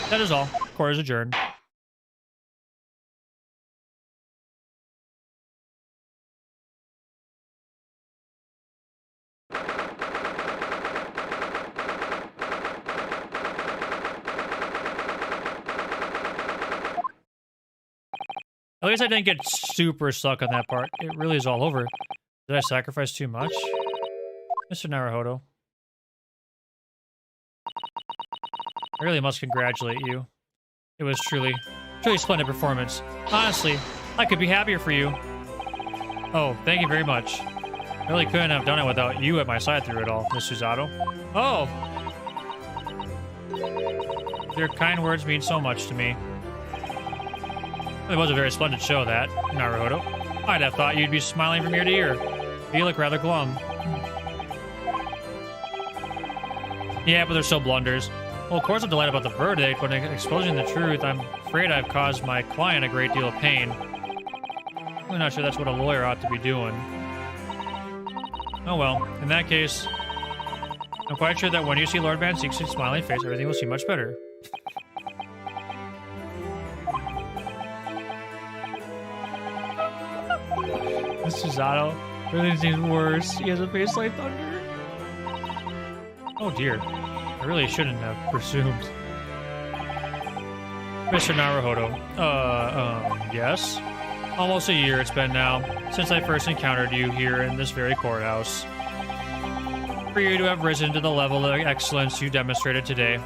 That is all. Court is adjourned. At least I didn't get super stuck on that part. It really is all over. Did I sacrifice too much? Mr. Naruhodo. I really must congratulate you. It was truly a splendid performance. Honestly, I could be happier for you. Oh, thank you very much. I really couldn't have done it without you at my side through it all, Miss Suzato. Oh! Your kind words mean so much to me. It was a very splendid show, that, Naruhodo. I'd have thought you'd be smiling from ear to ear. You look rather glum. Yeah, but they're still blunders. Well, of course I'm delighted about the verdict, but in exposing the truth, I'm afraid I've caused my client a great deal of pain. I'm not sure that's what a lawyer ought to be doing. Oh well, in that case, I'm quite sure that when you see Lord Van Zeek's smiling face, everything will seem much better. Mr. Zato, everything seems worse. He has a face like thunder. Oh dear, I really shouldn't have presumed. Mr. Naruhodo, yes? Almost a year it's been now since I first encountered you here in this very courthouse. For you to have risen to the level of excellence you demonstrated today,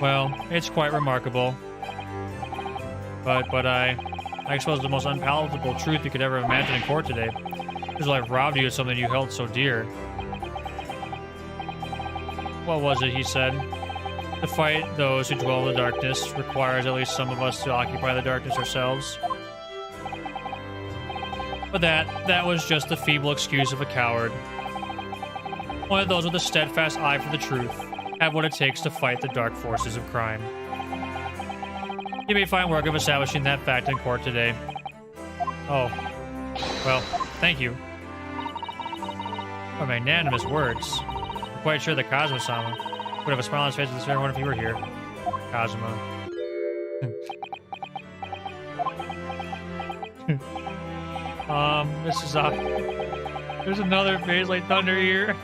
well, it's quite remarkable. But I exposed the most unpalatable truth you could ever imagine in court today. Because I've robbed you of something you held so dear. What was it, he said? To fight those who dwell in the darkness requires at least some of us to occupy the darkness ourselves. But that was just the feeble excuse of a coward. Only those with a steadfast eye for the truth have what it takes to fight the dark forces of crime. You may find work of establishing that fact in court today. Oh. Well, thank you. Oh, magnanimous words. I'm quite sure that Kazuma-sama would have a smile on his face at this very moment if he were here. Kazuma. This is there's another phase like thunder here.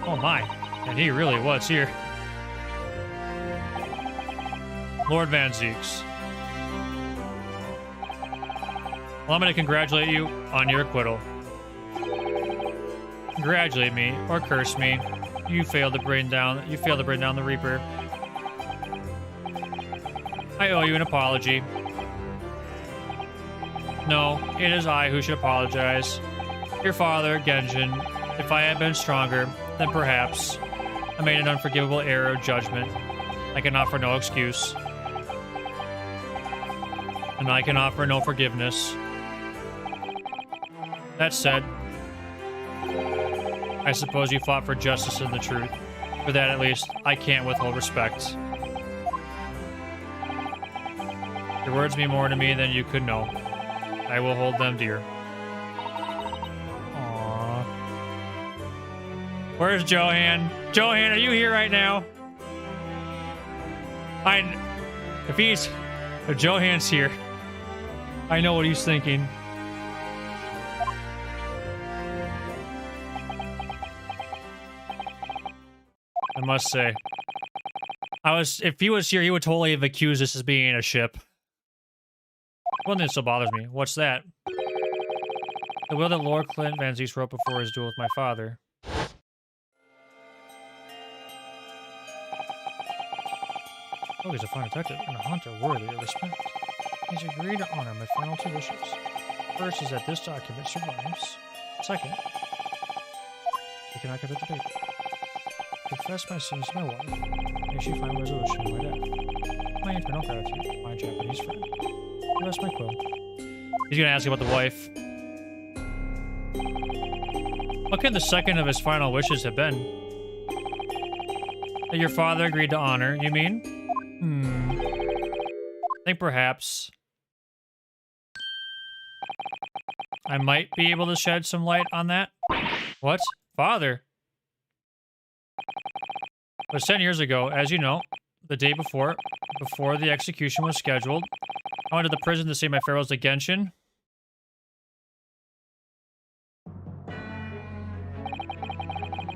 Oh my, and he really was here. Lord Van Zeeks. Well, I'm going to congratulate you on your acquittal. Congratulate me or curse me. You failed to bring down the Reaper. I owe you an apology. No, it is I who should apologize. Your father, Genjin, if I had been stronger, then perhaps I made an unforgivable error of judgment. I can offer no excuse. And I can offer no forgiveness. That said, I suppose you fought for justice and the truth. For that, at least, I can't withhold respect. Your words mean more to me than you could know. I will hold them dear. Aww. Where's Johan? Johan, are you here right now? If Johan's here, I know what he's thinking. I must say, if he was here, he would totally have accused this as being a ship. One thing that still bothers me. What's that? The will that Lord Clint Van Zeeks wrote before his duel with my father. Oh, he's a fine detective and a hunter worthy of respect. He's agreed to honor my final two wishes. First is that this document survives. Second, I cannot commit the paper. Confess my sins to my wife. May she find a resolution in my death. My eternal gratitude, my Japanese friend. Rest my quill. He's gonna ask you about the wife. What could the second of his final wishes have been? That your father agreed to honor, you mean? I think perhaps I might be able to shed some light on that. What? Father? It was 10 years ago, as you know, the day before the execution was scheduled. I went to the prison to say my farewells to Genshin.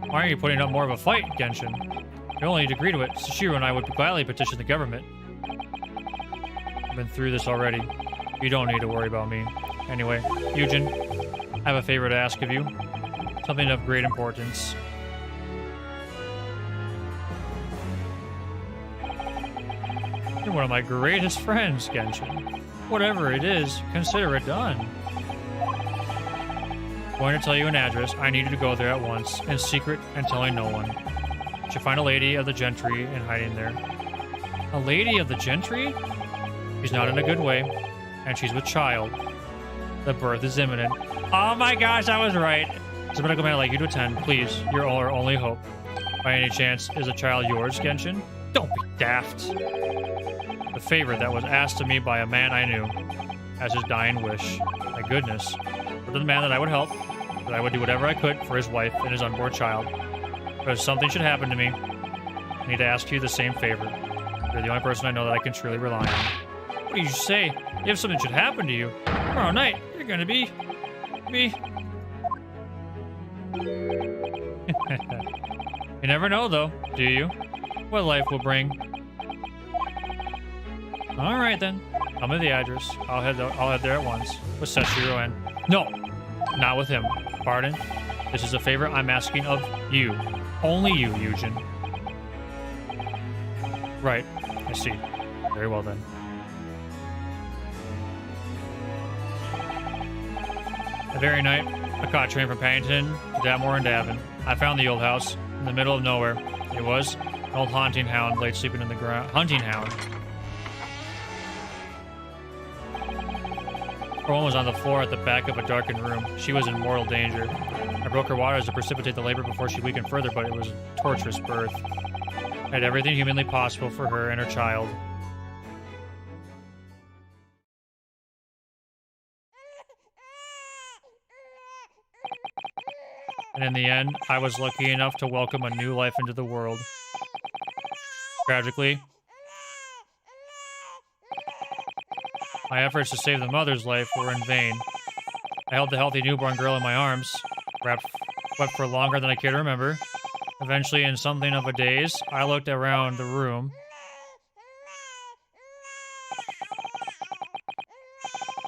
Why aren't you putting up more of a fight, Genshin? If you only agree to it, Sashiro and I would gladly petition the government. I've been through this already. You don't need to worry about me. Anyway, Eugen, I have a favor to ask of you. Something of great importance. You're one of my greatest friends, Genshin. Whatever it is, consider it done. I'm going to tell you an address. I need you to go there at once, in secret and telling no one. You should find a lady of the gentry in hiding there. A lady of the gentry? She's not in a good way, and she's with child. The birth is imminent. Oh my gosh, I was right. As a medical man, I'd like you to attend. Please, you're our only hope. By any chance, is a child yours, Genshin? Don't be daft. A favor that was asked of me by a man I knew. as his dying wish. My goodness. For the man that I would help, that I would do whatever I could for his wife and his unborn child. But if something should happen to me, I need to ask you the same favor. You're the only person I know that I can truly rely on. What do you say? If something should happen to you, tomorrow night, you're gonna be... You never know, though, do you? What life will bring. All right, then. Tell me the address. I'll head there at once. With Seshiro and... No! Not with him. Pardon? This is a favor I'm asking of you. Only you, Eugen. Right. I see. Very well, then. That very night, I caught a train from Paddington to Dartmoor and Davin. I found the old house in the middle of nowhere. It was an old hunting hound lay sleeping in the ground. Hunting hound. Her one was on the floor at the back of a darkened room. She was in mortal danger. I broke her waters to precipitate the labor before she weakened further, but it was a torturous birth. I had everything humanly possible for her and her child. And in the end, I was lucky enough to welcome a new life into the world. Tragically, my efforts to save the mother's life were in vain. I held the healthy newborn girl in my arms, wept for longer than I care to remember. Eventually, in something of a daze, I looked around the room.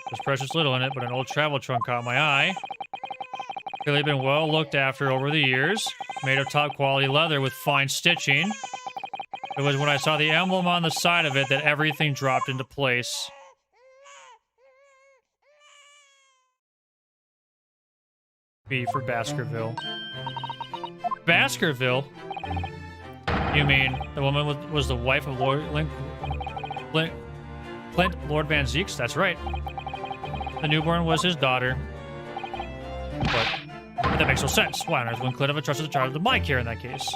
There's precious little in it, but an old travel trunk caught my eye. Clearly been well looked after over the years, made of top quality leather with fine stitching. It was when I saw the emblem on the side of it that everything dropped into place. B for Baskerville. Baskerville? You mean the woman was the wife of Clint Lord Van Zieks? That's right. The newborn was his daughter. But that makes no sense. Why on earth would Clint have entrusted the child to my care in that case?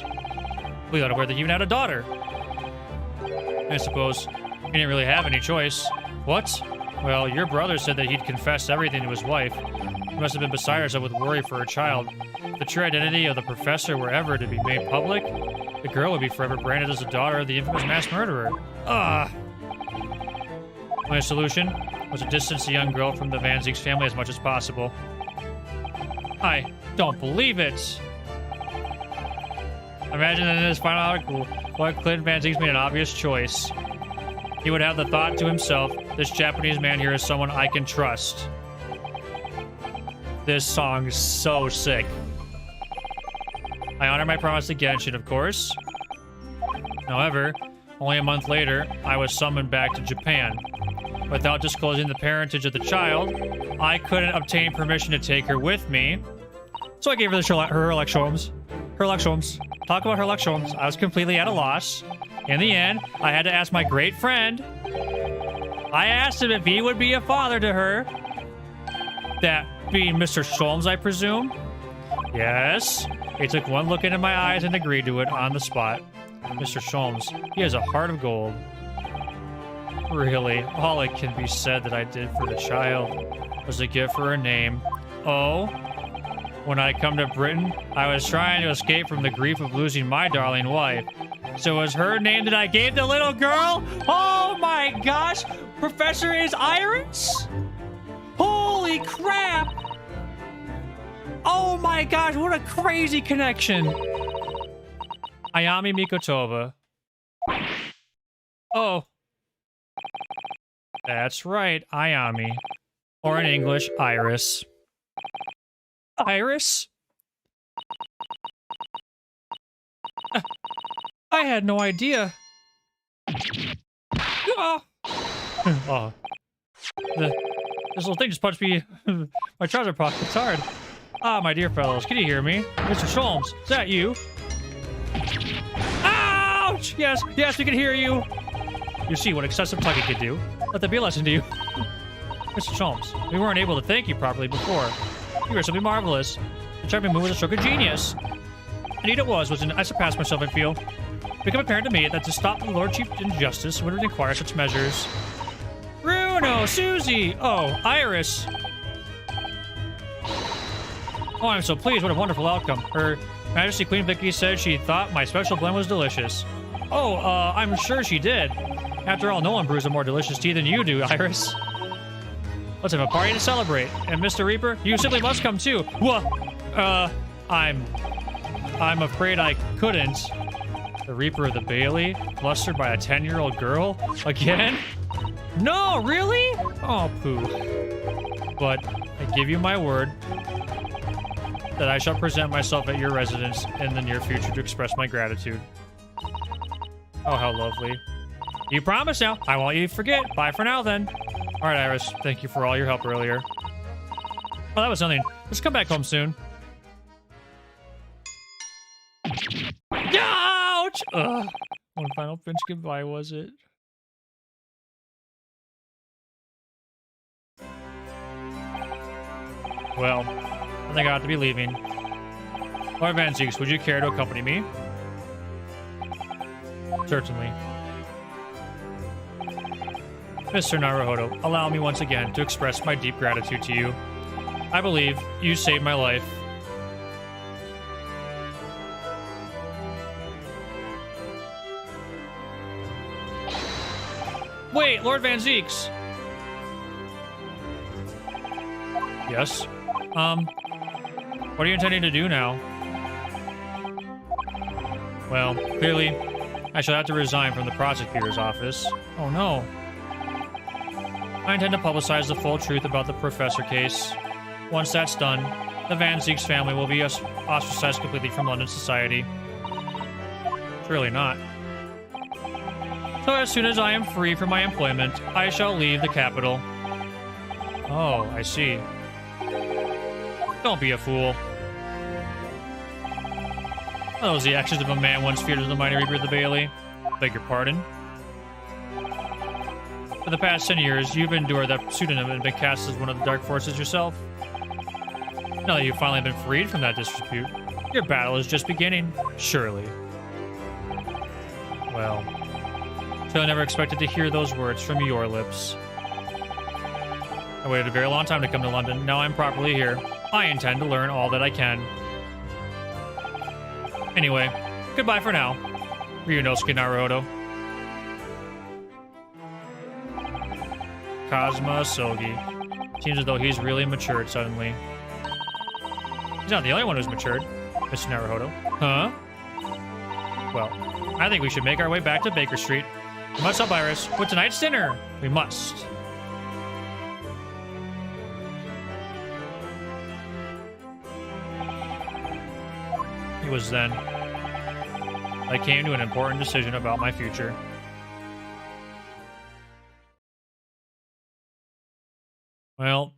We got aware that he even had a daughter. I suppose he didn't really have any choice. What? Well, your brother said that he'd confessed everything to his wife. She must have been beside herself with worry for her child. If the true identity of the professor were ever to be made public, the girl would be forever branded as the daughter of the infamous mass murderer. Ah! My solution was to distance the young girl from the Van Zieks family as much as possible. I don't believe it! Imagine that in his final article, what Clint Van Zieks made an obvious choice. He would have the thought to himself, this Japanese man here is someone I can trust. This song is so sick. I honor my promise to Genshin, of course. However, only a month later, I was summoned back to Japan. Without disclosing the parentage of the child, I couldn't obtain permission to take her with me. So I gave her her electromes. Her electromes. Talk about her electromes. I was completely at a loss. In the end, I had to ask my great friend. I asked him if he would be a father to her. That being Mr. Sholmes, I presume? Yes. He took one look into my eyes and agreed to it on the spot. Mr. Sholmes, he has a heart of gold. Really, all it can be said that I did for the child was to give her a name. Oh, when I come to Britain, I was trying to escape from the grief of losing my darling wife. So it was her name that I gave the little girl? Oh my gosh! Professor is Iris? Holy crap! Oh my gosh, what a crazy connection! Ayami Mikotova. Oh. That's right, Ayami. Or in English, Iris. Iris? I had no idea. Oh. Oh. This little thing just punched me in my trouser pocket. It's hard. Ah, my dear fellows, can you hear me? Mr. Sholmes, is that you? Ouch! Yes, yes, we can hear you. You see what excessive tugging could do. Let that be a lesson to you. Mr. Sholmes, we weren't able to thank you properly before. You were simply marvelous. The charming move was a stroke of genius. Indeed it was when I surpassed myself, I feel. It became apparent to me that to stop the Lord Chief Injustice would require such measures. Rude! Bruno, Susie. Oh, Iris. Oh, I'm so pleased. What a wonderful outcome. Her Majesty Queen Vicky said she thought my special blend was delicious. Oh, I'm sure she did. After all, no one brews a more delicious tea than you do, Iris. Let's have a party to celebrate. And Mr. Reaper, you simply must come too. What? I'm afraid I couldn't. The Reaper of the Bailey, flustered by a 10-year-old girl? Again? No, really? Oh, poo. But I give you my word that I shall present myself at your residence in the near future to express my gratitude. Oh, how lovely. You promise now. I won't you forget. Bye for now, then. All right, Iris. Thank you for all your help earlier. Well, that was nothing. Let's come back home soon. Ouch! Ugh. One final pinch goodbye, was it? Well, I think I ought to be leaving. Lord Van Zieks, would you care to accompany me? Certainly. Mr. Naruhodo, allow me once again to express my deep gratitude to you. I believe you saved my life. Wait, Lord Van Zieks. Yes? What are you intending to do now? Well, clearly, I shall have to resign from the prosecutor's office. Oh no. I intend to publicize the full truth about the professor case. Once that's done, the Van Zieks family will be ostracized completely from London society. Surely not. So as soon as I am free from my employment, I shall leave the capital. Oh, I see. Don't be a fool. Are those the actions of a man once feared as the mighty Reaper of the Bailey? Beg your pardon? For the past 10 years, you've endured that pseudonym and been cast as one of the dark forces yourself. Now that you've finally been freed from that disrepute, your battle is just beginning, surely. Well, so I never expected to hear those words from your lips. I waited a very long time to come to London. Now I'm properly here. I intend to learn all that I can. Anyway, goodbye for now. Ryunosuke Naruhodo. Kazuma Sogi. Seems as though he's really matured suddenly. He's not the only one who's matured, Mr. Naruhodo. Huh? Well, I think we should make our way back to Baker Street. We must help Iris with tonight's dinner. We must. It was then I came to an important decision about my future. Well,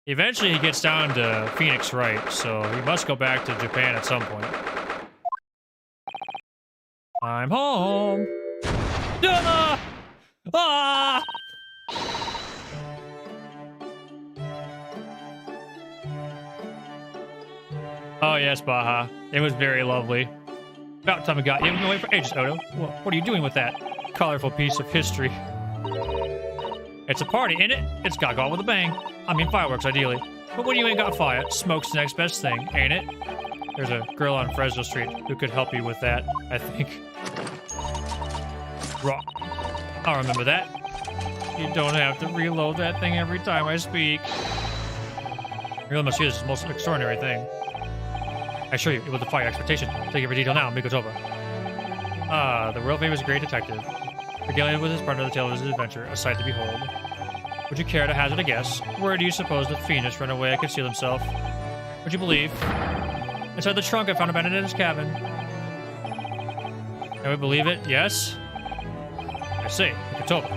eventually he gets down to Phoenix Wright, so he must go back to Japan at some point. I'm home. Ah! Ah! Oh yes, Baha. It was very lovely. About time I got you. You've been away for ages, Odo. What are you doing with that colorful piece of history? It's a party, ain't it? It's got to go out with a bang. I mean, fireworks, ideally. But when you ain't got fire, smoke's the next best thing, ain't it? There's a girl on Fresno Street who could help you with that, I think. Raw. I'll remember that. You don't have to reload that thing every time I speak. You really must hear this most extraordinary thing. I assure you, it will defy your expectation. Take every detail now, Mikotoba. Ah, the world-famous great detective. Regaling with his partner the tale of his adventure, a sight to behold. Would you care to hazard a guess? Where do you suppose the fiendish ran away and concealed himself? Would you believe? Inside the trunk I found abandoned in his cabin. Can we believe it? Yes? I say, Mikotoba.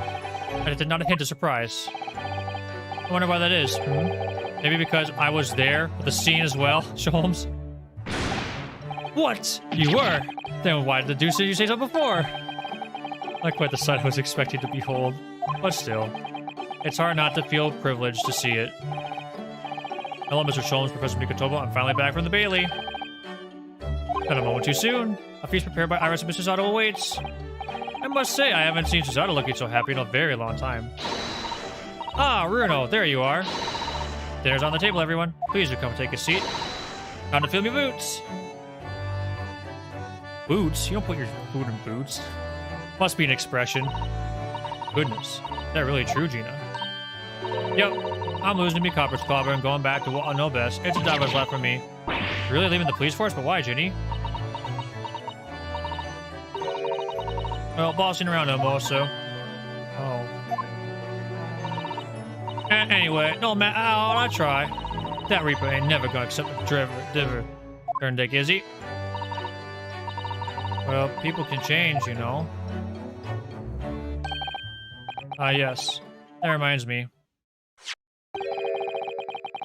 And it did not hint of surprise. I wonder why that is. Maybe because I was there with the scene as well, Sholmes? What? You were? Then why the deuce did you say so before? Not quite the sight I was expecting to behold, but still, it's hard not to feel privileged to see it. Hello, Mr. Sholmes, Professor Mikotoba. I'm finally back from the Bailey. Not a moment too soon. A feast prepared by Iris and Mr. Susato awaits. I must say, I haven't seen Susato looking so happy in a very long time. Ah, Bruno, there you are. Dinner's on the table, everyone. Please do come take a seat. Time to fill me boots. Boots? You don't put your food in boots. Must be an expression. Goodness. Is that really true, Gina? Yep. I'm losing to me Copper's Clobber and going back to what I know best. It's a job that's left for me. Really leaving the police force? But why, Ginny? Well, bossing around no more, so. Oh. Anyway, no matter how I try, that Reaper ain't never gonna accept a diver turn dick, is he? Well, people can change, you know. Ah, yes. That reminds me.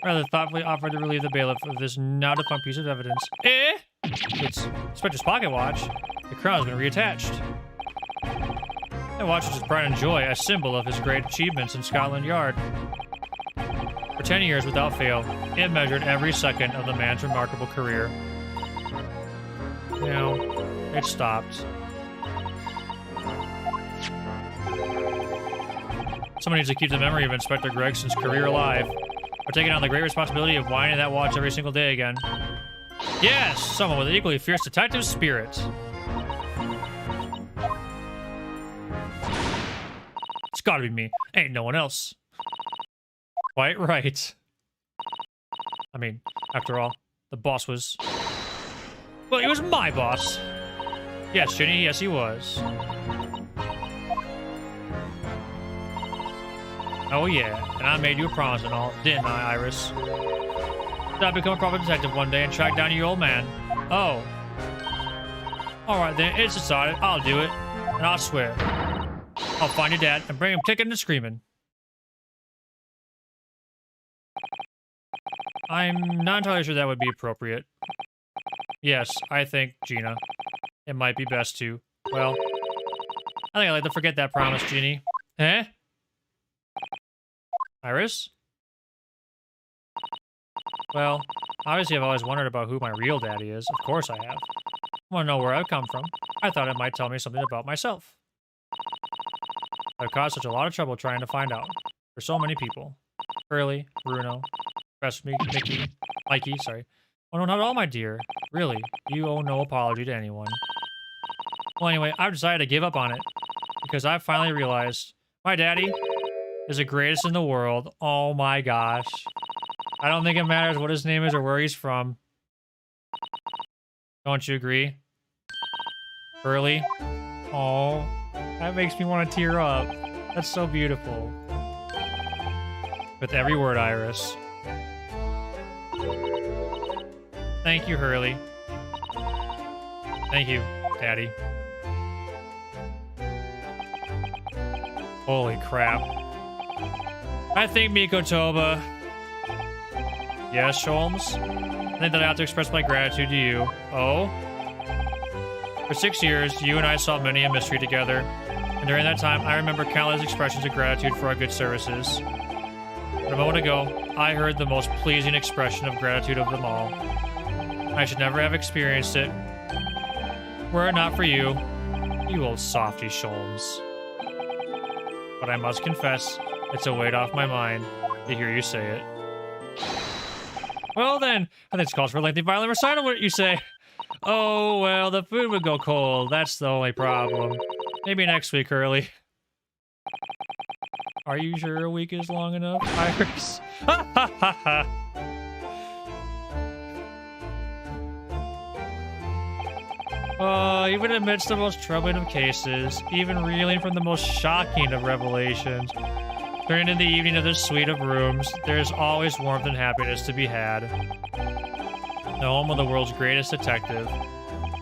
Rather thoughtfully offered to relieve the bailiff of this now-defunct piece of evidence. Eh? It's Inspector's pocket watch. The crown has been reattached. That watch is his pride and joy, a symbol of his great achievements in Scotland Yard. For 10 years without fail, it measured every second of the man's remarkable career. Now, it stopped. Someone needs to keep the memory of Inspector Gregson's career alive. We're taking on the great responsibility of winding that watch every single day again. Yes, someone with an equally fierce detective spirit. It's gotta be me. Ain't no one else. Quite right. I mean, after all, the boss was... Well, he was my boss. Yes, Ginny, yes he was. Oh yeah, and I made you a promise and all, didn't I, Iris? Did I become a private detective one day and track down your old man? Oh. Alright then, it's decided, I'll do it. And I swear, I'll find your dad and bring him kicking and screaming. I'm not entirely sure that would be appropriate. Yes, I think, Gina, it might be best to. Well, I think I'd like to forget that promise, Ginny. Eh? Iris? Well, obviously I've always wondered about who my real daddy is. Of course I have. I want to know where I've come from. I thought it might tell me something about myself. I've caused such a lot of trouble trying to find out. For so many people. Curly, Bruno, Professor Mickey, Mikey, sorry. Oh no, not at all, my dear. Really, you owe no apology to anyone. Well, anyway, I've decided to give up on it. Because I've finally realized my daddy is the greatest in the world. Oh my gosh. I don't think it matters what his name is or where he's from. Don't you agree? Curly? Oh, that makes me want to tear up. That's so beautiful. With every word, Iris. Thank you, Hurley. Thank you, Daddy. Holy crap. I think Miko Toba. Yes, Sholmes? I think that I have to express my gratitude to you. Oh? For 6 years, you and I solved many a mystery together. And during that time, I remember countless expressions of gratitude for our good services. But a moment ago, I heard the most pleasing expression of gratitude of them all. I should never have experienced it. Were it not for you, you old softy, Sholmes. But I must confess, it's a weight off my mind to hear you say it. Well then, I think it's calls for a lengthy violent recital, what you say? Oh, well, the food would go cold. That's the only problem. Maybe next week, Hurley. Are you sure a week is long enough, Iris? Ha ha ha ha! Even amidst the most troubling of cases, even reeling from the most shocking of revelations, during the evening of this suite of rooms, there is always warmth and happiness to be had. The home of the world's greatest detective,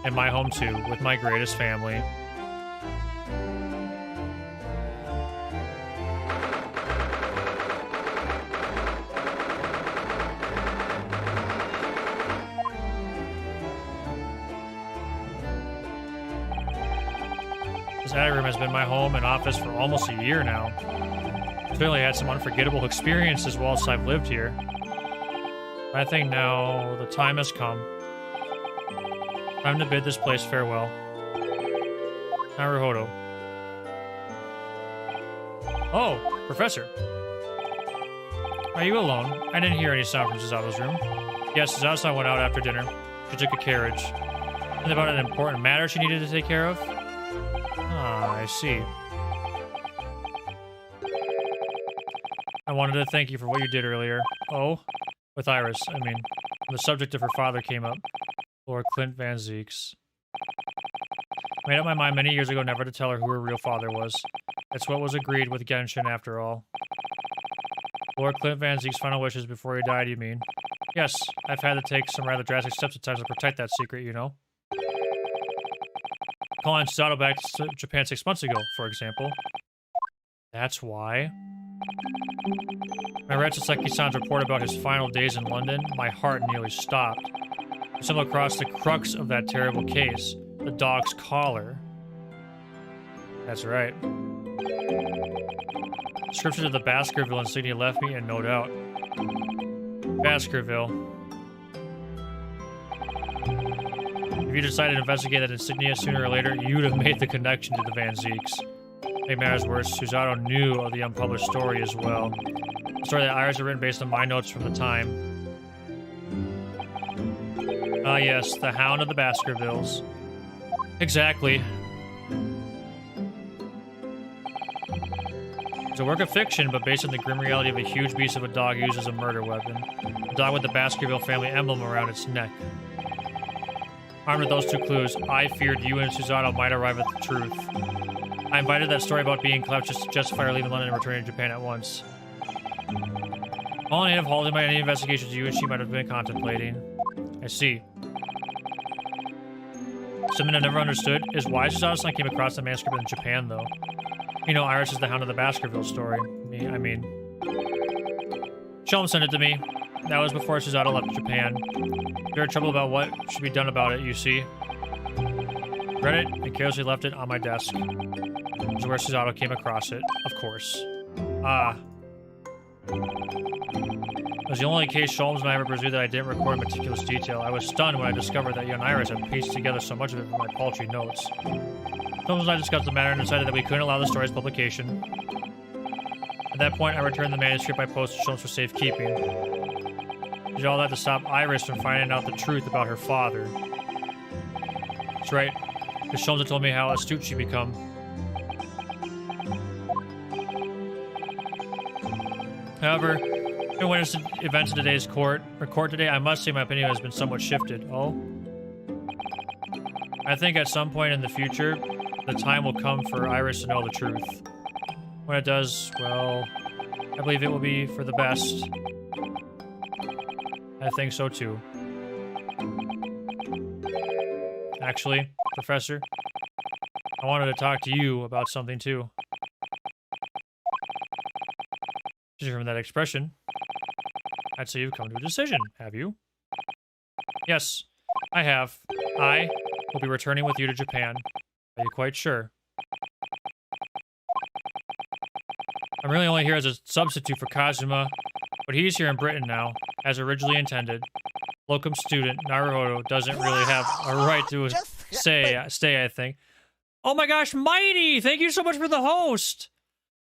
and my home too, with my greatest family. This attic room has been my home and office for almost a year now. Clearly had some unforgettable experiences whilst I've lived here. I think now the time has come. Time to bid this place farewell. Naruhodo. Oh, Professor. Are you alone? I didn't hear any sound from Susato's room. Yes, Suzato went out after dinner. She took a carriage. Something about an important matter she needed to take care of? Ah, I see. I wanted to thank you for what you did earlier. Oh? With Iris, I mean. When the subject of her father came up. Lord Clint Van Zeeks. I made up my mind many years ago never to tell her who her real father was. That's what was agreed with Genshin after all. Lord Clint Van Zeek's final wishes before he died, you mean? Yes, I've had to take some rather drastic steps at times to protect that secret, you know? Calling Suzato back to Japan 6 months ago, for example. That's why. When I read Saseki-san's report about his final days in London, my heart nearly stopped. I stumbled across the crux of that terrible case, the dog's collar. That's right. Description of the Baskerville insignia left me in no doubt. Baskerville. If you decided to investigate that insignia sooner or later, you'd have made the connection to the Van Zeeks. To make matters worse, Suzato knew of the unpublished story as well. A story that Iris had written based on my notes from the time. Ah yes, the Hound of the Baskervilles. Exactly. It's a work of fiction, but based on the grim reality of a huge beast of a dog used as a murder weapon. A dog with the Baskerville family emblem around its neck. Armed with those two clues, I feared you and Suzato might arrive at the truth. I invited that story about being clever just to justify her leaving London and returning to Japan at once. All I have halted by any investigations you and she might have been contemplating. I see. Something I've never understood is why Suzato-san came across the manuscript in Japan, though. You know, Iris is the Hound of the Baskerville story. I mean... Shalom sent it to me. That was before Suzato left Japan. We had trouble about what should be done about it, you see. Read it and carelessly left it on my desk. This is where Suzato came across it, of course. Ah. It was the only case Sholmes and I ever pursued that I didn't record in meticulous detail. I was stunned when I discovered that you and Iris had pieced together so much of it from my paltry notes. Sholmes and I discussed the matter and decided that we couldn't allow the story's publication. At that point, I returned the manuscript by post to Sholmes for safekeeping. We did all that to stop Iris from finding out the truth about her father. That's right, because Sholmes had told me how astute she'd become. However, in witness events in today's court today, I must say my opinion has been somewhat shifted. Oh? I think at some point in the future, the time will come for Iris to know the truth. When it does, well, I believe it will be for the best. I think so too. Actually, Professor, I wanted to talk to you about something too. Judging from that expression, I'd say you've come to a decision, have you? Yes, I have. I will be returning with you to Japan. Are you quite sure? I'm really only here as a substitute for Kazuma, but he's here in Britain now, as originally intended. Locum student Naruhodo doesn't really have a right to stay, I think. Oh my gosh, Mighty! Thank you so much for the host!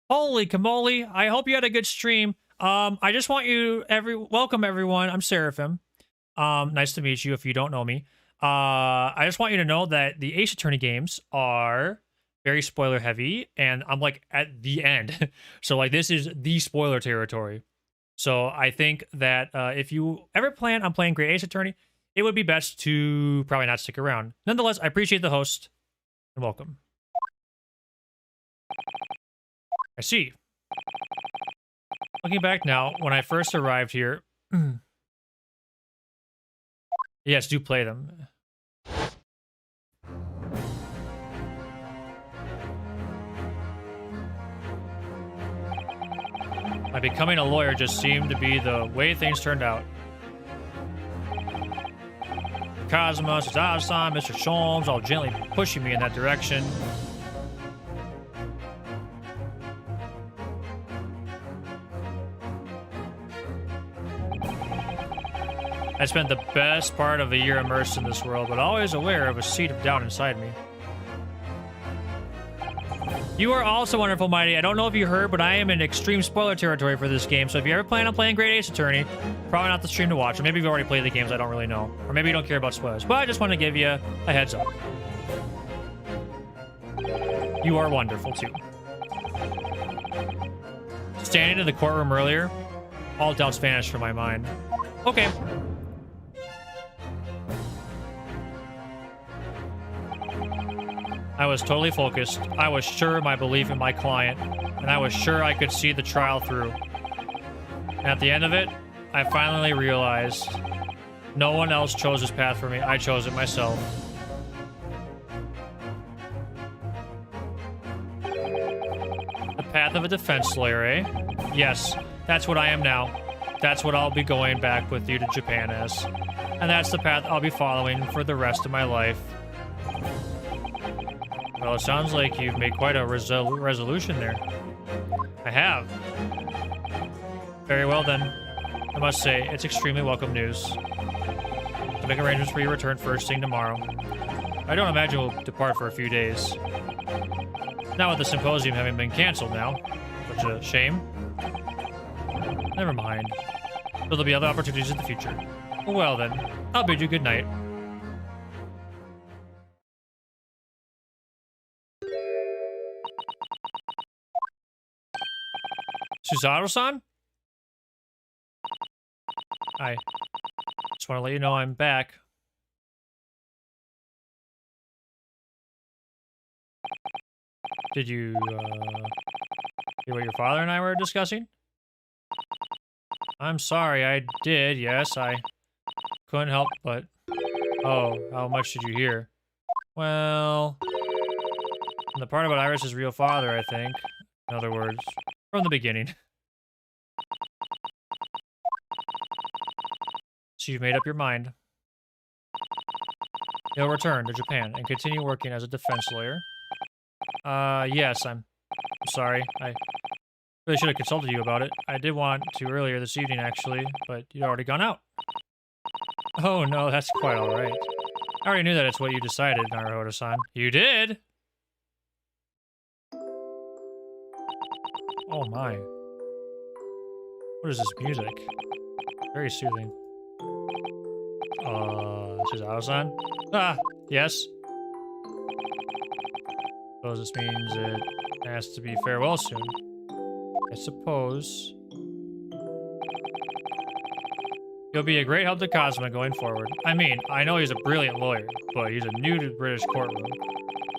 Holy camole, I hope you had a good stream. I just want you, welcome everyone, I'm Seraphim. Nice to meet you if you don't know me. I just want you to know that the Ace Attorney games are very spoiler heavy, and I'm like at the end. So like this is the spoiler territory. So I think that if you ever plan on playing Great Ace Attorney, it would be best to probably not stick around. Nonetheless, I appreciate the host, and welcome. I see. Looking back now, when I first arrived here... yes, do play them. My becoming a lawyer just seemed to be the way things turned out. Kazuma, Suzato-san, Mr. Sholmes, all gently pushing me in that direction. I spent the best part of a year immersed in this world, but always aware of a seed of doubt inside me. You are also wonderful, Mighty. I don't know if you heard, but I am in extreme spoiler territory for this game. So if you ever plan on playing Great Ace Attorney, probably not the stream to watch. Or maybe you've already played the games, I don't really know. Or maybe you don't care about spoilers. But I just want to give you a heads up. You are wonderful, too. Standing in the courtroom earlier, all doubts vanished from my mind. Okay. I was totally focused. I was sure of my belief in my client, and I was sure I could see the trial through. And at the end of it, I finally realized no one else chose this path for me. I chose it myself. The path of a defense lawyer, eh? Yes, that's what I am now. That's what I'll be going back with you to Japan as. And that's the path I'll be following for the rest of my life. Well, it sounds like you've made quite a resolution there. I have. Very well then. I must say, it's extremely welcome news. To make arrangements for your return first thing tomorrow. I don't imagine we'll depart for a few days. Not with the symposium having been canceled now. Such a shame. Never mind. There'll be other opportunities in the future. Well then, I'll bid you good night. Suzaru-san? I just want to let you know I'm back. Did you, hear what your father and I were discussing? I'm sorry, I did, yes, I couldn't help but... Oh, how much did you hear? Well... The part about Iris' real father, I think. In other words, from the beginning. So you've made up your mind. You'll return to Japan and continue working as a defense lawyer. Yes, I'm sorry. I really should have consulted you about it. I did want to earlier this evening, actually, but you'd already gone out. Oh, no, that's quite all right. I already knew that it's what you decided, Naruhodo-san. You did? Oh, my. What is this music? Very soothing. Suzaru-san? Ah, yes. Suppose this means it has to be farewell soon. I suppose. You'll be a great help to Cosmo going forward. I mean, I know he's a brilliant lawyer, but he's a new to the British courtroom.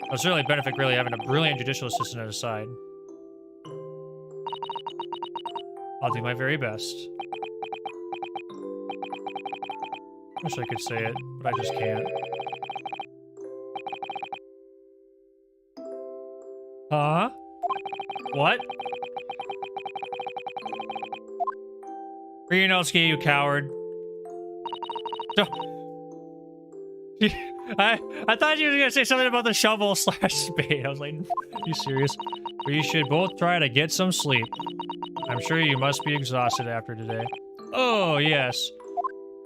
It'll certainly benefit greatly having a brilliant judicial assistant at his side. I'll do my very best. Wish I could say it, but I just can't. Huh? What? Ryunosuke, you coward. I thought you were gonna say something about the shovel / spade. I was like, you serious? We should both try to get some sleep. I'm sure you must be exhausted after today. Oh, yes.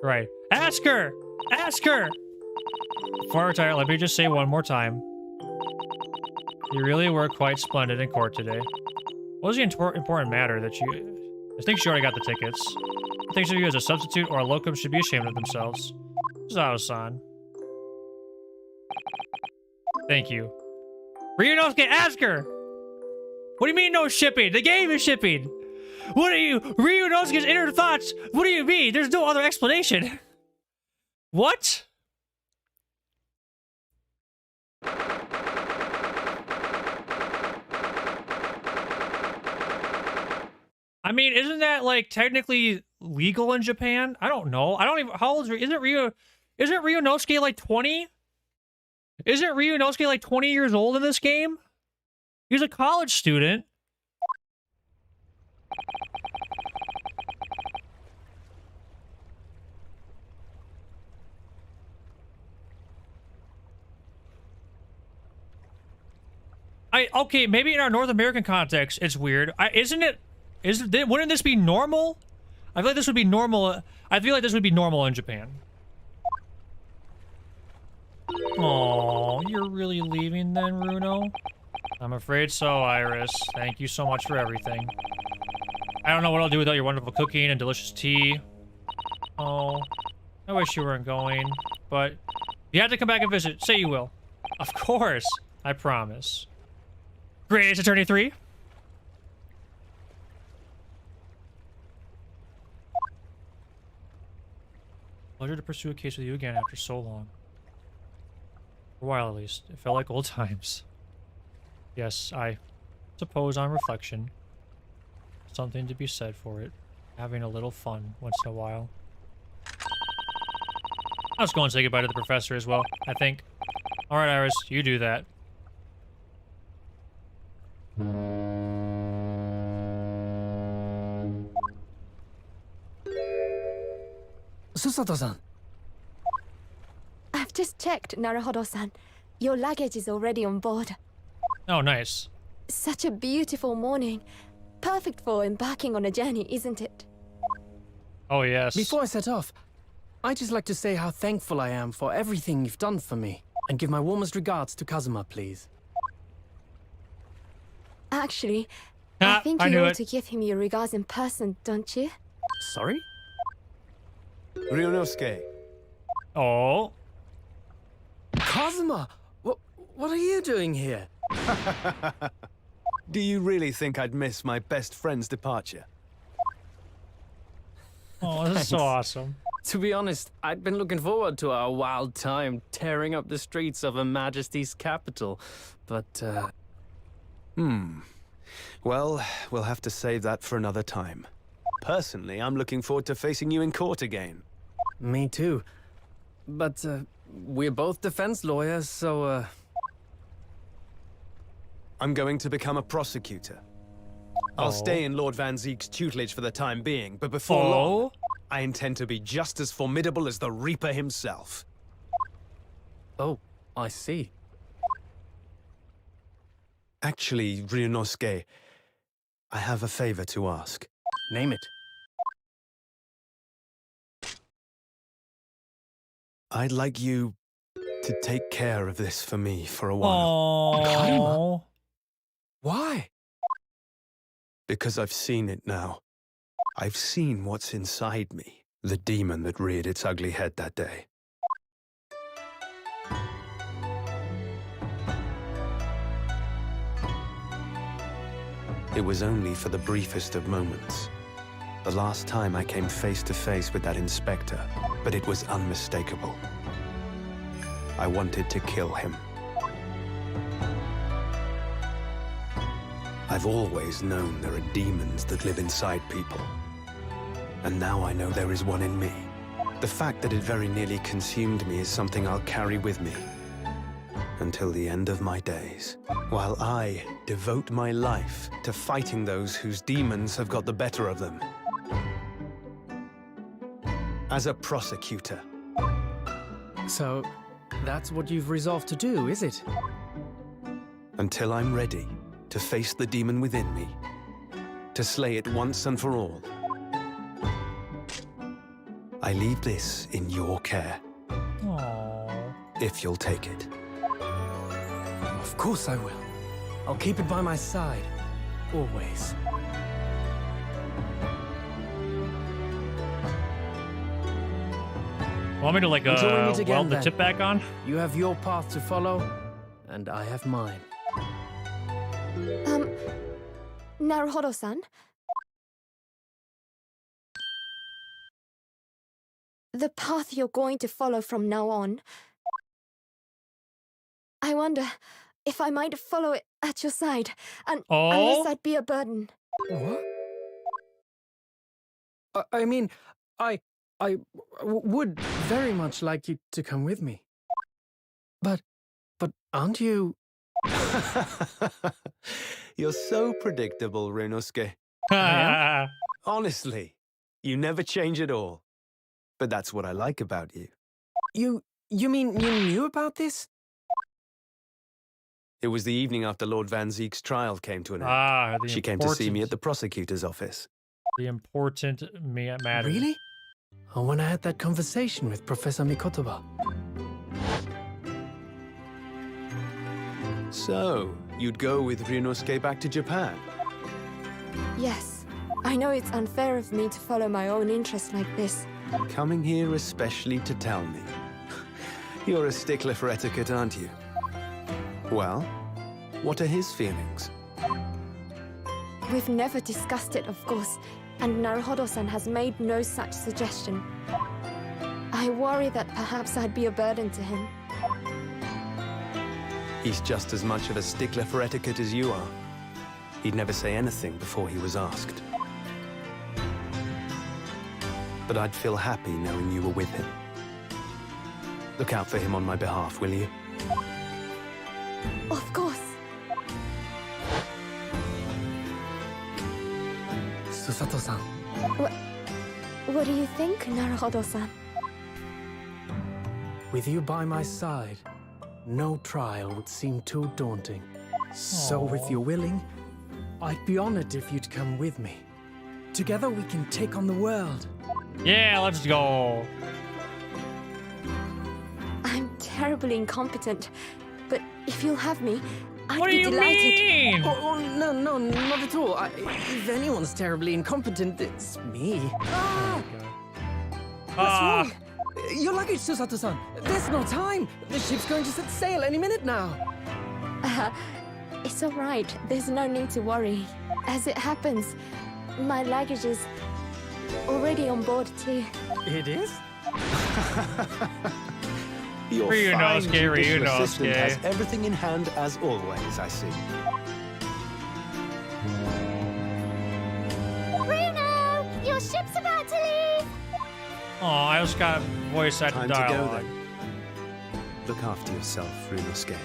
Right. Ask her! Ask her! Before I retire, let me just say one more time. You really were quite splendid in court today. What was the important matter that you... I think she already got the tickets. Who thinks of you as a substitute or a locum should be ashamed of themselves. Zao-san. Thank you. Ryunosuke, ask her! What do you mean no shipping? The game is shipping! What are you... Ryunosuke's inner thoughts! What do you mean? There's no other explanation. What? I mean, isn't that, like, technically legal in Japan? I don't know. I don't even... How old is... Isn't Ryunosuke, like, 20? Isn't Ryunosuke, like, 20 years old in this game? He's a college student. Okay, maybe in our North American context, it's weird. Wouldn't this be normal? I feel like this would be normal. I feel like this would be normal in Japan. Oh, you're really leaving then, Runo? I'm afraid so, Iris. Thank you so much for everything. I don't know what I'll do without your wonderful cooking and delicious tea. Oh, I wish you weren't going, but if you had to come back and visit, say you will. Of course, I promise. Great Ace Attorney 3. Pleasure to pursue a case with you again after so long. For a while, at least. It felt like old times. Yes, I suppose on reflection, something to be said for it. Having a little fun once in a while. I'll just go and say goodbye to the professor as well, I think. Alright, Iris, you do that. Susato-san. I've just checked, Naruhodo-san. Your luggage is already on board. Oh, nice. Such a beautiful morning. Perfect for embarking on a journey, isn't it? Oh, yes. Before I set off, I'd just like to say how thankful I am for everything you've done for me. And give my warmest regards to Kazuma, please. Actually, I Ah, think I you knew ought it. to give him your regards in person, don't you? Sorry? Ryunosuke, Oh. Kazuma! What are you doing here? do you really think I'd miss my best friend's departure? Oh, this is so Thanks. awesome. To be honest, I'd been looking forward to our wild time tearing up the streets of Her Majesty's capital. But, Well, we'll have to save that for another time. Personally, I'm looking forward to facing you in court again. me too. But, we're both defense lawyers, so, I'm going to become a prosecutor. I'll Oh. stay in Lord Van Zeek's tutelage for the time being, but before Oh. long, I intend to be just as formidable as the Reaper himself. oh, I see. Actually, Ryunosuke, I have a favor to ask. Name it. I'd like you to take care of this for me for a while. Oh. Why? Because I've seen it now. I've seen what's inside me. The demon that reared its ugly head that day. It was only for the briefest of moments. The last time I came face to face with that inspector, but it was unmistakable. I wanted to kill him. I've always known there are demons that live inside people. And now I know there is one in me. The fact that it very nearly consumed me is something I'll carry with me until the end of my days, while I devote my life to fighting those whose demons have got the better of them. As a prosecutor, So, that's what you've resolved to do, is it? until I'm ready to face the demon within me, to slay it once and for all. I leave this in your care, Oh. if you'll take it. Of course I will. I'll keep it by my side. Always. Want me to, like, Until we meet again, weld the then. tip back on? You have your path to follow, and I have mine. Naruhodo-san? The path you're going to follow from now on. I wonder if I might follow it at your side, and Oh? unless I'd be a burden. What? I mean, I would very much like you to come with me. But aren't you... You're so predictable, Ryunosuke. am? Honestly, you never change at all. But that's what I like about you. You mean you knew about this? It was the evening after Lord Van Zeek's trial came to an end. The She came to see me at important- the prosecutor's office. The important matter. Really? Oh, when I had that conversation with Professor Mikotoba. So, You'd go with Ryunosuke back to Japan? Yes, I know it's unfair of me to follow my own interests like this. Coming here especially to tell me. You're a stickler for etiquette, aren't you? Well, what are his feelings? We've never discussed it, of course, and Naruhodo-san has made no such suggestion. I worry that perhaps I'd be a burden to him. He's just as much of a stickler for etiquette as you are. He'd never say anything before he was asked. But I'd feel happy knowing you were with him. Look out for him on my behalf, will you? Of course. Susato-san. What do you think, Naruhodo-san? With you by my side, no trial would seem too daunting. So if you're willing, I'd be honored if you'd come with me. Together we can take on the world. Yeah, let's go. I'm terribly incompetent, but if you'll have me, I'd What do be you delighted. mean? Oh, no, not at all. If anyone's terribly incompetent, it's me. Ah, what's Ah, wrong? Your luggage, Susato-san. There's no time. The ship's going to set sail any minute now. It's all right. There's no need to worry. As it happens, my luggage is already on board too. It is? Your Ryunosuke, fine judicial Ryunosuke. assistant has everything in hand as always, I see. Bruno, your ship's about to leave. oh, I just got voice acted Time to go dialogue. then. Look after yourself, Ryunosuke.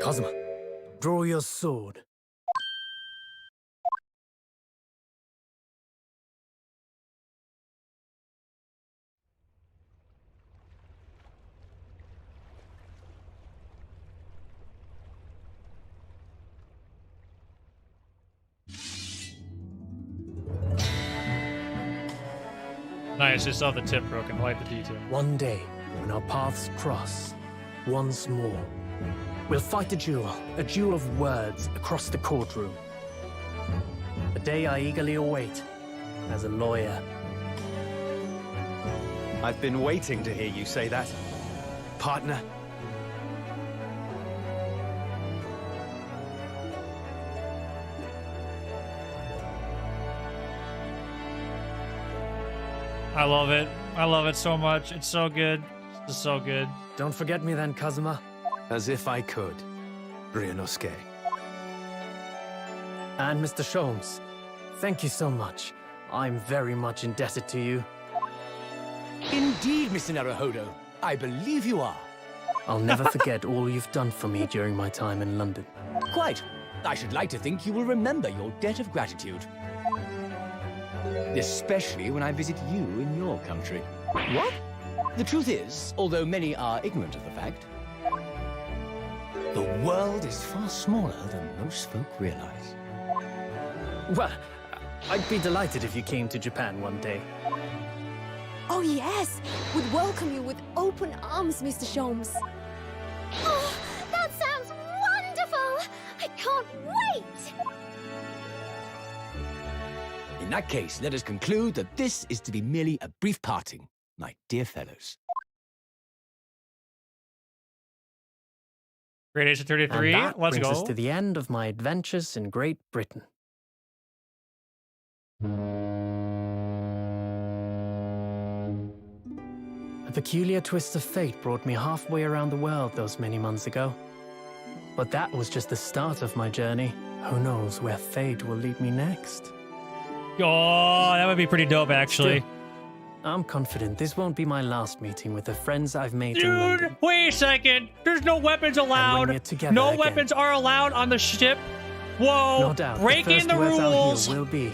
Kazuma, draw your sword. Nice, just saw the tip broken. I like the detail. One day, when our paths cross, once more, we'll fight a duel of words across the courtroom. A day I eagerly await as a lawyer. I've been waiting to hear you say that. Partner. I love it. I love it so much. It's so good. It's just so good. Don't forget me then, Kazuma. As if I could, Ryunosuke. And Mr. Sholmes, thank you so much. I'm very much indebted to you. Indeed, Mr. Naruhodo. I believe you are. I'll never forget all you've done for me during my time in London. Quite. I should like to think you will remember your debt of gratitude. Especially when I visit you in your country. What? The truth is, although many are ignorant of the fact, the world is far smaller than most folk realize. Well, I'd be delighted if you came to Japan one day. Oh yes, would welcome you with open arms, Mr. Sholmes. Oh, that sounds wonderful! I can't wait! In that case, let us conclude that this is to be merely a brief parting, my dear fellows. Great Ace And 33. that Let's brings go. us to the end of my adventures in Great Britain. A peculiar twist of fate brought me halfway around the world those many months ago. But that was just the start of my journey. Who knows where fate will lead me next? Oh, that would be pretty dope, actually. Still, I'm confident this won't be my last meeting with the friends I've made in Dude, London. wait a second. There's no weapons allowed. we're together No again. weapons are allowed on the ship. Whoa. No doubt, Breaking the the first words I'll rules. hear will be,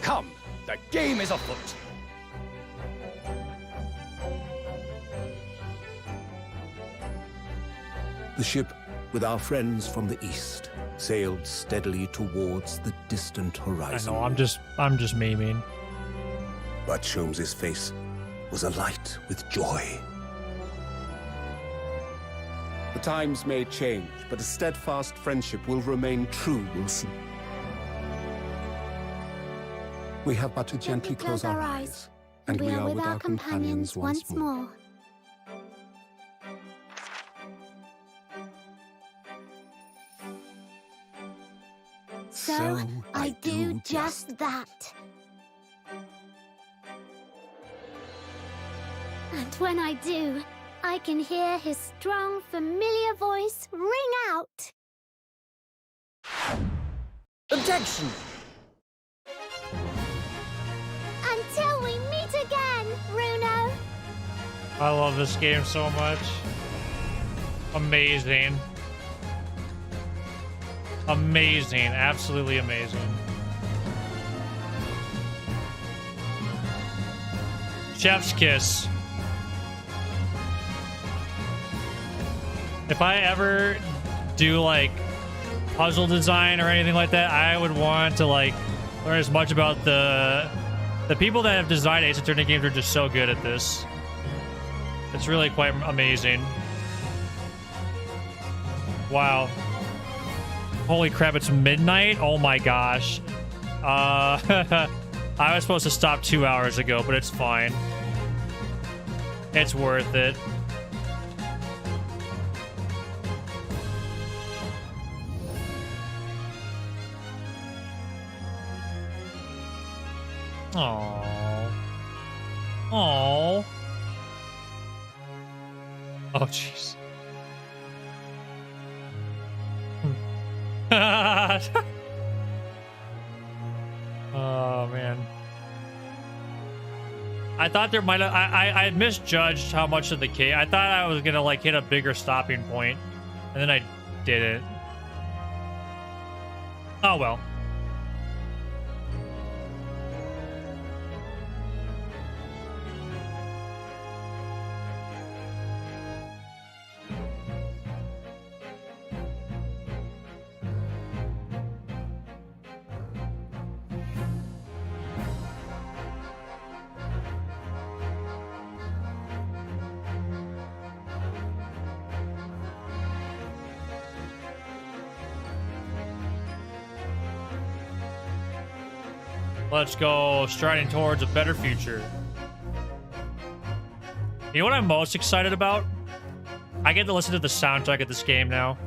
Come, the game is afoot. The ship, with our friends from the east, sailed steadily towards the distant I horizon. know, I'm just memeing. But Sholmes's face was alight with joy. The times may change, but a steadfast friendship will remain true, Wilson. We have but to gently close our eyes, and we are with our companions once more. So I do just that. And when I do, I can hear his strong, familiar voice ring out. Objection! Until we meet again, Bruno. I love this game so much. Amazing. Amazing. Absolutely amazing. Chef's kiss. If I ever do like puzzle design or anything like that, I would want to like learn as much about the people that have designed Ace Attorney games are just so good at this. It's really quite amazing. Wow. Holy crap, it's midnight? Oh my gosh. I was supposed to stop 2 hours ago, but it's fine. It's worth it. Aww. Aww. Oh, jeez. Oh, man. I thought there might have... I misjudged how much of the case... I thought I was gonna, like, hit a bigger stopping point, and then I didn't. Oh, well. Let's go striding towards a better future. You know what I'm most excited about? I get to listen to the soundtrack of this game now.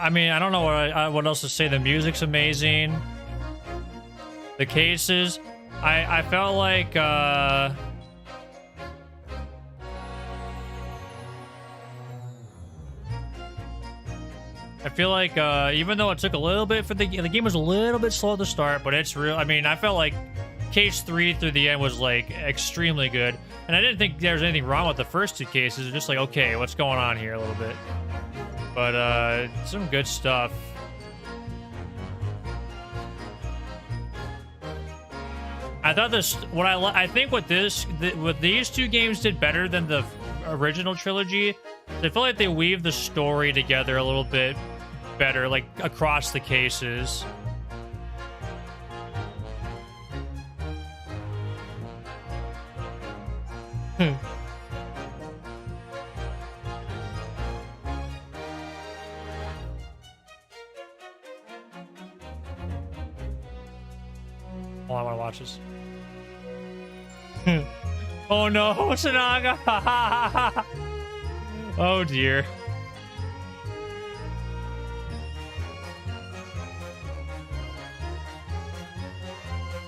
I mean, I don't know what else to say. The music's amazing. The cases, I felt like I feel like even though it took a little bit for the game was a little bit slow to start, but it's real. I mean, I felt like case 3 through the end was like extremely good, and I didn't think there was anything wrong with the first 2 cases. It's just like, okay, what's going on here a little bit. But some good stuff. I thought this. I think what these 2 games did better than the original trilogy. They feel like they weave the story together a little bit better, like across the cases. Oh, I want to watch this. Oh no, Sanaga! Oh dear.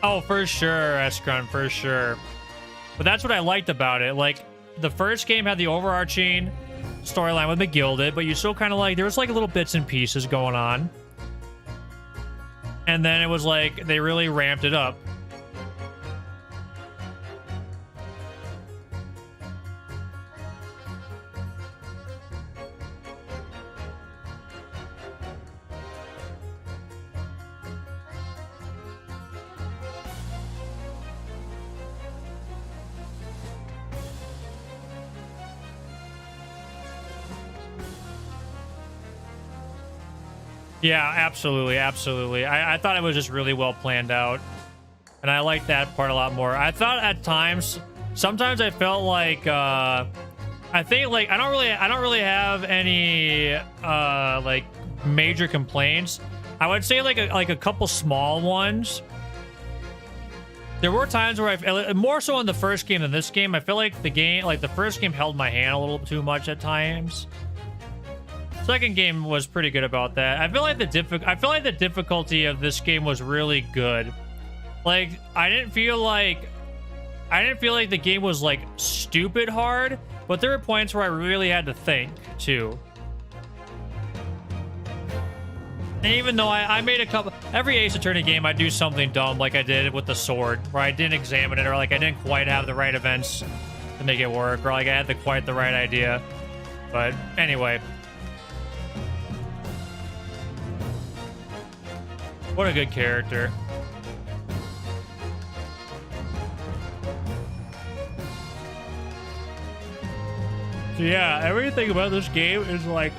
Oh, for sure, Eskrun, for sure. But that's what I liked about it. Like, the first game had the overarching storyline with McGilded, but you still kind of like, there was like little bits and pieces going on. And then it was like they really ramped it up. Yeah, absolutely, absolutely. I thought it was just really well planned out, and I liked that part a lot more. I thought at times, sometimes I felt like, I think like I don't really have any like major complaints. I would say like a couple small ones. There were times where I more so in the first game than this game. I feel like the first game held my hand a little too much at times. Second game was pretty good about that. I feel like the difficulty of this game was really good. Like I didn't feel like the game was like stupid hard, but there were points where I really had to think too. And even though I made every Ace Attorney game, I do something dumb like I did with the sword, where I didn't examine it, or like I didn't quite have the right events to make it work, or like I had quite the right idea. But anyway. What a good character. So yeah, everything about this game is like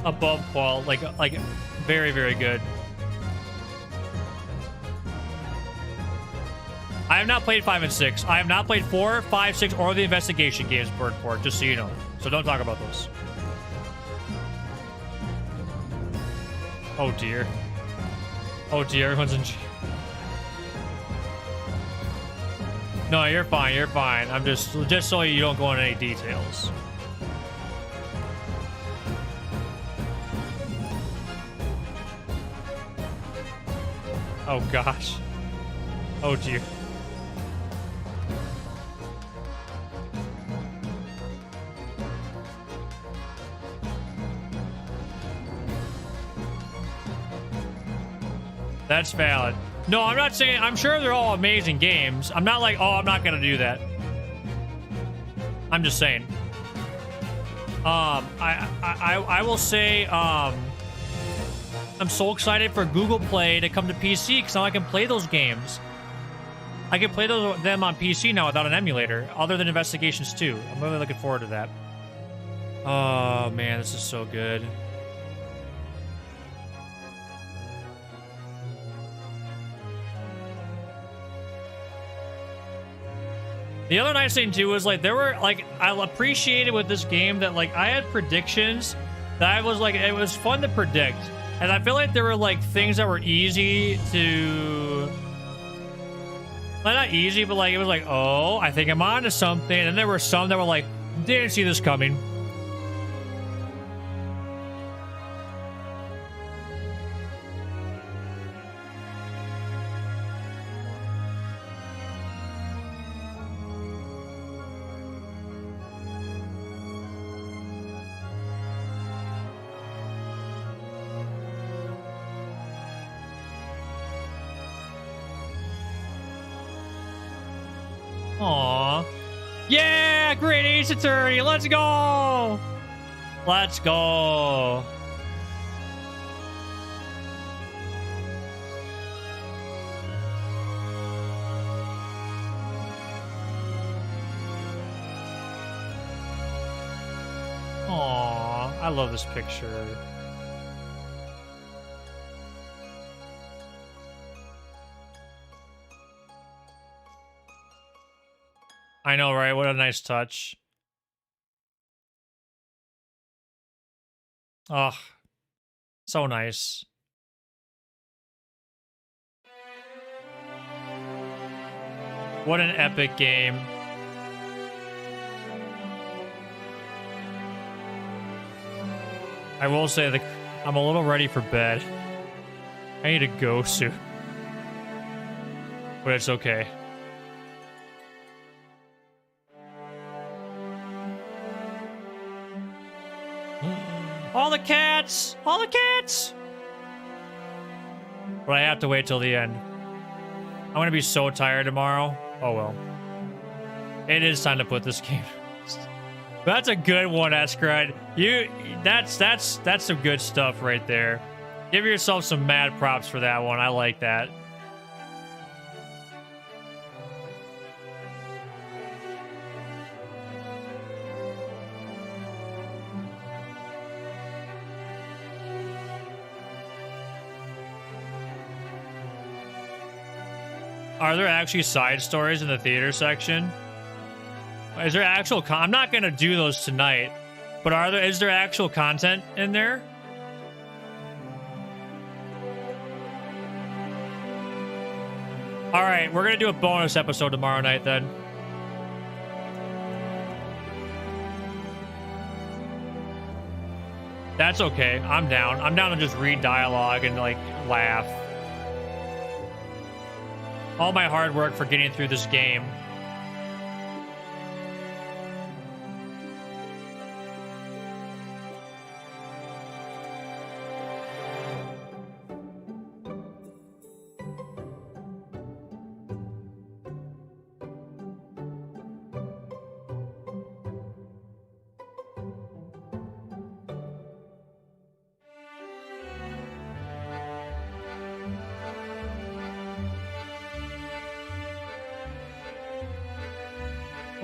above quality, like very, very good. I have not played 5 and 6. I have not played 4, 5, 6, or the investigation games, Birdport, just so you know. So don't talk about those. Oh dear. Oh dear, everyone's in. No, you're fine. You're fine. I'm just so you don't go into any details. Oh gosh. Oh dear. That's valid. No, I'm not saying. I'm sure they're all amazing games. I'm not like, oh, I'm not gonna do that. I'm just saying. I will say, I'm so excited for Google Play to come to PC because now I can play those games. I can play them on PC now without an emulator, other than Investigations 2. I'm really looking forward to that. Oh man, this is so good. The other nice thing too was like there were like I appreciated with this game that like I had predictions that I was like it was fun to predict, and I feel like there were like things that were easy to, well, not easy, but like it was like, oh, I think I'm onto something, and there were some that were like, didn't see this coming. Aw. Yeah, great Ace Attorney. Let's go. Let's go. Aw, I love this picture. I know, right? What a nice touch. Oh, so nice. What an epic game. I will say that I'm a little ready for bed. I need to go soon. But it's okay. All the cats! All the cats! But I have to wait till the end. I'm gonna be so tired tomorrow. Oh well. It is time to put this game. That's a good one, Eskrud. That's some good stuff right there. Give yourself some mad props for that one. I like that. Are there actually side stories in the theater section? Is there actual I'm not gonna do those tonight, but is there actual content in there? All right, we're gonna do a bonus episode tomorrow night then. That's okay. I'm down. I'm down to just read dialogue and like laugh. All my hard work for getting through this game.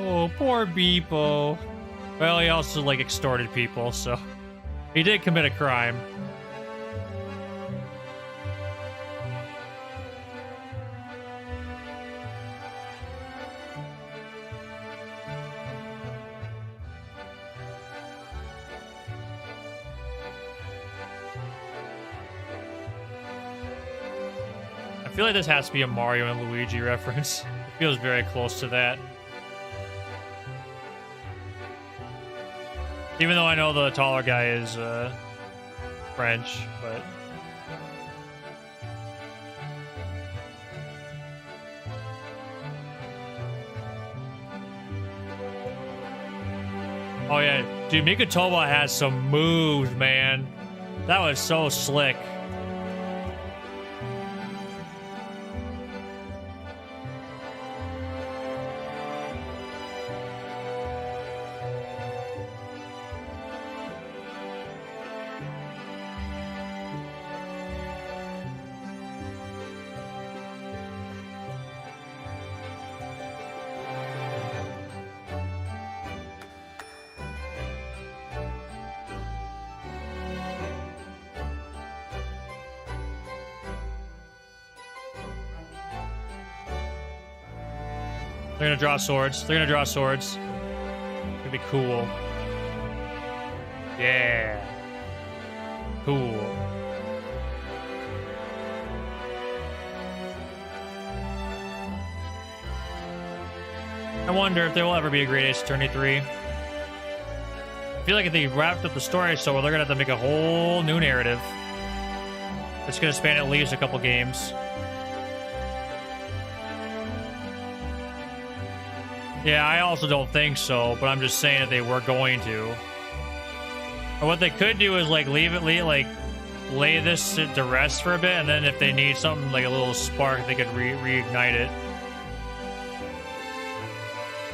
Oh, poor Beepo. Well, he also, like, extorted people, so... He did commit a crime. I feel like this has to be a Mario and Luigi reference. It feels very close to that. Even though I know the taller guy is French, but... Oh yeah, dude, Mikotoba has some moves, man. That was so slick. They're gonna draw swords. They're gonna draw swords. It's gonna be cool. Yeah. Cool. I wonder if there will ever be a Great Ace Attorney 3. I feel like if they wrapped up the story so well, they're gonna have to make a whole new narrative. It's gonna span at least a couple games. Yeah, I also don't think so, but I'm just saying that they were going to. Or what they could do is like lay this to rest for a bit, and then if they need something like a little spark, they could reignite it.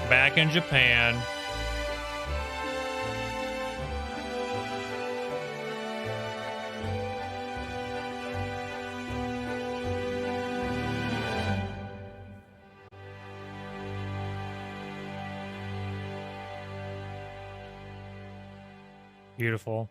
Back in Japan. Beautiful.